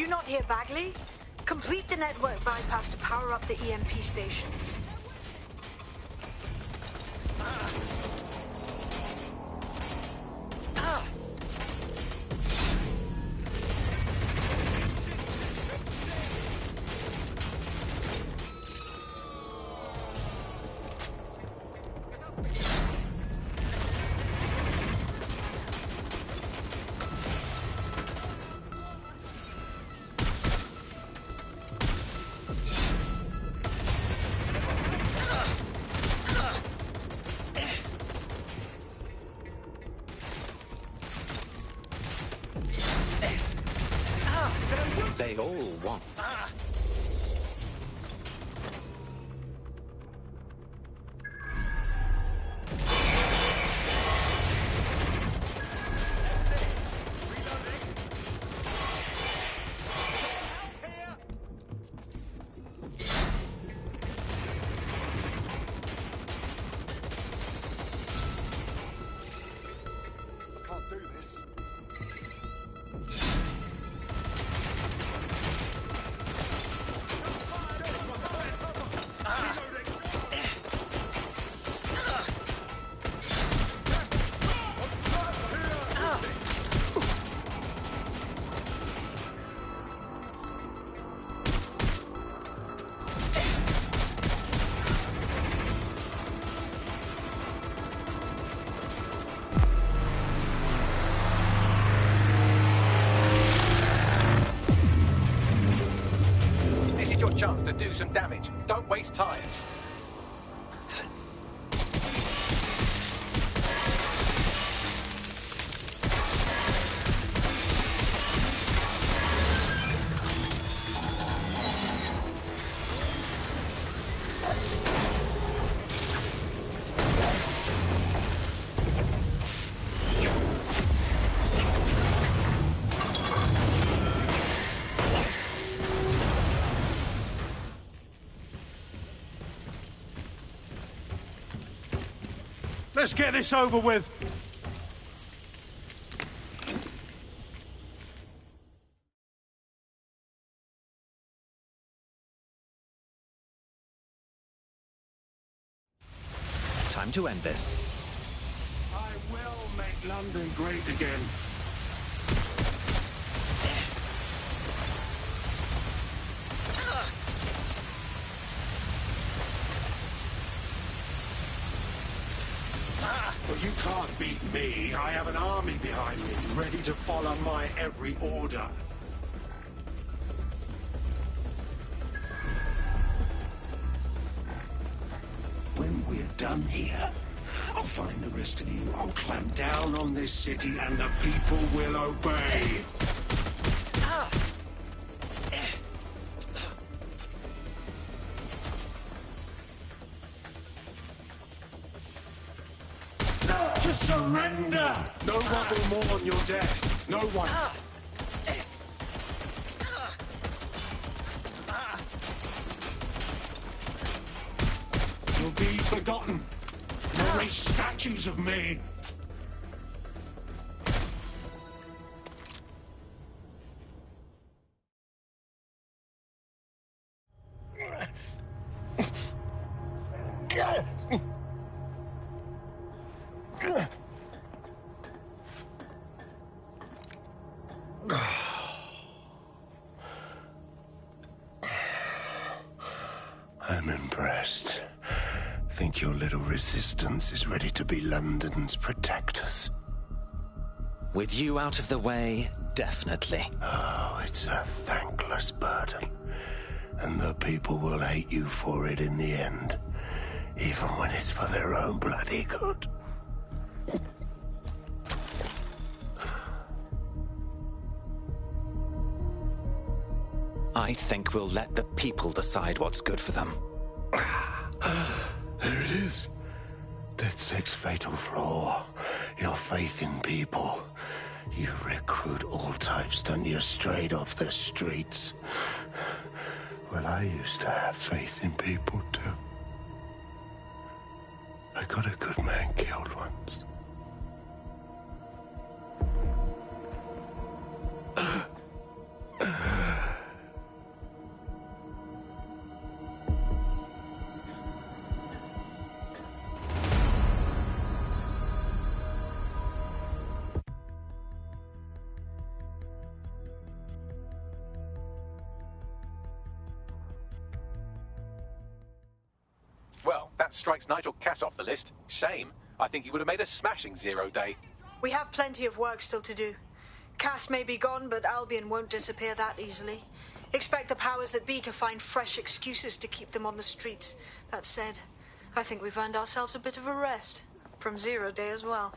you not hear Bagley? Complete the network bypass to power up the EMP stations. They all want. Chance to do some damage. Don't waste time. Let's get this over with. Time to end this. I will make London great again. But you can't beat me. I have an army behind me, ready to follow my every order. When we're done here, I'll find the rest of you. I'll clamp down on this city and the people will obey. To surrender! No one will mourn your death. No one. You'll be forgotten. You'll raise statues of me. I'm impressed. Think your little resistance is ready to be London's protectors? With you out of the way, definitely. Oh, it's a thankless burden. And the people will hate you for it in the end. Even when it's for their own bloody good. I think we'll let the people decide what's good for them. There it is. DedSec's fatal flaw. Your faith in people. You recruit all types, don't you, straight off the streets. Well, I used to have faith in people, too. I got a good man killed once. Well, that strikes Nigel Cass off the list. Shame. I think he would have made a smashing 0 day. We have plenty of work still to do. Cass may be gone, but Albion won't disappear that easily. Expect the powers that be to find fresh excuses to keep them on the streets. That said, I think we've earned ourselves a bit of a rest. From 0 day as well.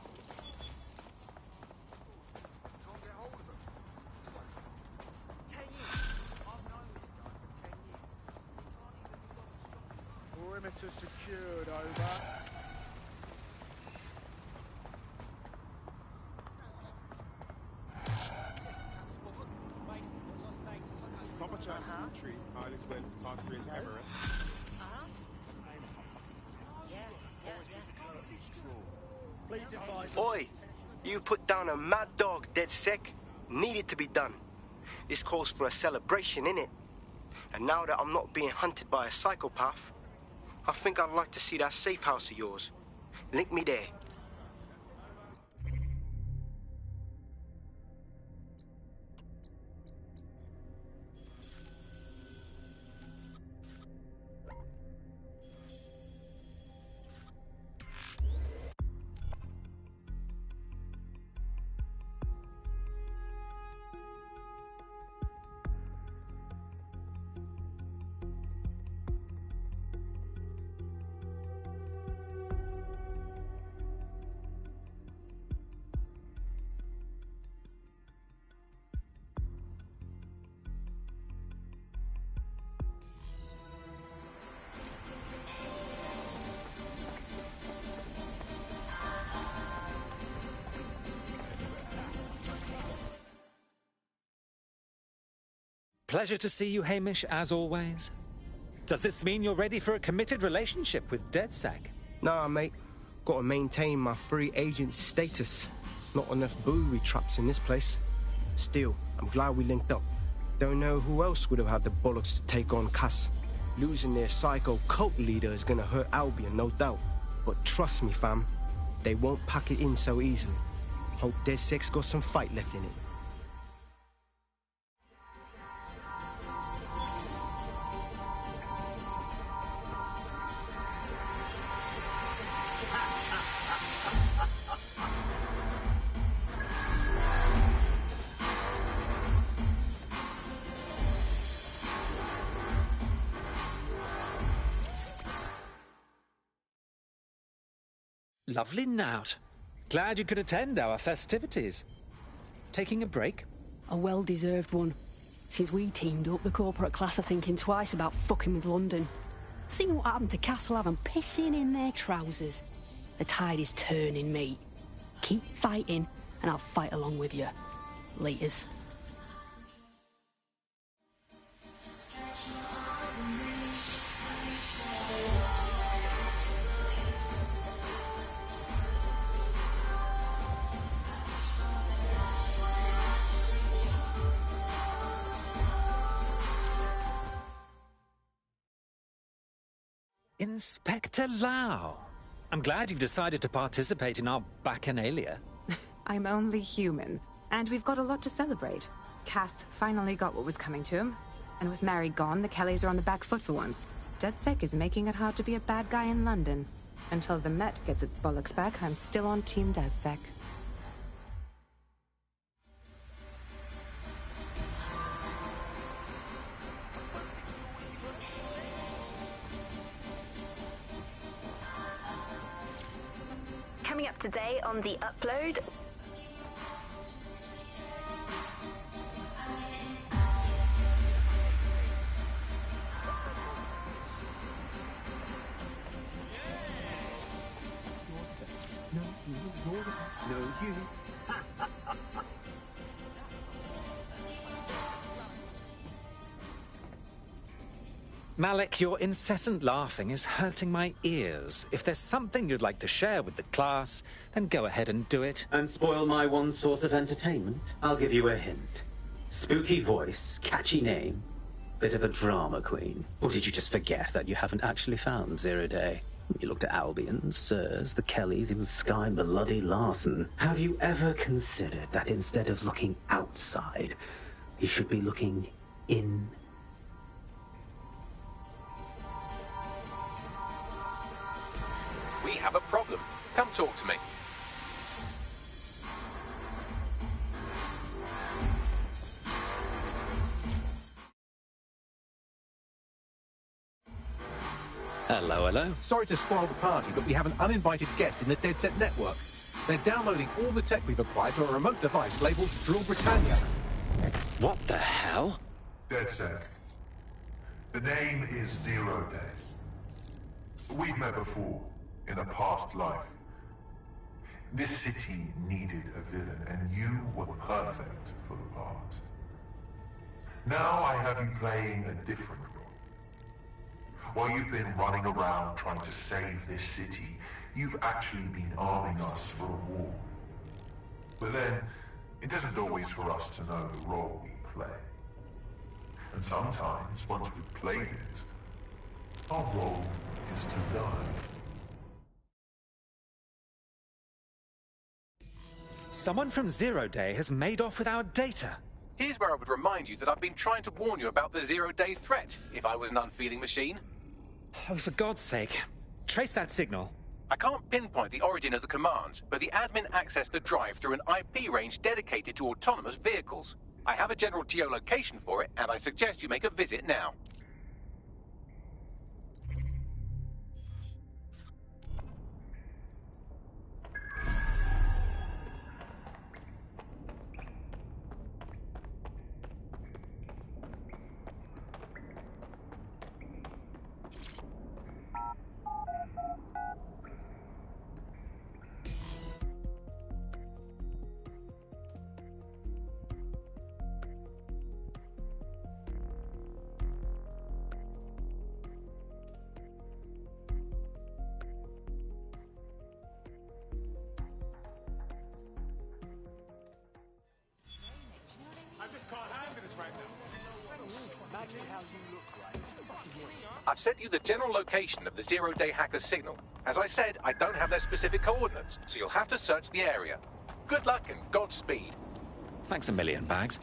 Perimeter secured, over. Papa John retreat. All is well. Austria's Everest. Oi! You put down a mad dog, DedSec. Needed to be done. This calls for a celebration, innit? And now that I'm not being hunted by a psychopath, I think I'd like to see that safe house of yours. Link me there. Pleasure to see you, Hamish, as always. Does this mean you're ready for a committed relationship with DedSec? Nah, mate. Gotta maintain my free agent status. Not enough booby traps in this place. Still, I'm glad we linked up. Don't know who else would have had the bollocks to take on Cass. Losing their psycho cult leader is gonna hurt Albion, no doubt. But trust me, fam, they won't pack it in so easily. Hope DedSec's got some fight left in it. Lovely Nout. Glad you could attend our festivities. Taking a break? A well-deserved one. Since we teamed up, the corporate class are thinking twice about fucking with London. See what happened to Castlehaven pissing in their trousers. The tide is turning, mate. Keep fighting, and I'll fight along with you. Laters. Inspector Lau. I'm glad you've decided to participate in our bacchanalia. I'm only human, and we've got a lot to celebrate. Cass finally got what was coming to him, and with Mary gone, the Kellys are on the back foot for once. DedSec is making it hard to be a bad guy in London. Until the Met gets its bollocks back, I'm still on Team DedSec. Coming up today on The Upload. No, you. Malik, your incessant laughing is hurting my ears. If there's something you'd like to share with the class, then go ahead and do it. And spoil my one source of entertainment? I'll give you a hint. Spooky voice, catchy name, bit of a drama queen. Or did you just forget that you haven't actually found 0 Day? You looked at Albion, Sirs, the Kellys, even Skye Bloody Larson. Have you ever considered that instead of looking outside, you should be looking in? We have a problem. Come talk to me. Hello, hello. Sorry to spoil the party, but we have an uninvited guest in the DedSec network. They're downloading all the tech we've acquired to a remote device labeled Drill Britannia. What the hell? DedSec. The name is Zero Day. We've met before, in a past life. This city needed a villain, and you were perfect for the part. Now I have you playing a different role. While you've been running around trying to save this city, you've actually been arming us for a war. But then, it isn't always for us to know the role we play. And sometimes, once we've played it, our role is to die. Someone from Zero Day has made off with our data. Here's where I would remind you that I've been trying to warn you about the zero-day threat, if I was an unfeeling machine. Oh, for God's sake. Trace that signal. I can't pinpoint the origin of the command, but the admin accessed the drive through an IP range dedicated to autonomous vehicles. I have a general geolocation for it, and I suggest you make a visit now. I've sent you the general location of the zero-day hacker's signal. As I said, I don't have their specific coordinates, so you'll have to search the area. Good luck and Godspeed. Thanks a million, Bags.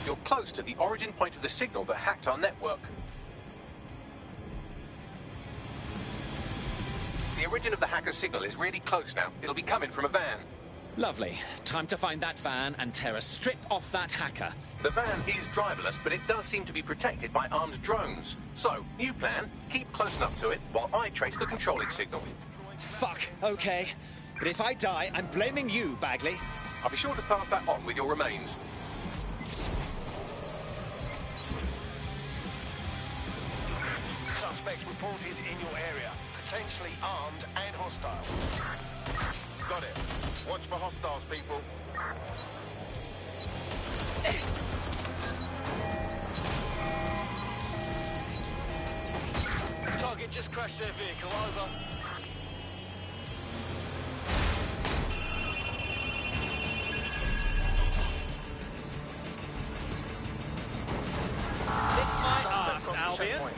You're close to the origin point of the signal that hacked our network. The origin of the hacker's signal is really close now. It'll be coming from a van. Lovely. Time to find that van and tear a strip off that hacker. The van is driverless, but it does seem to be protected by armed drones. So, new plan, keep close enough to it while I trace the controlling signal. Fuck, okay. But if I die, I'm blaming you, Bagley. I'll be sure to pass that on with your remains. Suspects reported in your area. Potentially armed and hostile. Got it. Watch for hostiles, people. Target just crashed their vehicle. Over. Lick my ass, Albion.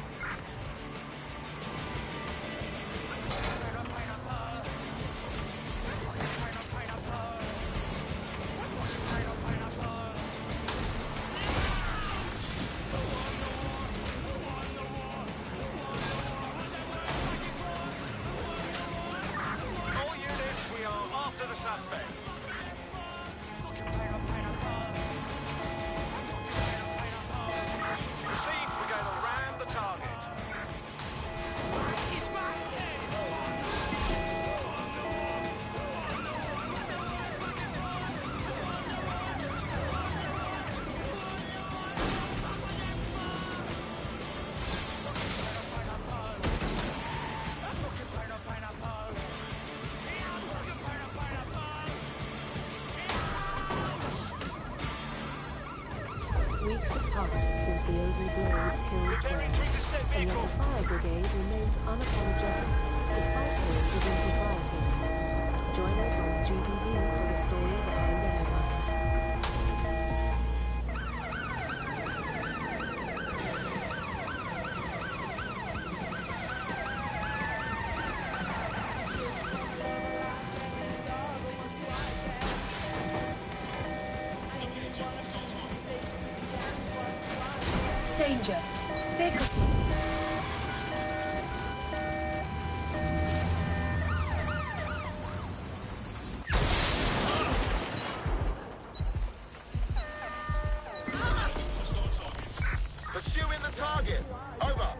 has killed 12, and yet the fire brigade remains unapologetic, despite claims of impropriety. Join us on GBB for the story behind the headlines. Danger. There could be. Pursuing the target. Over.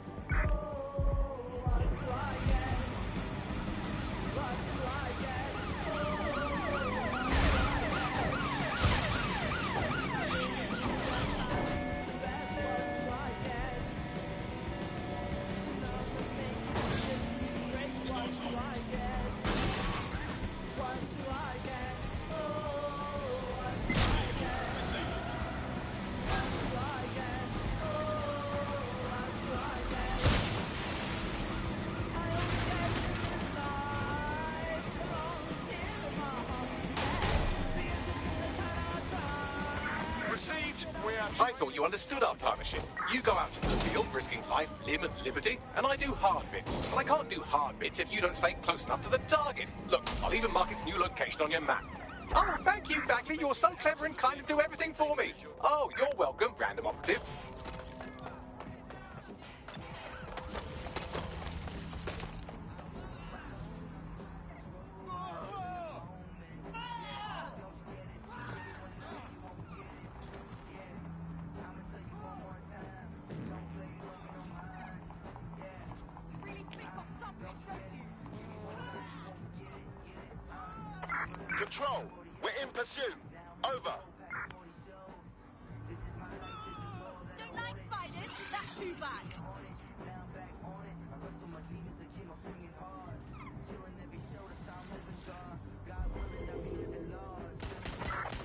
I thought you understood our partnership. You go out into the field, risking life, limb, and liberty, and I do hard bits. But I can't do hard bits if you don't stay close enough to the target. Look, I'll even mark its new location on your map. Oh, thank you, Bagley. You're so clever and kind to do everything for me. Oh, you're welcome, random operative. Control, we're in pursuit. Over. Don't like spiders? That's too bad.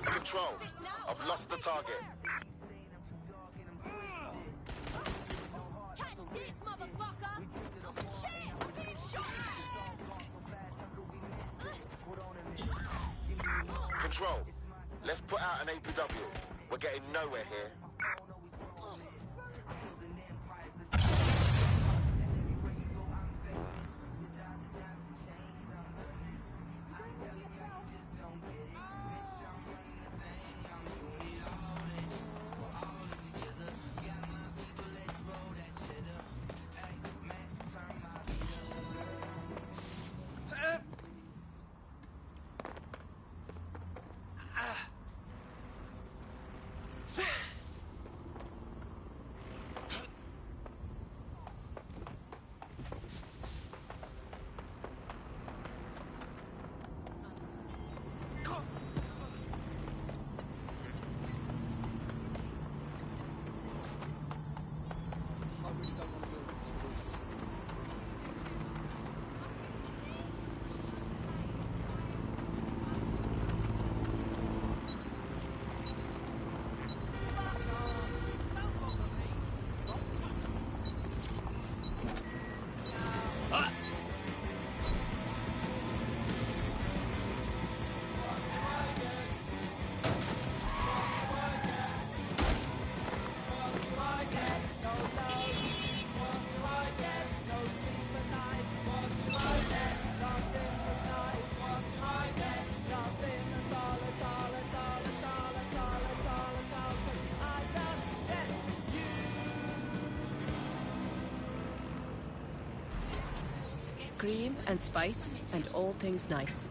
Control, I've lost the target. Catch this, motherfucker! Shit! I'm being shot at! Control, let's put out an APW. We're getting nowhere here. Cream and spice and all things nice.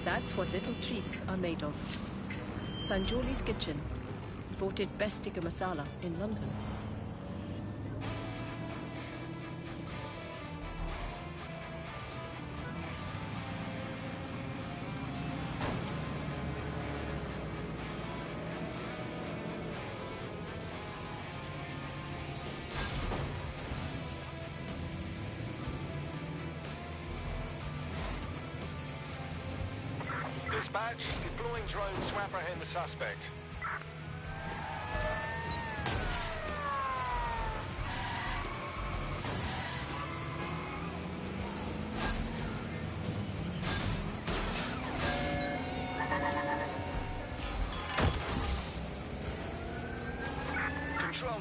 That's what little treats are made of. Sanjoli's Kitchen, voted best tikka masala in London. Dispatch, deploying drones to apprehend the suspect.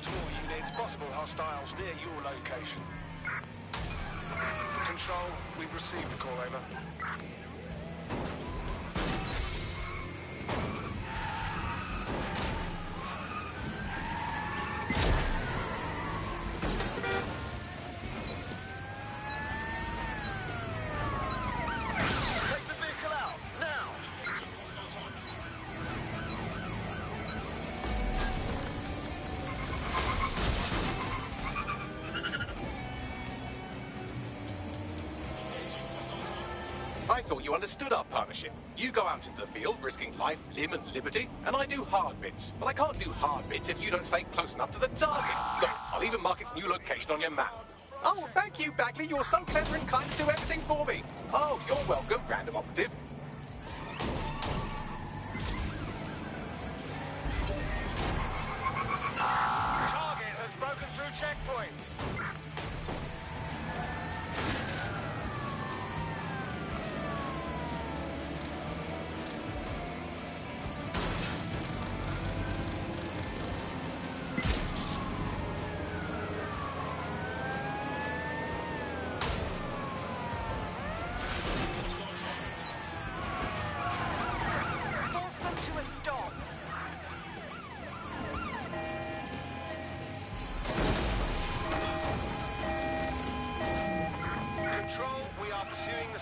to all units. Possible hostiles near your location. Control, we've received a call, over. I thought you understood our partnership. You go out into the field, risking life, limb, and liberty, and I do hard bits. But I can't do hard bits if you don't stay close enough to the target. Look, I'll even mark its new location on your map. Oh, thank you, Bagley. You're so clever and kind to do everything for me. Oh, you're welcome, random operative. Target has broken through checkpoint.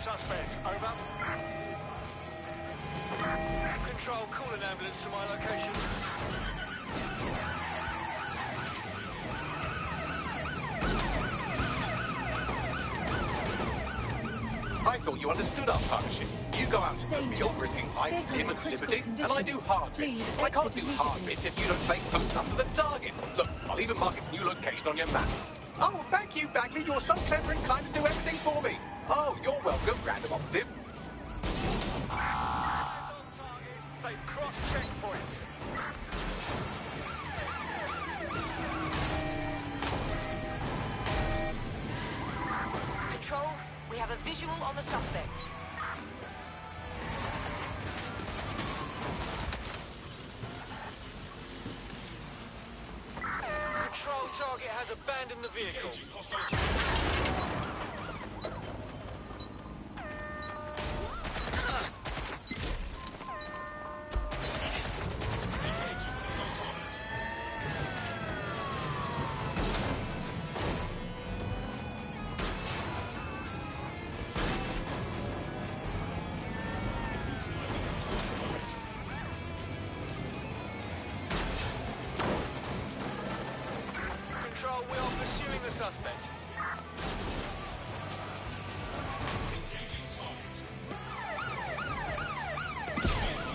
Suspect, over. Control, call an ambulance to my location. I thought you understood our partnership. You go out into the field, risking life, limb, and liberty, and I do hard bits. I can't do hard bits if you don't stay close enough to the target. Look, I'll even mark its new location on your map. Oh, thank you, Bagley. You're so clever and kind to do everything for me. Oh, you're welcome, random operative. They've crossed checkpoint. Control, we have a visual on the suspect. Control, target has abandoned the vehicle. Control, we are pursuing the suspect.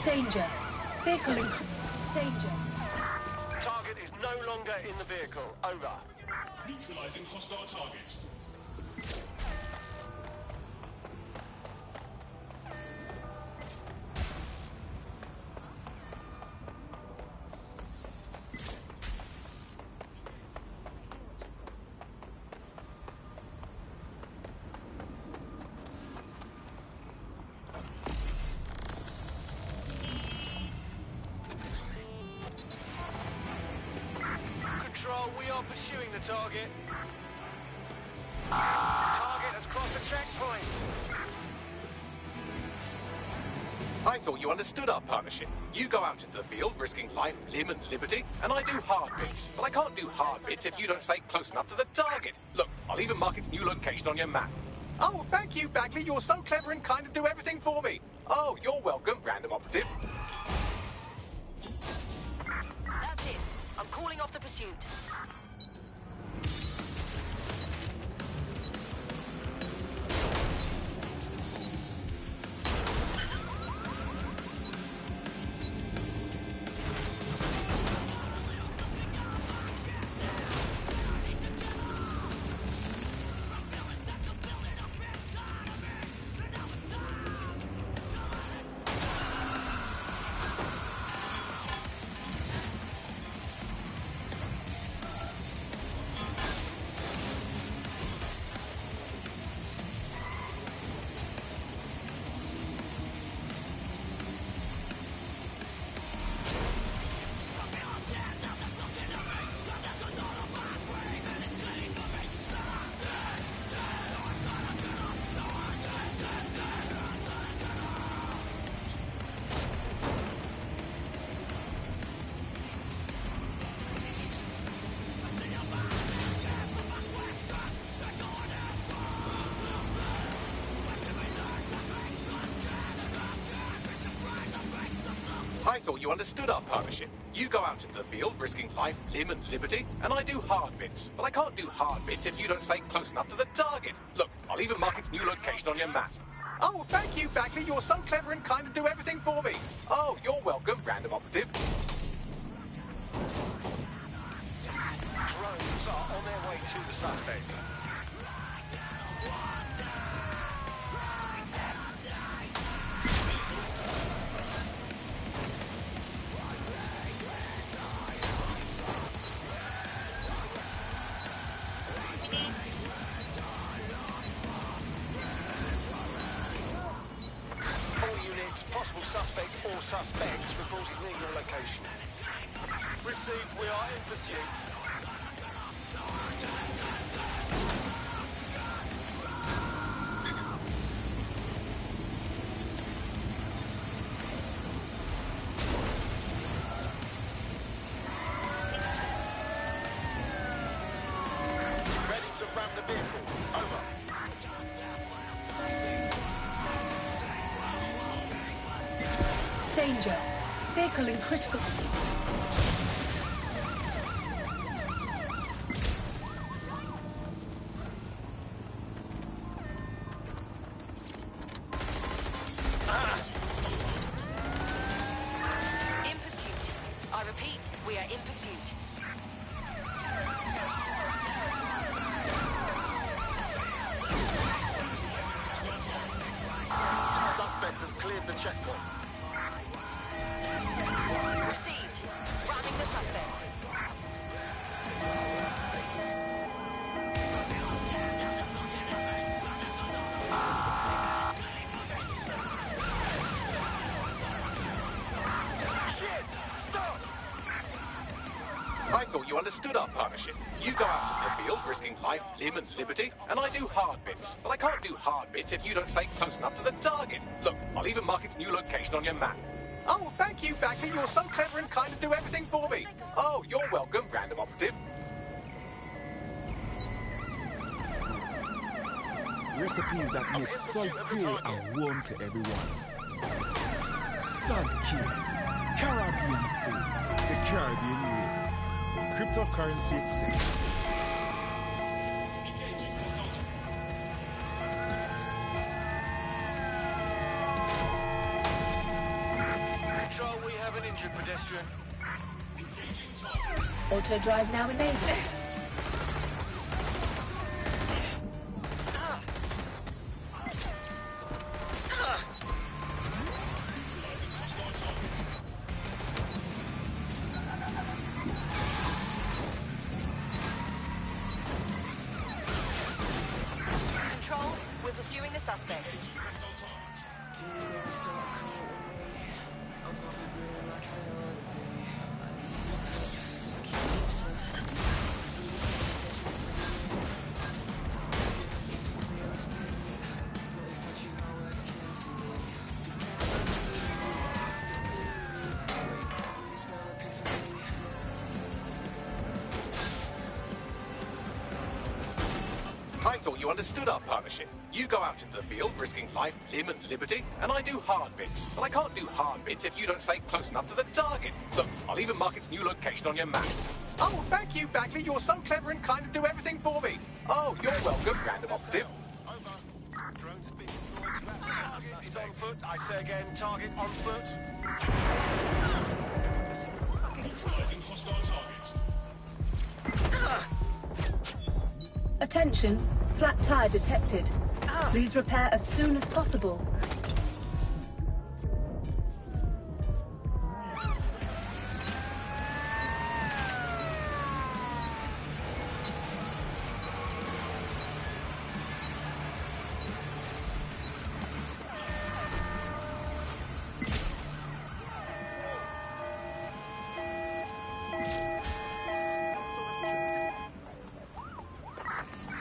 Danger. Vehicle in... Danger. Target is no longer in the vehicle. Over. Neutralizing hostile target. Control, we are pursuing the target. Target has crossed the checkpoint. I thought you understood our partnership. You go out into the field, risking life, limb, and liberty, and I do hard bits. But I can't do hard bits if you don't stay close enough to the target. Look, I'll even mark its new location on your map. Oh, thank you, Bagley. You're so clever and kind to do everything for me. Oh, you're welcome, random operative. That's it. I'm calling off the pursuit. I thought you understood our partnership. You go out into the field, risking life, limb, and liberty, and I do hard bits. But I can't do hard bits if you don't stay close enough to the target. Look, I'll even mark its new location on your map. Oh, thank you, Bagley. You're so clever and kind and do everything for me. Oh, you're welcome, random operative. Drones are on their way to the suspect. Possible suspect or suspects reported near your location. Received, we are in pursuit. Ready to ram the vehicle. Over. Danger. Vehicle in critical... In pursuit. I repeat, we are in pursuit. Suspect has cleared the checkpoint. Received. Ramming the suspect. Shit! Stop! I thought you understood our partnership. You go out into the field, risking life, limb, and liberty, and I do hard bits. But I can't do hard bits if you don't stay close enough to the target. Look, I'll even mark its new location on your map. Oh, thank you, Bagley. You're so clever and kind and do everything for me. Oh, you're welcome, random operative. Recipes that make salt cool and warm to everyone. Salt Kids, Caribbean food, the Caribbean way. Cryptocurrency accepted. Control, we have an injured pedestrian. Auto drive now enabled. Control, we're pursuing the suspect. I thought you understood our partnership. You go out into the field, risking life, limb, and liberty, and I do hard bits. But I can't do hard bits if you don't stay close enough to the target. Look, I'll even mark its new location on your map. Oh, thank you, Bagley. You're so clever and kind and do everything for me. Oh, you're welcome, random operative. Target is on foot. I say again, target on foot. Neutralizing hostile targets. Attention, flat tire detected. Please repair as soon as possible.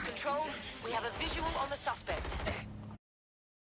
Control, we have a visual on the suspect.